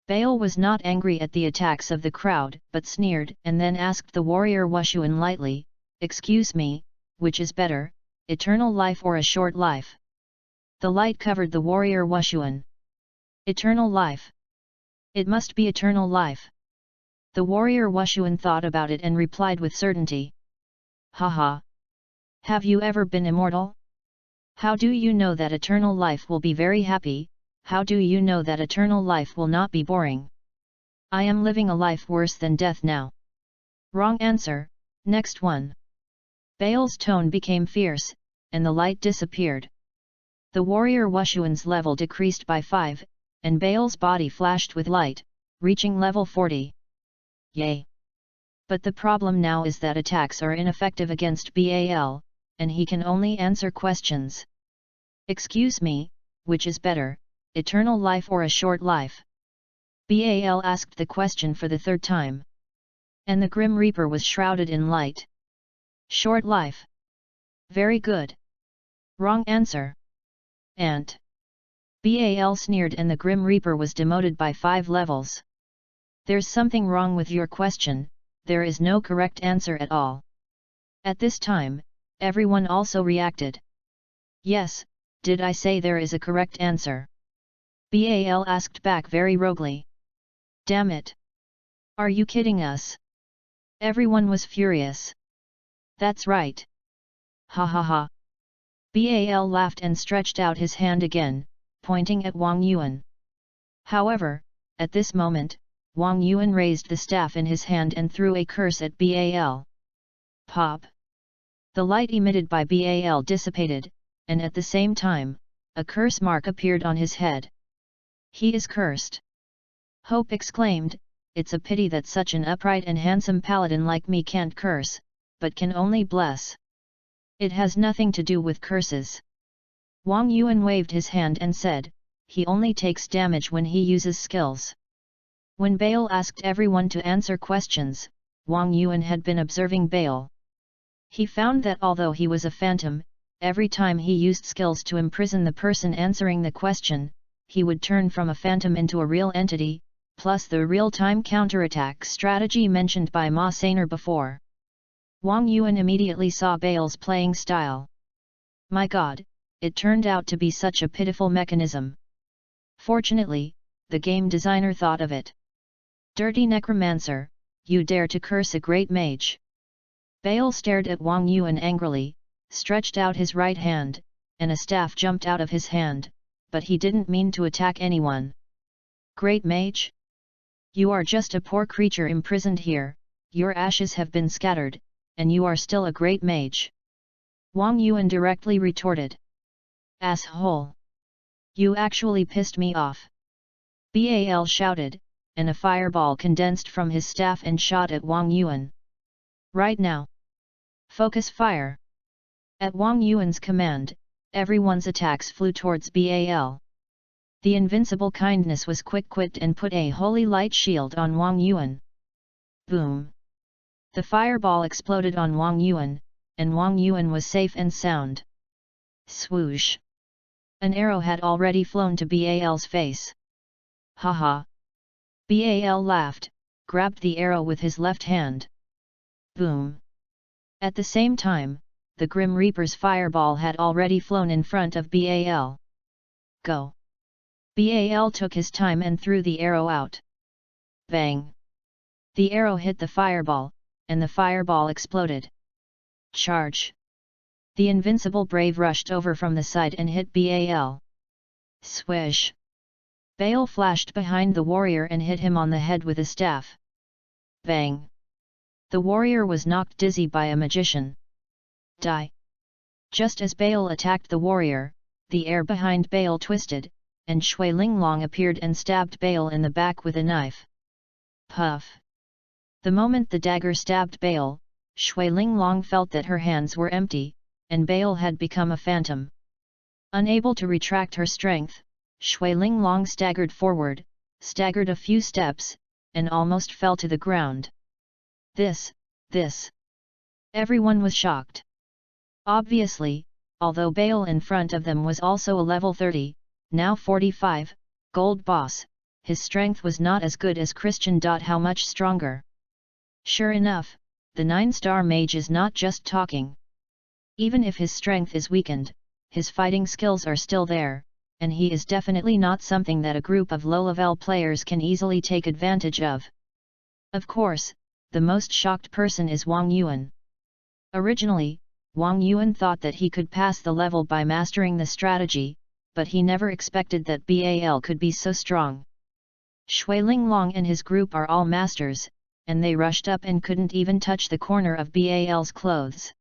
Bale was not angry at the attacks of the crowd, but sneered and then asked the warrior Wushuan lightly, excuse me, which is better, eternal life or a short life? The light covered the warrior Wushuan. Eternal life. It must be eternal life. The warrior Wushuan thought about it and replied with certainty. Haha. Have you ever been immortal? How do you know that eternal life will be very happy? How do you know that eternal life will not be boring? I am living a life worse than death now. Wrong answer, next one. Bale's tone became fierce, and the light disappeared. The warrior Wushuan's level decreased by 5, and Bale's body flashed with light, reaching level 40. Yay! But the problem now is that attacks are ineffective against Bal, and he can only answer questions. Excuse me, which is better, eternal life or a short life? Bal asked the question for the 3rd time. And the Grim Reaper was shrouded in light. Short life. Very good. Wrong answer. Ant. Bal sneered and the Grim Reaper was demoted by 5 levels. There's something wrong with your question, there is no correct answer at all. At this time, everyone also reacted. Yes, did I say there is a correct answer? Bal asked back very roguely. Damn it! Are you kidding us? Everyone was furious. That's right. Ha ha ha. Bal laughed and stretched out his hand again, pointing at Wang Yuan. However, at this moment, Wang Yuan raised the staff in his hand and threw a curse at Bal. Pop! The light emitted by Bal dissipated, and at the same time, a curse mark appeared on his head. He is cursed. Hope exclaimed, it's a pity that such an upright and handsome paladin like me can't curse, but can only bless. It has nothing to do with curses. Wang Yuan waved his hand and said, he only takes damage when he uses skills. When Bale asked everyone to answer questions, Wang Yuan had been observing Bale. He found that although he was a phantom, every time he used skills to imprison the person answering the question, he would turn from a phantom into a real entity, plus the real-time counterattack strategy mentioned by Ma Sainer before. Wang Yuan immediately saw Bale's playing style. My god, it turned out to be such a pitiful mechanism. Fortunately, the game designer thought of it. Dirty necromancer, you dare to curse a great mage. Bale stared at Wang Yuan angrily, stretched out his right hand, and a staff jumped out of his hand, but he didn't mean to attack anyone. Great mage? You are just a poor creature imprisoned here, your ashes have been scattered, and you are still a great mage. Wang Yuan directly retorted. Asshole! You actually pissed me off. Bal shouted, and a fireball condensed from his staff and shot at Wang Yuan. Right now. Focus fire. At Wang Yuan's command, everyone's attacks flew towards Bal. The invincible kindness was quick-witted and put a holy light shield on Wang Yuan. Boom! The fireball exploded on Wang Yuan, and Wang Yuan was safe and sound. Swoosh! An arrow had already flown to Bal's face. Haha! Bal laughed, grabbed the arrow with his left hand. Boom! At the same time, the Grim Reaper's fireball had already flown in front of Bal. Go! Bal took his time and threw the arrow out. Bang! The arrow hit the fireball, and the fireball exploded. Charge! The invincible brave rushed over from the side and hit Bal. Swish! Bale flashed behind the warrior and hit him on the head with a staff. Bang! The warrior was knocked dizzy by a magician. Die! Just as Bale attacked the warrior, the air behind Bale twisted, and Shui Linglong appeared and stabbed Bale in the back with a knife. Puff! The moment the dagger stabbed Bale, Shui Linglong felt that her hands were empty, and Bale had become a phantom. Unable to retract her strength, Shui Linglong staggered forward, staggered a few steps, and almost fell to the ground. This. Everyone was shocked. Obviously, although Bale in front of them was also a level 30, now 45, gold boss, his strength was not as good as Christian. How much stronger? Sure enough, the 9-star mage is not just talking. Even if his strength is weakened, his fighting skills are still there, and he is definitely not something that a group of low-level players can easily take advantage of. Of course, the most shocked person is Wang Yuan. Originally, Wang Yuan thought that he could pass the level by mastering the strategy, but he never expected that Bal could be so strong. Shui Linglong and his group are all masters, and they rushed up and couldn't even touch the corner of Bal's clothes.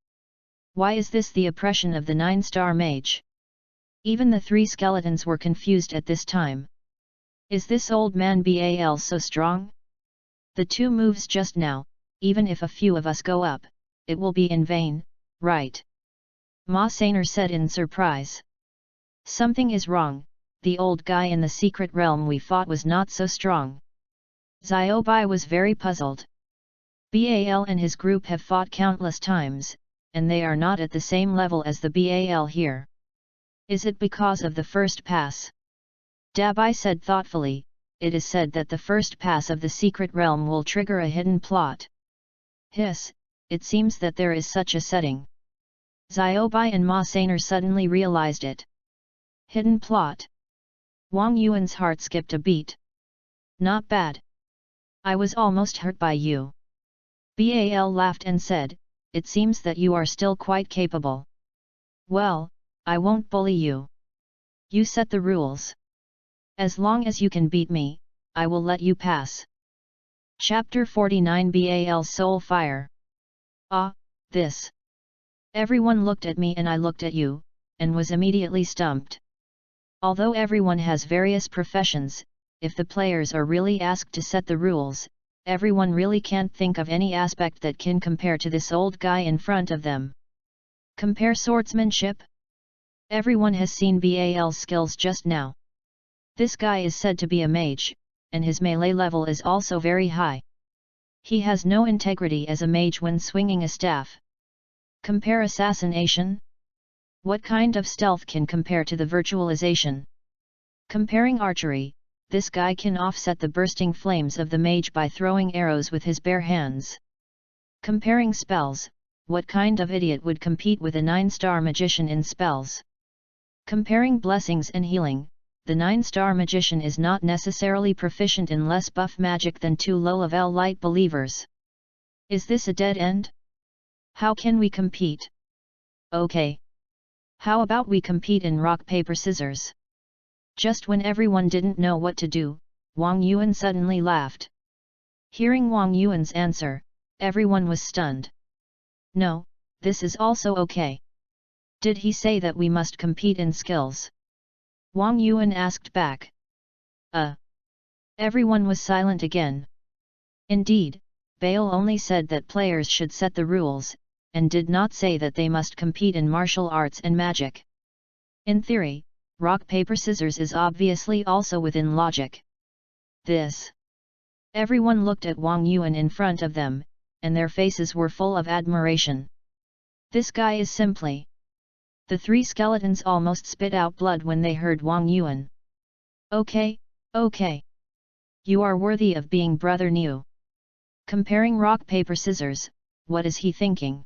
Why is this the oppression of the 9-star mage? Even the 3 skeletons were confused at this time. Is this old man Bal so strong? The 2 moves just now, even if a few of us go up, it will be in vain, right? Ma Sainer said in surprise. Something is wrong, the old guy in the secret realm we fought was not so strong. Xiaobai was very puzzled. Bal and his group have fought countless times, and they are not at the same level as the Bal here. Is it because of the first pass? Dabai said thoughtfully, it is said that the first pass of the secret realm will trigger a hidden plot. Hiss, it seems that there is such a setting. Xiaobai and Ma Sainer suddenly realized it. Hidden plot. Wang Yuan's heart skipped a beat. Not bad. I was almost hurt by you. Bal laughed and said, it seems that you are still quite capable. Well, I won't bully you. You set the rules. As long as you can beat me, I will let you pass. Chapter 49 Bal's Soul Fire. Ah, this. Everyone looked at me and I looked at you, and was immediately stumped. Although everyone has various professions, if the players are really asked to set the rules, everyone really can't think of any aspect that can compare to this old guy in front of them. Compare swordsmanship? Everyone has seen Bal's skills just now. This guy is said to be a mage, and his melee level is also very high. He has no integrity as a mage when swinging a staff. Compare assassination? What kind of stealth can compare to the virtualization? Comparing archery, this guy can offset the bursting flames of the mage by throwing arrows with his bare hands. Comparing spells, what kind of idiot would compete with a 9-star magician in spells? Comparing blessings and healing, the 9-star magician is not necessarily proficient in less buff magic than 2 low-level light believers. Is this a dead end? How can we compete? Okay. How about we compete in rock paper scissors? Just when everyone didn't know what to do, Wang Yuan suddenly laughed. Hearing Wang Yuan's answer, everyone was stunned. No, this is also okay. Did he say that we must compete in skills? Wang Yuan asked back. Everyone was silent again. Indeed, Bale only said that players should set the rules, and did not say that they must compete in martial arts and magic. In theory, rock paper scissors is obviously also within logic. Everyone looked at Wang Yuan in front of them, and their faces were full of admiration. This guy is simply... The 3 skeletons almost spit out blood when they heard Wang Yuan. Okay. You are worthy of being Brother Niu. Comparing rock paper scissors, what is he thinking?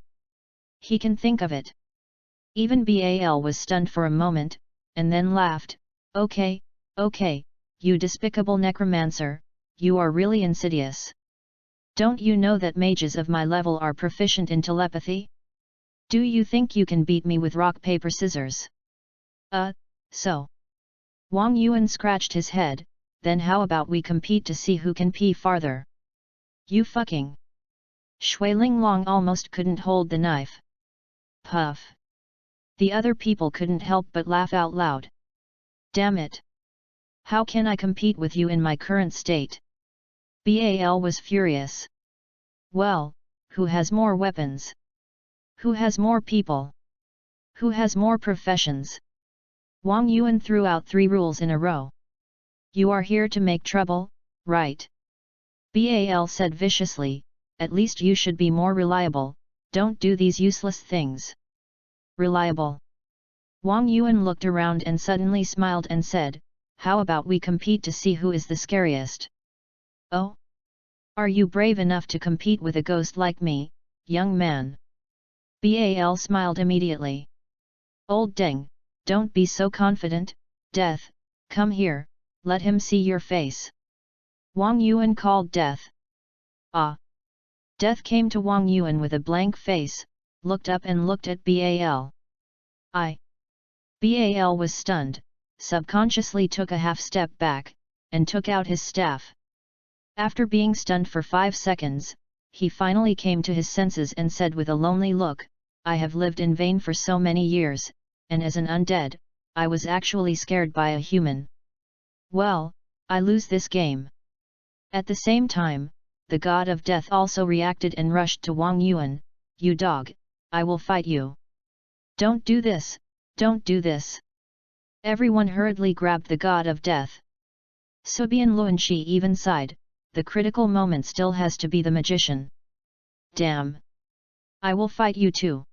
He can think of it. Even Bal was stunned for a moment, and then laughed. Okay, you despicable necromancer, you are really insidious. Don't you know that mages of my level are proficient in telepathy? Do you think you can beat me with rock paper scissors? So. Wang Yuan scratched his head, then how about we compete to see who can pee farther? You fucking... Shui Linglong almost couldn't hold the knife. Puff. The other people couldn't help but laugh out loud. Damn it! How can I compete with you in my current state? Bal was furious. Well, who has more weapons? Who has more people? Who has more professions? Wang Yuan threw out 3 rules in a row. You are here to make trouble, right? Bal said viciously, at least you should be more reliable, don't do these useless things. Reliable. Wang Yuan looked around and suddenly smiled and said, how about we compete to see who is the scariest? Oh? Are you brave enough to compete with a ghost like me, young man? Bal smiled immediately. Old Deng, don't be so confident, Death, come here, let him see your face. Wang Yuan called Death. Ah! Death came to Wang Yuan with a blank face, looked up and looked at Bal. Bal was stunned, subconsciously took a half step back, and took out his staff. After being stunned for 5 seconds, he finally came to his senses and said with a lonely look, I have lived in vain for so many years, and as an undead, I was actually scared by a human. Well, I lose this game. At the same time, the god of death also reacted and rushed to Wang Yuan, you dog, I will fight you. Don't do this, don't do this. Everyone hurriedly grabbed the god of death. Subian Luanxi even sighed, the critical moment still has to be the magician. Damn! I will fight you too.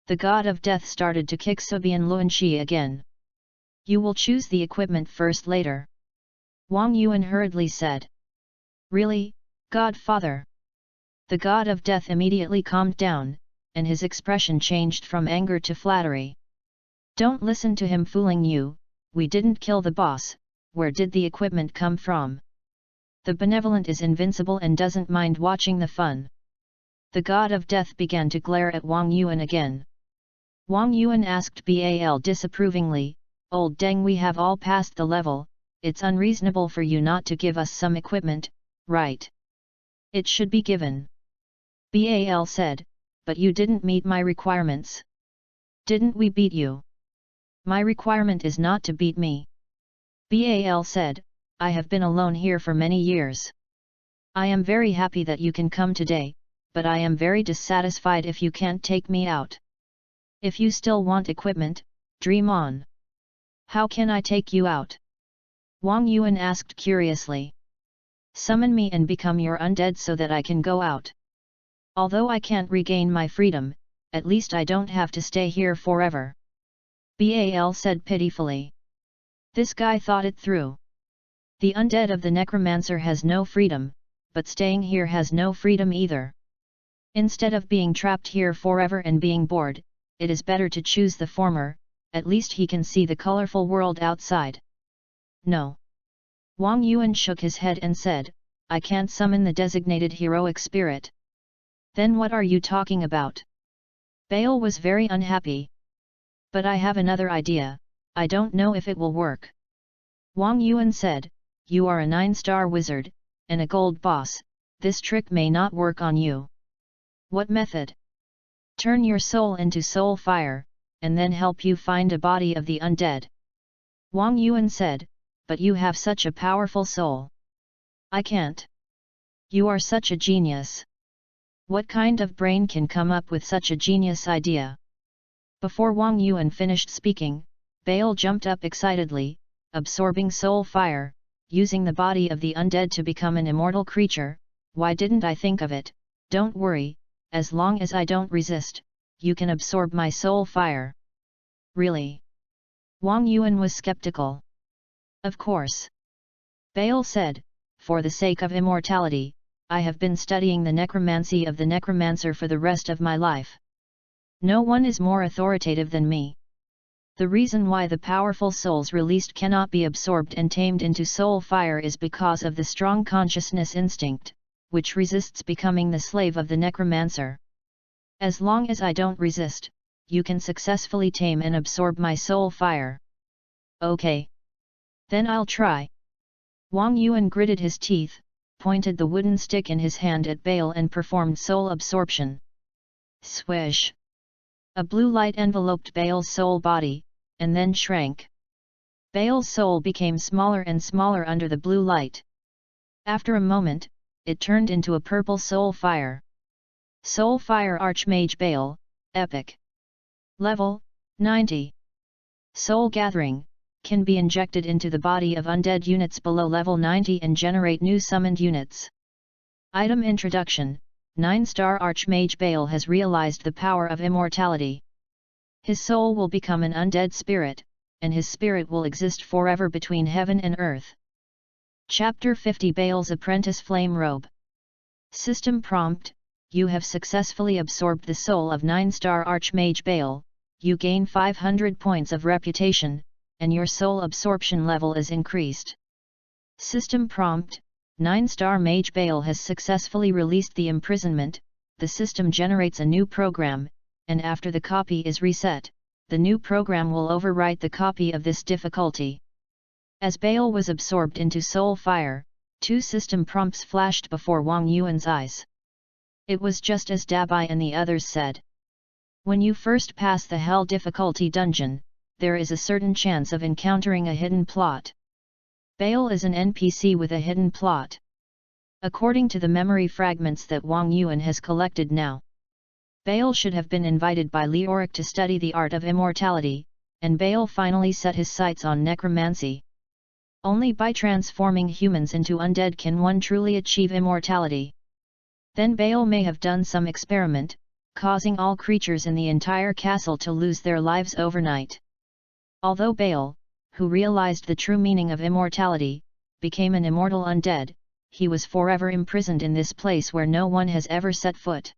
The god of death started to kick Subian Luanxi again. You will choose the equipment first later. Wang Yuan hurriedly said. Really, Godfather? The god of death immediately calmed down, and his expression changed from anger to flattery. Don't listen to him fooling you, we didn't kill the boss, where did the equipment come from? The benevolent is invincible and doesn't mind watching the fun. The god of death began to glare at Wang Yuan again. Wang Yuan asked Bal disapprovingly, Old Deng, we have all passed the level, it's unreasonable for you not to give us some equipment, right? It should be given. Bal said, but you didn't meet my requirements. Didn't we beat you? My requirement is not to beat me. Bal said, I have been alone here for many years. I am very happy that you can come today, but I am very dissatisfied if you can't take me out. If you still want equipment, dream on. How can I take you out? Wang Yuan asked curiously. Summon me and become your undead so that I can go out. Although I can't regain my freedom, at least I don't have to stay here forever. Bal said pitifully. This guy thought it through. The undead of the necromancer has no freedom, but staying here has no freedom either. Instead of being trapped here forever and being bored, it is better to choose the former, at least he can see the colorful world outside. No. Wang Yuan shook his head and said, I can't summon the designated heroic spirit. Then what are you talking about? Bale was very unhappy. But I have another idea, I don't know if it will work. Wang Yuan said, you are a 9-star wizard, and a gold boss, this trick may not work on you. What method? Turn your soul into soul fire, and then help you find a body of the undead. Wang Yuan said, but you have such a powerful soul. I can't. You are such a genius. What kind of brain can come up with such a genius idea? Before Wang Yuan finished speaking, Bale jumped up excitedly, absorbing soul fire, using the body of the undead to become an immortal creature. Why didn't I think of it? Don't worry, as long as I don't resist, you can absorb my soul fire. Really? Wang Yuan was skeptical. Of course. Bale said, for the sake of immortality, I have been studying the necromancy of the necromancer for the rest of my life. No one is more authoritative than me. The reason why the powerful souls released cannot be absorbed and tamed into soul fire is because of the strong consciousness instinct, which resists becoming the slave of the necromancer. As long as I don't resist, you can successfully tame and absorb my soul fire. Okay. Then I'll try. Wang Yuan gritted his teeth, pointed the wooden stick in his hand at Bale and performed soul absorption. Swish! A blue light enveloped Bale's soul body, and then shrank. Bale's soul became smaller and smaller under the blue light. After a moment, it turned into a purple soul fire. Soul Fire Archmage Bale, Epic. Level, 90. Soul Gathering, can be injected into the body of undead units below level 90 and generate new summoned units. Item Introduction, 9-star Archmage Bale has realized the power of immortality. His soul will become an undead spirit, and his spirit will exist forever between heaven and earth. Chapter 50 Bale's Apprentice Flame Robe. System Prompt, you have successfully absorbed the soul of 9-star Archmage Bale, you gain 500 points of reputation, and your soul absorption level is increased. System Prompt, 9-star Mage Bale has successfully released the imprisonment, the system generates a new program, and after the copy is reset, the new program will overwrite the copy of this difficulty. As Bale was absorbed into soul fire, 2 system prompts flashed before Wang Yuan's eyes. It was just as Dabai and the others said. When you first pass the Hell difficulty dungeon, there is a certain chance of encountering a hidden plot. Bale is an NPC with a hidden plot. According to the memory fragments that Wang Yuan has collected now, Bale should have been invited by Leoric to study the art of immortality, and Bale finally set his sights on necromancy. Only by transforming humans into undead can one truly achieve immortality. Then Bale may have done some experiment, causing all creatures in the entire castle to lose their lives overnight. Although Bale, who realized the true meaning of immortality, became an immortal undead, he was forever imprisoned in this place where no one has ever set foot.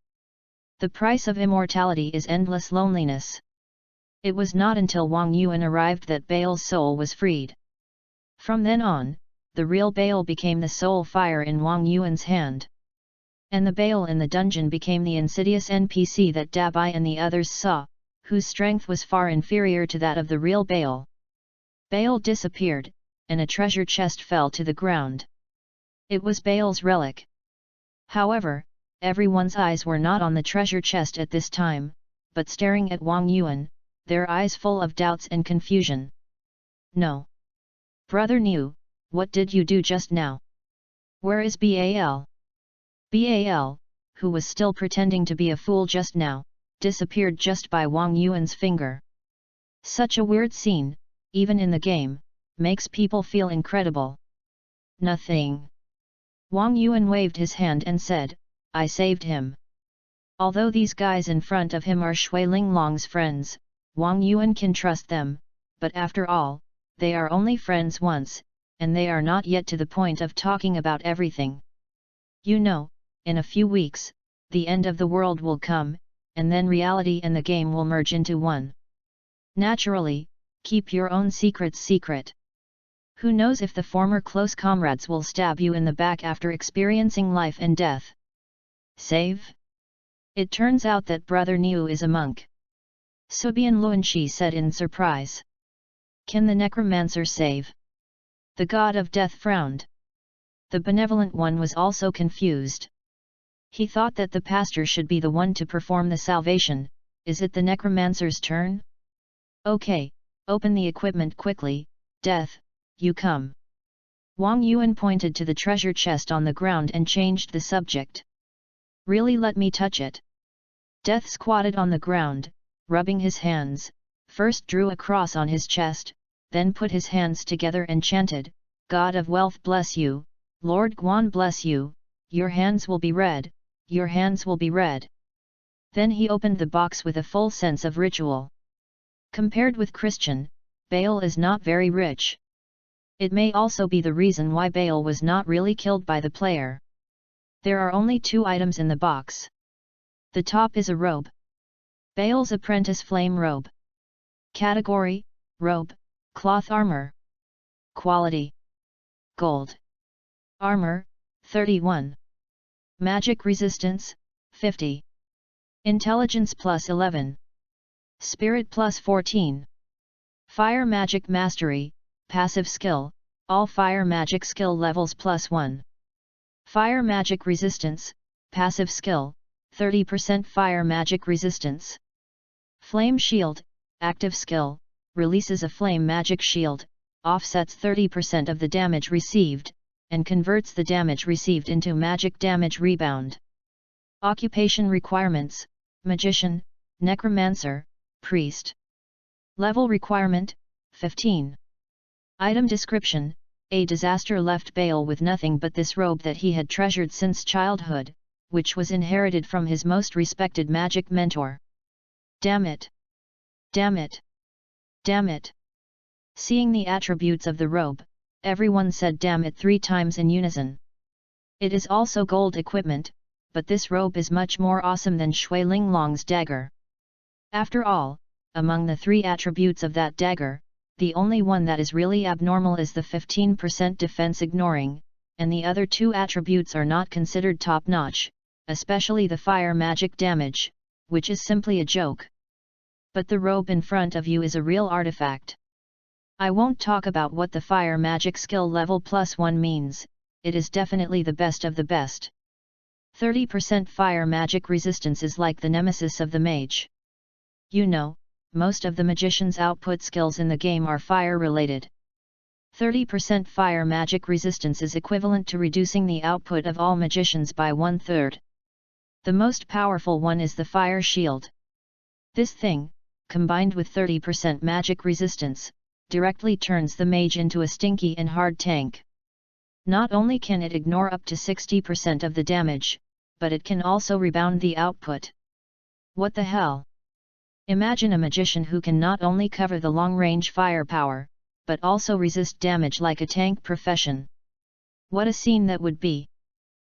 The price of immortality is endless loneliness. It was not until Wang Yuan arrived that Bale's soul was freed. From then on, the real Bale became the soul fire in Wang Yuan's hand. And the Bale in the dungeon became the insidious NPC that Dabai and the others saw, whose strength was far inferior to that of the real Bale. Bale disappeared, and a treasure chest fell to the ground. It was Bale's relic. However, everyone's eyes were not on the treasure chest at this time, but staring at Wang Yuan, their eyes full of doubts and confusion. No. Brother Niu, what did you do just now? Where is Bal? Bal, who was still pretending to be a fool just now, disappeared just by Wang Yuan's finger. Such a weird scene, even in the game, makes people feel incredible. Nothing. Wang Yuan waved his hand and said, I saved him. Although these guys in front of him are Shui Linglong's friends, Wang Yuan can trust them, but after all, they are only friends once, and they are not yet to the point of talking about everything. You know, in a few weeks, the end of the world will come, and then reality and the game will merge into one. Naturally, keep your own secrets secret. Who knows if the former close comrades will stab you in the back after experiencing life and death. Save? It turns out that Brother Niu is a monk. Subian Luanshi said in surprise. Can the necromancer save? The god of death frowned. The benevolent one was also confused. He thought that the pastor should be the one to perform the salvation. Is it the necromancer's turn? Okay, open the equipment quickly, Death, you come. Wang Yuan pointed to the treasure chest on the ground and changed the subject. Really, let me touch it. Death squatted on the ground, rubbing his hands, first drew a cross on his chest, then put his hands together and chanted, God of wealth bless you, Lord Guan bless you, your hands will be red, your hands will be red. Then he opened the box with a full sense of ritual. Compared with Christian, Baal is not very rich. It may also be the reason why Baal was not really killed by the player. There are only 2 items in the box. The top is a robe. Baal's apprentice flame robe. Category, robe, cloth armor. Quality, gold. Armor, 31. Magic resistance, 50. Intelligence plus 11. Spirit plus 14. Fire magic mastery, passive skill, all fire magic skill levels plus 1. Fire magic resistance, passive skill, 30% fire magic resistance. Flame shield, active skill, releases a flame magic shield, offsets 30% of the damage received, and converts the damage received into magic damage rebound. Occupation requirements, magician, necromancer, priest. Level requirement, 15. Item description, a disaster left Baal with nothing but this robe that he had treasured since childhood, which was inherited from his most respected magic mentor. Damn it! Damn it! Damn it! Seeing the attributes of the robe, everyone said damn it 3 times in unison. It is also gold equipment, but this robe is much more awesome than Shui Linglong's dagger. After all, among the 3 attributes of that dagger, the only one that is really abnormal is the 15% defense ignoring, and the other 2 attributes are not considered top-notch, especially the fire magic damage, which is simply a joke. But the robe in front of you is a real artifact. I won't talk about what the fire magic skill level plus 1 means, it is definitely the best of the best. 30% fire magic resistance is like the nemesis of the mage. You know, most of the magician's output skills in the game are fire-related. 30% fire magic resistance is equivalent to reducing the output of all magicians by 1/3. The most powerful one is the fire shield. This thing, combined with 30% magic resistance, directly turns the mage into a stinky and hard tank. Not only can it ignore up to 60% of the damage, but it can also rebound the output. What the hell? Imagine a magician who can not only cover the long-range firepower, but also resist damage like a tank profession. What a scene that would be!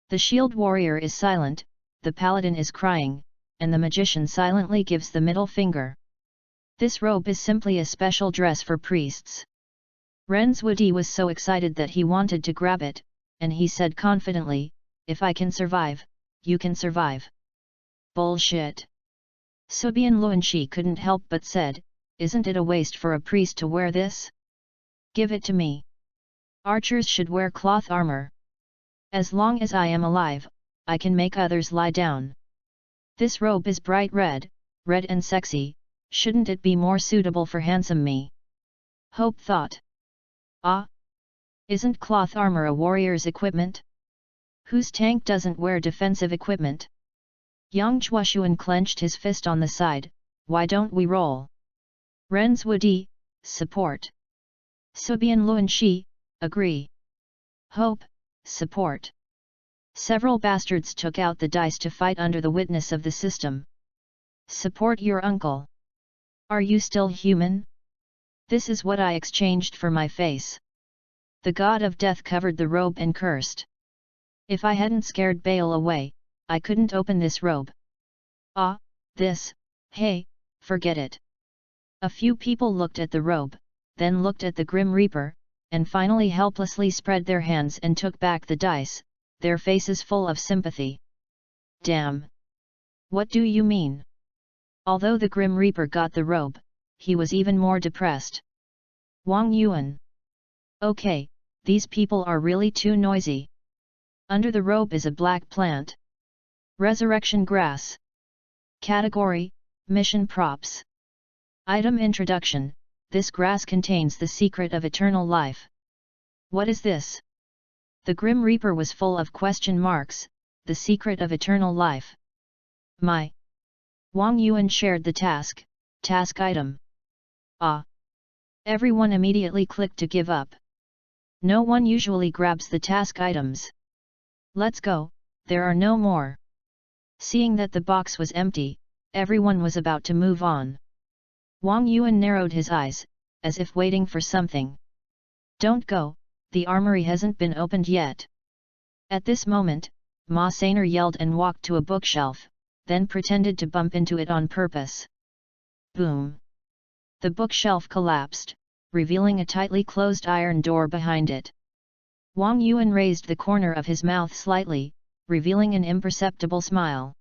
The shield warrior is silent, the paladin is crying, and the magician silently gives the middle finger. This robe is simply a special dress for priests. Ren's Woody was so excited that he wanted to grab it, and he said confidently, if I can survive, you can survive. Bullshit. Subian Luanshi couldn't help but said, isn't it a waste for a priest to wear this? Give it to me. Archers should wear cloth armor. As long as I am alive, I can make others lie down. This robe is bright red, red and sexy, shouldn't it be more suitable for handsome me? Hope thought. Ah? Isn't cloth armor a warrior's equipment? Whose tank doesn't wear defensive equipment? Yang Chuashuan clenched his fist on the side, why don't we roll? Ren's Woody, support. Subian Luanshi, agree. Hope, support. Several bastards took out the dice to fight under the witness of the system. Support your uncle. Are you still human? This is what I exchanged for my face. The god of death covered the robe and cursed. If I hadn't scared Baal away, I couldn't open this robe. Ah, this, hey, forget it. A few people looked at the robe, then looked at the Grim Reaper, and finally helplessly spread their hands and took back the dice, their faces full of sympathy. Damn! What do you mean? Although the Grim Reaper got the robe, he was even more depressed. Wang Yuan. Okay, these people are really too noisy. Under the robe is a black plant. Resurrection grass. Category, Mission props. Item Introduction, this grass contains the secret of eternal life. What is this? The Grim Reaper was full of question marks, the secret of eternal life. My. Wang Yuan shared the task item. Ah. Everyone immediately clicked to give up. No one usually grabs the task items. Let's go, there are no more. Seeing that the box was empty, everyone was about to move on. Wang Yuan narrowed his eyes, as if waiting for something. Don't go, the armory hasn't been opened yet. At this moment, Ma Sainer yelled and walked to a bookshelf, then pretended to bump into it on purpose. Boom! The bookshelf collapsed, revealing a tightly closed iron door behind it. Wang Yuan raised the corner of his mouth slightly, revealing an imperceptible smile.